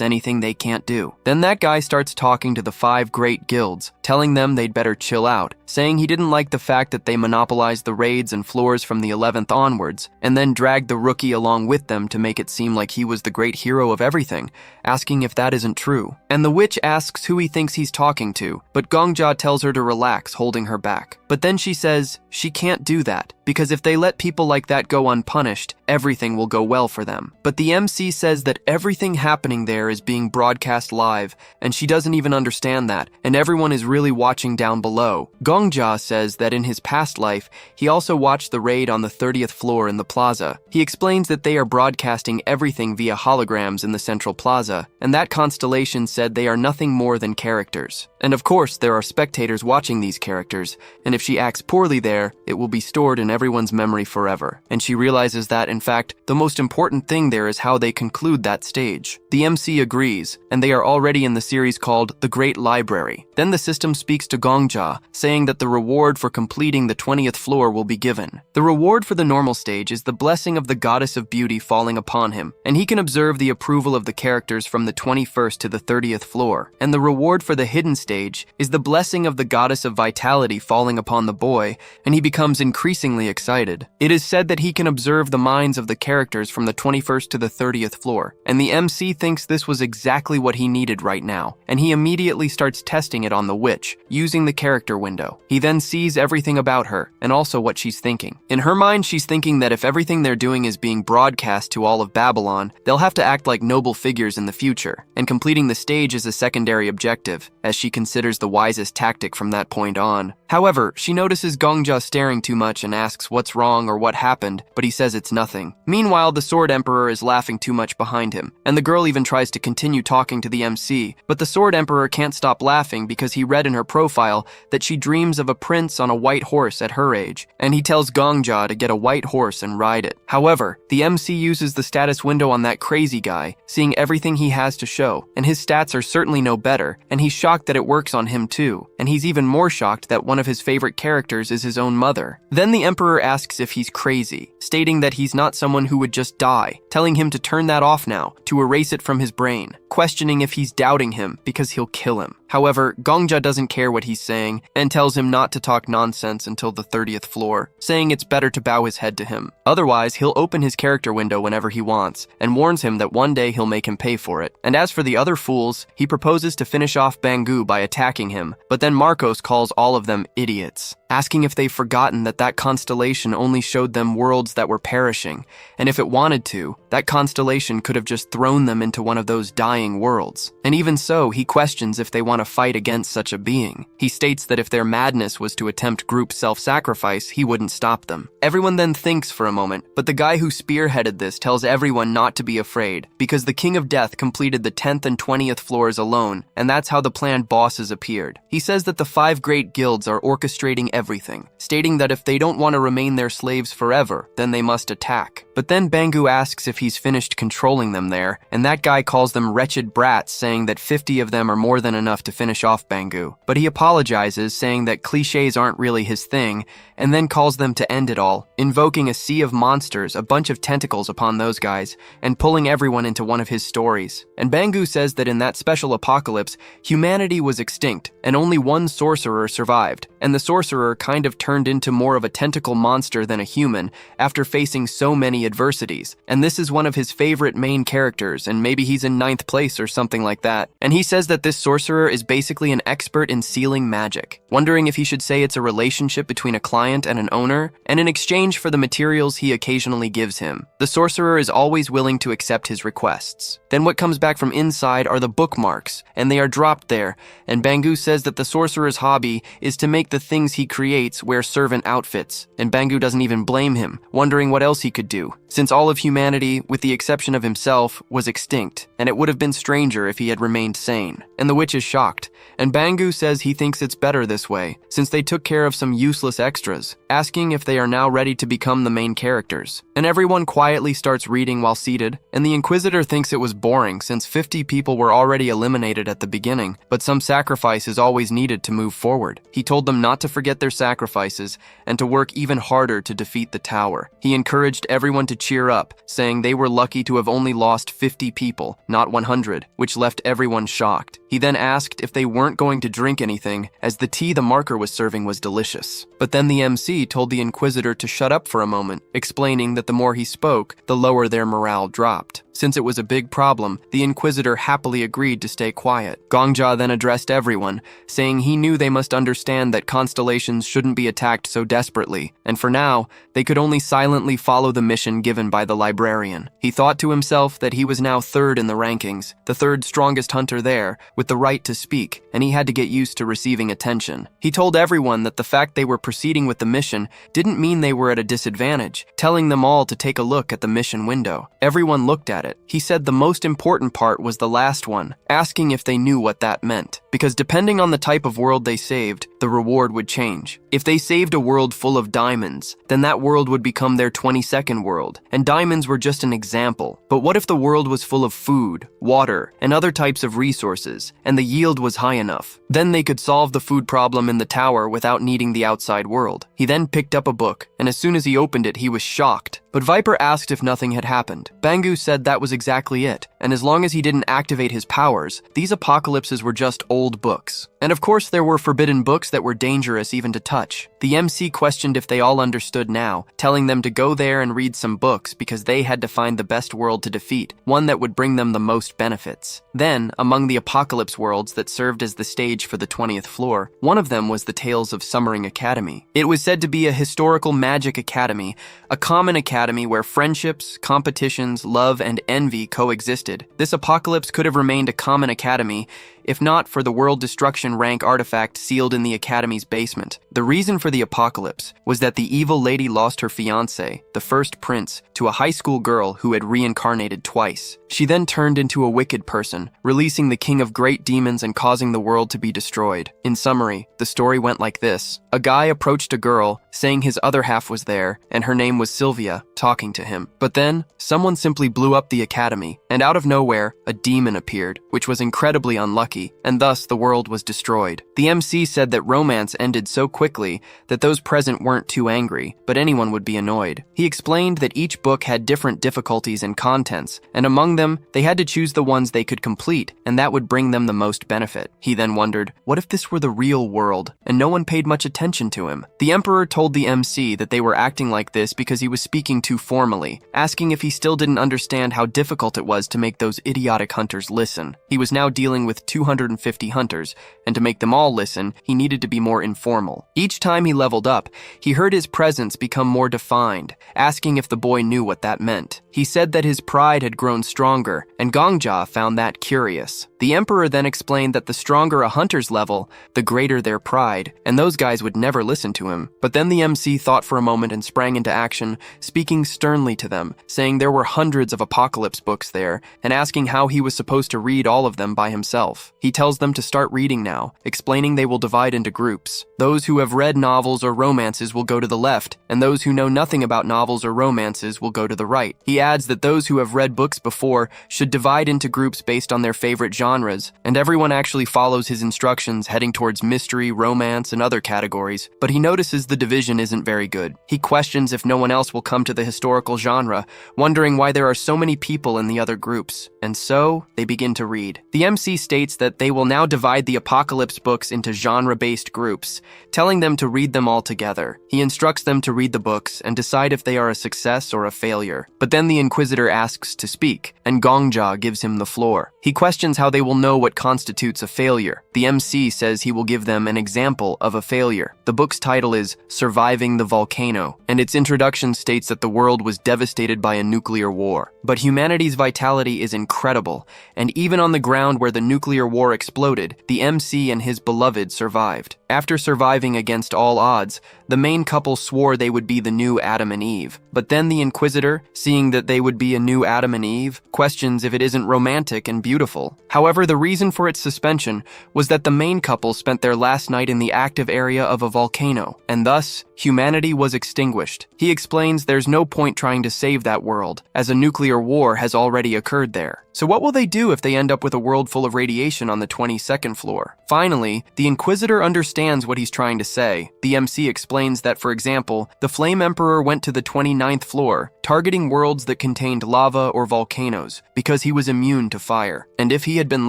anything they can't do. Then that guy starts talking to the 5 great guilds, telling them they'd better chill out, saying he didn't like the fact that they monopolized the raids and floors from the 11th onwards, and then dragged the rookie along with them to make it seem like he was the great hero of everything, asking if that isn't true. And the witch asks who he thinks he's talking to, but Gongja tells her to relax, holding her back. But then she says she can't do that, because if they let people like that go unpunished, everything will go well for them. But the MC says that everything happening there is being broadcast live, and she doesn't even understand that, and everyone is really watching down below. Gongja says that in his past life, he also watched the raid on the 30th floor in the plaza. He explains that they are broadcasting everything via holograms in the central plaza, and that Constellation said they are nothing more than characters. And of course, there are spectators watching these characters, and if she acts poorly there, it will be stored in everyone's memory forever. And she realizes that, in fact, the most important thing there is how they conclude that stage. The MC agrees, and they are already in the series called The Great Library. Then the system speaks to Gongja, saying that the reward for completing the 20th floor will be given. The reward for the normal stage is the blessing of the goddess of beauty falling upon him, and he can observe the approval of the characters from the 21st to the 30th floor. And the reward for the hidden stage is the blessing of the goddess of vitality falling upon the boy, and he becomes increasingly excited. It is said that he can observe the minds of the characters from the 21st to the 30th floor, and the MC thinks this was exactly what he needed right now, and he immediately starts testing it on the witch, using the character window. He then sees everything about her, and also what she's thinking. In her mind, she's thinking that if everything they're doing is being broadcast to all of Babylon, they'll have to act like noble figures in the future, and completing the stage is a secondary objective, as she considers the wisest tactic from that point on. However, she notices Gongja staring too much and asks what's wrong or what happened, but he says it's nothing. Meanwhile, the Sword Emperor is laughing too much behind him, and the girl even tries to continue talking to the MC, but the Sword Emperor can't stop laughing because he read in her profile that she dreams of a prince on a white horse at her age, and he tells Gongja to get a white horse and ride it. However, the MC uses the status window on that crazy guy, seeing everything he has to show, and his stats are certainly no better, and he's shocked that it works on him too, and he's even more shocked that one of his favorite characters is his own mother. Then the Emperor asks if he's crazy, stating that he's not someone who would just die, telling him to turn that off now, to erase it from his brain, questioning if he's doubting him because he'll kill him. However, Gongja doesn't care what he's saying and tells him not to talk nonsense until the 30th floor, saying it's better to bow his head to him. Otherwise, he'll open his character window whenever he wants, and warns him that one day he'll make him pay for it. And as for the other fools, he proposes to finish off Bangu by attacking him, but then Marcos calls all of them idiots, asking if they've forgotten that that constellation only showed them worlds that were perishing, and if it wanted to, that constellation could have just thrown them into one of those dying worlds. And even so, he questions if they want to fight against such a being. He states that if their madness was to attempt group self-sacrifice, he wouldn't stop them. Everyone then thinks for a moment, but the guy who spearheaded this tells everyone not to be afraid, because the King of Death completed the 10th and 20th floors alone, and that's how the planned bosses appeared. He says that the 5 great guilds are orchestrating everything, stating that if they don't want to remain their slaves forever, then they must attack. But then Bangu asks if he's finished controlling them there, and that guy calls them wretched brats, saying that 50 of them are more than enough to finish off Bangu. But he apologizes, saying that cliches aren't really his thing, and then calls them to end it all, invoking a sea of monsters, a bunch of tentacles upon those guys, and pulling everyone into one of his stories. And Bangu says that in that special apocalypse, humanity was extinct, and only one sorcerer survived, and the sorcerer kind of turned into more of a tentacle monster than a human after facing so many adversities. And this is one of his favorite main characters, and maybe he's in 9th place or something like that. And he says that this sorcerer is basically an expert in sealing magic, wondering if he should say it's a relationship between a client and an owner, and in exchange for the materials he occasionally gives him, the sorcerer is always willing to accept his requests. Then what comes back from inside are the bookmarks, and they are dropped there, and Bangu says that the sorcerer's hobby is to make the things he creates wear servant outfits, and Bangu doesn't even blame him, wondering what else he could do, since all of humanity, with the exception of himself, was extinct, and it would have been stranger if he had remained sane. And the witch is shocked, and Bangu says he thinks it's better this way, since they took care of some useless extras, asking if they are now ready to become the main characters. And everyone quietly starts reading while seated, and the Inquisitor thinks it was boring since 50 people were already eliminated at the beginning, but some sacrifice is always needed to move forward. He told them not to forget their sacrifices, and to work even harder to defeat the tower. He encouraged everyone to cheer up, saying they were lucky to have only lost 50 people, not 100, which left everyone shocked. He then asked if they weren't going to drink anything, as the tea the marker was serving was delicious. But then the MC told the Inquisitor to shut up for a moment, explaining that the more he spoke, the lower their morale dropped. Since it was a big problem, the Inquisitor happily agreed to stay quiet. Gongja then addressed everyone, saying he knew they must understand that constellations shouldn't be attacked so desperately, and for now, they could only silently follow the mission given by the librarian. He thought to himself that he was now 3rd in the rankings, the 3rd strongest hunter there, with the right to speak, and he had to get used to receiving attention. He told everyone that the fact they were proceeding with the mission didn't mean they were at a disadvantage, telling them all to take a look at the mission window. Everyone looked at it. He said the most important part was the last one, asking if they knew what that meant, because depending on the type of world they saved, the reward would change. If they saved a world full of diamonds, then that world would become their 22nd world, and diamonds were just an example. But what if the world was full of food, water, and other types of resources, and the yield was high enough? Then they could solve the food problem in the tower without needing the outside world. He then picked up a book, and as soon as he opened it, he was shocked. But Viper asked if nothing had happened. Bangu said that was exactly it, and as long as he didn't activate his powers, these apocalypses were just old books. And of course there were forbidden books that were dangerous even to touch. The MC questioned if they all understood now, telling them to go there and read some books because they had to find the best world to defeat, one that would bring them the most benefits. Then, among the apocalypse worlds that served as the stage for the 20th floor, one of them was the Tales of Summering Academy. It was said to be a historical magic academy, a common academy where friendships, competitions, love, and envy coexisted. This apocalypse could have remained a common academy if not for the world destruction rank artifact sealed in the academy's basement. The reason for the apocalypse was that the evil lady lost her fiancé, the first prince, to a high school girl who had reincarnated twice. She then turned into a wicked person, releasing the king of great demons and causing the world to be destroyed. In summary, the story went like this. A guy approached a girl, saying his other half was there, and her name was Sylvia, talking to him. But then, someone simply blew up the academy, and out of nowhere, a demon appeared, which was incredibly unlucky, and thus the world was destroyed. The MC said that romance ended so quickly that those present weren't too angry, but anyone would be annoyed. He explained that each book had different difficulties and contents, and among them, they had to choose the ones they could complete, and that would bring them the most benefit. He then wondered, what if this were the real world, and no one paid much attention to him? The Emperor told the MC that they were acting like this because he was speaking too formally, asking if he still didn't understand how difficult it was to make those idiotic hunters listen. He was now dealing with 250 hunters, and to make them all listen, he needed to be more informal. Each time he leveled up, he heard his presence become more defined, asking if the boy knew what that meant. He said that his pride had grown stronger, and Gongja found that curious. The Emperor then explained that the stronger a hunter's level, the greater their pride, and those guys would never listen to him. But then the MC thought for a moment and sprang into action, speaking sternly to them, saying there were hundreds of apocalypse books there, and asking how he was supposed to read all of them by himself. He tells them to start reading now, explaining they will divide into groups. Those who have read novels or romances will go to the left, and those who know nothing about novels or romances will go to the right. He adds that those who have read books before should divide into groups based on their favorite genres, and everyone actually follows his instructions, heading towards mystery, romance, and other categories, but he notices the division isn't very good. He questions if no one else will come to the historical genre, wondering why there are so many people in the other groups. And so, they begin to read. The MC states that they will now divide the apocalypse books into genre-based groups, telling them to read them all together. He instructs them to read the books and decide if they are a success or a failure. But then the Inquisitor asks to speak, and Gongja gives him the floor. He questions how they will know what constitutes a failure. The MC says he will give them an example of a failure. The book's title is Surviving the Volcano, and its introduction states that the world was devastated by a nuclear war. But humanity's vitality is incredible, and even on the ground where the nuclear war exploded, the MC and his beloved survived. After surviving against all odds, the main couple swore they would be the new Adam and Eve. But then the Inquisitor, seeing that they would be a new Adam and Eve, questions if it isn't romantic and beautiful. However, the reason for its suspension was that the main couple spent their last night in the active area of a volcano, and thus, humanity was extinguished. He explains there's no point trying to save that world, as a nuclear war has already occurred there. So what will they do if they end up with a world full of radiation on the 22nd floor? Finally, the Inquisitor understands what he's trying to say. The MC explains that, for example, the Flame Emperor went to the 29th floor, targeting worlds that contained lava or volcanoes, because he was immune to fire. And if he had been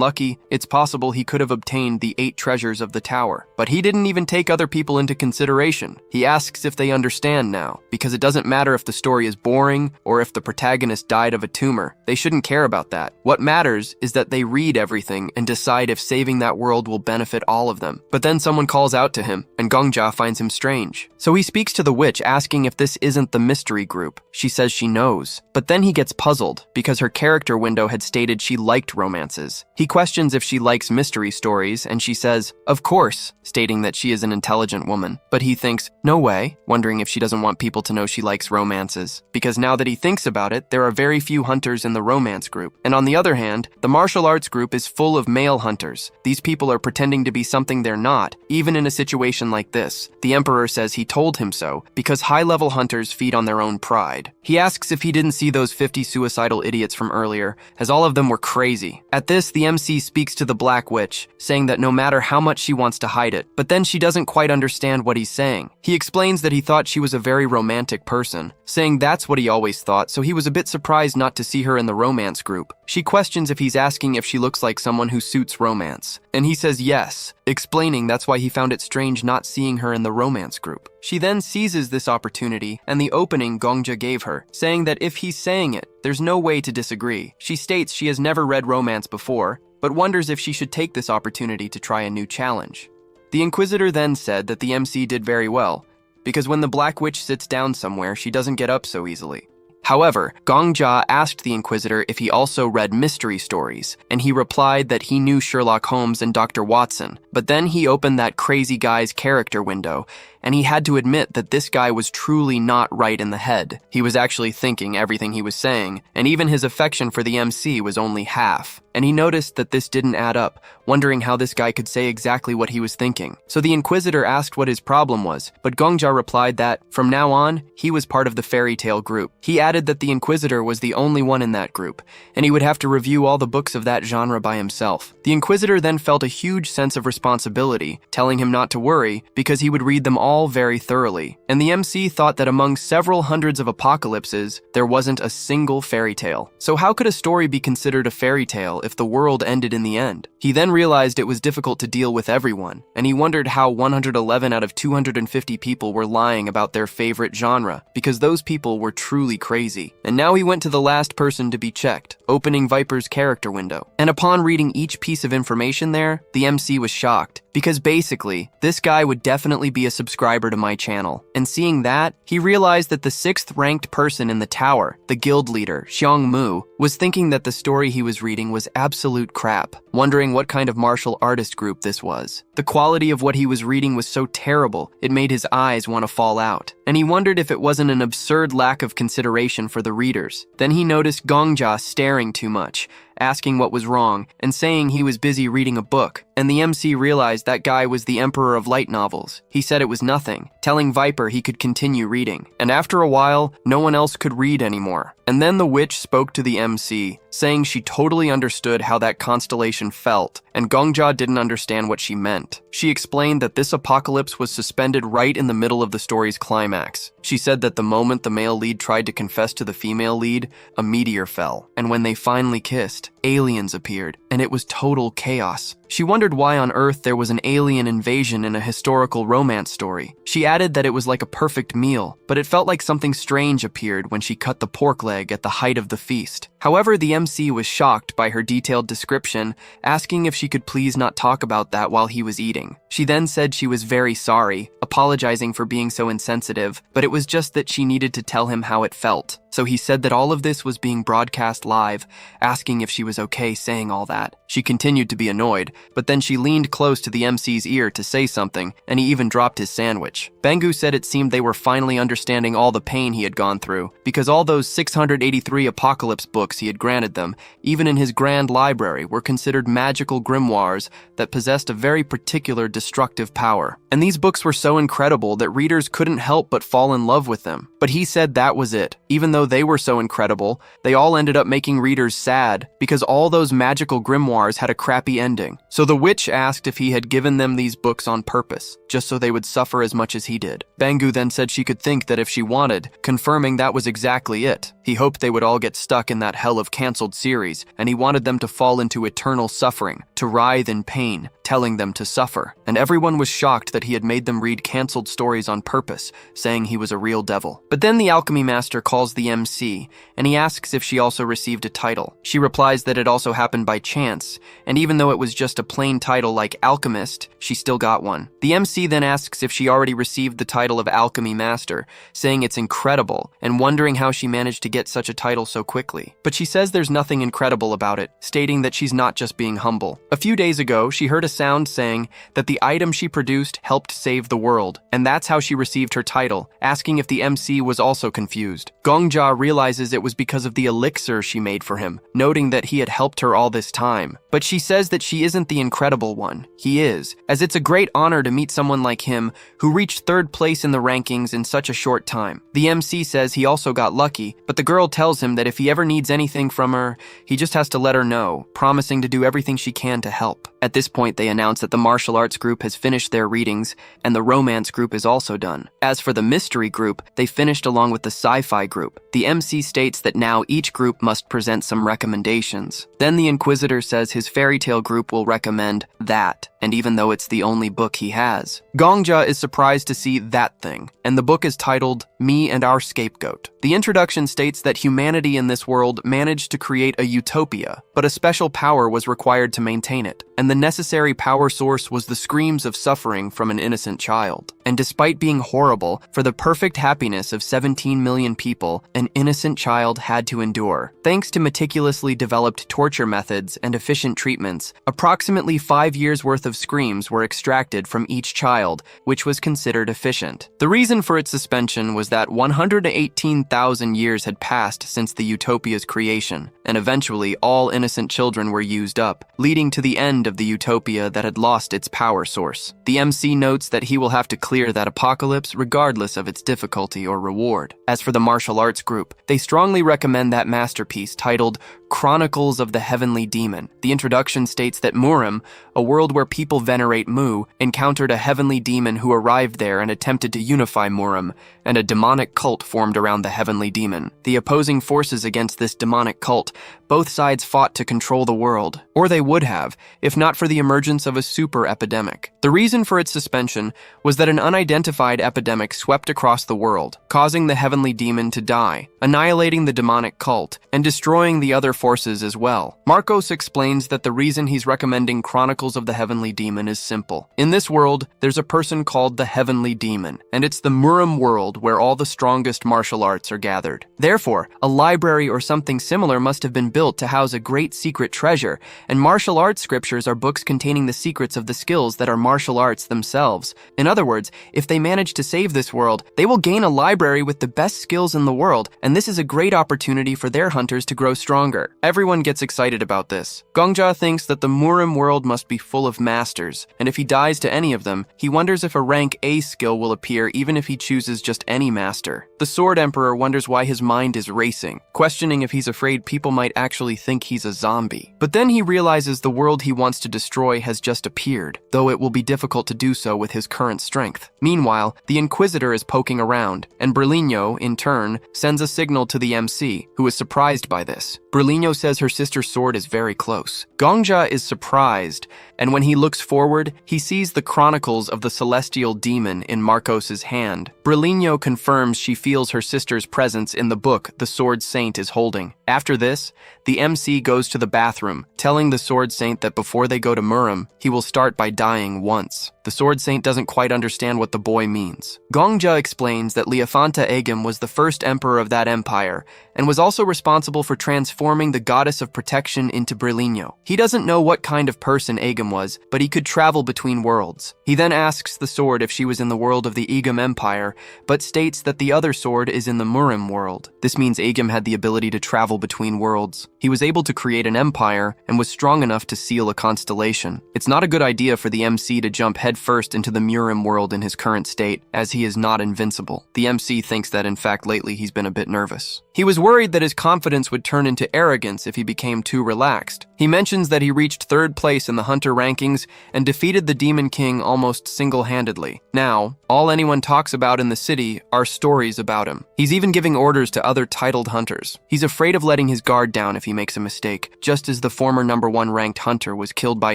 lucky, it's possible he could have obtained the 8 treasures of the tower. But he didn't even take other people into consideration. He asks if they understand now, because it doesn't matter if the story is boring or if the protagonist died of a tumor. They shouldn't care about that. What matters is that they read everything and decide if saving that world will benefit all of them. But then someone calls out to him, and Gongja finds him strange. So he speaks to the witch, asking if this isn't the mystery group. She says she knows. But then he gets puzzled, because her character window had stated she liked romances. He questions if she likes mystery stories, and she says, of course, stating that she is an intelligent woman. But he thinks, no way, wondering if she doesn't want people to know she likes romances. Because now that he thinks about it, there are very few hunters in the romance group. And on the other hand, the martial arts group is full of male hunters. These people are pretending to be something they're not, even in a situation like this. The Emperor says he told him so, because high-level hunters feed on their own pride. He asks if he didn't see those 50 suicidal idiots from earlier, as all of them were crazy. At this, the MC speaks to the Black Witch, saying that no matter how much she wants to hide it, but then she doesn't quite understand what he's saying. He explains that he thought she was a very romantic person, saying that's what he always thought, so he was a bit surprised not to see her in the romance group. She questions if he's asking if she looks like someone who suits romance, and he says yes, explaining that's why he found it strange not seeing her in the romance group. She then seizes this opportunity and the opening Gongja gave her, saying that if he's saying it, there's no way to disagree. She states she has never read romance before, but wonders if she should take this opportunity to try a new challenge. The Inquisitor then said that the MC did very well, because when the Black Witch sits down somewhere, she doesn't get up so easily. However, Gongja asked the Inquisitor if he also read mystery stories, and he replied that he knew Sherlock Holmes and Dr. Watson, but then he opened that crazy guy's character window, and he had to admit that this guy was truly not right in the head. He was actually thinking everything he was saying, and even his affection for the MC was only half. And he noticed that this didn't add up, wondering how this guy could say exactly what he was thinking. So the Inquisitor asked what his problem was, but Gongja replied that, from now on, he was part of the fairy tale group. He added that the Inquisitor was the only one in that group, and he would have to review all the books of that genre by himself. The Inquisitor then felt a huge sense of responsibility, telling him not to worry, because he would read them all very thoroughly. And the MC thought that among several hundreds of apocalypses, there wasn't a single fairy tale. So how could a story be considered a fairy tale if the world ended in the end? He then realized it was difficult to deal with everyone, and he wondered how 111 out of 250 people were lying about their favorite genre, because those people were truly crazy. And now he went to the last person to be checked, opening Viper's character window. And upon reading each piece of information there, the MC was shocked, because basically, this guy would definitely be a subscriber to my channel. And seeing that, he realized that the 6th ranked person in the tower, the guild leader, Xiong Mu, was thinking that the story he was reading was absolute crap, wondering what kind of martial artist group this was. The quality of what he was reading was so terrible, it made his eyes want to fall out. And he wondered if it wasn't an absurd lack of consideration for the readers. Then he noticed Gongja staring too much, asking what was wrong, and saying he was busy reading a book. And the MC realized that guy was the Emperor of Light Novels. He said it was nothing, telling Viper he could continue reading. And after a while, no one else could read anymore. And then the witch spoke to the MC, saying she totally understood how that constellation felt, and Gongja didn't understand what she meant. She explained that this apocalypse was suspended right in the middle of the story's climax. She said that the moment the male lead tried to confess to the female lead, a meteor fell, and when they finally kissed, aliens appeared, and it was total chaos. She wondered why on Earth there was an alien invasion in a historical romance story. She added that it was like a perfect meal, but it felt like something strange appeared when she cut the pork leg at the height of the feast. However, the MC was shocked by her detailed description, asking if she could please not talk about that while he was eating. She then said she was very sorry, apologizing for being so insensitive, but it was just that she needed to tell him how it felt. So he said that all of this was being broadcast live, asking if she was okay saying all that. She continued to be annoyed, but then she leaned close to the MC's ear to say something, and he even dropped his sandwich. Bangu said it seemed they were finally understanding all the pain he had gone through, because all those 683 apocalypse books he had granted them, even in his grand library, were considered magical grimoires that possessed a very particular destructive power. And these books were so incredible that readers couldn't help but fall in love with them. But he said that was it. Even though they were so incredible, they all ended up making readers sad, because all those magical grimoires had a crappy ending. So the witch asked if he had given them these books on purpose, just so they would suffer as much as he did. Bangu then said she could think that if she wanted, confirming that was exactly it. He hoped they would all get stuck in that hell of canceled series, and he wanted them to fall into eternal suffering, to writhe in pain, telling them to suffer, and everyone was shocked that he had made them read canceled stories on purpose, saying he was a real devil. But then the alchemy master calls the MC, and he asks if she also received a title. She replies that it also happened by chance, and even though it was just a plain title like Alchemist, she still got one. The MC then asks if she already received the title of Alchemy Master, saying it's incredible, and wondering how she managed to get such a title so quickly. But she says there's nothing incredible about it, stating that she's not just being humble. A few days ago, she heard a sound saying that the item she produced helped save the world, and that's how she received her title, asking if the MC was also confused. Gongja realizes it was because of the elixir she made for him, noting that he had helped her all this time. But she says that she isn't the incredible one. He is, as it's a great honor to meet someone like him who reached 3rd place in the rankings in such a short time. The MC says he also got lucky, but the girl tells him that if he ever needs anything from her, he just has to let her know, promising to do everything she can to help. At this point, they announce that the martial arts group has finished their readings, and the romance group is also done. As for the mystery group, they finished along with the sci-fi group. The MC states that now each group must present some recommendations. Then the Inquisitor says his fairy tale group will recommend that, and even though it's the only book he has. Gongja is surprised to see that thing, and the book is titled Me and Our Scapegoat. The introduction states that humanity in this world managed to create a utopia, but a special power was required to maintain it, and the necessary power source was the screams of suffering from an innocent child. And despite being horrible, for the perfect happiness of 17 million people, an innocent child had to endure. Thanks to meticulously developed torture methods and efficient treatments, approximately 5 years' worth of screams were extracted from each child, which was considered efficient. The reason for its suspension was that 118,000 years had passed since the utopia's creation, and eventually all innocent children were used up, leading to the end of the utopia that had lost its power source. The MC notes that he will have to clear that apocalypse regardless of its difficulty or reward. As for the martial arts group, they strongly recommend that masterpiece titled Chronicles of the Heavenly Demon. The introduction states that Murim, a world where people venerate Mu, encountered a heavenly demon who arrived there and attempted to unify Murim, and a demonic cult formed around the heavenly demon. The opposing forces against this demonic cult, both sides fought to control the world, or they would have, if not for the emergence of a super epidemic. The reason for its suspension was that an unidentified epidemic swept across the world, causing the heavenly demon to die, annihilating the demonic cult, and destroying the other forces as well. Marcos explains that the reason he's recommending Chronicles of the Heavenly Demon is simple. In this world, there's a person called the Heavenly Demon, and it's the Murim world where all the strongest martial arts are gathered. Therefore, a library or something similar must have been built to house a great secret treasure, and martial arts scriptures are books containing the secrets of the skills that are martial arts themselves. In other words, if they manage to save this world, they will gain a library with the best skills in the world, and this is a great opportunity for their hunters to grow stronger. Everyone gets excited about this. Gongja thinks that the Murim world must be full of masters, and if he dies to any of them, he wonders if a rank A skill will appear even if he chooses just any master. The Sword Emperor wonders why his mind is racing, questioning if he's afraid people might actually think he's a zombie. But then he realizes the world he wants to destroy has just appeared, though it will be difficult to do so with his current strength. Meanwhile, the Inquisitor is poking around, and Berlino, in turn, sends a signal to the MC, who is surprised by this. Berlino says her sister's sword is very close. Gongja is surprised, and when he looks forward, he sees the Chronicles of the Celestial Demon in Marcos's hand. Berlino confirms she feels her sister's presence in the book the Sword Saint is holding. After this, the MC goes to the bathroom, telling the Sword Saint that before they go to Murim, he will start by dying once. The Sword Saint doesn't quite understand what the boy means. Gongja explains that Leofanta Agam was the first emperor of that empire, and was also responsible for transforming the goddess of protection into Berlino. He doesn't know what kind of person Agam was, but he could travel between worlds. He then asks the sword if she was in the world of the Agam Empire, but states that the other sword is in the Murim world. This means Agam had the ability to travel between worlds. He was able to create an empire, and was strong enough to seal a constellation. It's not a good idea for the MC to jump headfirst into the Murim world in his current state, as he is not invincible. The MC thinks that in fact lately he's been a bit nervous. He was worried that his confidence would turn into arrogance if he became too relaxed. He mentions that he reached 3rd place in the hunter rankings and defeated the Demon King almost single-handedly. Now, all anyone talks about in the city are stories about him. He's even giving orders to other titled hunters. He's afraid of letting his guard down if he makes a mistake, just as the former #1 ranked hunter was killed by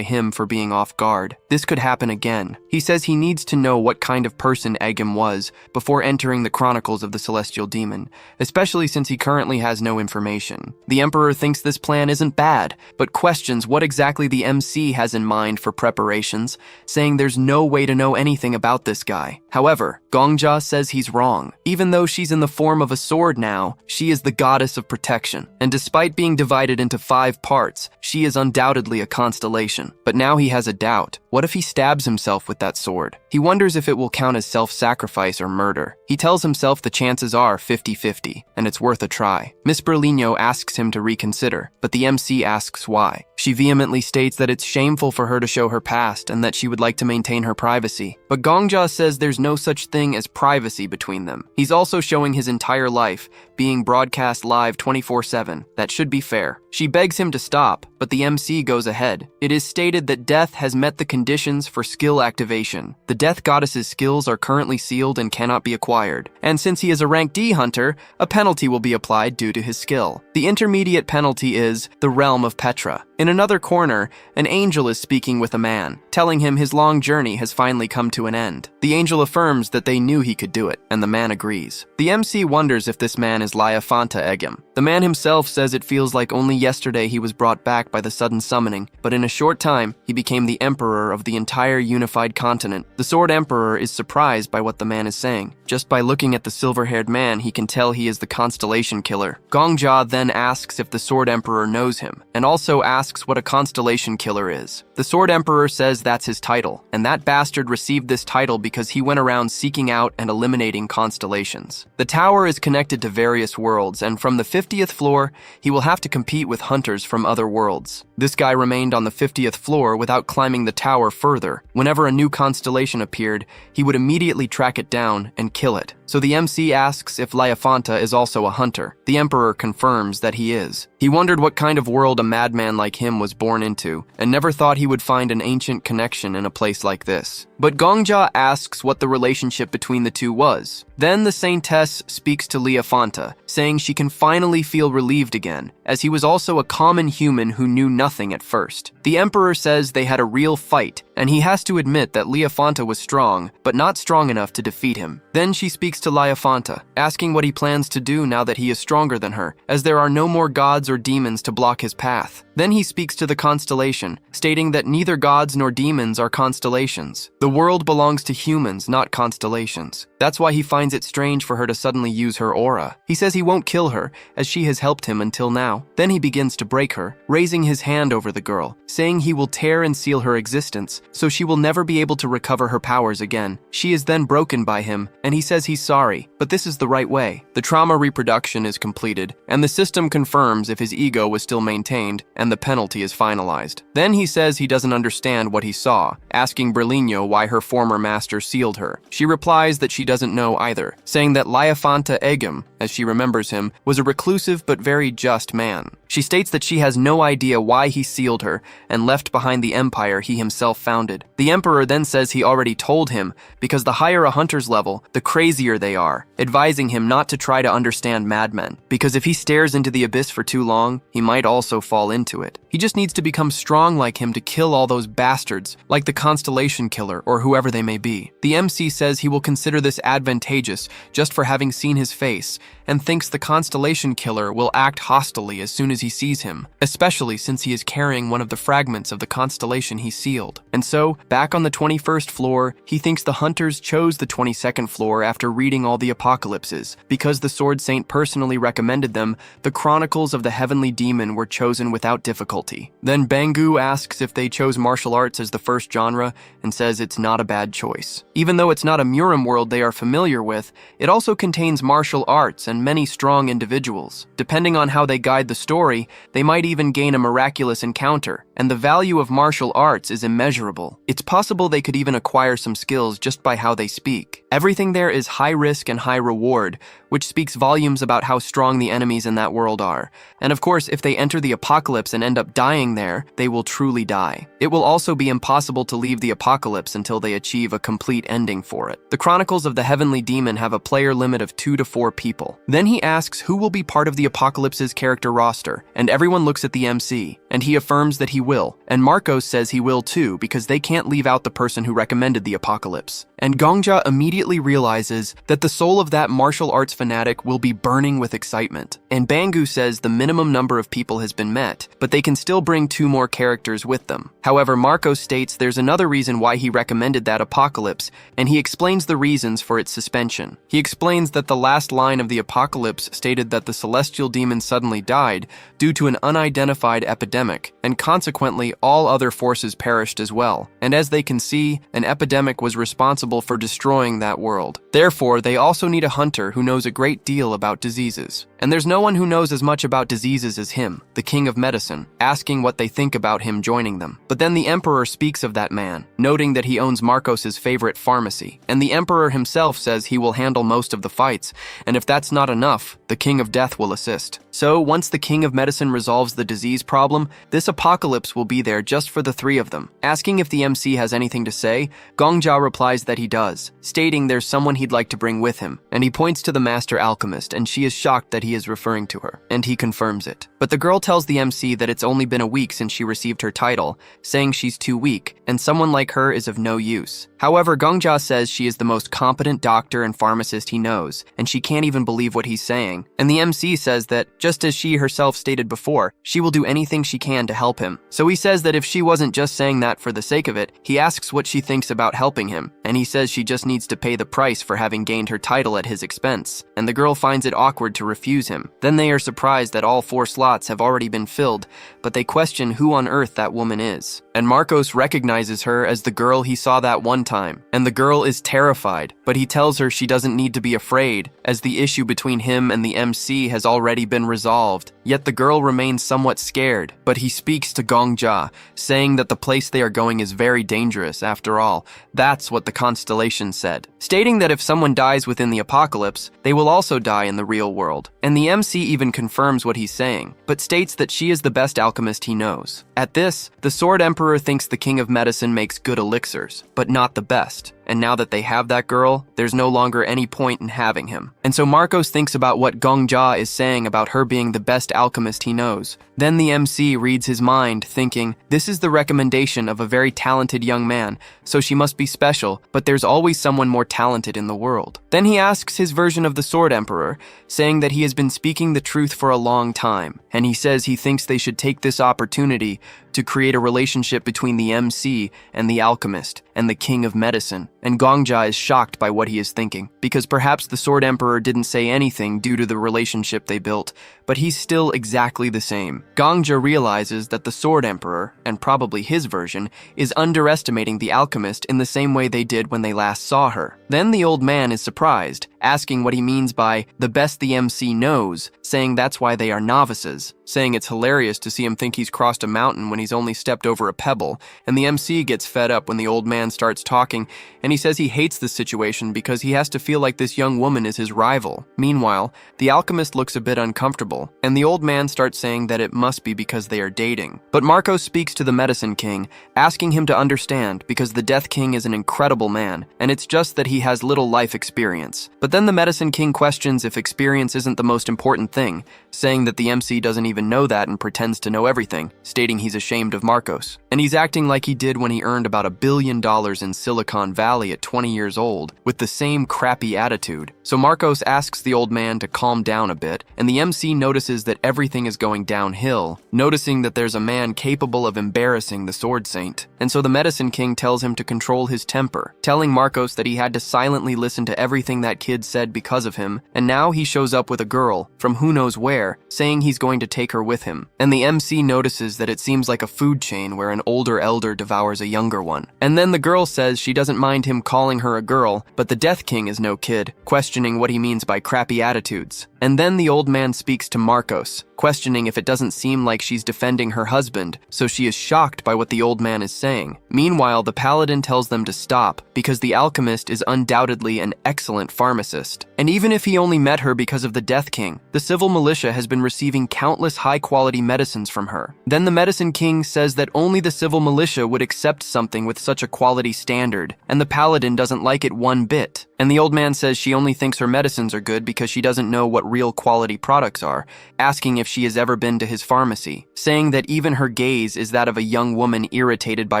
him for being off guard. This could happen again. He says he needs to know what kind of person Egim was before entering the chronicles of the Celestial Demon, especially since he currently has no information. The Emperor thinks this plan isn't bad, but questions what exactly the MC has in mind for preparations, saying there's no way to know anything about this guy. However, Gongja says he's wrong. Even though she's in the form of a sword now, she is the goddess of protection, and despite being divided into 5 parts, she is undoubtedly a constellation. But now he has a doubt. What if he stabs himself with that sword? He wonders if it will count as self-sacrifice or murder. He tells himself the chances are 50-50, and it's worth a try. Miss Berlino asks him to reconsider, but the MC asks why. She vehemently states that it's shameful for her to show her past and that she would like to maintain her privacy. But Gongja says there's no such thing as privacy between them. He's also showing his entire life, being broadcast live 24/7. That should be fair. She begs him to stop, but the MC goes ahead. It is stated that Death has met the conditions for skill activation. The Death Goddess's skills are currently sealed and cannot be acquired. And since he is a rank D hunter, a penalty will be applied due to his skill. The intermediate penalty is the Realm of Petra. In another corner, an angel is speaking with a man, telling him his long journey has finally come to an end. The angel affirms that they knew he could do it, and the man agrees. The MC wonders if this man is Liafanta Egim. The man himself says it feels like only yesterday he was brought back by the sudden summoning, but in a short time, he became the emperor of the entire unified continent. The Sword Emperor is surprised by what the man is saying. Just by looking at the silver-haired man, he can tell he is the Constellation Killer. Gongja then asks if the Sword Emperor knows him, and also asks what a Constellation Killer is. The Sword Emperor says that's his title, and that bastard received this title because he went around seeking out and eliminating constellations. The tower is connected to various worlds, and from the 50th floor, he will have to compete with hunters from other worlds. This guy remained on the 50th floor without climbing the tower further. Whenever a new constellation appeared, he would immediately track it down and kill it. So the MC asks if Liafanta is also a hunter. The Emperor confirms that he is. He wondered what kind of world a madman like him was born into, and never thought he would find an ancient connection in a place like this. But Gongja asks what the relationship between the two was. Then the Saintess speaks to Liafanta, saying she can finally feel relieved again, as he was also a common human who knew nothing at first. The Emperor says they had a real fight, and he has to admit that Liafanta was strong, but not strong enough to defeat him. Then she speaks to Liafanta, asking what he plans to do now that he is stronger than her, as there are no more gods or demons to block his path. Then he speaks to the constellation, stating that neither gods nor demons are constellations. The world belongs to humans, not constellations. That's why he finds it strange for her to suddenly use her aura. He says he won't kill her, as she has helped him until now. Then he begins to break her, raising his hand over the girl, saying he will tear and seal her existence, so she will never be able to recover her powers again. She is then broken by him, and he says he's sorry, but this is the right way. The trauma reproduction is completed, and the system confirms if his ego was still maintained, and the penalty is finalized. Then he says he doesn't understand what he saw, asking Berlino why her former master sealed her. She replies that she doesn't know either, saying that Liafanta Egim, as she remembers him, was a reclusive but very just man. She states that she has no idea why he sealed her and left behind the empire he himself founded. The Emperor then says he already told him, because the higher a hunter's level, the crazier they are, advising him not to try to understand madmen, because if he stares into the abyss for too long, he might also fall into it. He just needs to become strong like him to kill all those bastards, like the Constellation Killer or whoever they may be. The MC says he will consider this advantageous just for having seen his face, and thinks the Constellation Killer will act hostilely as soon as he sees him, especially since he is carrying one of the fragments of the constellation he sealed. And so, back on the 21st floor, he thinks the hunters chose the 22nd floor after reading all the apocalypses. Because the Sword Saint personally recommended them, the Chronicles of the Heavenly Demon were chosen without difficulty. Then Bangu asks if they chose martial arts as the first genre, and says it's not a bad choice. Even though it's not a Murim world they are familiar with, it also contains martial arts and many strong individuals. Depending on how they guide the story, they might even gain a miraculous encounter, and the value of martial arts is immeasurable. It's possible they could even acquire some skills just by how they speak. Everything there is high risk and high reward, which speaks volumes about how strong the enemies in that world are. And of course, if they enter the apocalypse and end up dying there, they will truly die. It will also be impossible to leave the apocalypse until they achieve a complete ending for it. The Chronicles of the Heavenly Demon have a player limit of 2 to 4 people. Then he asks who will be part of the apocalypse's character roster, and everyone looks at the MC, and he affirms that he will. And Marcos says he will too, because they can't leave out the person who recommended the apocalypse. And Gongja immediately realizes that the soul of that martial arts fanatic will be burning with excitement. And Bangu says the minimum number of people has been met, but they can still bring 2 more characters with them. However, Marcos states there's another reason why he recommended that apocalypse, and he explains the reasons for its suspension. He explains that the last line of the apocalypse stated that the celestial demon suddenly died due to an unidentified epidemic, and consequently all other forces perished as well. And as they can see, an epidemic was responsible for destroying that world. Therefore, they also need a hunter who knows a great deal about diseases. And there's no one who knows as much about diseases as him, the king of medicine, asking what they think about him joining them. But then the emperor speaks of that man, noting that he owns Marcos's favorite pharmacy. And the emperor himself says he will handle most of the fights, and if that's not enough, the king of death will assist. So, once the king of medicine resolves the disease problem, this apocalypse will be there just for the 3 of them. Asking if the MC has anything to say, Gongja replies that he does, stating there's someone he'd like to bring with him, and he points to the master alchemist, and she is shocked that he is referring to her, and he confirms it. But the girl tells the MC that it's only been a week since she received her title, saying she's too weak, and someone like her is of no use. However, Gongja says she is the most competent doctor and pharmacist he knows, and she can't even believe what he's saying. And the MC says that, just as she herself stated before, she will do anything she can to help him. So he says that if she wasn't just saying that for the sake of it, he asks what she thinks about helping him, and he says she just needs to pay the price for having gained her title at his expense, and the girl finds it awkward to refuse him. Then they are surprised that all 4 slots have already been filled, but they question who on earth that woman is. And Marcos recognizes her as the girl he saw that one time, and the girl is terrified, but he tells her she doesn't need to be afraid, as the issue between him and the MC has already been resolved. Yet the girl remains somewhat scared, but he speaks to Gongja, saying that the place they are going is very dangerous after all. That's what the Constellations said, stating that if someone dies within the apocalypse, they will also die in the real world. And the MC even confirms what he's saying, but states that she is the best alchemist he knows. At this, the Sword Emperor thinks the king of medicine makes good elixirs, but not the best. And now that they have that girl, there's no longer any point in having him. And so Marcos thinks about what Gongja is saying about her being the best alchemist he knows. Then the MC reads his mind, thinking, this is the recommendation of a very talented young man, so she must be special, but there's always someone more talented in the world. Then he asks his version of the Sword Emperor, saying that he has been speaking the truth for a long time, and he says he thinks they should take this opportunity to create a relationship between the MC and the alchemist and the king of medicine. And Gongja is shocked by what he is thinking, because perhaps the Sword Emperor didn't say anything due to the relationship they built, but he's still exactly the same. Gongja realizes that the Sword Emperor, and probably his version, is underestimating the alchemist in the same way they did when they last saw her. Then the old man is surprised, asking what he means by the best the MC knows, saying that's why they are novices, saying it's hilarious to see him think he's crossed a mountain when he's only stepped over a pebble, and the MC gets fed up when the old man starts talking, and he says he hates the situation because he has to feel like this young woman is his rival. Meanwhile, the alchemist looks a bit uncomfortable, and the old man starts saying that it must be because they are dating. But Marcos speaks to the Medicine King, asking him to understand because the Death King is an incredible man, and it's just that he has little life experience. But then the Medicine King questions if experience isn't the most important thing, saying that the MC doesn't even know that and pretends to know everything, stating he's ashamed of Marcos. And he's acting like he did when he earned about $1 billion in Silicon Valley at 20 years old, with the same crappy attitude. So Marcos asks the old man to calm down a bit, and the MC notices that everything is going downhill, noticing that there's a man capable of embarrassing the Sword Saint. And so the Medicine King tells him to control his temper, telling Marcos that he had to silently listen to everything that kid kid said because of him, and now he shows up with a girl from who knows where, saying he's going to take her with him. And the MC notices that it seems like a food chain where an older elder devours a younger one. And then the girl says she doesn't mind him calling her a girl, but the Death King is no kid, questioning what he means by crappy attitudes. And then the old man speaks to Marcos, questioning if it doesn't seem like she's defending her husband, so she is shocked by what the old man is saying. Meanwhile, the paladin tells them to stop because the alchemist is undoubtedly an excellent pharmacist. And even if he only met her because of the Death King, the civil militia has been receiving countless high-quality medicines from her. Then the Medicine King says that only the civil militia would accept something with such a quality standard, and the paladin doesn't like it one bit. And the old man says she only thinks her medicines are good because she doesn't know what real quality products are, asking if she has ever been to his pharmacy, saying that even her gaze is that of a young woman irritated by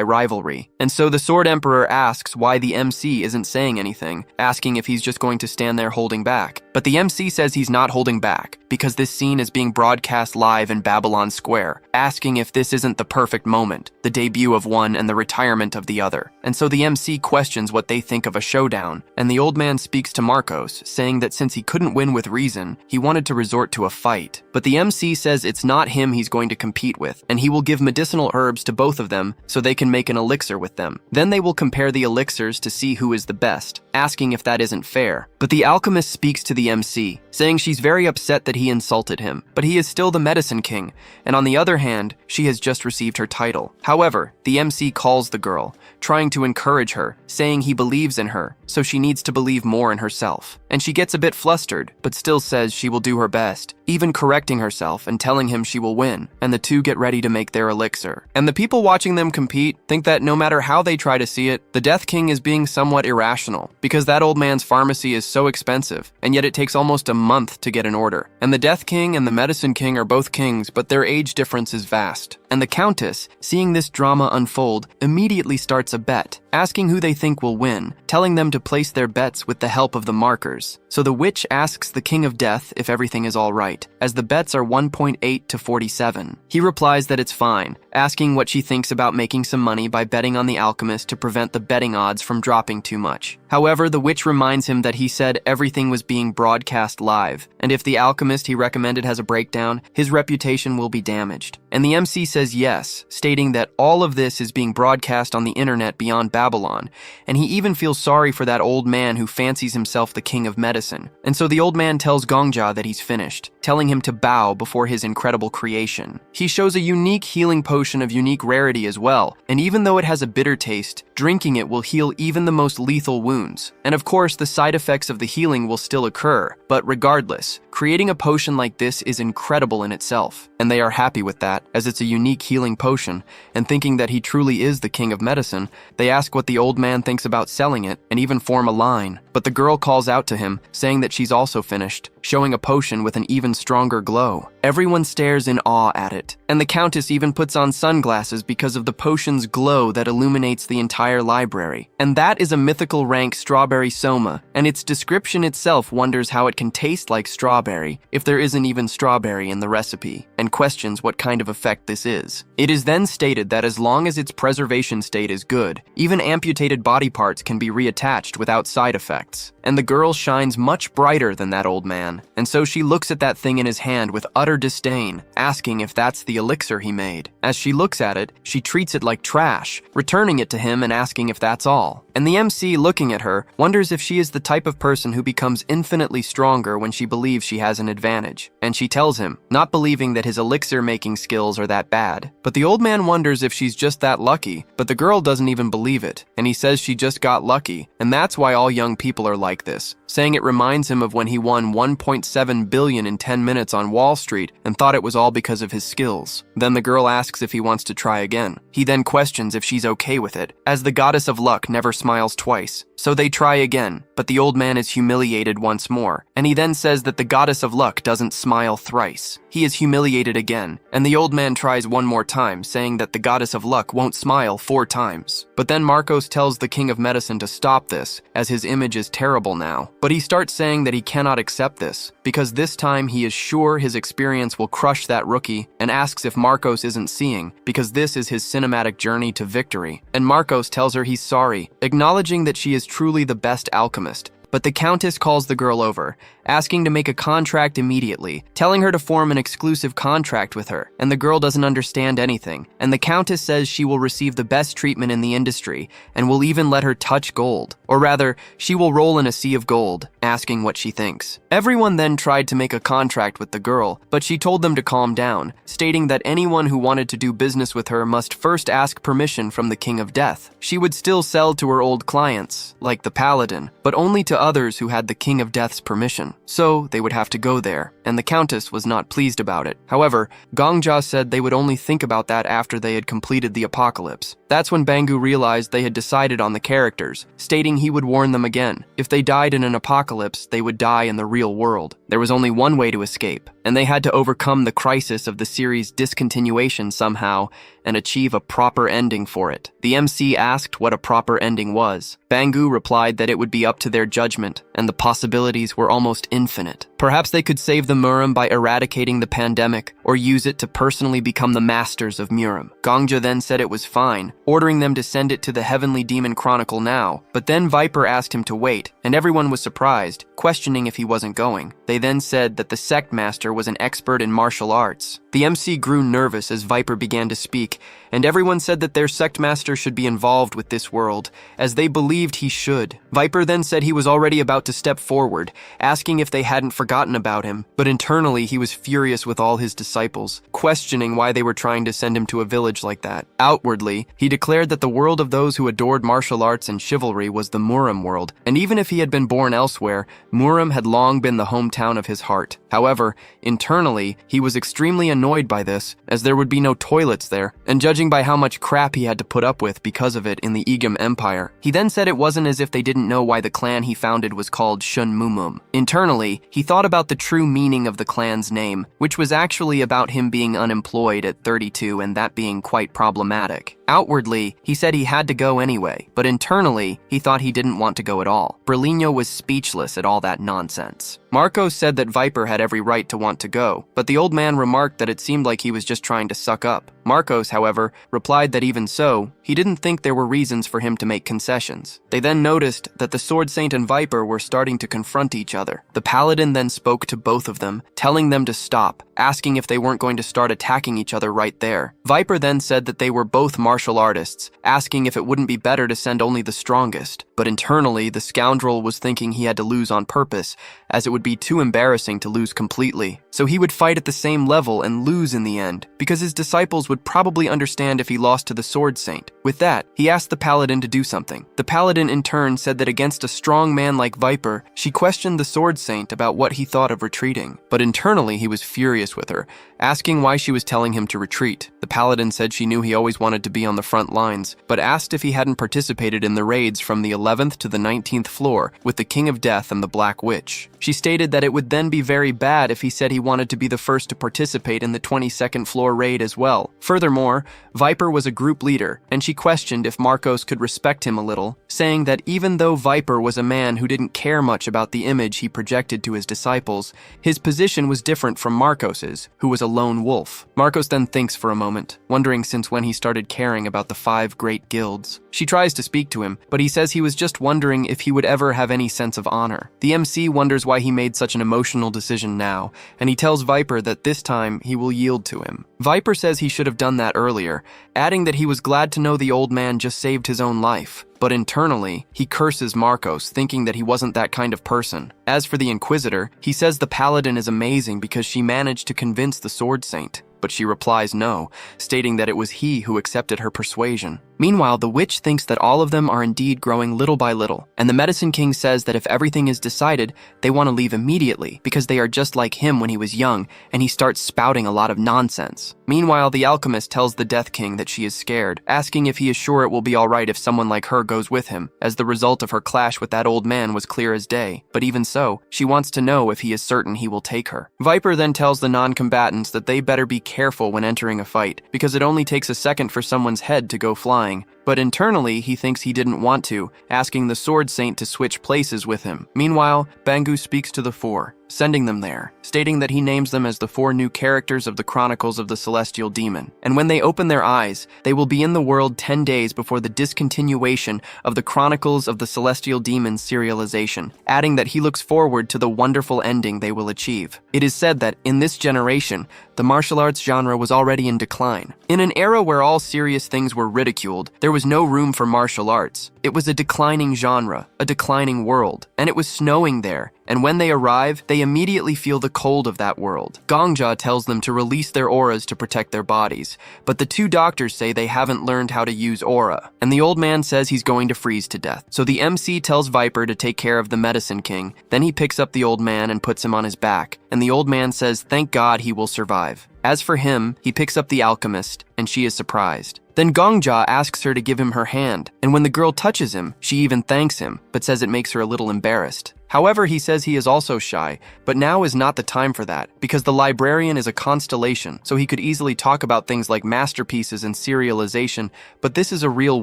rivalry. And so the Sword Emperor asks why the MC isn't saying anything, asking if he's just going to stand there holding back. But the MC says he's not holding back, because this scene is being broadcast live in Babylon Square, asking if this isn't the perfect moment, the debut of one and the retirement of the other. And so the MC questions what they think of a showdown, and the old man speaks to Marcos, saying that since he couldn't win with reason, he wanted to resort to a fight. But the MC says it's not him he's going to compete with, and he will give medicinal herbs to both of them so they can make an elixir with them. Then they will compare the elixirs to see who is the best, asking if that isn't fair. But the alchemist speaks to the MC, saying she's very upset that he insulted him, but he is still the Medicine King, and on the other hand, she has just received her title. However, the MC calls the girl, trying to encourage her, saying he believes in her, so she needs to believe more in herself. And she gets a bit flustered, but still says she will do her best, even correcting herself and telling him she will win, and the two get ready to make their elixir. And the people watching them compete think that no matter how they try to see it, the Death King is being somewhat irrational, because that old man's pharmacy is so expensive, and yet it takes almost a month to get an order. And the Death King and the Medicine King are both kings, but their age difference is vast. And the Countess, seeing this drama unfold, immediately starts a bet, asking who they think will win, telling them to place their bets with the help of the markers. So the witch asks the King of Death if everything is all right, as the bets are 1.8 to 47. He replies that it's fine, asking what she thinks about making some money by betting on the alchemist to prevent the betting odds from dropping too much. However, the witch reminds him that he said everything was being broadcast live, and if the alchemist he recommended has a breakdown, his reputation will be damaged. And the MC says yes, stating that all of this is being broadcast on the internet beyond Babylon, and he even feels sorry for that old man who fancies himself the king of medicine. And so the old man tells Gongja that he's finished, telling him to bow before his incredible creation. He shows a unique healing potion of unique rarity as well, and even though it has a bitter taste, drinking it will heal even the most lethal wounds. And of course, the side effects of the healing will still occur, but regardless, creating a potion like this is incredible in itself. And they are happy with that, as it's a unique healing potion, and thinking that he truly is the king of medicine, they ask what the old man thinks about selling it, and even form a line. But the girl calls out to him, saying that she's also finished, showing a potion with an even stronger glow. Everyone stares in awe at it, and the Countess even puts on sunglasses because of the potion's glow that illuminates the entire library. And that is a mythical rank strawberry soma, and its description itself wonders how it can taste like strawberry if there isn't even strawberry in the recipe, and questions what kind of effect this is. It is then stated that as long as its preservation state is good, even amputated body parts can be reattached without side effects. And the girl shines much brighter than that old man, and so she looks at that thing in his hand with utter disdain, asking if that's the elixir he made. As she looks at it, she treats it like trash, returning it to him and asking if that's all. And the MC, looking at her, wonders if she is the type of person who becomes infinitely stronger when she believes she has an advantage. And she tells him, not believing that his elixir-making skills are that bad. But the old man wonders if she's just that lucky, but the girl doesn't even believe it, and he says she just got lucky, and that's why all young people are like this, saying it reminds him of when he won $1.7 billion in 10 minutes on Wall Street and thought it was all because of his skills. Then the girl asks if he wants to try again. He then questions if she's okay with it, as the goddess of luck never smiles twice. So they try again, but the old man is humiliated once more, and he then says that the goddess of luck doesn't smile thrice. He is humiliated again, and the old man tries one more time, saying that the goddess of luck won't smile 4 times. But then Marcos tells the king of medicine to stop this, as his image is terrible now. But he starts saying that he cannot accept this, because this time he is sure his experience will crush that rookie, and asks if Marcos isn't seeing, because this is his cinematic journey to victory. And Marcos tells her he's sorry, acknowledging that she is truly the best alchemist, but the Countess calls the girl over, asking to make a contract immediately, telling her to form an exclusive contract with her, and the girl doesn't understand anything, and the Countess says she will receive the best treatment in the industry, and will even let her touch gold, or rather, she will roll in a sea of gold, asking what she thinks. Everyone then tried to make a contract with the girl, but she told them to calm down, stating that anyone who wanted to do business with her must first ask permission from the King of Death. She would still sell to her old clients, like the Paladin, but only to others who had the King of Death's permission. So they would have to go there, and the Countess was not pleased about it. However, Gongja said they would only think about that after they had completed the apocalypse. That's when Bangu realized they had decided on the characters, stating he would warn them again. If they died in an apocalypse, they would die in the real world. There was only one way to escape, and they had to overcome the crisis of the series' discontinuation somehow and achieve a proper ending for it. The MC asked what a proper ending was. Bangu replied that it would be up to their judgment, and the possibilities were almost infinite. Perhaps they could save the Murim by eradicating the pandemic, or use it to personally become the masters of Murim. Gongja then said it was fine, ordering them to send it to the Heavenly Demon Chronicle now, but then Viper asked him to wait, and everyone was surprised, questioning if he wasn't going. They then said that the sect master was an expert in martial arts. The MC grew nervous as Viper began to speak, and everyone said that their sect master should be involved with this world, as they believed he should. Viper then said he was already about to step forward, asking if they hadn't forgotten about him, but internally he was furious with all his disciples, questioning why they were trying to send him to a village like that. Outwardly, he declared that the world of those who adored martial arts and chivalry was the Murim world, and even if he had been born elsewhere, Murim had long been the hometown of his heart. However, internally, he was extremely annoyed by this, as there would be no toilets there, and judging by how much crap he had to put up with because of it in the Egum Empire. He then said it wasn't as if they didn't know why the clan he founded was called Shunmumum. Internally, he thought about the true meaning of the clan's name, which was actually about him being unemployed at 32 and that being quite problematic. Outwardly, he said he had to go anyway, but internally, he thought he didn't want to go at all. Berlino was speechless at all that nonsense. Marco said that Viper had every right to want to go, but the old man remarked that it seemed like he was just trying to suck up. Marcos, however, replied that even so, he didn't think there were reasons for him to make concessions. They then noticed that the Sword Saint and Viper were starting to confront each other. The Paladin then spoke to both of them, telling them to stop, asking if they weren't going to start attacking each other right there. Viper then said that they were both martial artists, asking if it wouldn't be better to send only the strongest. But internally, the scoundrel was thinking he had to lose on purpose, as it would be too embarrassing to lose completely. So he would fight at the same level and lose in the end, because his disciples would probably understand if he lost to the Sword Saint. With that, he asked the Paladin to do something. The Paladin in turn said that against a strong man like Viper, she questioned the Sword Saint about what he thought of retreating. But internally, he was furious with her, asking why she was telling him to retreat. The Paladin said she knew he always wanted to be on the front lines, but asked if he hadn't participated in the raids from the 11th to the 19th floor with the King of Death and the Black Witch. She stated that it would then be very bad if he said he wanted to be the first to participate in the 22nd floor raid as well. Furthermore, Viper was a group leader, and she questioned if Marcos could respect him a little, saying that even though Viper was a man who didn't care much about the image he projected to his disciples, his position was different from Marcos's, who was a lone wolf. Marcos then thinks for a moment, wondering since when he started caring about the 5 great guilds. She tries to speak to him, but he says he was just wondering if he would ever have any sense of honor. The MC wonders why he made such an emotional decision now, and he tells Viper that this time he will yield to him. Viper says he should have done that earlier, adding that he was glad to know the old man just saved his own life. But internally, he curses Marcos, thinking that he wasn't that kind of person. As for the Inquisitor, he says the Paladin is amazing because she managed to convince the Sword Saint. But she replies no, stating that it was he who accepted her persuasion. Meanwhile, the witch thinks that all of them are indeed growing little by little, and the Medicine King says that if everything is decided, they want to leave immediately because they are just like him when he was young, and he starts spouting a lot of nonsense. Meanwhile, the Alchemist tells the Death King that she is scared, asking if he is sure it will be alright if someone like her goes with him, as the result of her clash with that old man was clear as day. But even so, she wants to know if he is certain he will take her. Viper then tells the non-combatants that they better be careful when entering a fight, because it only takes a second for someone's head to go flying. but internally he thinks he didn't want to, asking the Sword Saint to switch places with him. Meanwhile, Bangu speaks to the four, sending them there, stating that he names them as the 4 new characters of the Chronicles of the Celestial Demon. And when they open their eyes, they will be in the world 10 days before the discontinuation of the Chronicles of the Celestial Demon serialization, adding that he looks forward to the wonderful ending they will achieve. It is said that, in this generation, the martial arts genre was already in decline. In an era where all serious things were ridiculed, there was no room for martial arts. It was a declining genre, a declining world, and it was snowing there. And when they arrive, they immediately feel the cold of that world. Gongja tells them to release their auras to protect their bodies, but the 2 doctors say they haven't learned how to use aura, and the old man says he's going to freeze to death. So the MC tells Viper to take care of the Medicine King, then he picks up the old man and puts him on his back, and the old man says thank God he will survive. As for him, he picks up the Alchemist, and she is surprised. Then Gongja asks her to give him her hand, and when the girl touches him, she even thanks him, but says it makes her a little embarrassed. However, he says he is also shy, but now is not the time for that, because the librarian is a constellation, so he could easily talk about things like masterpieces and serialization, but this is a real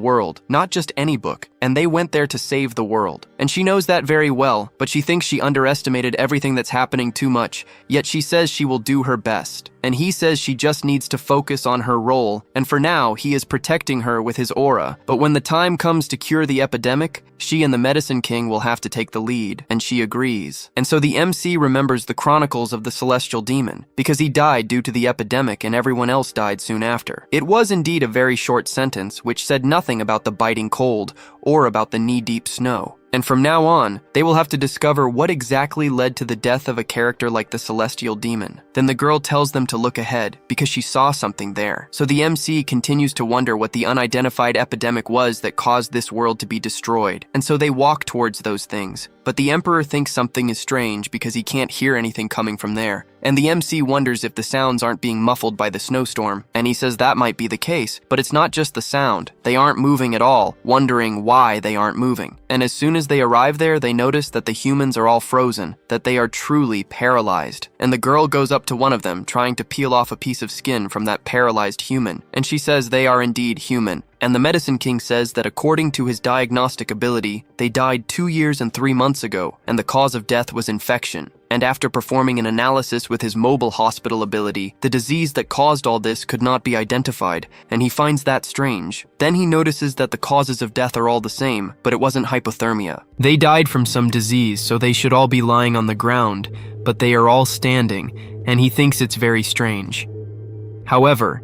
world, not just any book, and they went there to save the world. And she knows that very well, but she thinks she underestimated everything that's happening too much, yet she says she will do her best. And he says she just needs to focus on her role, and for now, he is protecting her with his aura. But when the time comes to cure the epidemic, she and the Medicine King will have to take the lead, and she agrees. And so the MC remembers the Chronicles of the Celestial Demon, because he died due to the epidemic and everyone else died soon after. It was indeed a very short sentence, which said nothing about the biting cold or about the knee-deep snow. And from now on, they will have to discover what exactly led to the death of a character like the Celestial Demon. Then the girl tells them to look ahead, because she saw something there. So the MC continues to wonder what the unidentified epidemic was that caused this world to be destroyed. And so they walk towards those things. But the Emperor thinks something is strange because he can't hear anything coming from there. And the MC wonders if the sounds aren't being muffled by the snowstorm, and he says that might be the case, but it's not just the sound. They aren't moving at all, wondering why they aren't moving. And as soon as they arrive there, they notice that the humans are all frozen, that they are truly paralyzed. And the girl goes up to one of them, trying to peel off a piece of skin from that paralyzed human, and she says they are indeed human. And the Medicine King says that according to his diagnostic ability, they died 2 years and 3 months ago, and the cause of death was infection. And after performing an analysis with his mobile hospital ability, the disease that caused all this could not be identified, and he finds that strange. Then he notices that the causes of death are all the same, but it wasn't hypothermia. They died from some disease, so they should all be lying on the ground, but they are all standing, and he thinks it's very strange. However,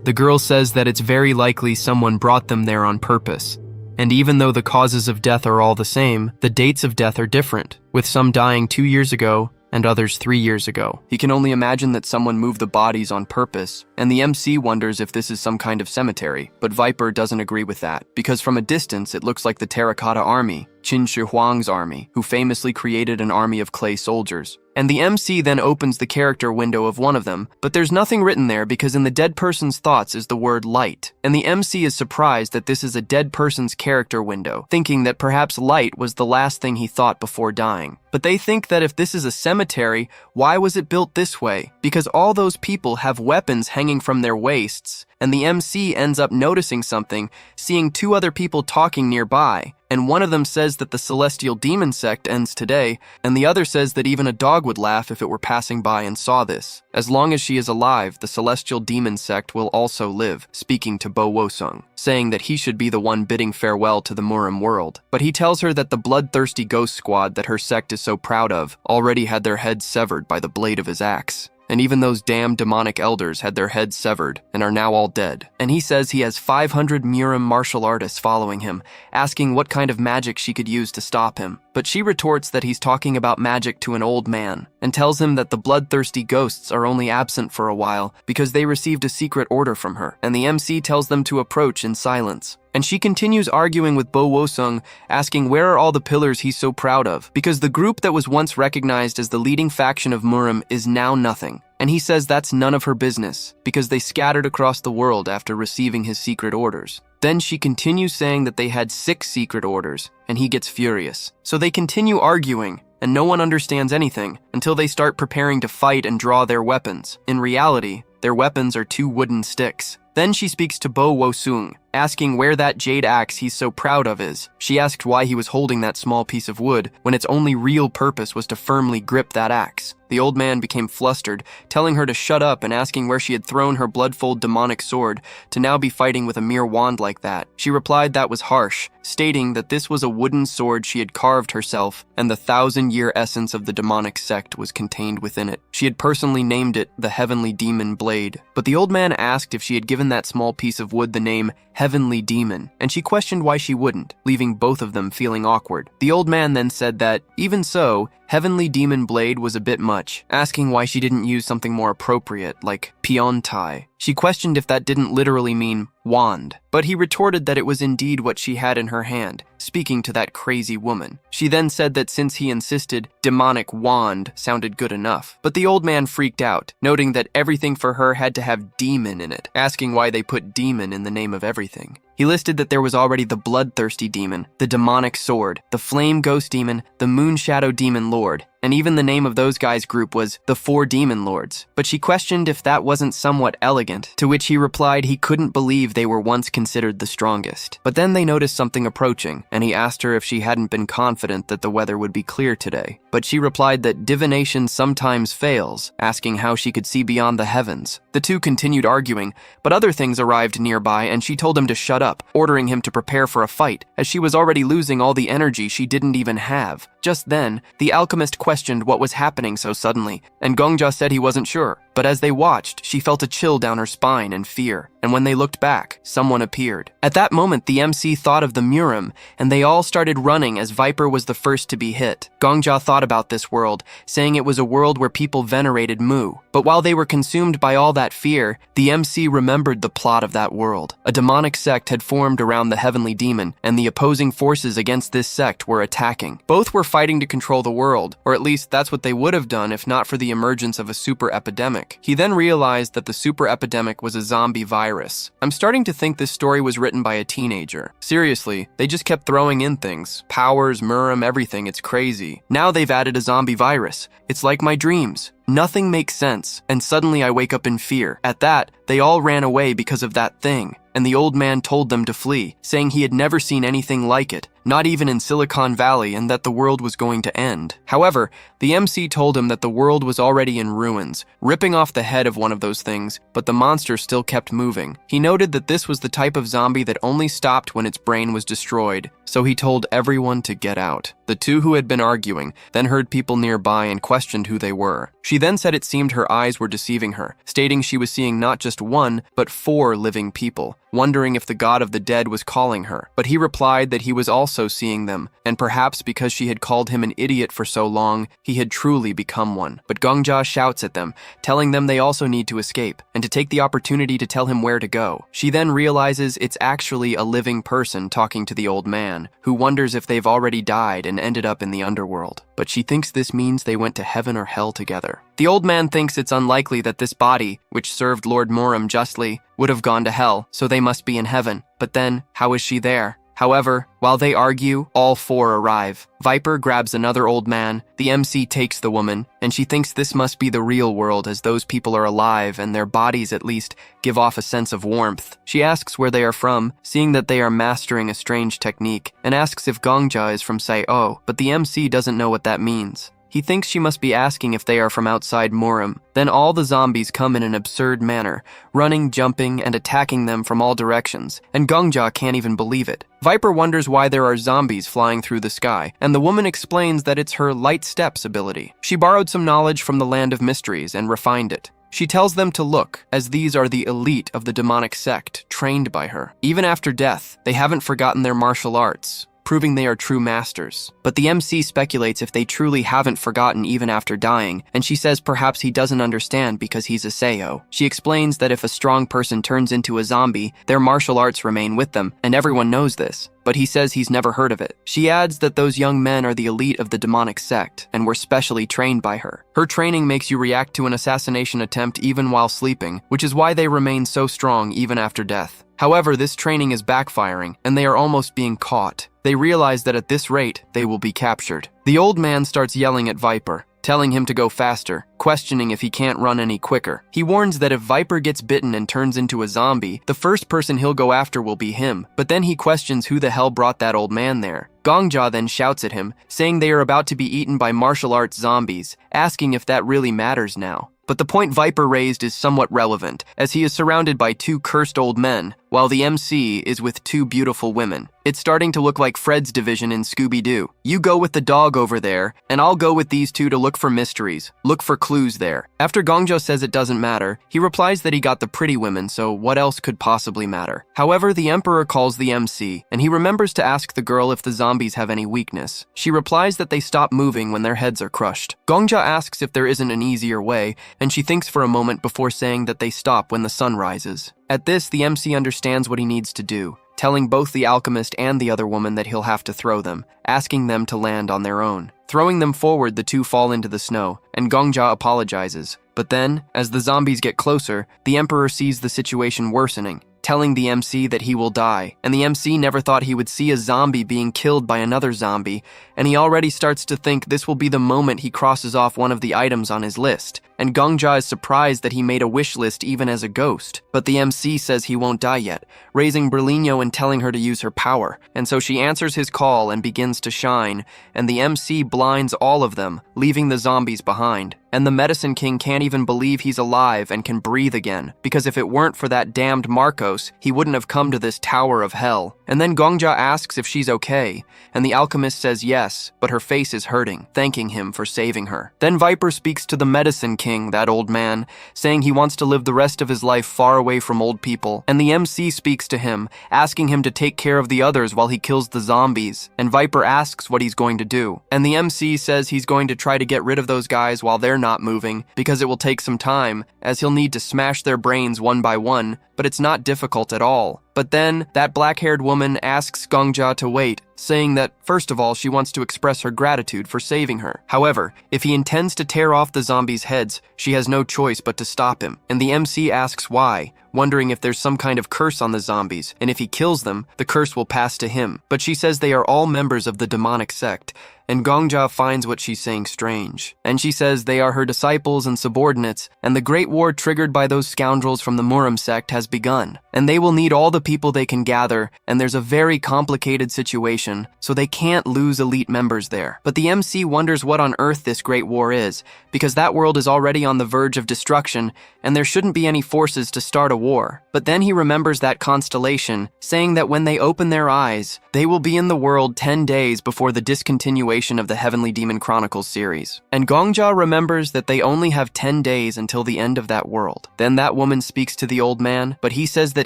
the girl says that it's very likely someone brought them there on purpose. And even though the causes of death are all the same, the dates of death are different, with some dying 2 years ago and others 3 years ago. He can only imagine that someone moved the bodies on purpose, and the MC wonders if this is some kind of cemetery, but Viper doesn't agree with that, because from a distance it looks like the Terracotta Army, Qin Shi Huang's army, who famously created an army of clay soldiers. And the MC then opens the character window of one of them, but there's nothing written there because in the dead person's thoughts is the word light. And the MC is surprised that this is a dead person's character window, thinking that perhaps light was the last thing he thought before dying. But they think that if this is a cemetery, why was it built this way? Because all those people have weapons hanging from their waists, and the MC ends up noticing something, seeing 2 other people talking nearby. And one of them says that the Celestial Demon sect ends today, and the other says that even a dog would laugh if it were passing by and saw this. As long as she is alive, the Celestial Demon sect will also live, speaking to Bo Wosung, saying that he should be the one bidding farewell to the Murim world. But he tells her that the bloodthirsty ghost squad that her sect is so proud of already had their heads severed by the blade of his axe. And even those damn demonic elders had their heads severed and are now all dead. And he says he has 500 Murim martial artists following him, asking what kind of magic she could use to stop him. But she retorts that he's talking about magic to an old man, and tells him that the bloodthirsty ghosts are only absent for a while because they received a secret order from her, and the MC tells them to approach in silence. And she continues arguing with Bo Wosung, asking where are all the pillars he's so proud of, because the group that was once recognized as the leading faction of Murim is now nothing. And he says that's none of her business, because they scattered across the world after receiving his secret orders. Then she continues saying that they had 6 secret orders, and he gets furious. So they continue arguing, and no one understands anything until they start preparing to fight and draw their weapons. In reality, their weapons are 2 wooden sticks. Then she speaks to Bo Wosung, asking where that jade axe he's so proud of is. She asked why he was holding that small piece of wood when its only real purpose was to firmly grip that axe. The old man became flustered, telling her to shut up and asking where she had thrown her blood-full demonic sword to now be fighting with a mere wand like that. She replied that was harsh, stating that this was a wooden sword she had carved herself and the 1,000-year essence of the demonic sect was contained within it. She had personally named it the Heavenly Demon Blade. But the old man asked if she had given that small piece of wood the name Heavenly Demon, and she questioned why she wouldn't, leaving both of them feeling awkward. The old man then said that, even so, Heavenly Demon Blade was a bit much, asking why she didn't use something more appropriate, like Piontai. She questioned if that didn't literally mean wand, but he retorted that it was indeed what she had in her hand, speaking to that crazy woman. She then said that since he insisted, demonic wand sounded good enough. But the old man freaked out, noting that everything for her had to have demon in it, asking why they put demon in the name of everything. He listed that there was already the bloodthirsty demon, the demonic sword, the flame ghost demon, the moon shadow demon lord, and even the name of those guys' group was the 4 Demon Lords. But she questioned if that wasn't somewhat elegant, to which he replied he couldn't believe they were once considered the strongest. But then they noticed something approaching, and he asked her if she hadn't been confident that the weather would be clear today. But she replied that divination sometimes fails, asking how she could see beyond the heavens. The two continued arguing, but other things arrived nearby and she told him to shut up, ordering him to prepare for a fight, as she was already losing all the energy she didn't even have. Just then, the alchemist questioned what was happening so suddenly, and Gongja said he wasn't sure. But as they watched, she felt a chill down her spine and fear, and when they looked back, someone appeared. At that moment, the MC thought of the Murim, and they all started running as Viper was the first to be hit. Gongja thought about this world, saying it was a world where people venerated Mu. But while they were consumed by all that fear, the MC remembered the plot of that world. A demonic sect had formed around the heavenly demon, and the opposing forces against this sect were attacking. Both were fighting to control the world, or at least that's what they would have done if not for the emergence of a super epidemic. He then realized that the super epidemic was a zombie virus. I'm starting to think this story was written by a teenager. Seriously, they just kept throwing in things. Powers, Murim, everything, it's crazy. Now they've added a zombie virus. It's like my dreams. Nothing makes sense, and suddenly I wake up in fear. At that, they all ran away because of that thing, and the old man told them to flee, saying he had never seen anything like it, not even in Silicon Valley, and that the world was going to end. However, the MC told him that the world was already in ruins, ripping off the head of one of those things, but the monster still kept moving. He noted that this was the type of zombie that only stopped when its brain was destroyed, so he told everyone to get out. The two who had been arguing then heard people nearby and questioned who they were. She then said it seemed her eyes were deceiving her, stating she was seeing not just 1, but 4 living people, wondering if the god of the dead was calling her. But he replied that he was also seeing them, and perhaps because she had called him an idiot for so long, he had truly become one. But Gongja shouts at them, telling them they also need to escape, and to take the opportunity to tell him where to go. She then realizes it's actually a living person talking to the old man, who wonders if they've already died and ended up in the underworld. But she thinks this means they went to heaven or hell together. The old man thinks it's unlikely that this body, which served Lord Murim justly, would have gone to hell, so they must be in heaven. But then, how is she there? However, while they argue, all 4 arrive. Viper grabs another old man, the MC takes the woman, and she thinks this must be the real world as those people are alive and their bodies at least give off a sense of warmth. She asks where they are from, seeing that they are mastering a strange technique, and asks if Gongja is from Sai-O, but the MC doesn't know what that means. He thinks she must be asking if they are from outside Murim. Then all the zombies come in an absurd manner, running, jumping, and attacking them from all directions, and Gongja can't even believe it. Viper wonders why there are zombies flying through the sky, and the woman explains that it's her light steps ability. She borrowed some knowledge from the Land of Mysteries and refined it. She tells them to look, as these are the elite of the demonic sect, trained by her. Even after death, they haven't forgotten their martial arts, proving they are true masters. But the MC speculates if they truly haven't forgotten even after dying, and she says perhaps he doesn't understand because he's a Seiyo. She explains that if a strong person turns into a zombie, their martial arts remain with them, and everyone knows this. But he says he's never heard of it. She adds that those young men are the elite of the demonic sect, and were specially trained by her. Her training makes you react to an assassination attempt even while sleeping, which is why they remain so strong even after death. However, this training is backfiring, and they are almost being caught. They realize that at this rate, they will be captured. The old man starts yelling at Viper, telling him to go faster, questioning if he can't run any quicker. He warns that if Viper gets bitten and turns into a zombie, the first person he'll go after will be him, but then he questions who the hell brought that old man there. Gongja then shouts at him, saying they are about to be eaten by martial arts zombies, asking if that really matters now. But the point Viper raised is somewhat relevant, as he is surrounded by two cursed old men, while the MC is with two beautiful women. It's starting to look like Fred's division in Scooby-Doo. You go with the dog over there, and I'll go with these two to look for mysteries, look for clues there. After Gongjo says it doesn't matter, he replies that he got the pretty women, so what else could possibly matter? However, the Emperor calls the MC, and he remembers to ask the girl if the zombies have any weakness. She replies that they stop moving when their heads are crushed. Gongja asks if there isn't an easier way, and she thinks for a moment before saying that they stop when the sun rises. At this, the MC understands what he needs to do, telling both the alchemist and the other woman that he'll have to throw them, asking them to land on their own. Throwing them forward, the two fall into the snow, and Gongja apologizes. But then, as the zombies get closer, the Emperor sees the situation worsening, telling the MC that he will die, and the MC never thought he would see a zombie being killed by another zombie, and he already starts to think this will be the moment he crosses off one of the items on his list. And Gongja is surprised that he made a wish list even as a ghost. But the MC says he won't die yet, raising Berlino and telling her to use her power. And so she answers his call and begins to shine, and the MC blinds all of them, leaving the zombies behind. And the Medicine King can't even believe he's alive and can breathe again, because if it weren't for that damned Marcos, he wouldn't have come to this tower of hell. And then Gongja asks if she's okay, and the alchemist says yes, but her face is hurting, thanking him for saving her. Then Viper speaks to the Medicine King, that old man, saying he wants to live the rest of his life far away from old people, and the MC speaks to him, asking him to take care of the others while he kills the zombies, and Viper asks what he's going to do. And the MC says he's going to try to get rid of those guys while they're not moving, because it will take some time, as he'll need to smash their brains one by one, but it's not difficult at all. But then, that black-haired woman asks Gongja to wait, saying that, first of all, she wants to express her gratitude for saving her. However, if he intends to tear off the zombies' heads, she has no choice but to stop him. And the MC asks why, wondering if there's some kind of curse on the zombies, and if he kills them, the curse will pass to him. But she says they are all members of the demonic sect, and Gongja finds what she's saying strange. And she says they are her disciples and subordinates, and the great war triggered by those scoundrels from the Murim sect has begun. And they will need all the people they can gather, and there's a very complicated situation, so they can't lose elite members there. But the MC wonders what on earth this great war is, because that world is already on the verge of destruction, and there shouldn't be any forces to start a war. But then he remembers that constellation, saying that when they open their eyes, they will be in the world 10 days before the discontinuation of the Heavenly Demon Chronicles series. And Gongja remembers that they only have 10 days until the end of that world. Then that woman speaks to the old man, but he says that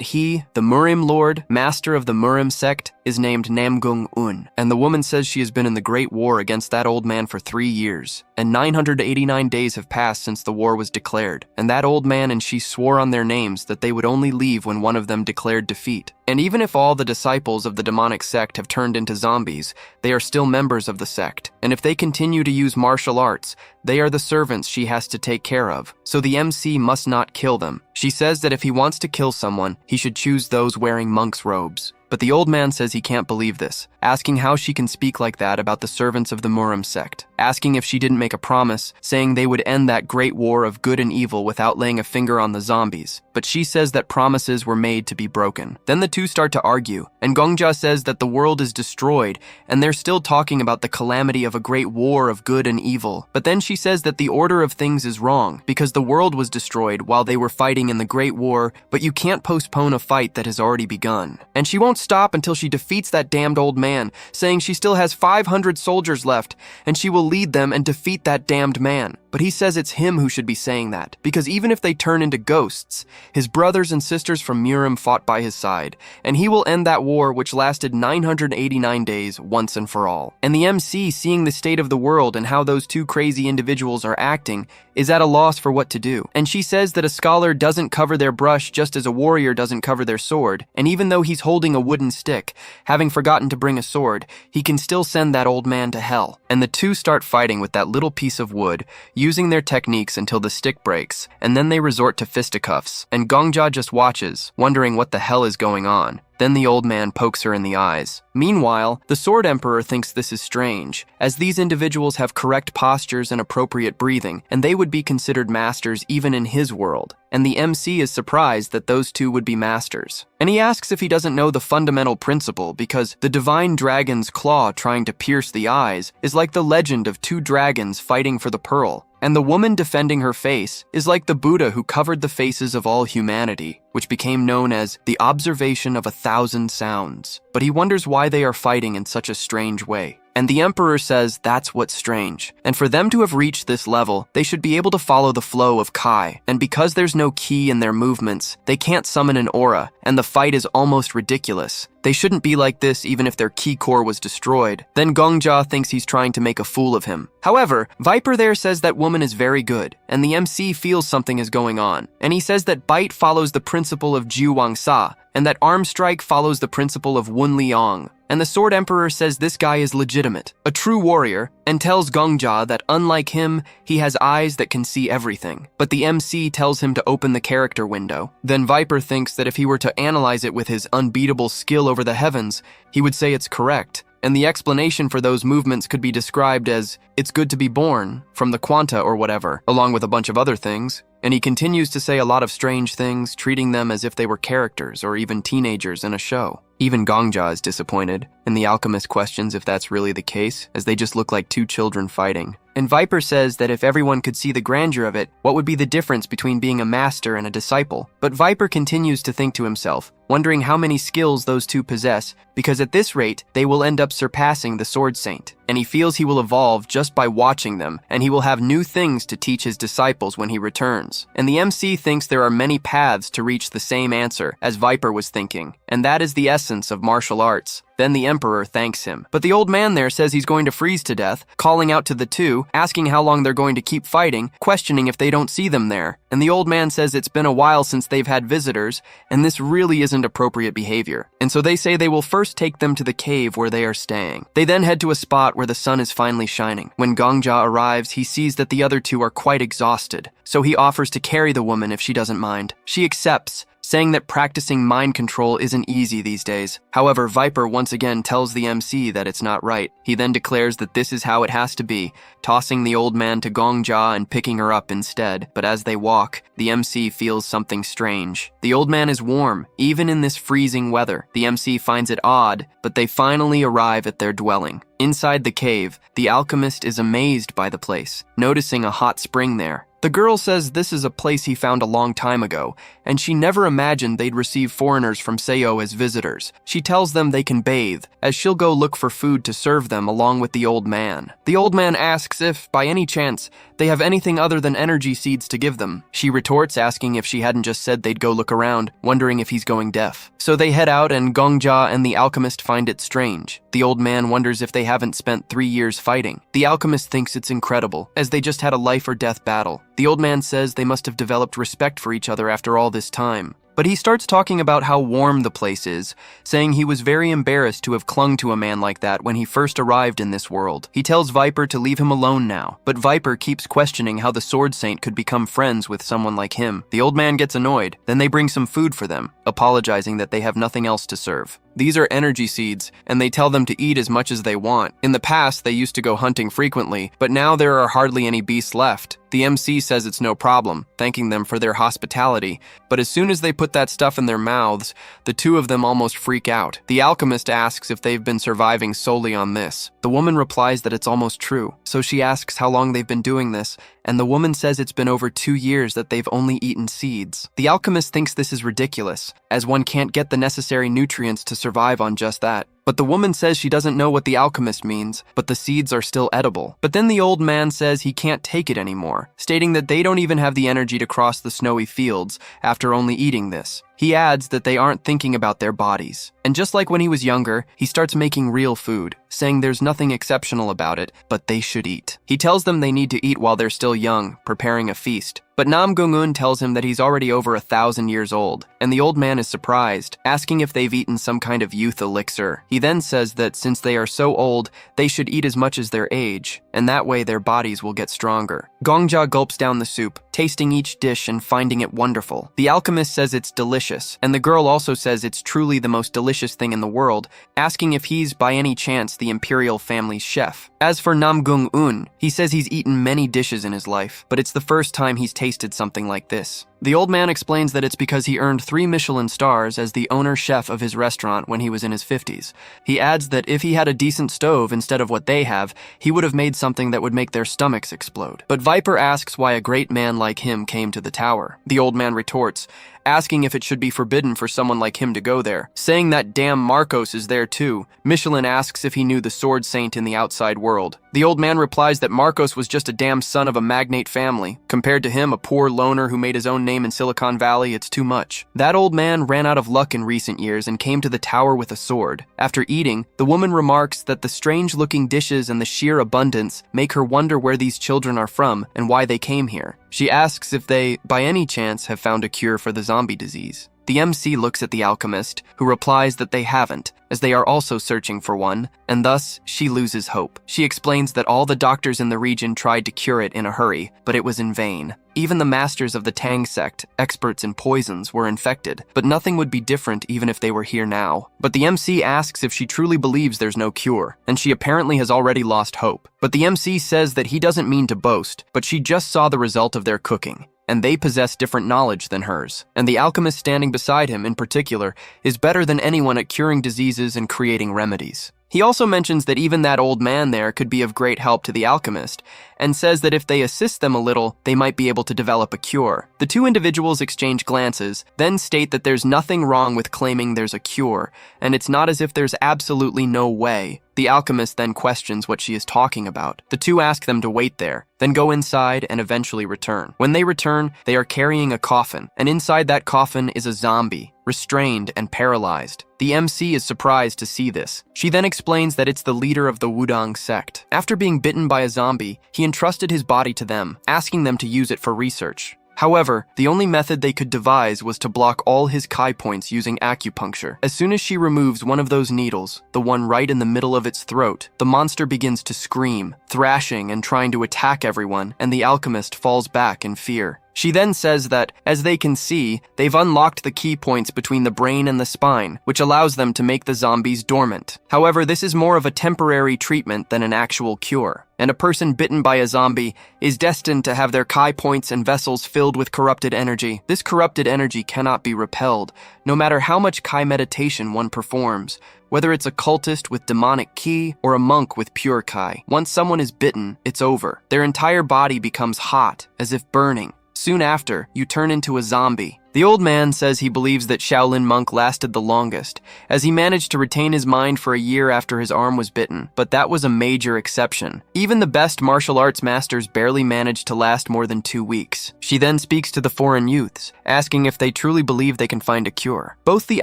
he, the Murim Lord, master of the Murim sect, is named Namgung-un. And the woman says she has been in the Great War against that old man for 3 years, and 989 days have passed since the war was declared. And that old man and she swore on their names that they would only leave when one of them declared defeat. And even if all the disciples of the demonic sect have turned into zombies, they are still members of the sect. And if they continue to use martial arts, they are the servants she has to take care of. So the MC must not kill them. She says that if he wants to kill someone, he should choose those wearing monk's robes. But the old man says he can't believe this, asking how she can speak like that about the servants of the Murim sect, asking if she didn't make a promise, saying they would end that great war of good and evil without laying a finger on the zombies. But she says that promises were made to be broken. Then the two start to argue, and Gongja says that the world is destroyed, and they're still talking about the calamity of a great war of good and evil. But then she says that the order of things is wrong, because the world was destroyed while they were fighting in the Great War, but you can't postpone a fight that has already begun. And she won't stop until she defeats that damned old man, saying she still has 500 soldiers left, and she will lead them and defeat that damned man. But he says it's him who should be saying that, because even if they turn into ghosts, his brothers and sisters from Murim fought by his side, and he will end that war which lasted 989 days once and for all. And the MC, seeing the state of the world and how those two crazy individuals are acting, is at a loss for what to do. And she says that a scholar doesn't cover their brush just as a warrior doesn't cover their sword, and even though he's holding a wooden stick, having forgotten to bring a sword, he can still send that old man to hell. And the two start fighting with that little piece of wood, using their techniques until the stick breaks, and then they resort to fisticuffs, and Gongja just watches, wondering what the hell is going on. Then the old man pokes her in the eyes. Meanwhile, the Sword Emperor thinks this is strange, as these individuals have correct postures and appropriate breathing, and they would be considered masters even in his world. And the MC is surprised that those two would be masters. And he asks if he doesn't know the fundamental principle, because the divine dragon's claw trying to pierce the eyes is like the legend of two dragons fighting for the pearl. And the woman defending her face is like the Buddha who covered the faces of all humanity, which became known as the observation of 1,000 sounds. But he wonders why they are fighting in such a strange way. And the Emperor says that's what's strange. And for them to have reached this level, they should be able to follow the flow of Kai. And because there's no ki in their movements, they can't summon an aura, and the fight is almost ridiculous. They shouldn't be like this even if their ki core was destroyed. Then Gongja thinks he's trying to make a fool of him. However, Viper there says that woman is very good, and the MC feels something is going on. And he says that bite follows the principle of Jiu Wang Sa, and that arm strike follows the principle of Wun Liang. And the Sword Emperor says this guy is legitimate, a true warrior, and tells Gongja that unlike him, he has eyes that can see everything. But the MC tells him to open the character window. Then Viper thinks that if he were to analyze it with his unbeatable skill over the heavens, he would say it's correct. And the explanation for those movements could be described as, it's good to be born, from the quanta or whatever, along with a bunch of other things. And he continues to say a lot of strange things, treating them as if they were characters or even teenagers in a show. Even Gongja is disappointed, and the Alchemist questions if that's really the case, as they just look like two children fighting. And Viper says that if everyone could see the grandeur of it, what would be the difference between being a master and a disciple? But Viper continues to think to himself, wondering how many skills those two possess, because at this rate, they will end up surpassing the Sword Saint. And he feels he will evolve just by watching them, and he will have new things to teach his disciples when he returns. And the MC thinks there are many paths to reach the same answer, as Viper was thinking, and that is the essence of martial arts. Then the Emperor thanks him. But the old man there says he's going to freeze to death, calling out to the two, asking how long they're going to keep fighting, questioning if they don't see them there. And the old man says it's been a while since they've had visitors, and this really isn't appropriate behavior. And so they say they will first take them to the cave where they are staying. They then head to a spot where the sun is finally shining. When Gongja arrives, he sees that the other two are quite exhausted, so he offers to carry the woman if she doesn't mind. She accepts, saying that practicing mind control isn't easy these days. However, Viper once again tells the MC that it's not right. He then declares that this is how it has to be, tossing the old man to Gongja and picking her up instead. But as they walk, the MC feels something strange. The old man is warm, even in this freezing weather. The MC finds it odd, but they finally arrive at their dwelling. Inside the cave, the alchemist is amazed by the place, noticing a hot spring there. The girl says this is a place he found a long time ago, and she never imagined they'd receive foreigners from Seo as visitors. She tells them they can bathe, as she'll go look for food to serve them along with the old man. The old man asks if, by any chance, they have anything other than energy seeds to give them. She retorts asking if she hadn't just said they'd go look around, wondering if he's going deaf. So they head out and Gongja and the alchemist find it strange. The old man wonders if they haven't spent 3 years fighting. The alchemist thinks it's incredible, as they just had a life or death battle. The old man says they must have developed respect for each other after all this time. But he starts talking about how warm the place is, saying he was very embarrassed to have clung to a man like that when he first arrived in this world. He tells Viper to leave him alone now, but Viper keeps questioning how the Sword Saint could become friends with someone like him. The old man gets annoyed. Then they bring some food for them, apologizing that they have nothing else to serve. These are energy seeds, and they tell them to eat as much as they want. In the past, they used to go hunting frequently, but now there are hardly any beasts left. The MC says it's no problem, thanking them for their hospitality, but as soon as they put that stuff in their mouths, the two of them almost freak out. The alchemist asks if they've been surviving solely on this. The woman replies that it's almost true, so she asks how long they've been doing this, and the woman says it's been over 2 years that they've only eaten seeds. The alchemist thinks this is ridiculous, as one can't get the necessary nutrients to survive on just that. But the woman says she doesn't know what the alchemist means, but the seeds are still edible. But then the old man says he can't take it anymore, stating that they don't even have the energy to cross the snowy fields after only eating this. He adds that they aren't thinking about their bodies. And just like when he was younger, he starts making real food, saying there's nothing exceptional about it, but they should eat. He tells them they need to eat while they're still young, preparing a feast. But Nam Gung-un tells him that he's already over 1,000 years old, and the old man is surprised, asking if they've eaten some kind of youth elixir. He then says that since they are so old, they should eat as much as their age, and that way their bodies will get stronger. Gongja gulps down the soup, tasting each dish and finding it wonderful. The alchemist says it's delicious, and the girl also says it's truly the most delicious thing in the world, asking if he's by any chance the imperial family's chef. As for Nam Gung-un, he says he's eaten many dishes in his life, but it's the first time he's tasted something like this. The old man explains that it's because he earned 3 Michelin stars as the owner-chef of his restaurant when he was in his 50s. He adds that if he had a decent stove instead of what they have, he would have made something that would make their stomachs explode. But Viper asks why a great man like him came to the tower. The old man retorts, asking if it should be forbidden for someone like him to go there, saying that damn Marcos is there too. Michelin asks if he knew the sword saint in the outside world. The old man replies that Marcos was just a damn son of a magnate family. Compared to him, a poor loner who made his own name in Silicon Valley, it's too much. That old man ran out of luck in recent years and came to the tower with a sword. After eating, the woman remarks that the strange-looking dishes and the sheer abundance make her wonder where these children are from and why they came here. She asks if they, by any chance, have found a cure for the zombie disease. The MC looks at the alchemist, who replies that they haven't, as they are also searching for one, and thus she loses hope. She explains that all the doctors in the region tried to cure it in a hurry, but it was in vain. Even the masters of the Tang sect, experts in poisons, were infected, but nothing would be different even if they were here now. But the MC asks if she truly believes there's no cure, and she apparently has already lost hope. But the MC says that he doesn't mean to boast, but she just saw the result of their cooking, and they possess different knowledge than hers. And the alchemist standing beside him, in particular, is better than anyone at curing diseases and creating remedies. He also mentions that even that old man there could be of great help to the alchemist, and says that if they assist them a little, they might be able to develop a cure. The two individuals exchange glances, then state that there's nothing wrong with claiming there's a cure, and it's not as if there's absolutely no way. The alchemist then questions what she is talking about. The two ask them to wait there, then go inside and eventually return. When they return, they are carrying a coffin, and inside that coffin is a zombie, restrained and paralyzed. The MC is surprised to see this. She then explains that it's the leader of the Wudang sect. After being bitten by a zombie, he entrusted his body to them, asking them to use it for research. However, the only method they could devise was to block all his Kai points using acupuncture. As soon as she removes one of those needles, the one right in the middle of its throat, the monster begins to scream, thrashing and trying to attack everyone, and the alchemist falls back in fear. She then says that, as they can see, they've unlocked the key points between the brain and the spine, which allows them to make the zombies dormant. However, this is more of a temporary treatment than an actual cure, and a person bitten by a zombie is destined to have their Kai points and vessels filled with corrupted energy. This corrupted energy cannot be repelled, no matter how much Kai meditation one performs, whether it's a cultist with demonic ki or a monk with pure Kai. Once someone is bitten, it's over. Their entire body becomes hot, as if burning. Soon after, you turn into a zombie. The old man says he believes that Shaolin monk lasted the longest, as he managed to retain his mind for a year after his arm was bitten, but that was a major exception. Even the best martial arts masters barely managed to last more than 2 weeks. She then speaks to the foreign youths, asking if they truly believe they can find a cure. Both the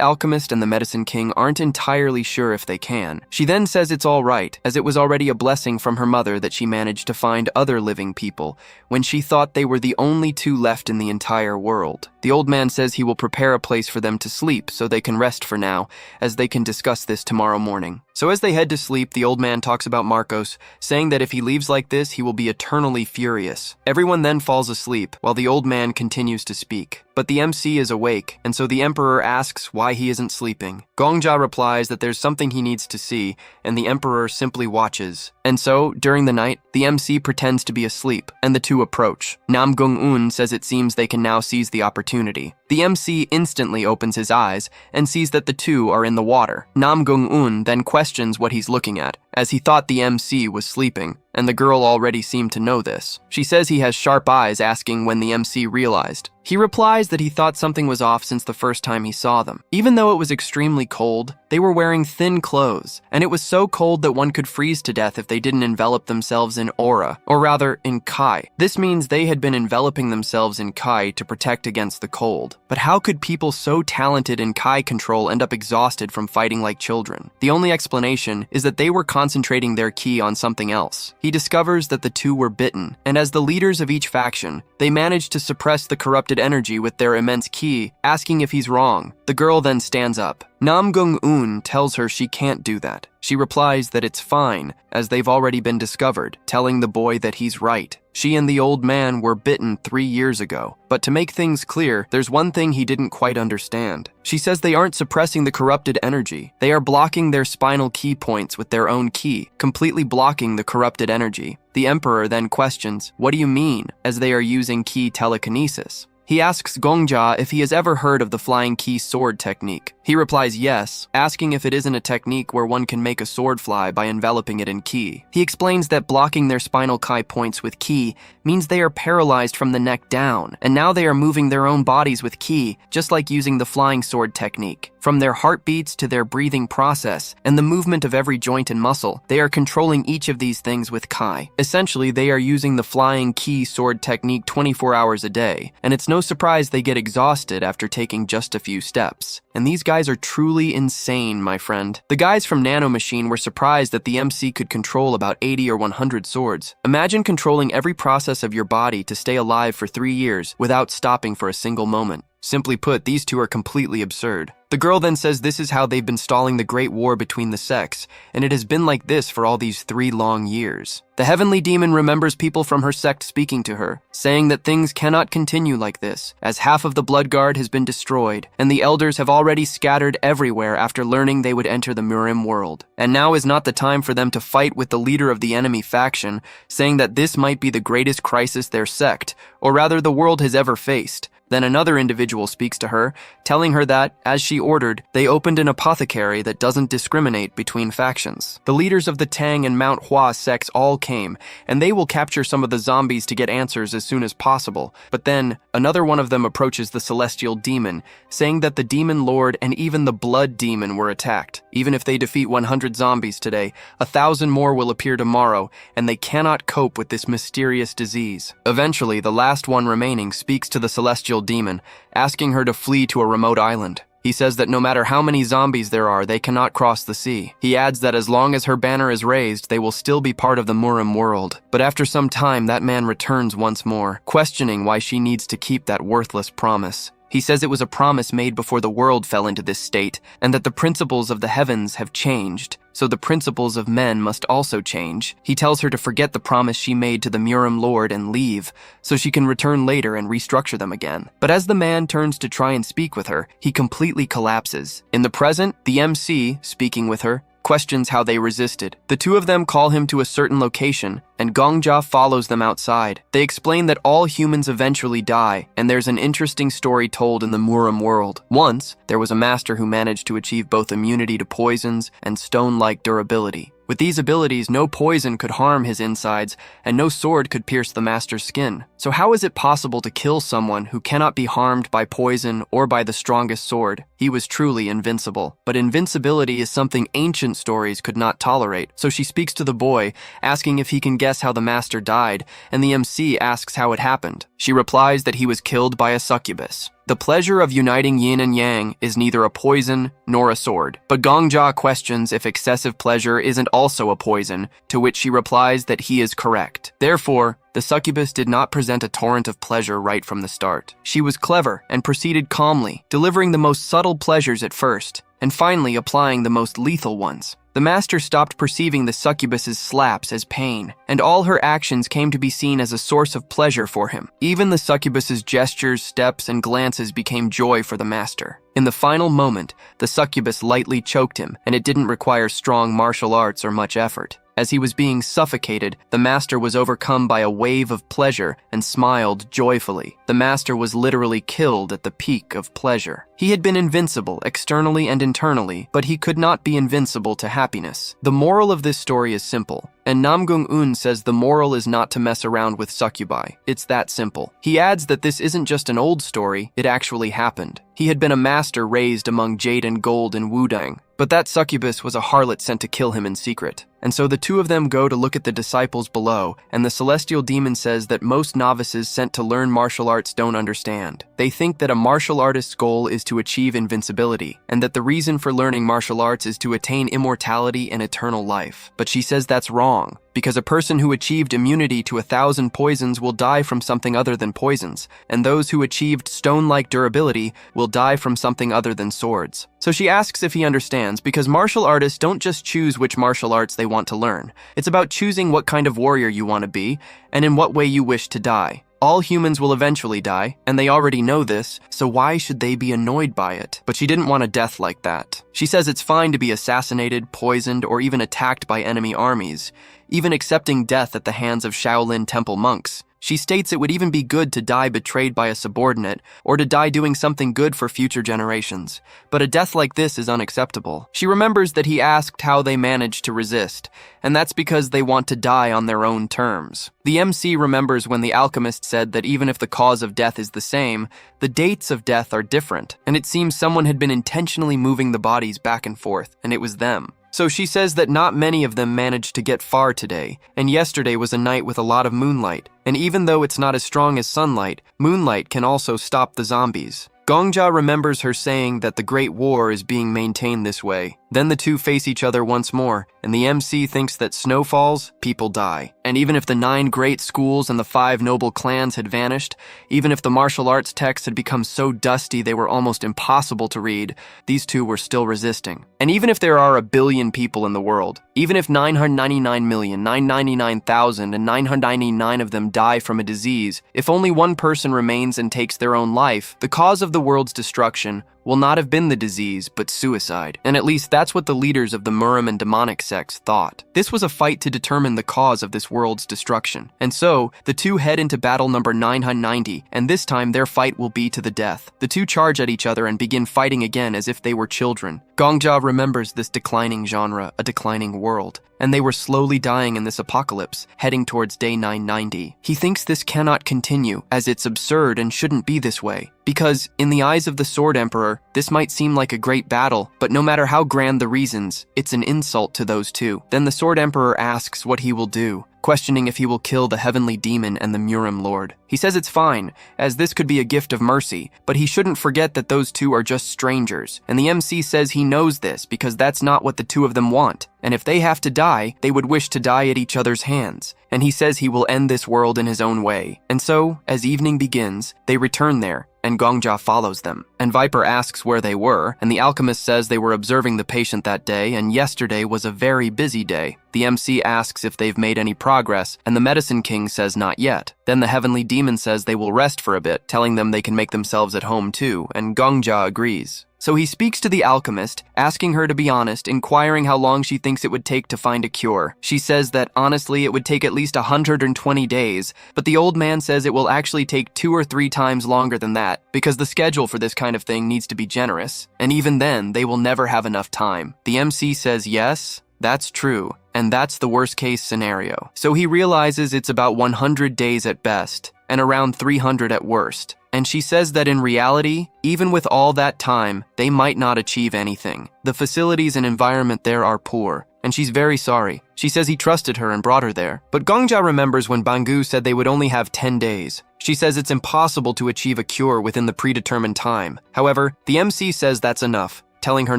alchemist and the medicine king aren't entirely sure if they can. She then says it's all right, as it was already a blessing from her mother that she managed to find other living people, when she thought they were the only 2 left in the entire world. The old man says he will prepare a place for them to sleep so they can rest for now, as they can discuss this tomorrow morning. So as they head to sleep, the old man talks about Marcos, saying that if he leaves like this, he will be eternally furious. Everyone then falls asleep, while the old man continues to speak. But the MC is awake, and so the emperor asks why he isn't sleeping. Gongja replies that there's something he needs to see, and the emperor simply watches. And so, during the night, the MC pretends to be asleep, and the two approach. Nam Gung-un says it seems they can now seize the opportunity. The MC instantly opens his eyes and sees that the two are in the water. Nam Gung-un then questions what he's looking at, as he thought the MC was sleeping, and the girl already seemed to know this. She says he has sharp eyes, asking when the MC realized. He replies that he thought something was off since the first time he saw them. Even though it was extremely cold, they were wearing thin clothes, and it was so cold that one could freeze to death if they didn't envelop themselves in aura, or rather, in kai. This means they had been enveloping themselves in kai to protect against the cold. But how could people so talented in kai control end up exhausted from fighting like children? The only explanation is that they were concentrating their ki on something else. He discovers that the two were bitten, and as the leaders of each faction, they managed to suppress the corrupted energy with their immense ki, asking if he's wrong. The girl then stands up. Namgung-un tells her she can't do that. She replies that it's fine, as they've already been discovered, telling the boy that he's right. She and the old man were bitten 3 years ago. But to make things clear, there's one thing he didn't quite understand. She says they aren't suppressing the corrupted energy. They are blocking their spinal ki points with their own ki, completely blocking the corrupted energy. The emperor then questions, "What do you mean?" as they are using ki telekinesis. He asks Gongjia if he has ever heard of the flying ki sword technique. He replies yes, asking if it isn't a technique where one can make a sword fly by enveloping it in ki. He explains that blocking their spinal ki points with ki means they are paralyzed from the neck down, and now they are moving their own bodies with ki, just like using the flying sword technique. From their heartbeats to their breathing process, and the movement of every joint and muscle, they are controlling each of these things with kai. Essentially, they are using the flying ki sword technique 24 hours a day, and it's no surprise they get exhausted after taking just a few steps. And these guys are truly insane, my friend. The guys from Nanomachine were surprised that the MC could control about 80 or 100 swords. Imagine controlling every process of your body to stay alive for 3 years without stopping for a single moment. Simply put, these two are completely absurd. The girl then says this is how they've been stalling the great war between the sects, and it has been like this for all these 3 long years. The heavenly demon remembers people from her sect speaking to her, saying that things cannot continue like this, as half of the Blood Guard has been destroyed, and the elders have already scattered everywhere after learning they would enter the Murim world. And now is not the time for them to fight with the leader of the enemy faction, saying that this might be the greatest crisis their sect, or rather the world has ever faced. Then another individual speaks to her, telling her that, as she ordered, they opened an apothecary that doesn't discriminate between factions. The leaders of the Tang and Manhua sects all came, and they will capture some of the zombies to get answers as soon as possible. But then, another one of them approaches the celestial demon, saying that the demon lord and even the blood demon were attacked. Even if they defeat 100 zombies today, 1,000 more will appear tomorrow, and they cannot cope with this mysterious disease. Eventually, the last one remaining speaks to the celestial demon, asking her to flee to a remote island. He says that no matter how many zombies there are, they cannot cross the sea. He adds that as long as her banner is raised, they will still be part of the Murim world. But after some time, that man returns once more, questioning why she needs to keep that worthless promise. He says it was a promise made before the world fell into this state, and that the principles of the heavens have changed, so the principles of men must also change. He tells her to forget the promise she made to the Murim Lord and leave, so she can return later and restructure them again. But as the man turns to try and speak with her, he completely collapses. In the present, the MC, speaking with her, questions how they resisted. The two of them call him to a certain location, and Gongjia follows them outside. They explain that all humans eventually die, and there's an interesting story told in the Murim world. Once, there was a master who managed to achieve both immunity to poisons and stone-like durability. With these abilities, no poison could harm his insides, and no sword could pierce the master's skin. So how is it possible to kill someone who cannot be harmed by poison or by the strongest sword? He was truly invincible. But invincibility is something ancient stories could not tolerate, so she speaks to the boy, asking if he can guess how the master died, and the MC asks how it happened. She replies that he was killed by a succubus. The pleasure of uniting yin and yang is neither a poison nor a sword. But Gongjia questions if excessive pleasure isn't also a poison, to which she replies that he is correct. Therefore, the succubus did not present a torrent of pleasure right from the start. She was clever and proceeded calmly, delivering the most subtle pleasures at first, and finally applying the most lethal ones. The master stopped perceiving the succubus's slaps as pain, and all her actions came to be seen as a source of pleasure for him. Even the succubus's gestures, steps, and glances became joy for the master. In the final moment, the succubus lightly choked him, and it didn't require strong martial arts or much effort. As he was being suffocated, the master was overcome by a wave of pleasure and smiled joyfully. The master was literally killed at the peak of pleasure. He had been invincible externally and internally, but he could not be invincible to happiness. The moral of this story is simple, and Namgung-un says the moral is not to mess around with succubi. It's that simple. He adds that this isn't just an old story, it actually happened. He had been a master raised among jade and gold in Wudang, but that succubus was a harlot sent to kill him in secret. And so the two of them go to look at the disciples below, and the celestial demon says that most novices sent to learn martial arts don't understand. They think that a martial artist's goal is to achieve invincibility, and that the reason for learning martial arts is to attain immortality and eternal life. But she says that's wrong, because a person who achieved immunity to 1,000 poisons will die from something other than poisons, and those who achieved stone-like durability will die from something other than swords. So she asks if he understands, because martial artists don't just choose which martial arts they want to learn. It's about choosing what kind of warrior you want to be, and in what way you wish to die. All humans will eventually die, and they already know this, so why should they be annoyed by it? But she didn't want a death like that. She says it's fine to be assassinated, poisoned, or even attacked by enemy armies, even accepting death at the hands of Shaolin temple monks. She states it would even be good to die betrayed by a subordinate, or to die doing something good for future generations. But a death like this is unacceptable. She remembers that he asked how they managed to resist, and that's because they want to die on their own terms. The MC remembers when the alchemist said that even if the cause of death is the same, the dates of death are different, and it seems someone had been intentionally moving the bodies back and forth, and it was them. So she says that not many of them managed to get far today, and yesterday was a night with a lot of moonlight, and even though it's not as strong as sunlight, moonlight can also stop the zombies. Gongja remembers her saying that the Great War is being maintained this way. Then the two face each other once more, and the MC thinks that snow falls, people die. And even if the 9 great schools and the 5 noble clans had vanished, even if the martial arts texts had become so dusty they were almost impossible to read, these two were still resisting. And even if there are 1 billion people in the world, even if 999,999,999 of them die from a disease, if only one person remains and takes their own life, the cause of the world's destruction will not have been the disease, but suicide. And at least that's what the leaders of the Murim and demonic sects thought. This was a fight to determine the cause of this world's destruction. And so, the two head into battle number 990, and this time their fight will be to the death. The two charge at each other and begin fighting again as if they were children. Gongja remembers this declining genre, a declining world, and they were slowly dying in this apocalypse, heading towards day 990. He thinks this cannot continue, as it's absurd and shouldn't be this way. Because, in the eyes of the Sword Emperor, this might seem like a great battle, but no matter how grand the reasons, it's an insult to those two. Then the Sword Emperor asks what he will do, questioning if he will kill the heavenly demon and the Murim Lord. He says it's fine, as this could be a gift of mercy, but he shouldn't forget that those two are just strangers, and the MC says he knows this because that's not what the two of them want, and if they have to die, they would wish to die at each other's hands, and he says he will end this world in his own way. And so, as evening begins, they return there, and Gongja follows them. And Viper asks where they were, and the alchemist says they were observing the patient that day, and yesterday was a very busy day. The MC asks if they've made any progress, and the medicine king says not yet. Then the heavenly demon says they will rest for a bit, telling them they can make themselves at home too, and Gongja agrees. So he speaks to the alchemist, asking her to be honest, inquiring how long she thinks it would take to find a cure. She says that honestly it would take at least 120 days, but the old man says it will actually take 2 or 3 times longer than that, because the schedule for this kind of thing needs to be generous, and even then they will never have enough time. The MC says yes, that's true, and that's the worst case scenario. So he realizes it's about 100 days at best, and around 300 at worst. And she says that in reality, even with all that time, they might not achieve anything. The facilities and environment there are poor, and she's very sorry. She says he trusted her and brought her there. But Gongja remembers when Bangu said they would only have 10 days. She says it's impossible to achieve a cure within the predetermined time. However, the MC says that's enough, telling her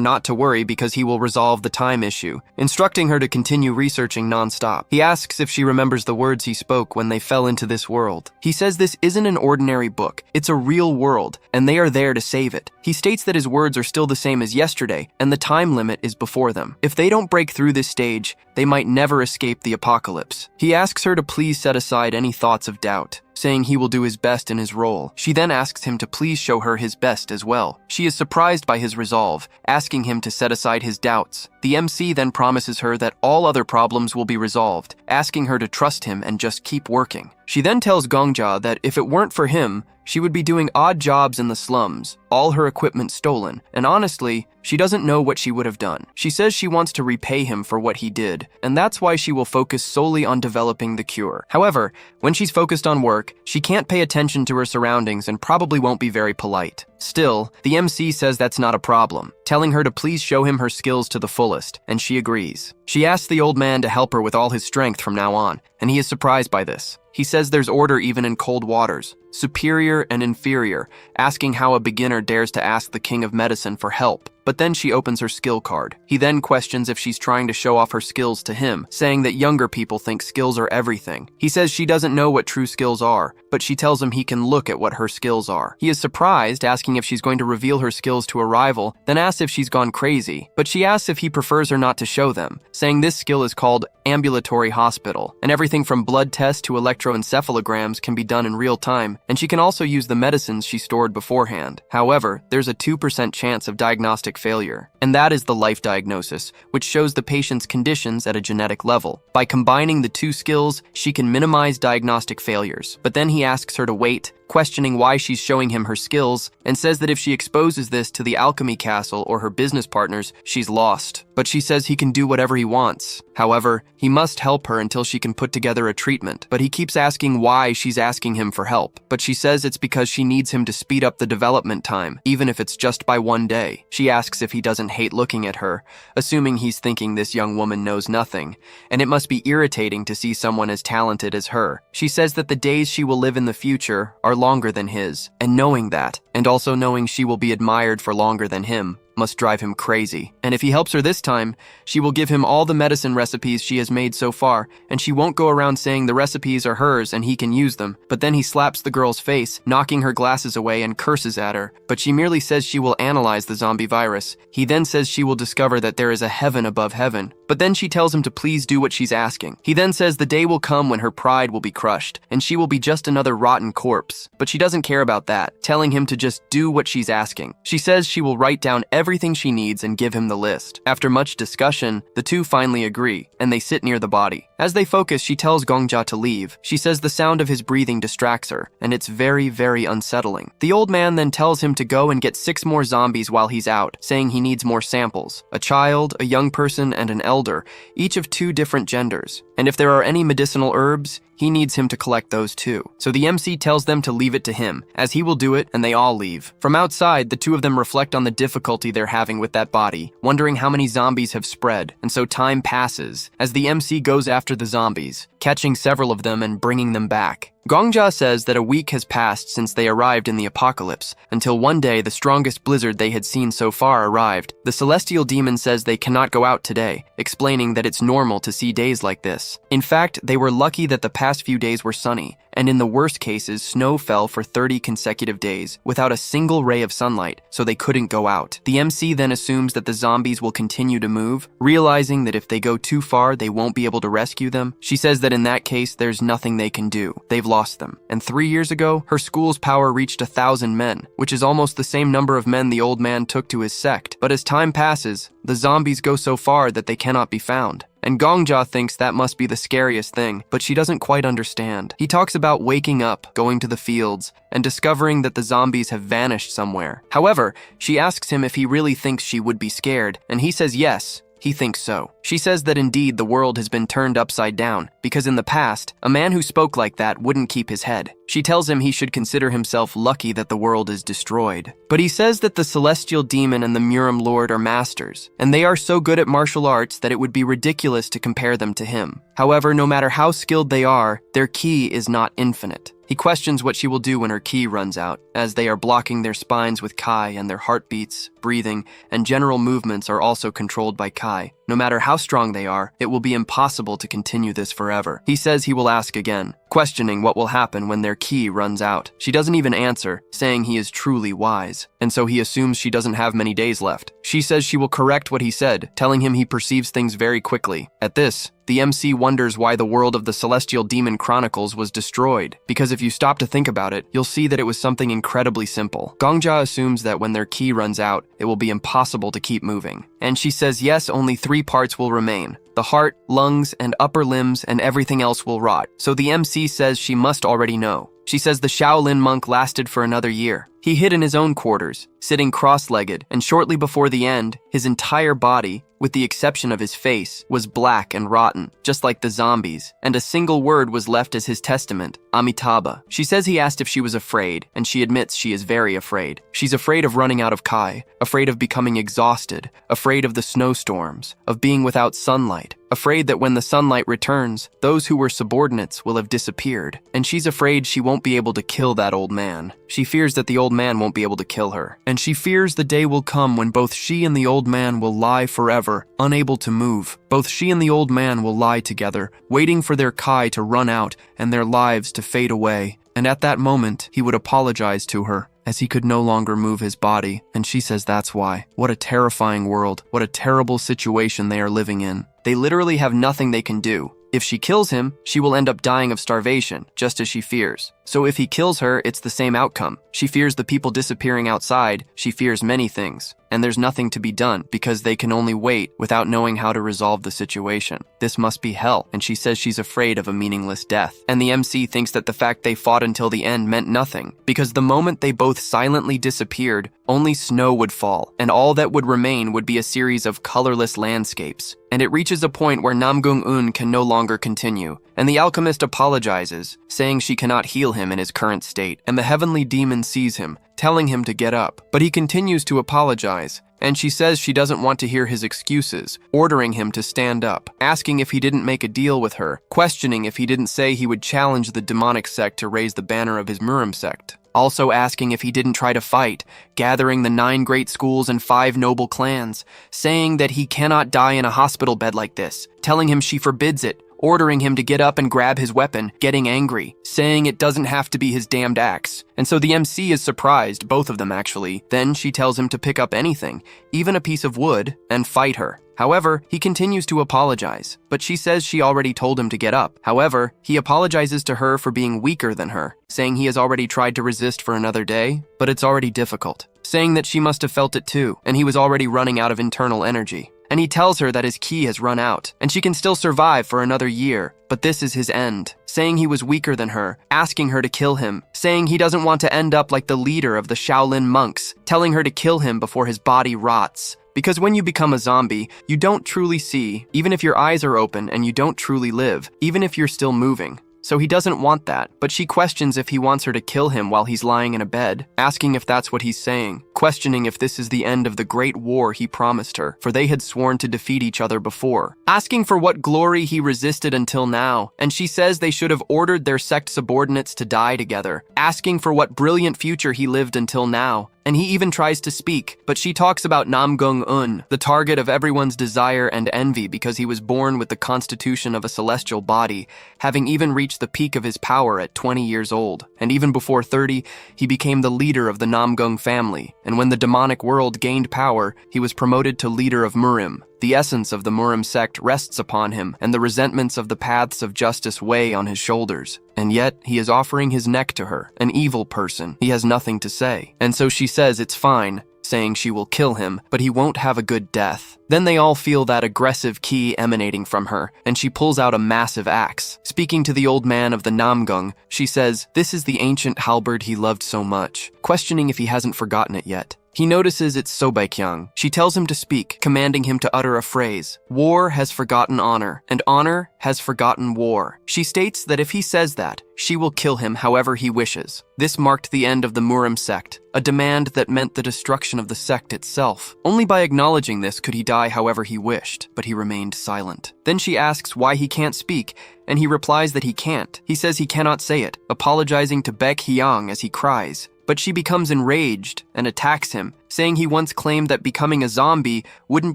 not to worry because he will resolve the time issue, instructing her to continue researching non-stop. He asks if she remembers the words he spoke when they fell into this world. He says this isn't an ordinary book, it's a real world, and they are there to save it. He states that his words are still the same as yesterday, and the time limit is before them. If they don't break through this stage, they might never escape the apocalypse. He asks her to please set aside any thoughts of doubt, saying he will do his best in his role. She then asks him to please show her his best as well. She is surprised by his resolve, asking him to set aside his doubts, The MC then promises her that all other problems will be resolved, asking her to trust him and just keep working. She then tells Gongja that if it weren't for him, she would be doing odd jobs in the slums, all her equipment stolen, and honestly, she doesn't know what she would have done. She says she wants to repay him for what he did, and that's why she will focus solely on developing the cure. However, when she's focused on work, she can't pay attention to her surroundings and probably won't be very polite. Still, the MC says that's not a problem, telling her to please show him her skills to the fullest, and she agrees. She asks the old man to help her with all his strength from now on, and he is surprised by this. He says there's order even in cold waters, superior and inferior, asking how a beginner dares to ask the king of medicine for help. But then she opens her skill card. He then questions if she's trying to show off her skills to him, saying that younger people think skills are everything. He says she doesn't know what true skills are, but she tells him he can look at what her skills are. He is surprised, asking if she's going to reveal her skills to a rival, then asks if she's gone crazy. But she asks if he prefers her not to show them, saying this skill is called ambulatory hospital, and everything from blood tests to electroencephalograms can be done in real time, and she can also use the medicines she stored beforehand. However, there's a 2% chance of diagnostic failure, and that is the life diagnosis, which shows the patient's conditions at a genetic level. By combining the two skills, she can minimize diagnostic failures. But then he asks her to wait, questioning why she's showing him her skills, and says that if she exposes this to the alchemy castle or her business partners, she's lost. But she says he can do whatever he wants. However, he must help her until she can put together a treatment. But he keeps asking why she's asking him for help. But she says it's because she needs him to speed up the development time, even if it's just by 1 day. She asks if he doesn't hate looking at her, assuming he's thinking this young woman knows nothing, and it must be irritating to see someone as talented as her. She says that the days she will live in the future are longer than his, and knowing that, and also knowing she will be admired for longer than him, must drive him crazy. And if he helps her this time, she will give him all the medicine recipes she has made so far, and she won't go around saying the recipes are hers and he can use them. But then he slaps the girl's face, knocking her glasses away and curses at her. But she merely says she will analyze the zombie virus. He then says she will discover that there is a heaven above heaven. But then she tells him to please do what she's asking. He then says the day will come when her pride will be crushed, and she will be just another rotten corpse. But she doesn't care about that, telling him to just do what she's asking. She says she will write down everything she needs and give him the list. After much discussion, the two finally agree, and they sit near the body. As they focus, she tells Gongja to leave. She says the sound of his breathing distracts her, and it's very, very unsettling. The old man then tells him to go and get 6 more zombies while he's out, saying he needs more samples. A child, a young person, and an elder, each of 2 different genders. And if there are any medicinal herbs, he needs him to collect those too. So the MC tells them to leave it to him, as he will do it, and they all leave. From outside, the two of them reflect on the difficulty they're having with that body, wondering how many zombies have spread, and so time passes, as the MC goes after the zombies, catching several of them and bringing them back. Gongja says that a week has passed since they arrived in the apocalypse, until one day the strongest blizzard they had seen so far arrived. The celestial demon says they cannot go out today, explaining that it's normal to see days like this. In fact, they were lucky that the past few days were sunny, and in the worst cases, snow fell for 30 consecutive days without a single ray of sunlight, so they couldn't go out. The MC then assumes that the zombies will continue to move, realizing that if they go too far, they won't be able to rescue them. She says that in that case, there's nothing they can do. They've lost them. And 3 years ago, her school's power reached 1,000 men, which is almost the same number of men the old man took to his sect. But as time passes, the zombies go so far that they cannot be found. And Gongja thinks that must be the scariest thing, but she doesn't quite understand. He talks about waking up, going to the fields, and discovering that the zombies have vanished somewhere. However, she asks him if he really thinks she would be scared, and he says yes. He thinks so. She says that indeed the world has been turned upside down, because in the past, a man who spoke like that wouldn't keep his head. She tells him he should consider himself lucky that the world is destroyed. But he says that the celestial demon and the Murim lord are masters, and they are so good at martial arts that it would be ridiculous to compare them to him. However, no matter how skilled they are, their ki is not infinite. He questions what she will do when her ki runs out, as they are blocking their spines with Kai and their heartbeats, breathing, and general movements are also controlled by Kai. No matter how strong they are, it will be impossible to continue this forever. He says he will ask again, questioning what will happen when their ki runs out. She doesn't even answer, saying he is truly wise, and so he assumes she doesn't have many days left. She says she will correct what he said, telling him he perceives things very quickly. At this, The MC wonders why the world of the Celestial Demon Chronicles was destroyed, because if you stop to think about it, you'll see that it was something incredibly simple. Gongja assumes that when their ki runs out, it will be impossible to keep moving. And she says yes, only 3 parts will remain. The heart, lungs, and upper limbs, and everything else will rot. So the MC says she must already know. She says the Shaolin monk lasted for another year. He hid in his own quarters, sitting cross-legged, and shortly before the end, his entire body, with the exception of his face, was black and rotten, just like the zombies, and a single word was left as his testament, Amitabha. She says he asked if she was afraid, and she admits she is very afraid. She's afraid of running out of Kai, afraid of becoming exhausted, afraid of the snowstorms, of being without sunlight, afraid that when the sunlight returns, those who were subordinates will have disappeared, and she's afraid she won't be able to kill that old man. She fears that the old man won't be able to kill her, and she fears the day will come when both she and the old man will lie forever, unable to move. Both she and the old man will lie together, waiting for their Kai to run out and their lives to fade away. And at that moment, he would apologize to her, as he could no longer move his body, and she says that's why. What a terrifying world, what a terrible situation they are living in. They literally have nothing they can do. If she kills him, she will end up dying of starvation, just as she fears. So if he kills her, it's the same outcome. She fears the people disappearing outside, she fears many things. And there's nothing to be done, because they can only wait without knowing how to resolve the situation. This must be hell, and she says she's afraid of a meaningless death. And the MC thinks that the fact they fought until the end meant nothing, because the moment they both silently disappeared, only snow would fall, and all that would remain would be a series of colorless landscapes. And it reaches a point where Namgung-un can no longer continue, and the alchemist apologizes, saying she cannot heal him in his current state, and the heavenly demon sees him, telling him to get up. But he continues to apologize, and she says she doesn't want to hear his excuses, ordering him to stand up, asking if he didn't make a deal with her, questioning if he didn't say he would challenge the demonic sect to raise the banner of his Murim sect. Also asking if he didn't try to fight, gathering the 9 great schools and 5 noble clans, saying that he cannot die in a hospital bed like this, telling him she forbids it, ordering him to get up and grab his weapon, getting angry, saying it doesn't have to be his damned axe. And so the MC is surprised, both of them actually. Then she tells him to pick up anything, even a piece of wood, and fight her. However, he continues to apologize, but she says she already told him to get up. However, he apologizes to her for being weaker than her, saying he has already tried to resist for another day, but it's already difficult, saying that she must have felt it too, and he was already running out of internal energy. And he tells her that his ki has run out, and she can still survive for another year, but this is his end, saying he was weaker than her, asking her to kill him, saying he doesn't want to end up like the leader of the Shaolin monks, telling her to kill him before his body rots. Because when you become a zombie, you don't truly see, even if your eyes are open, and you don't truly live, even if you're still moving. So he doesn't want that, but she questions if he wants her to kill him while he's lying in a bed, asking if that's what he's saying, questioning if this is the end of the great war he promised her, for they had sworn to defeat each other before, asking for what glory he resisted until now, and she says they should have ordered their sect subordinates to die together, asking for what brilliant future he lived until now. And he even tries to speak, but she talks about Namgung-un, the target of everyone's desire and envy because he was born with the constitution of a celestial body, having even reached the peak of his power at 20 years old. And even before 30, he became the leader of the Namgung family, and when the demonic world gained power, he was promoted to leader of Murim. The essence of the Murim sect rests upon him, and the resentments of the paths of justice weigh on his shoulders. And yet, he is offering his neck to her, an evil person. He has nothing to say. And so she says it's fine, saying she will kill him, but he won't have a good death. Then they all feel that aggressive ki emanating from her, and she pulls out a massive axe. Speaking to the old man of the Namgung, she says, this is the ancient halberd he loved so much, questioning if he hasn't forgotten it yet. He notices it's Sobaekyang. She tells him to speak, commanding him to utter a phrase. War has forgotten honor, and honor has forgotten war. She states that if he says that, she will kill him however he wishes. This marked the end of the Murim sect, a demand that meant the destruction of the sect itself. Only by acknowledging this could he die however he wished, but he remained silent. Then she asks why he can't speak, and he replies that he can't. He says he cannot say it, apologizing to Baek Hyang as he cries. But she becomes enraged and attacks him, saying he once claimed that becoming a zombie wouldn't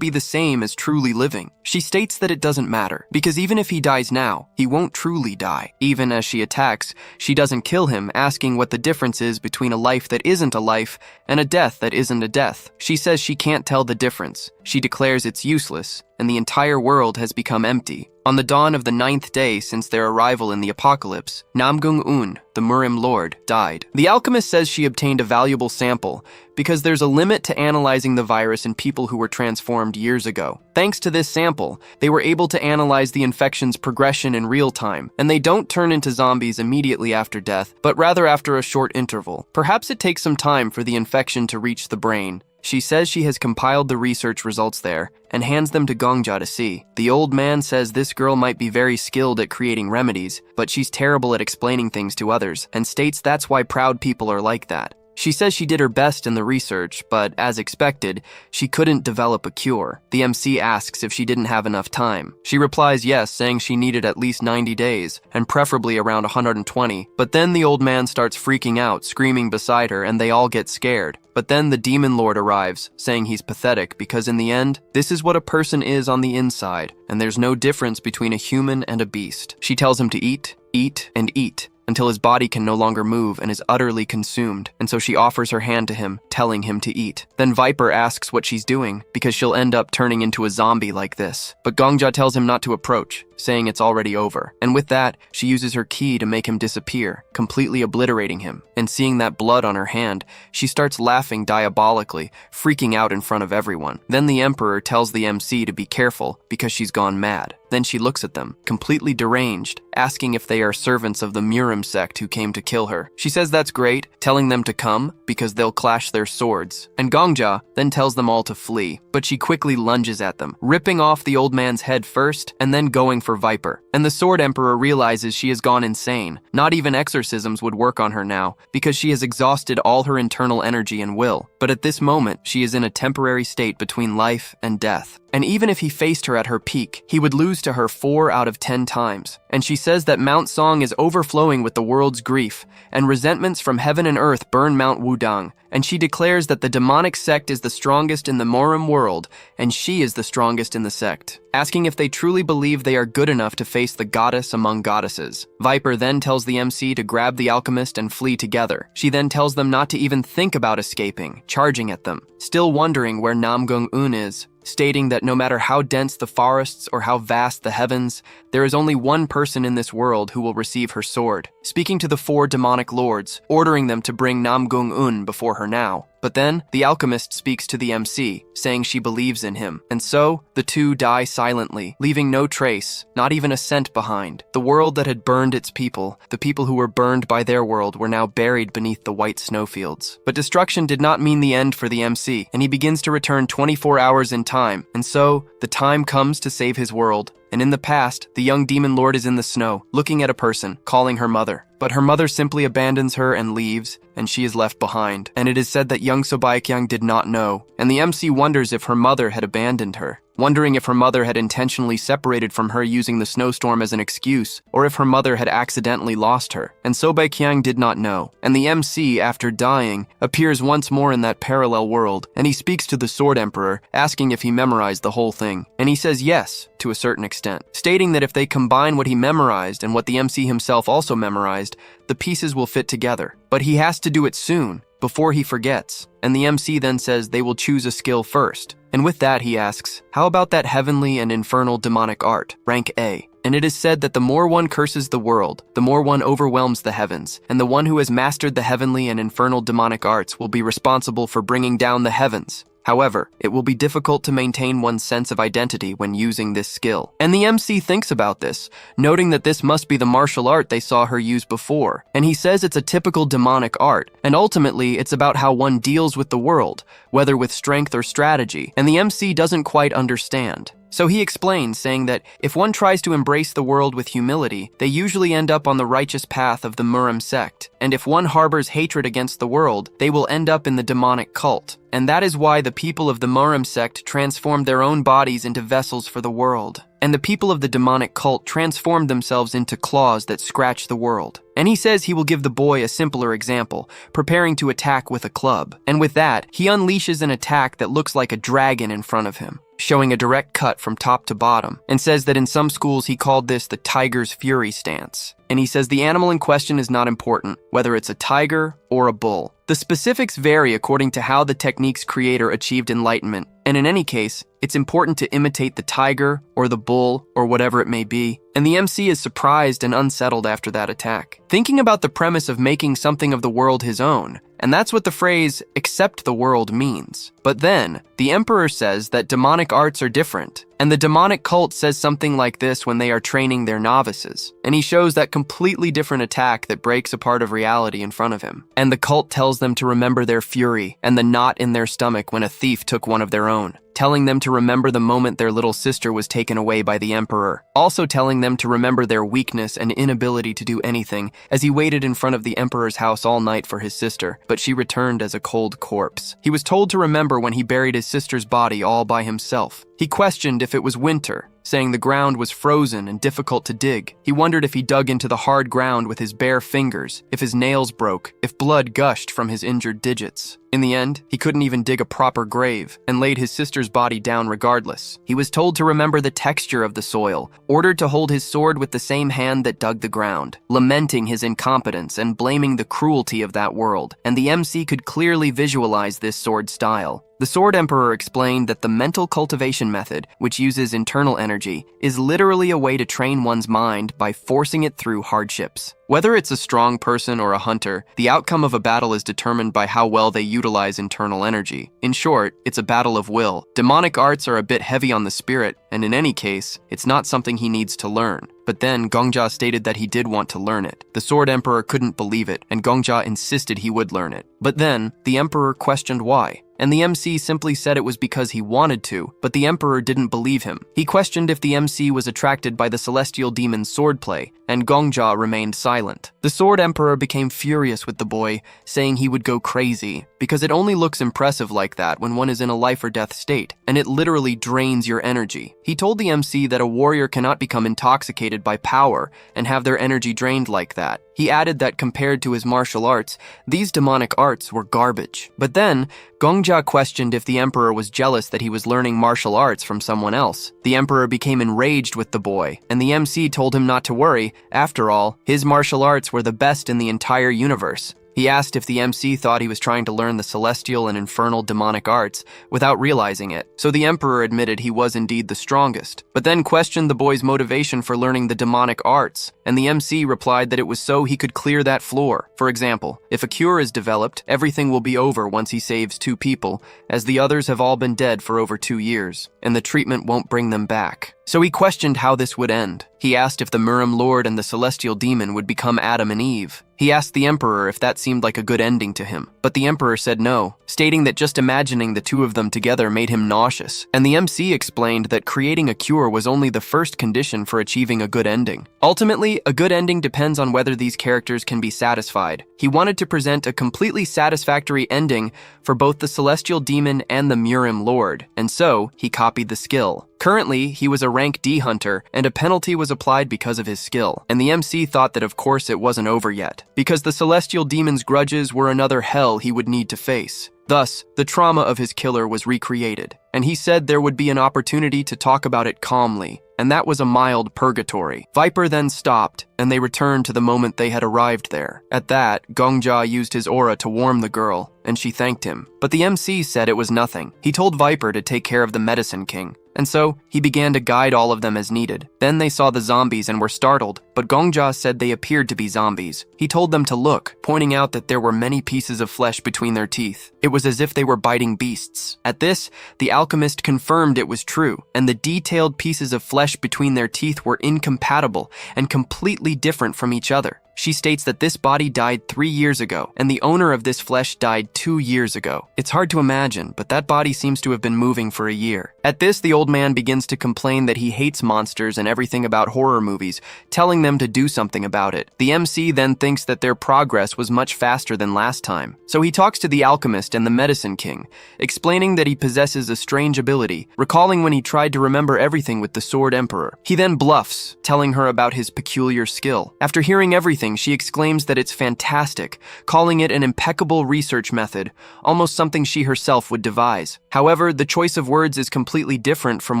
be the same as truly living. She states that it doesn't matter, because even if he dies now, he won't truly die. Even as she attacks, she doesn't kill him, asking what the difference is between a life that isn't a life and a death that isn't a death. She says she can't tell the difference. She declares it's useless, and the entire world has become empty. On the dawn of the 9th day since their arrival in the apocalypse, Namgung-un, the Murim lord, died. The alchemist says she obtained a valuable sample because there's a limit to analyzing the virus in people who were transformed years ago. Thanks to this sample, they were able to analyze the infection's progression in real time, and they don't turn into zombies immediately after death, but rather after a short interval. Perhaps it takes some time for the infection to reach the brain. She says she has compiled the research results there and hands them to Gongjia to see. The old man says this girl might be very skilled at creating remedies, but she's terrible at explaining things to others, and states that's why proud people are like that. She says she did her best in the research, but as expected, she couldn't develop a cure. The MC asks if she didn't have enough time. She replies yes, saying she needed at least 90 days, and preferably around 120. But then the old man starts freaking out, screaming beside her, and they all get scared. But then the demon lord arrives, saying he's pathetic because in the end, this is what a person is on the inside, and there's no difference between a human and a beast. She tells him to eat, eat, and eat, until his body can no longer move and is utterly consumed, and so she offers her hand to him, telling him to eat. Then Viper asks what she's doing, because she'll end up turning into a zombie like this. But Gongjia tells him not to approach, saying it's already over. And with that, she uses her ki to make him disappear, completely obliterating him. And seeing that blood on her hand, she starts laughing diabolically, freaking out in front of everyone. Then the Emperor tells the MC to be careful, because she's gone mad. Then she looks at them, completely deranged, asking if they are servants of the Murim sect who came to kill her. She says that's great, telling them to come, because they'll clash their swords. And Gongjia then tells them all to flee, but she quickly lunges at them, ripping off the old man's head first, and then going for Viper. And the Sword Emperor realizes she has gone insane. Not even exorcisms would work on her now, because she has exhausted all her internal energy and will. But at this moment, she is in a temporary state between life and death. And even if he faced her at her peak, he would lose to her 4 out of 10 times. And she says that Mount Song is overflowing with the world's grief, and resentments from heaven and earth burn Mount Wudang. And she declares that the demonic sect is the strongest in the Murim world, and she is the strongest in the sect, asking if they truly believe they are good enough to face the goddess among goddesses. Viper then tells the MC to grab the alchemist and flee together. She then tells them not to even think about escaping, charging at them, still wondering where Namgung-un is, stating that no matter how dense the forests or how vast the heavens, there is only one person in this world who will receive her sword, speaking to the 4 demonic lords, ordering them to bring Namgung-un before her now. But then, the alchemist speaks to the MC, saying she believes in him, and so, the two die silently, leaving no trace, not even a scent behind. The world that had burned its people, the people who were burned by their world, were now buried beneath the white snowfields. But destruction did not mean the end for the MC, and he begins to return 24 hours in time, and so, the time comes to save his world. And in the past, the young demon lord is in the snow, looking at a person, calling her mother. But her mother simply abandons her and leaves, and she is left behind. And it is said that young Sobaekyang did not know, and the MC wonders if her mother had abandoned her, wondering if her mother had intentionally separated from her using the snowstorm as an excuse, or if her mother had accidentally lost her. And Sobaekyang did not know. And the MC, after dying, appears once more in that parallel world, and he speaks to the Sword Emperor, asking if he memorized the whole thing. And he says yes, to a certain extent, stating that if they combine what he memorized and what the MC himself also memorized, the pieces will fit together. But he has to do it soon, before he forgets. And the MC then says they will choose a skill first. And with that, he asks, how about that heavenly and infernal demonic art, rank A? And it is said that the more one curses the world, the more one overwhelms the heavens, and the one who has mastered the heavenly and infernal demonic arts will be responsible for bringing down the heavens. However, it will be difficult to maintain one's sense of identity when using this skill. And the MC thinks about this, noting that this must be the martial art they saw her use before. And he says it's a typical demonic art, and ultimately it's about how one deals with the world, whether with strength or strategy. And the MC doesn't quite understand. So he explains, saying that if one tries to embrace the world with humility, they usually end up on the righteous path of the Murim sect. And if one harbors hatred against the world, they will end up in the demonic cult. And that is why the people of the Murim sect transformed their own bodies into vessels for the world. And the people of the demonic cult transformed themselves into claws that scratch the world. And he says he will give the boy a simpler example, preparing to attack with a club. And with that, he unleashes an attack that looks like a dragon in front of him, showing a direct cut from top to bottom, and says that in some schools he called this the Tiger's Fury stance. and he says the animal in question is not important, whether it's a tiger or a bull. The specifics vary according to how the technique's creator achieved enlightenment, and in any case, it's important to imitate the tiger or the bull or whatever it may be, and the MC is surprised and unsettled after that attack, thinking about the premise of making something of the world his own, and that's what the phrase, accept the world means. But then, the Emperor says that demonic arts are different, and the demonic cult says something like this when they are training their novices, and he shows that completely different attack that breaks a part of reality in front of him. And the cult tells them to remember their fury and the knot in their stomach when a thief took one of their own, telling them to remember the moment their little sister was taken away by the Emperor, also telling them to remember their weakness and inability to do anything as he waited in front of the Emperor's house all night for his sister, but she returned as a cold corpse. He was told to remember when he buried his sister's body all by himself. He questioned if it was winter, saying the ground was frozen and difficult to dig. He wondered if he dug into the hard ground with his bare fingers, if his nails broke, if blood gushed from his injured digits. In the end, he couldn't even dig a proper grave and laid his sister's body down regardless. He was told to remember the texture of the soil, ordered to hold his sword with the same hand that dug the ground, lamenting his incompetence and blaming the cruelty of that world, and the MC could clearly visualize this sword style. The Sword Emperor explained that the mental cultivation method, which uses internal energy, is literally a way to train one's mind by forcing it through hardships. Whether it's a strong person or a hunter, the outcome of a battle is determined by how well they utilize internal energy. In short, it's a battle of will. Demonic arts are a bit heavy on the spirit, and in any case, it's not something he needs to learn. But then Gongjia stated that he did want to learn it. The Sword Emperor couldn't believe it, and Gongjia insisted he would learn it. But then, the Emperor questioned why. And the MC simply said it was because he wanted to, but the Emperor didn't believe him. He questioned if the MC was attracted by the celestial demon's swordplay, and Gongjia remained silent. The Sword Emperor became furious with the boy, saying he would go crazy, because it only looks impressive like that when one is in a life or death state, and it literally drains your energy. He told the MC that a warrior cannot become intoxicated by power and have their energy drained like that. He added that compared to his martial arts, these demonic arts were garbage. But then, Gongjia questioned if the Emperor was jealous that he was learning martial arts from someone else. The Emperor became enraged with the boy, and the MC told him not to worry. After all, his martial arts were the best in the entire universe. He asked if the MC thought he was trying to learn the celestial and infernal demonic arts without realizing it, so the Emperor admitted he was indeed the strongest, but then questioned the boy's motivation for learning the demonic arts, and the MC replied that it was so he could clear that floor. For example, if a cure is developed, everything will be over once he saves 2 people, as the others have all been dead for over 2 years, and the treatment won't bring them back. So he questioned how this would end. He asked if the Murim Lord and the celestial demon would become Adam and Eve. He asked the Emperor if that seemed like a good ending to him, but the Emperor said no, stating that just imagining the 2 of them together made him nauseous, and the MC explained that creating a cure was only the first condition for achieving a good ending. Ultimately, a good ending depends on whether these characters can be satisfied. He wanted to present a completely satisfactory ending for both the celestial demon and the Murim Lord, and so he copied the skill. Currently, he was a rank D hunter, and a penalty was applied because of his skill, and the MC thought that of course it wasn't over yet, because the celestial demon's grudges were another hell he would need to face. Thus, the trauma of his killer was recreated, and he said there would be an opportunity to talk about it calmly, and that was a mild purgatory. Viper then stopped, and they returned to the moment they had arrived there. At that, Gongjia used his aura to warm the girl, and she thanked him. But the MC said it was nothing. He told Viper to take care of the Medicine King, and so he began to guide all of them as needed. Then they saw the zombies and were startled, but Gongjia said they appeared to be zombies. He told them to look, pointing out that there were many pieces of flesh between their teeth. It was as if they were biting beasts. At this, the Alchemist confirmed it was true, and the detailed pieces of flesh between their teeth were incompatible and completely different from each other. She states that this body died 3 years ago, and the owner of this flesh died 2 years ago. It's hard to imagine, but that body seems to have been moving for a year. At this, the old man begins to complain that he hates monsters and everything about horror movies, telling them to do something about it. The MC then thinks that their progress was much faster than last time. So he talks to the Alchemist and the Medicine King, explaining that he possesses a strange ability, recalling when he tried to remember everything with the Sword Emperor. He then bluffs, telling her about his peculiar skill. After hearing everything everything, she exclaims that it's fantastic, calling it an impeccable research method, almost something she herself would devise. However, the choice of words is completely different from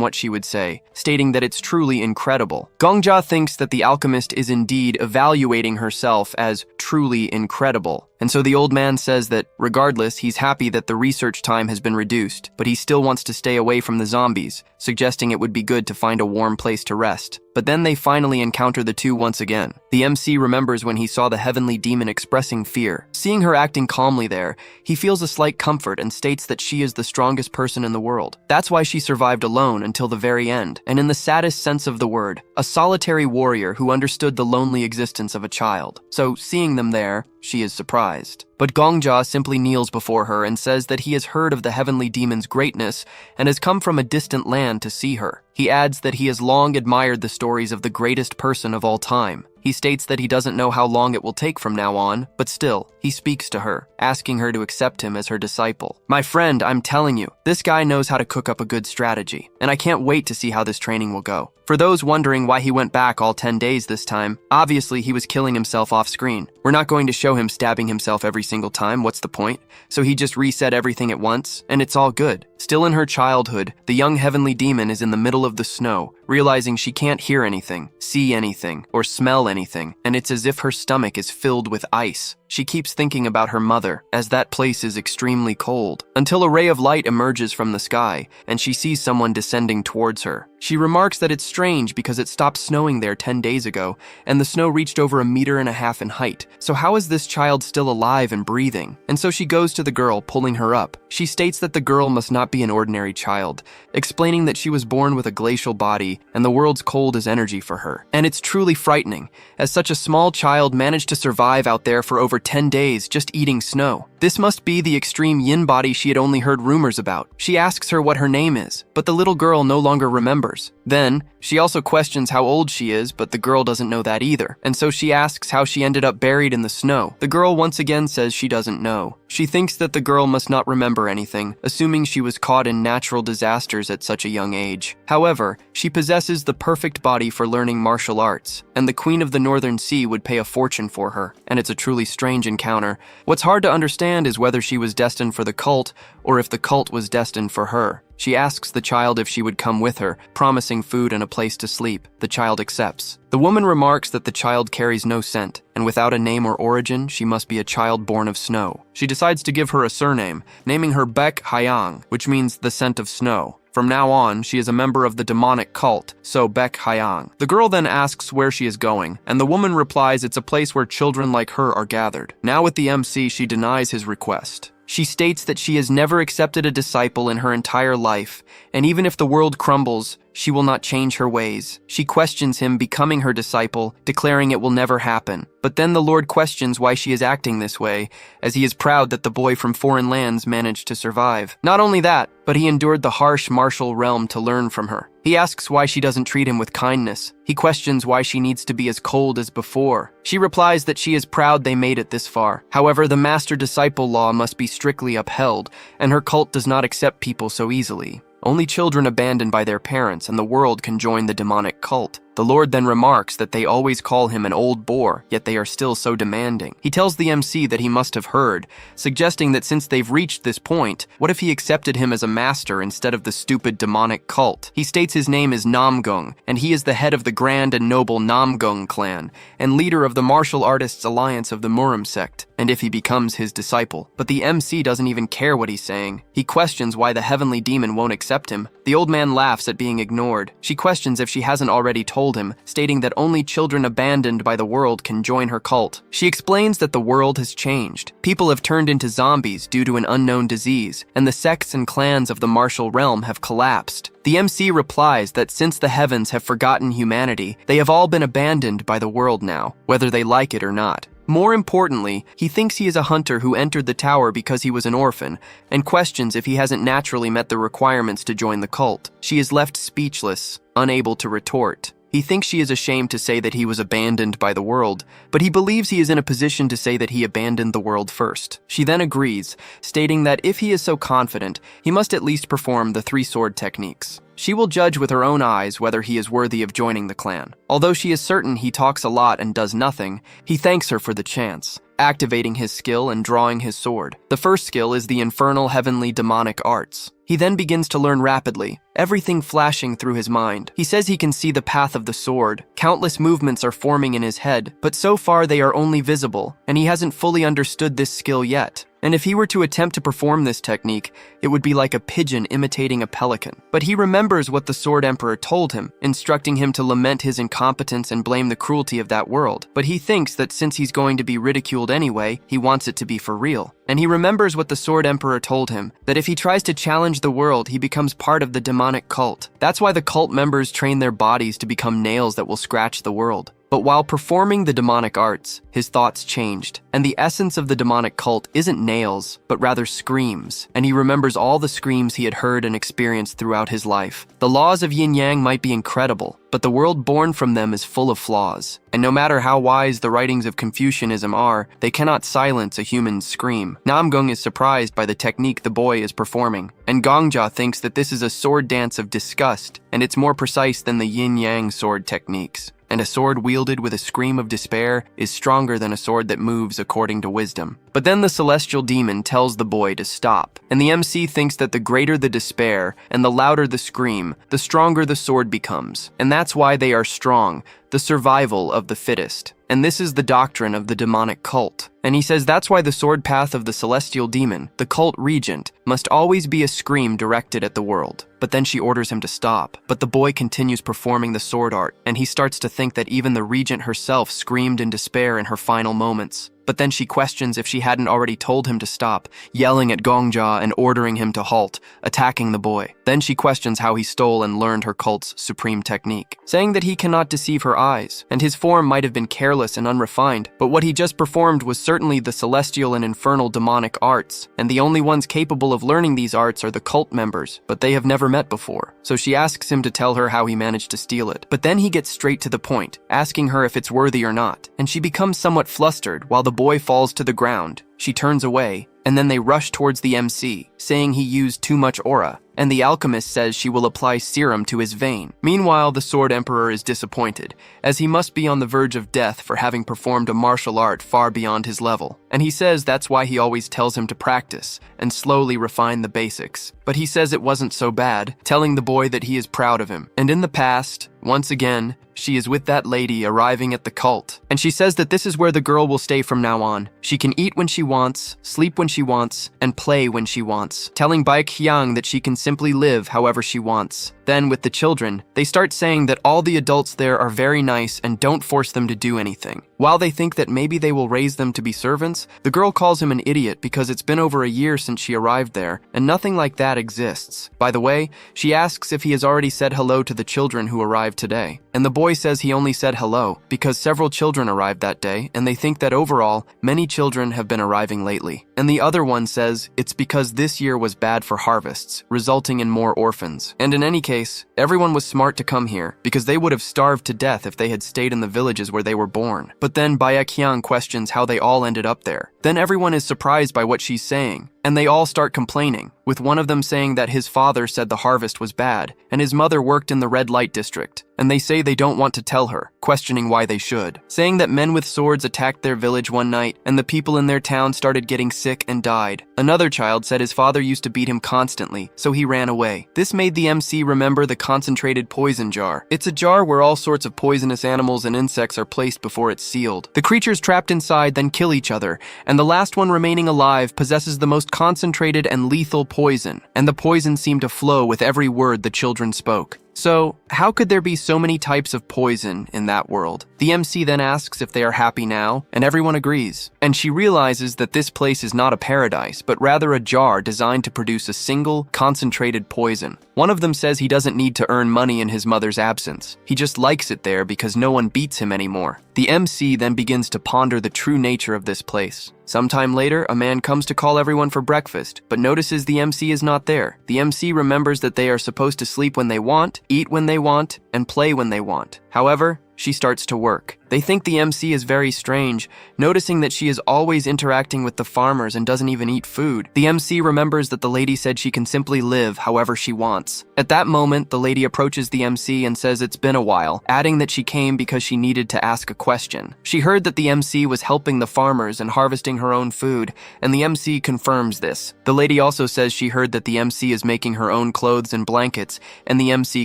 what she would say, stating that it's truly incredible. Gongja thinks that the alchemist is indeed evaluating herself as truly incredible. And so the old man says that, regardless, he's happy that the research time has been reduced, but he still wants to stay away from the zombies, suggesting it would be good to find a warm place to rest. But then they finally encounter the two once again. The MC remembers when he saw the heavenly demon expressing fear. Seeing her acting calmly there, he feels a slight comfort and states that she is the strongest person in the world. That's why she survived alone until the very end, and in the saddest sense of the word, a solitary warrior who understood the lonely existence of a child. So, seeing them there, she is surprised. But Gongja simply kneels before her and says that he has heard of the heavenly demon's greatness and has come from a distant land to see her. He adds that he has long admired the stories of the greatest person of all time. He states that he doesn't know how long it will take from now on, but still, he speaks to her, asking her to accept him as her disciple. My friend, I'm telling you, this guy knows how to cook up a good strategy, and I can't wait to see how this training will go. For those wondering why he went back all 10 days this time, obviously he was killing himself off screen. We're not going to show him stabbing himself every single time, what's the point? So he just reset everything at once, and it's all good. Still in her childhood, the young heavenly demon is in the middle of the snow, realizing she can't hear anything, see anything, or smell anything, and it's as if her stomach is filled with ice. She keeps thinking about her mother, as that place is extremely cold, until a ray of light emerges from the sky, and she sees someone descending towards her. She remarks that it's strange because it stopped snowing there 10 days ago, and the snow reached over 1.5 meters in height. So how is this child still alive and breathing? And so she goes to the girl, pulling her up. She states that the girl must not be an ordinary child, explaining that she was born with a glacial body, and the world's cold is energy for her. And it's truly frightening, as such a small child managed to survive out there for over 10 days just eating snow. This must be the extreme yin body she had only heard rumors about. She asks her what her name is, but the little girl no longer remembers. Then, she also questions how old she is, but the girl doesn't know that either. And so she asks how she ended up buried in the snow. The girl once again says she doesn't know. She thinks that the girl must not remember anything, assuming she was caught in natural disasters at such a young age. However, she possesses the perfect body for learning martial arts, and the Queen of the Northern Sea would pay a fortune for her, and it's a truly strange encounter. What's hard to understand is whether she was destined for the cult, or if the cult was destined for her. She asks the child if she would come with her, promising food and a place to sleep. The child accepts. The woman remarks that the child carries no scent, and without a name or origin, she must be a child born of snow. She decides to give her a surname, naming her Baek Hyang, which means the scent of snow. From now on, she is a member of the demonic cult, so Baek Hyang. The girl then asks where she is going, and the woman replies it's a place where children like her are gathered. Now with the MC, she denies his request. She states that she has never accepted a disciple in her entire life, and even if the world crumbles, she will not change her ways. She questions him becoming her disciple, declaring it will never happen. But then the Lord questions why she is acting this way, as he is proud that the boy from foreign lands managed to survive. Not only that, but he endured the harsh martial realm to learn from her. He asks why she doesn't treat him with kindness. He questions why she needs to be as cold as before. She replies that she is proud they made it this far. However, the master-disciple law must be strictly upheld, and her cult does not accept people so easily. Only children abandoned by their parents and the world can join the demonic cult. The Lord then remarks that they always call him an old boar, yet they are still so demanding. He tells the MC that he must have heard, suggesting that since they've reached this point, what if he accepted him as a master instead of the stupid demonic cult? He states his name is Namgung, and he is the head of the grand and noble Namgung clan, and leader of the martial artists alliance of the Murim sect, and if he becomes his disciple. But the MC doesn't even care what he's saying. He questions why the heavenly demon won't accept him. The old man laughs at being ignored. She questions if she hasn't already told him, stating that only children abandoned by the world can join her cult. She explains that the world has changed. People have turned into zombies due to an unknown disease, and the sects and clans of the martial realm have collapsed. The MC replies that since the heavens have forgotten humanity, they have all been abandoned by the world now, whether they like it or not. More importantly, he thinks he is a hunter who entered the tower because he was an orphan, and questions if he hasn't naturally met the requirements to join the cult. She is left speechless, unable to retort. He thinks she is ashamed to say that he was abandoned by the world, but he believes he is in a position to say that he abandoned the world first. She then agrees, stating that if he is so confident, he must at least perform the 3 sword techniques. She will judge with her own eyes whether he is worthy of joining the clan. Although she is certain he talks a lot and does nothing, he thanks her for the chance, activating his skill and drawing his sword. The first skill is the infernal heavenly demonic arts. He then begins to learn rapidly, everything flashing through his mind. He says he can see the path of the sword. Countless movements are forming in his head, but so far they are only visible, and he hasn't fully understood this skill yet. And if he were to attempt to perform this technique, it would be like a pigeon imitating a pelican. But he remembers what the Sword Emperor told him, instructing him to lament his incompetence and blame the cruelty of that world. But he thinks that since he's going to be ridiculed anyway, he wants it to be for real. And he remembers what the Sword Emperor told him, that if he tries to challenge the world, he becomes part of the demonic cult. That's why the cult members train their bodies to become nails that will scratch the world. But while performing the demonic arts, his thoughts changed, and the essence of the demonic cult isn't nails, but rather screams, and he remembers all the screams he had heard and experienced throughout his life. The laws of yin-yang might be incredible, but the world born from them is full of flaws, and no matter how wise the writings of Confucianism are, they cannot silence a human's scream. Namgung is surprised by the technique the boy is performing, and Gongjia thinks that this is a sword dance of disgust, and it's more precise than the yin-yang sword techniques. And a sword wielded with a scream of despair is stronger than a sword that moves according to wisdom. But then the celestial demon tells the boy to stop, and the MC thinks that the greater the despair and the louder the scream, the stronger the sword becomes. And that's why they are strong, the survival of the fittest. And this is the doctrine of the demonic cult. And he says that's why the sword path of the celestial demon, the cult regent, must always be a scream directed at the world. But then she orders him to stop. But the boy continues performing the sword art, and he starts to think that even the regent herself screamed in despair in her final moments. But then she questions if she hadn't already told him to stop, yelling at Gongjia and ordering him to halt, attacking the boy. Then she questions how he stole and learned her cult's supreme technique, saying that he cannot deceive her eyes, and his form might have been careless and unrefined, but what he just performed was certainly the celestial and infernal demonic arts, and the only ones capable of learning these arts are the cult members, but they have never met before. So she asks him to tell her how he managed to steal it. But then he gets straight to the point, asking her if it's worthy or not, and she becomes somewhat flustered while the boy falls to the ground. She turns away, and then they rush towards the MC, saying he used too much aura, and the alchemist says she will apply serum to his vein. Meanwhile, the Sword Emperor is disappointed, as he must be on the verge of death for having performed a martial art far beyond his level, and he says that's why he always tells him to practice and slowly refine the basics. But he says it wasn't so bad, telling the boy that he is proud of him. And in the past, once again, she is with that lady arriving at the cult, and she says that this is where the girl will stay from now on. She can eat when she wants, sleep when she wants, and play when she wants, telling Bai Qiang that she can simply live however she wants. Then, with the children, they start saying that all the adults there are very nice and don't force them to do anything. While they think that maybe they will raise them to be servants, the girl calls him an idiot because it's been over a year since she arrived there, and nothing like that exists. By the way, she asks if he has already said hello to the children who arrived today, and the boy says he only said hello because several children arrived that day, and they think that overall, many children have been arriving lately. And the other one says it's because this year was bad for harvests, resulting in more orphans. And in any case, everyone was smart to come here because they would have starved to death if they had stayed in the villages where they were born. But then Bai Qiang questions how they all ended up there. Then everyone is surprised by what she's saying, and they all start complaining, with one of them saying that his father said the harvest was bad, and his mother worked in the red light district, and they say they don't want to tell her, questioning why they should, saying that men with swords attacked their village one night, and the people in their town started getting sick and died. Another child said his father used to beat him constantly, so he ran away. This made the MC remember the concentrated poison jar. It's a jar where all sorts of poisonous animals and insects are placed before it's sealed. The creatures trapped inside then kill each other, and the last one remaining alive possesses the most concentrated and lethal poison, and the poison seemed to flow with every word the children spoke. So, how could there be so many types of poison in that world? The MC then asks if they are happy now, and everyone agrees. And she realizes that this place is not a paradise, but rather a jar designed to produce a single, concentrated poison. One of them says he doesn't need to earn money in his mother's absence. He just likes it there because no one beats him anymore. The MC then begins to ponder the true nature of this place. Sometime later, a man comes to call everyone for breakfast, but notices the MC is not there. The MC remembers that they are supposed to sleep when they want, eat when they want, and play when they want. However, she starts to work. They think the MC is very strange, noticing that she is always interacting with the farmers and doesn't even eat food. The MC remembers that the lady said she can simply live however she wants. At that moment, the lady approaches the MC and says it's been a while, adding that she came because she needed to ask a question. She heard that the MC was helping the farmers and harvesting her own food, and the MC confirms this. The lady also says she heard that the MC is making her own clothes and blankets, and the MC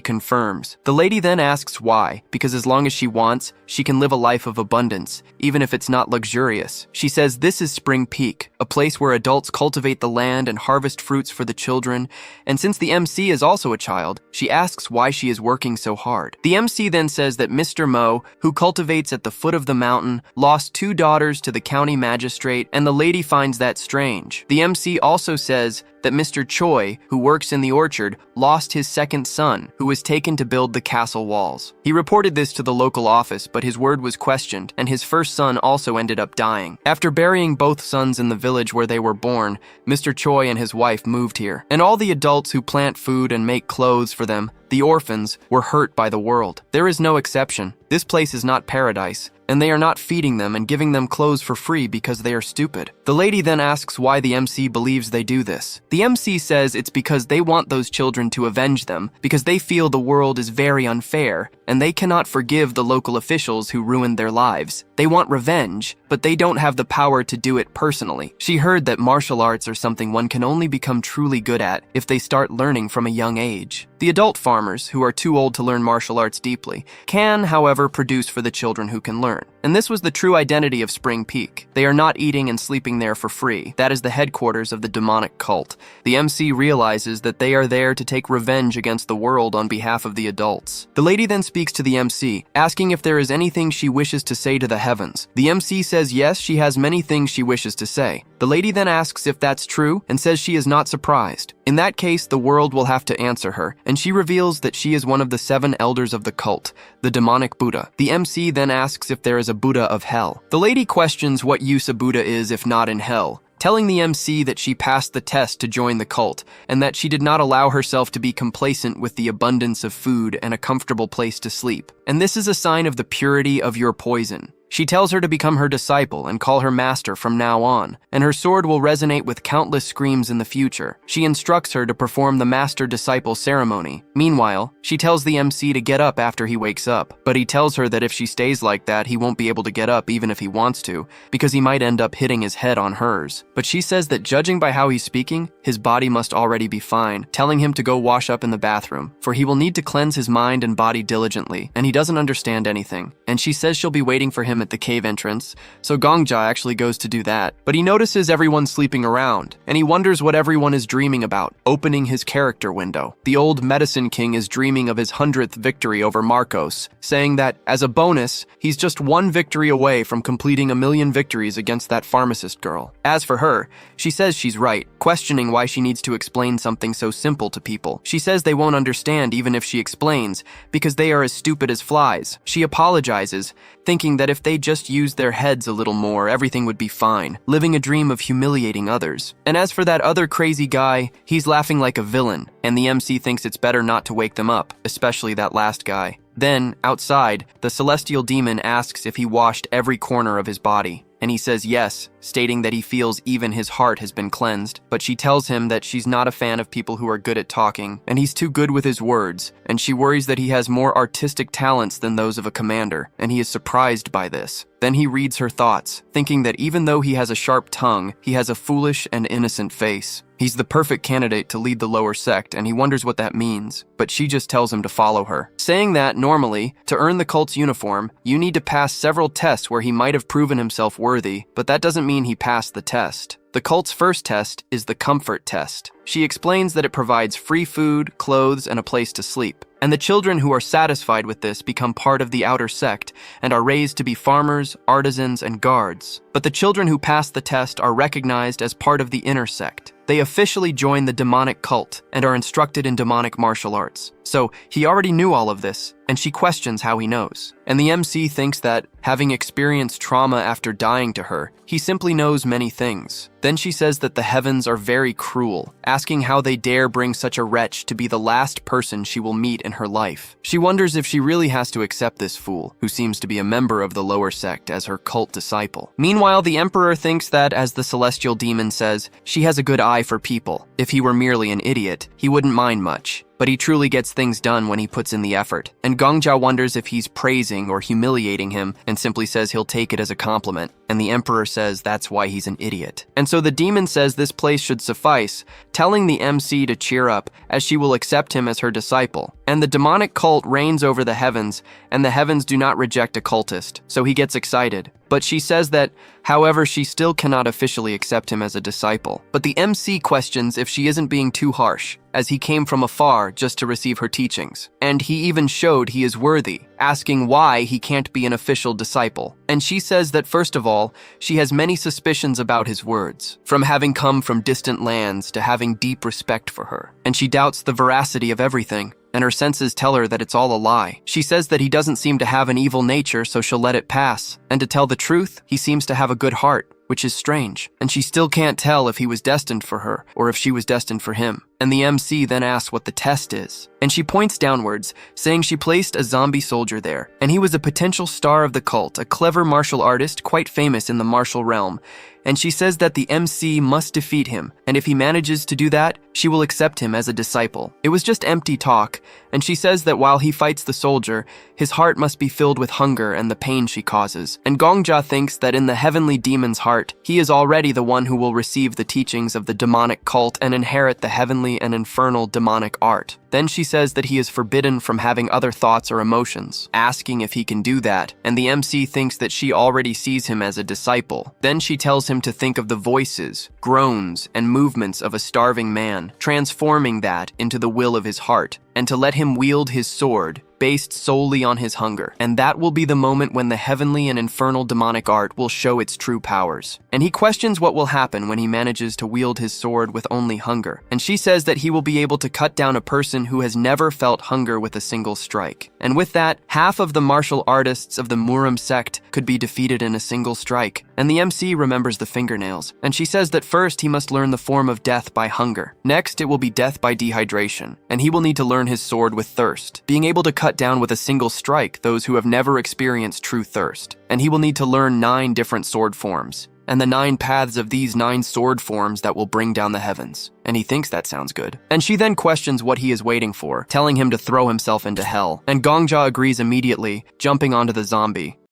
confirms. The lady then asks why, because as long as she wants, she can live a life of abundance, even if it's not luxurious. She says this is Spring Peak, a place where adults cultivate the land and harvest fruits for the children, and since the MC is also a child, she asks why she is working so hard. The MC then says that Mr. Mo, who cultivates at the foot of the mountain, lost 2 daughters to the county magistrate, and the lady finds that strange. The MC also says that Mr. Choi, who works in the orchard, lost his 2nd son, who was taken to build the castle walls. He reported this to the local office, but his word was questioned, and his 1st son also ended up dying. After burying both sons in the village where they were born, Mr. Choi and his wife moved here. And all the adults who plant food and make clothes for them, the orphans, were hurt by the world. There is no exception. This place is not paradise, and they are not feeding them and giving them clothes for free because they are stupid. The lady then asks why the MC believes they do this. The MC says it's because they want those children to avenge them, because they feel the world is very unfair, and they cannot forgive the local officials who ruined their lives. They want revenge, but they don't have the power to do it personally. She heard that martial arts are something one can only become truly good at if they start learning from a young age. The adult farmers, who are too old to learn martial arts deeply, can, however, produce for the children who can learn. And this was the true identity of Spring Peak. They are not eating and sleeping there for free. That is the headquarters of the demonic cult. The MC realizes that they are there to take revenge against the world on behalf of the adults. The lady then speaks to the MC, asking if there is anything she wishes to say to the heavens. The MC says yes, she has many things she wishes to say. The lady then asks if that's true and says she is not surprised. In that case, the world will have to answer her, and she reveals that she is one of the 7 elders of the cult, the demonic Buddha. The MC then asks if there is a Buddha of hell. The lady questions what use a Buddha is if not in hell, telling the MC that she passed the test to join the cult, and that she did not allow herself to be complacent with the abundance of food and a comfortable place to sleep. And this is a sign of the purity of your poison. She tells her to become her disciple and call her master from now on, and her sword will resonate with countless screams in the future. She instructs her to perform the master-disciple ceremony. Meanwhile, she tells the MC to get up after he wakes up, but he tells her that if she stays like that, he won't be able to get up even if he wants to, because he might end up hitting his head on hers. But she says that judging by how he's speaking, his body must already be fine, telling him to go wash up in the bathroom, for he will need to cleanse his mind and body diligently, and he doesn't understand anything. And she says she'll be waiting for him at the cave entrance, so Gongja actually goes to do that. But he notices everyone sleeping around, and he wonders what everyone is dreaming about, opening his character window. The old medicine king is dreaming of his 100th victory over Marcos, saying that, as a bonus, he's just 1 victory away from completing 1,000,000 victories against that pharmacist girl. As for her, she says she's right, questioning why she needs to explain something so simple to people. She says they won't understand even if she explains, because they are as stupid as flies. She apologizes, thinking that if they just used their heads a little more, everything would be fine, living a dream of humiliating others. And as for that other crazy guy, he's laughing like a villain, and the MC thinks it's better not to wake them up, especially that last guy. Then, outside, the celestial demon asks if he washed every corner of his body, and he says yes, stating that he feels even his heart has been cleansed. But she tells him that she's not a fan of people who are good at talking, and he's too good with his words, and she worries that he has more artistic talents than those of a commander, and he is surprised by this. Then he reads her thoughts, thinking that even though he has a sharp tongue, he has a foolish and innocent face. He's the perfect candidate to lead the lower sect, and he wonders what that means, but she just tells him to follow her, saying that, normally, to earn the cult's uniform, you need to pass several tests where he might have proven himself worthy, but that doesn't mean he passed the test. The cult's first test is the comfort test. She explains that it provides free food, clothes, and a place to sleep. And the children who are satisfied with this become part of the outer sect and are raised to be farmers, artisans, and guards. But the children who pass the test are recognized as part of the inner sect. They officially join the demonic cult and are instructed in demonic martial arts. So he already knew all of this, and she questions how he knows. And the MC thinks that, having experienced trauma after dying to her, he simply knows many things. Then she says that the heavens are very cruel, asking how they dare bring such a wretch to be the last person she will meet in her life. She wonders if she really has to accept this fool, who seems to be a member of the lower sect, as her cult disciple. Meanwhile, the Emperor thinks that, as the celestial demon says, she has a good eye for people. If he were merely an idiot, he wouldn't mind much. But he truly gets things done when he puts in the effort. And Gongja wonders if he's praising or humiliating him and simply says he'll take it as a compliment. And the Emperor says that's why he's an idiot. And so the demon says this place should suffice, telling the MC to cheer up as she will accept him as her disciple. And the demonic cult reigns over the heavens, and the heavens do not reject a cultist, so he gets excited. But she says that, however, she still cannot officially accept him as a disciple. But the MC questions if she isn't being too harsh, as he came from afar just to receive her teachings. And he even showed he is worthy, asking why he can't be an official disciple. And she says that first of all, she has many suspicions about his words, from having come from distant lands to having deep respect for her. And she doubts the veracity of everything, and her senses tell her that it's all a lie. She says that he doesn't seem to have an evil nature, so she'll let it pass. And to tell the truth, he seems to have a good heart, which is strange. And she still can't tell if he was destined for her, or if she was destined for him. And the MC then asks what the test is. And she points downwards, saying she placed a zombie soldier there, and he was a potential star of the cult, a clever martial artist quite famous in the martial realm. And she says that the MC must defeat him, and if he manages to do that, she will accept him as a disciple. It was just empty talk, and she says that while he fights the soldier, his heart must be filled with hunger and the pain she causes. And Gongja thinks that in the heavenly demon's heart, he is already the one who will receive the teachings of the demonic cult and inherit the heavenly and infernal demonic art. Then she says that he is forbidden from having other thoughts or emotions, asking if he can do that, and the MC thinks that she already sees him as a disciple. Then she tells him to think of the voices, groans, and movements of a starving man, transforming that into the will of his heart, and to let him wield his sword, based solely on his hunger. And that will be the moment when the heavenly and infernal demonic art will show its true powers. And he questions what will happen when he manages to wield his sword with only hunger. And she says that he will be able to cut down a person who has never felt hunger with a single strike. And with that, half of the martial artists of the Murim sect could be defeated in a single strike. And the MC remembers the fingernails. And she says that first he must learn the form of death by hunger. Next, it will be death by dehydration. And he will need to learn his sword with thirst, being able to cut down with a single strike those who have never experienced true thirst. And he will need to learn 9 different sword forms, and the 9 paths of these 9 sword forms that will bring down the heavens. And he thinks that sounds good. And she then questions what he is waiting for, telling him to throw himself into hell. And Gongja agrees immediately, jumping onto the zombie.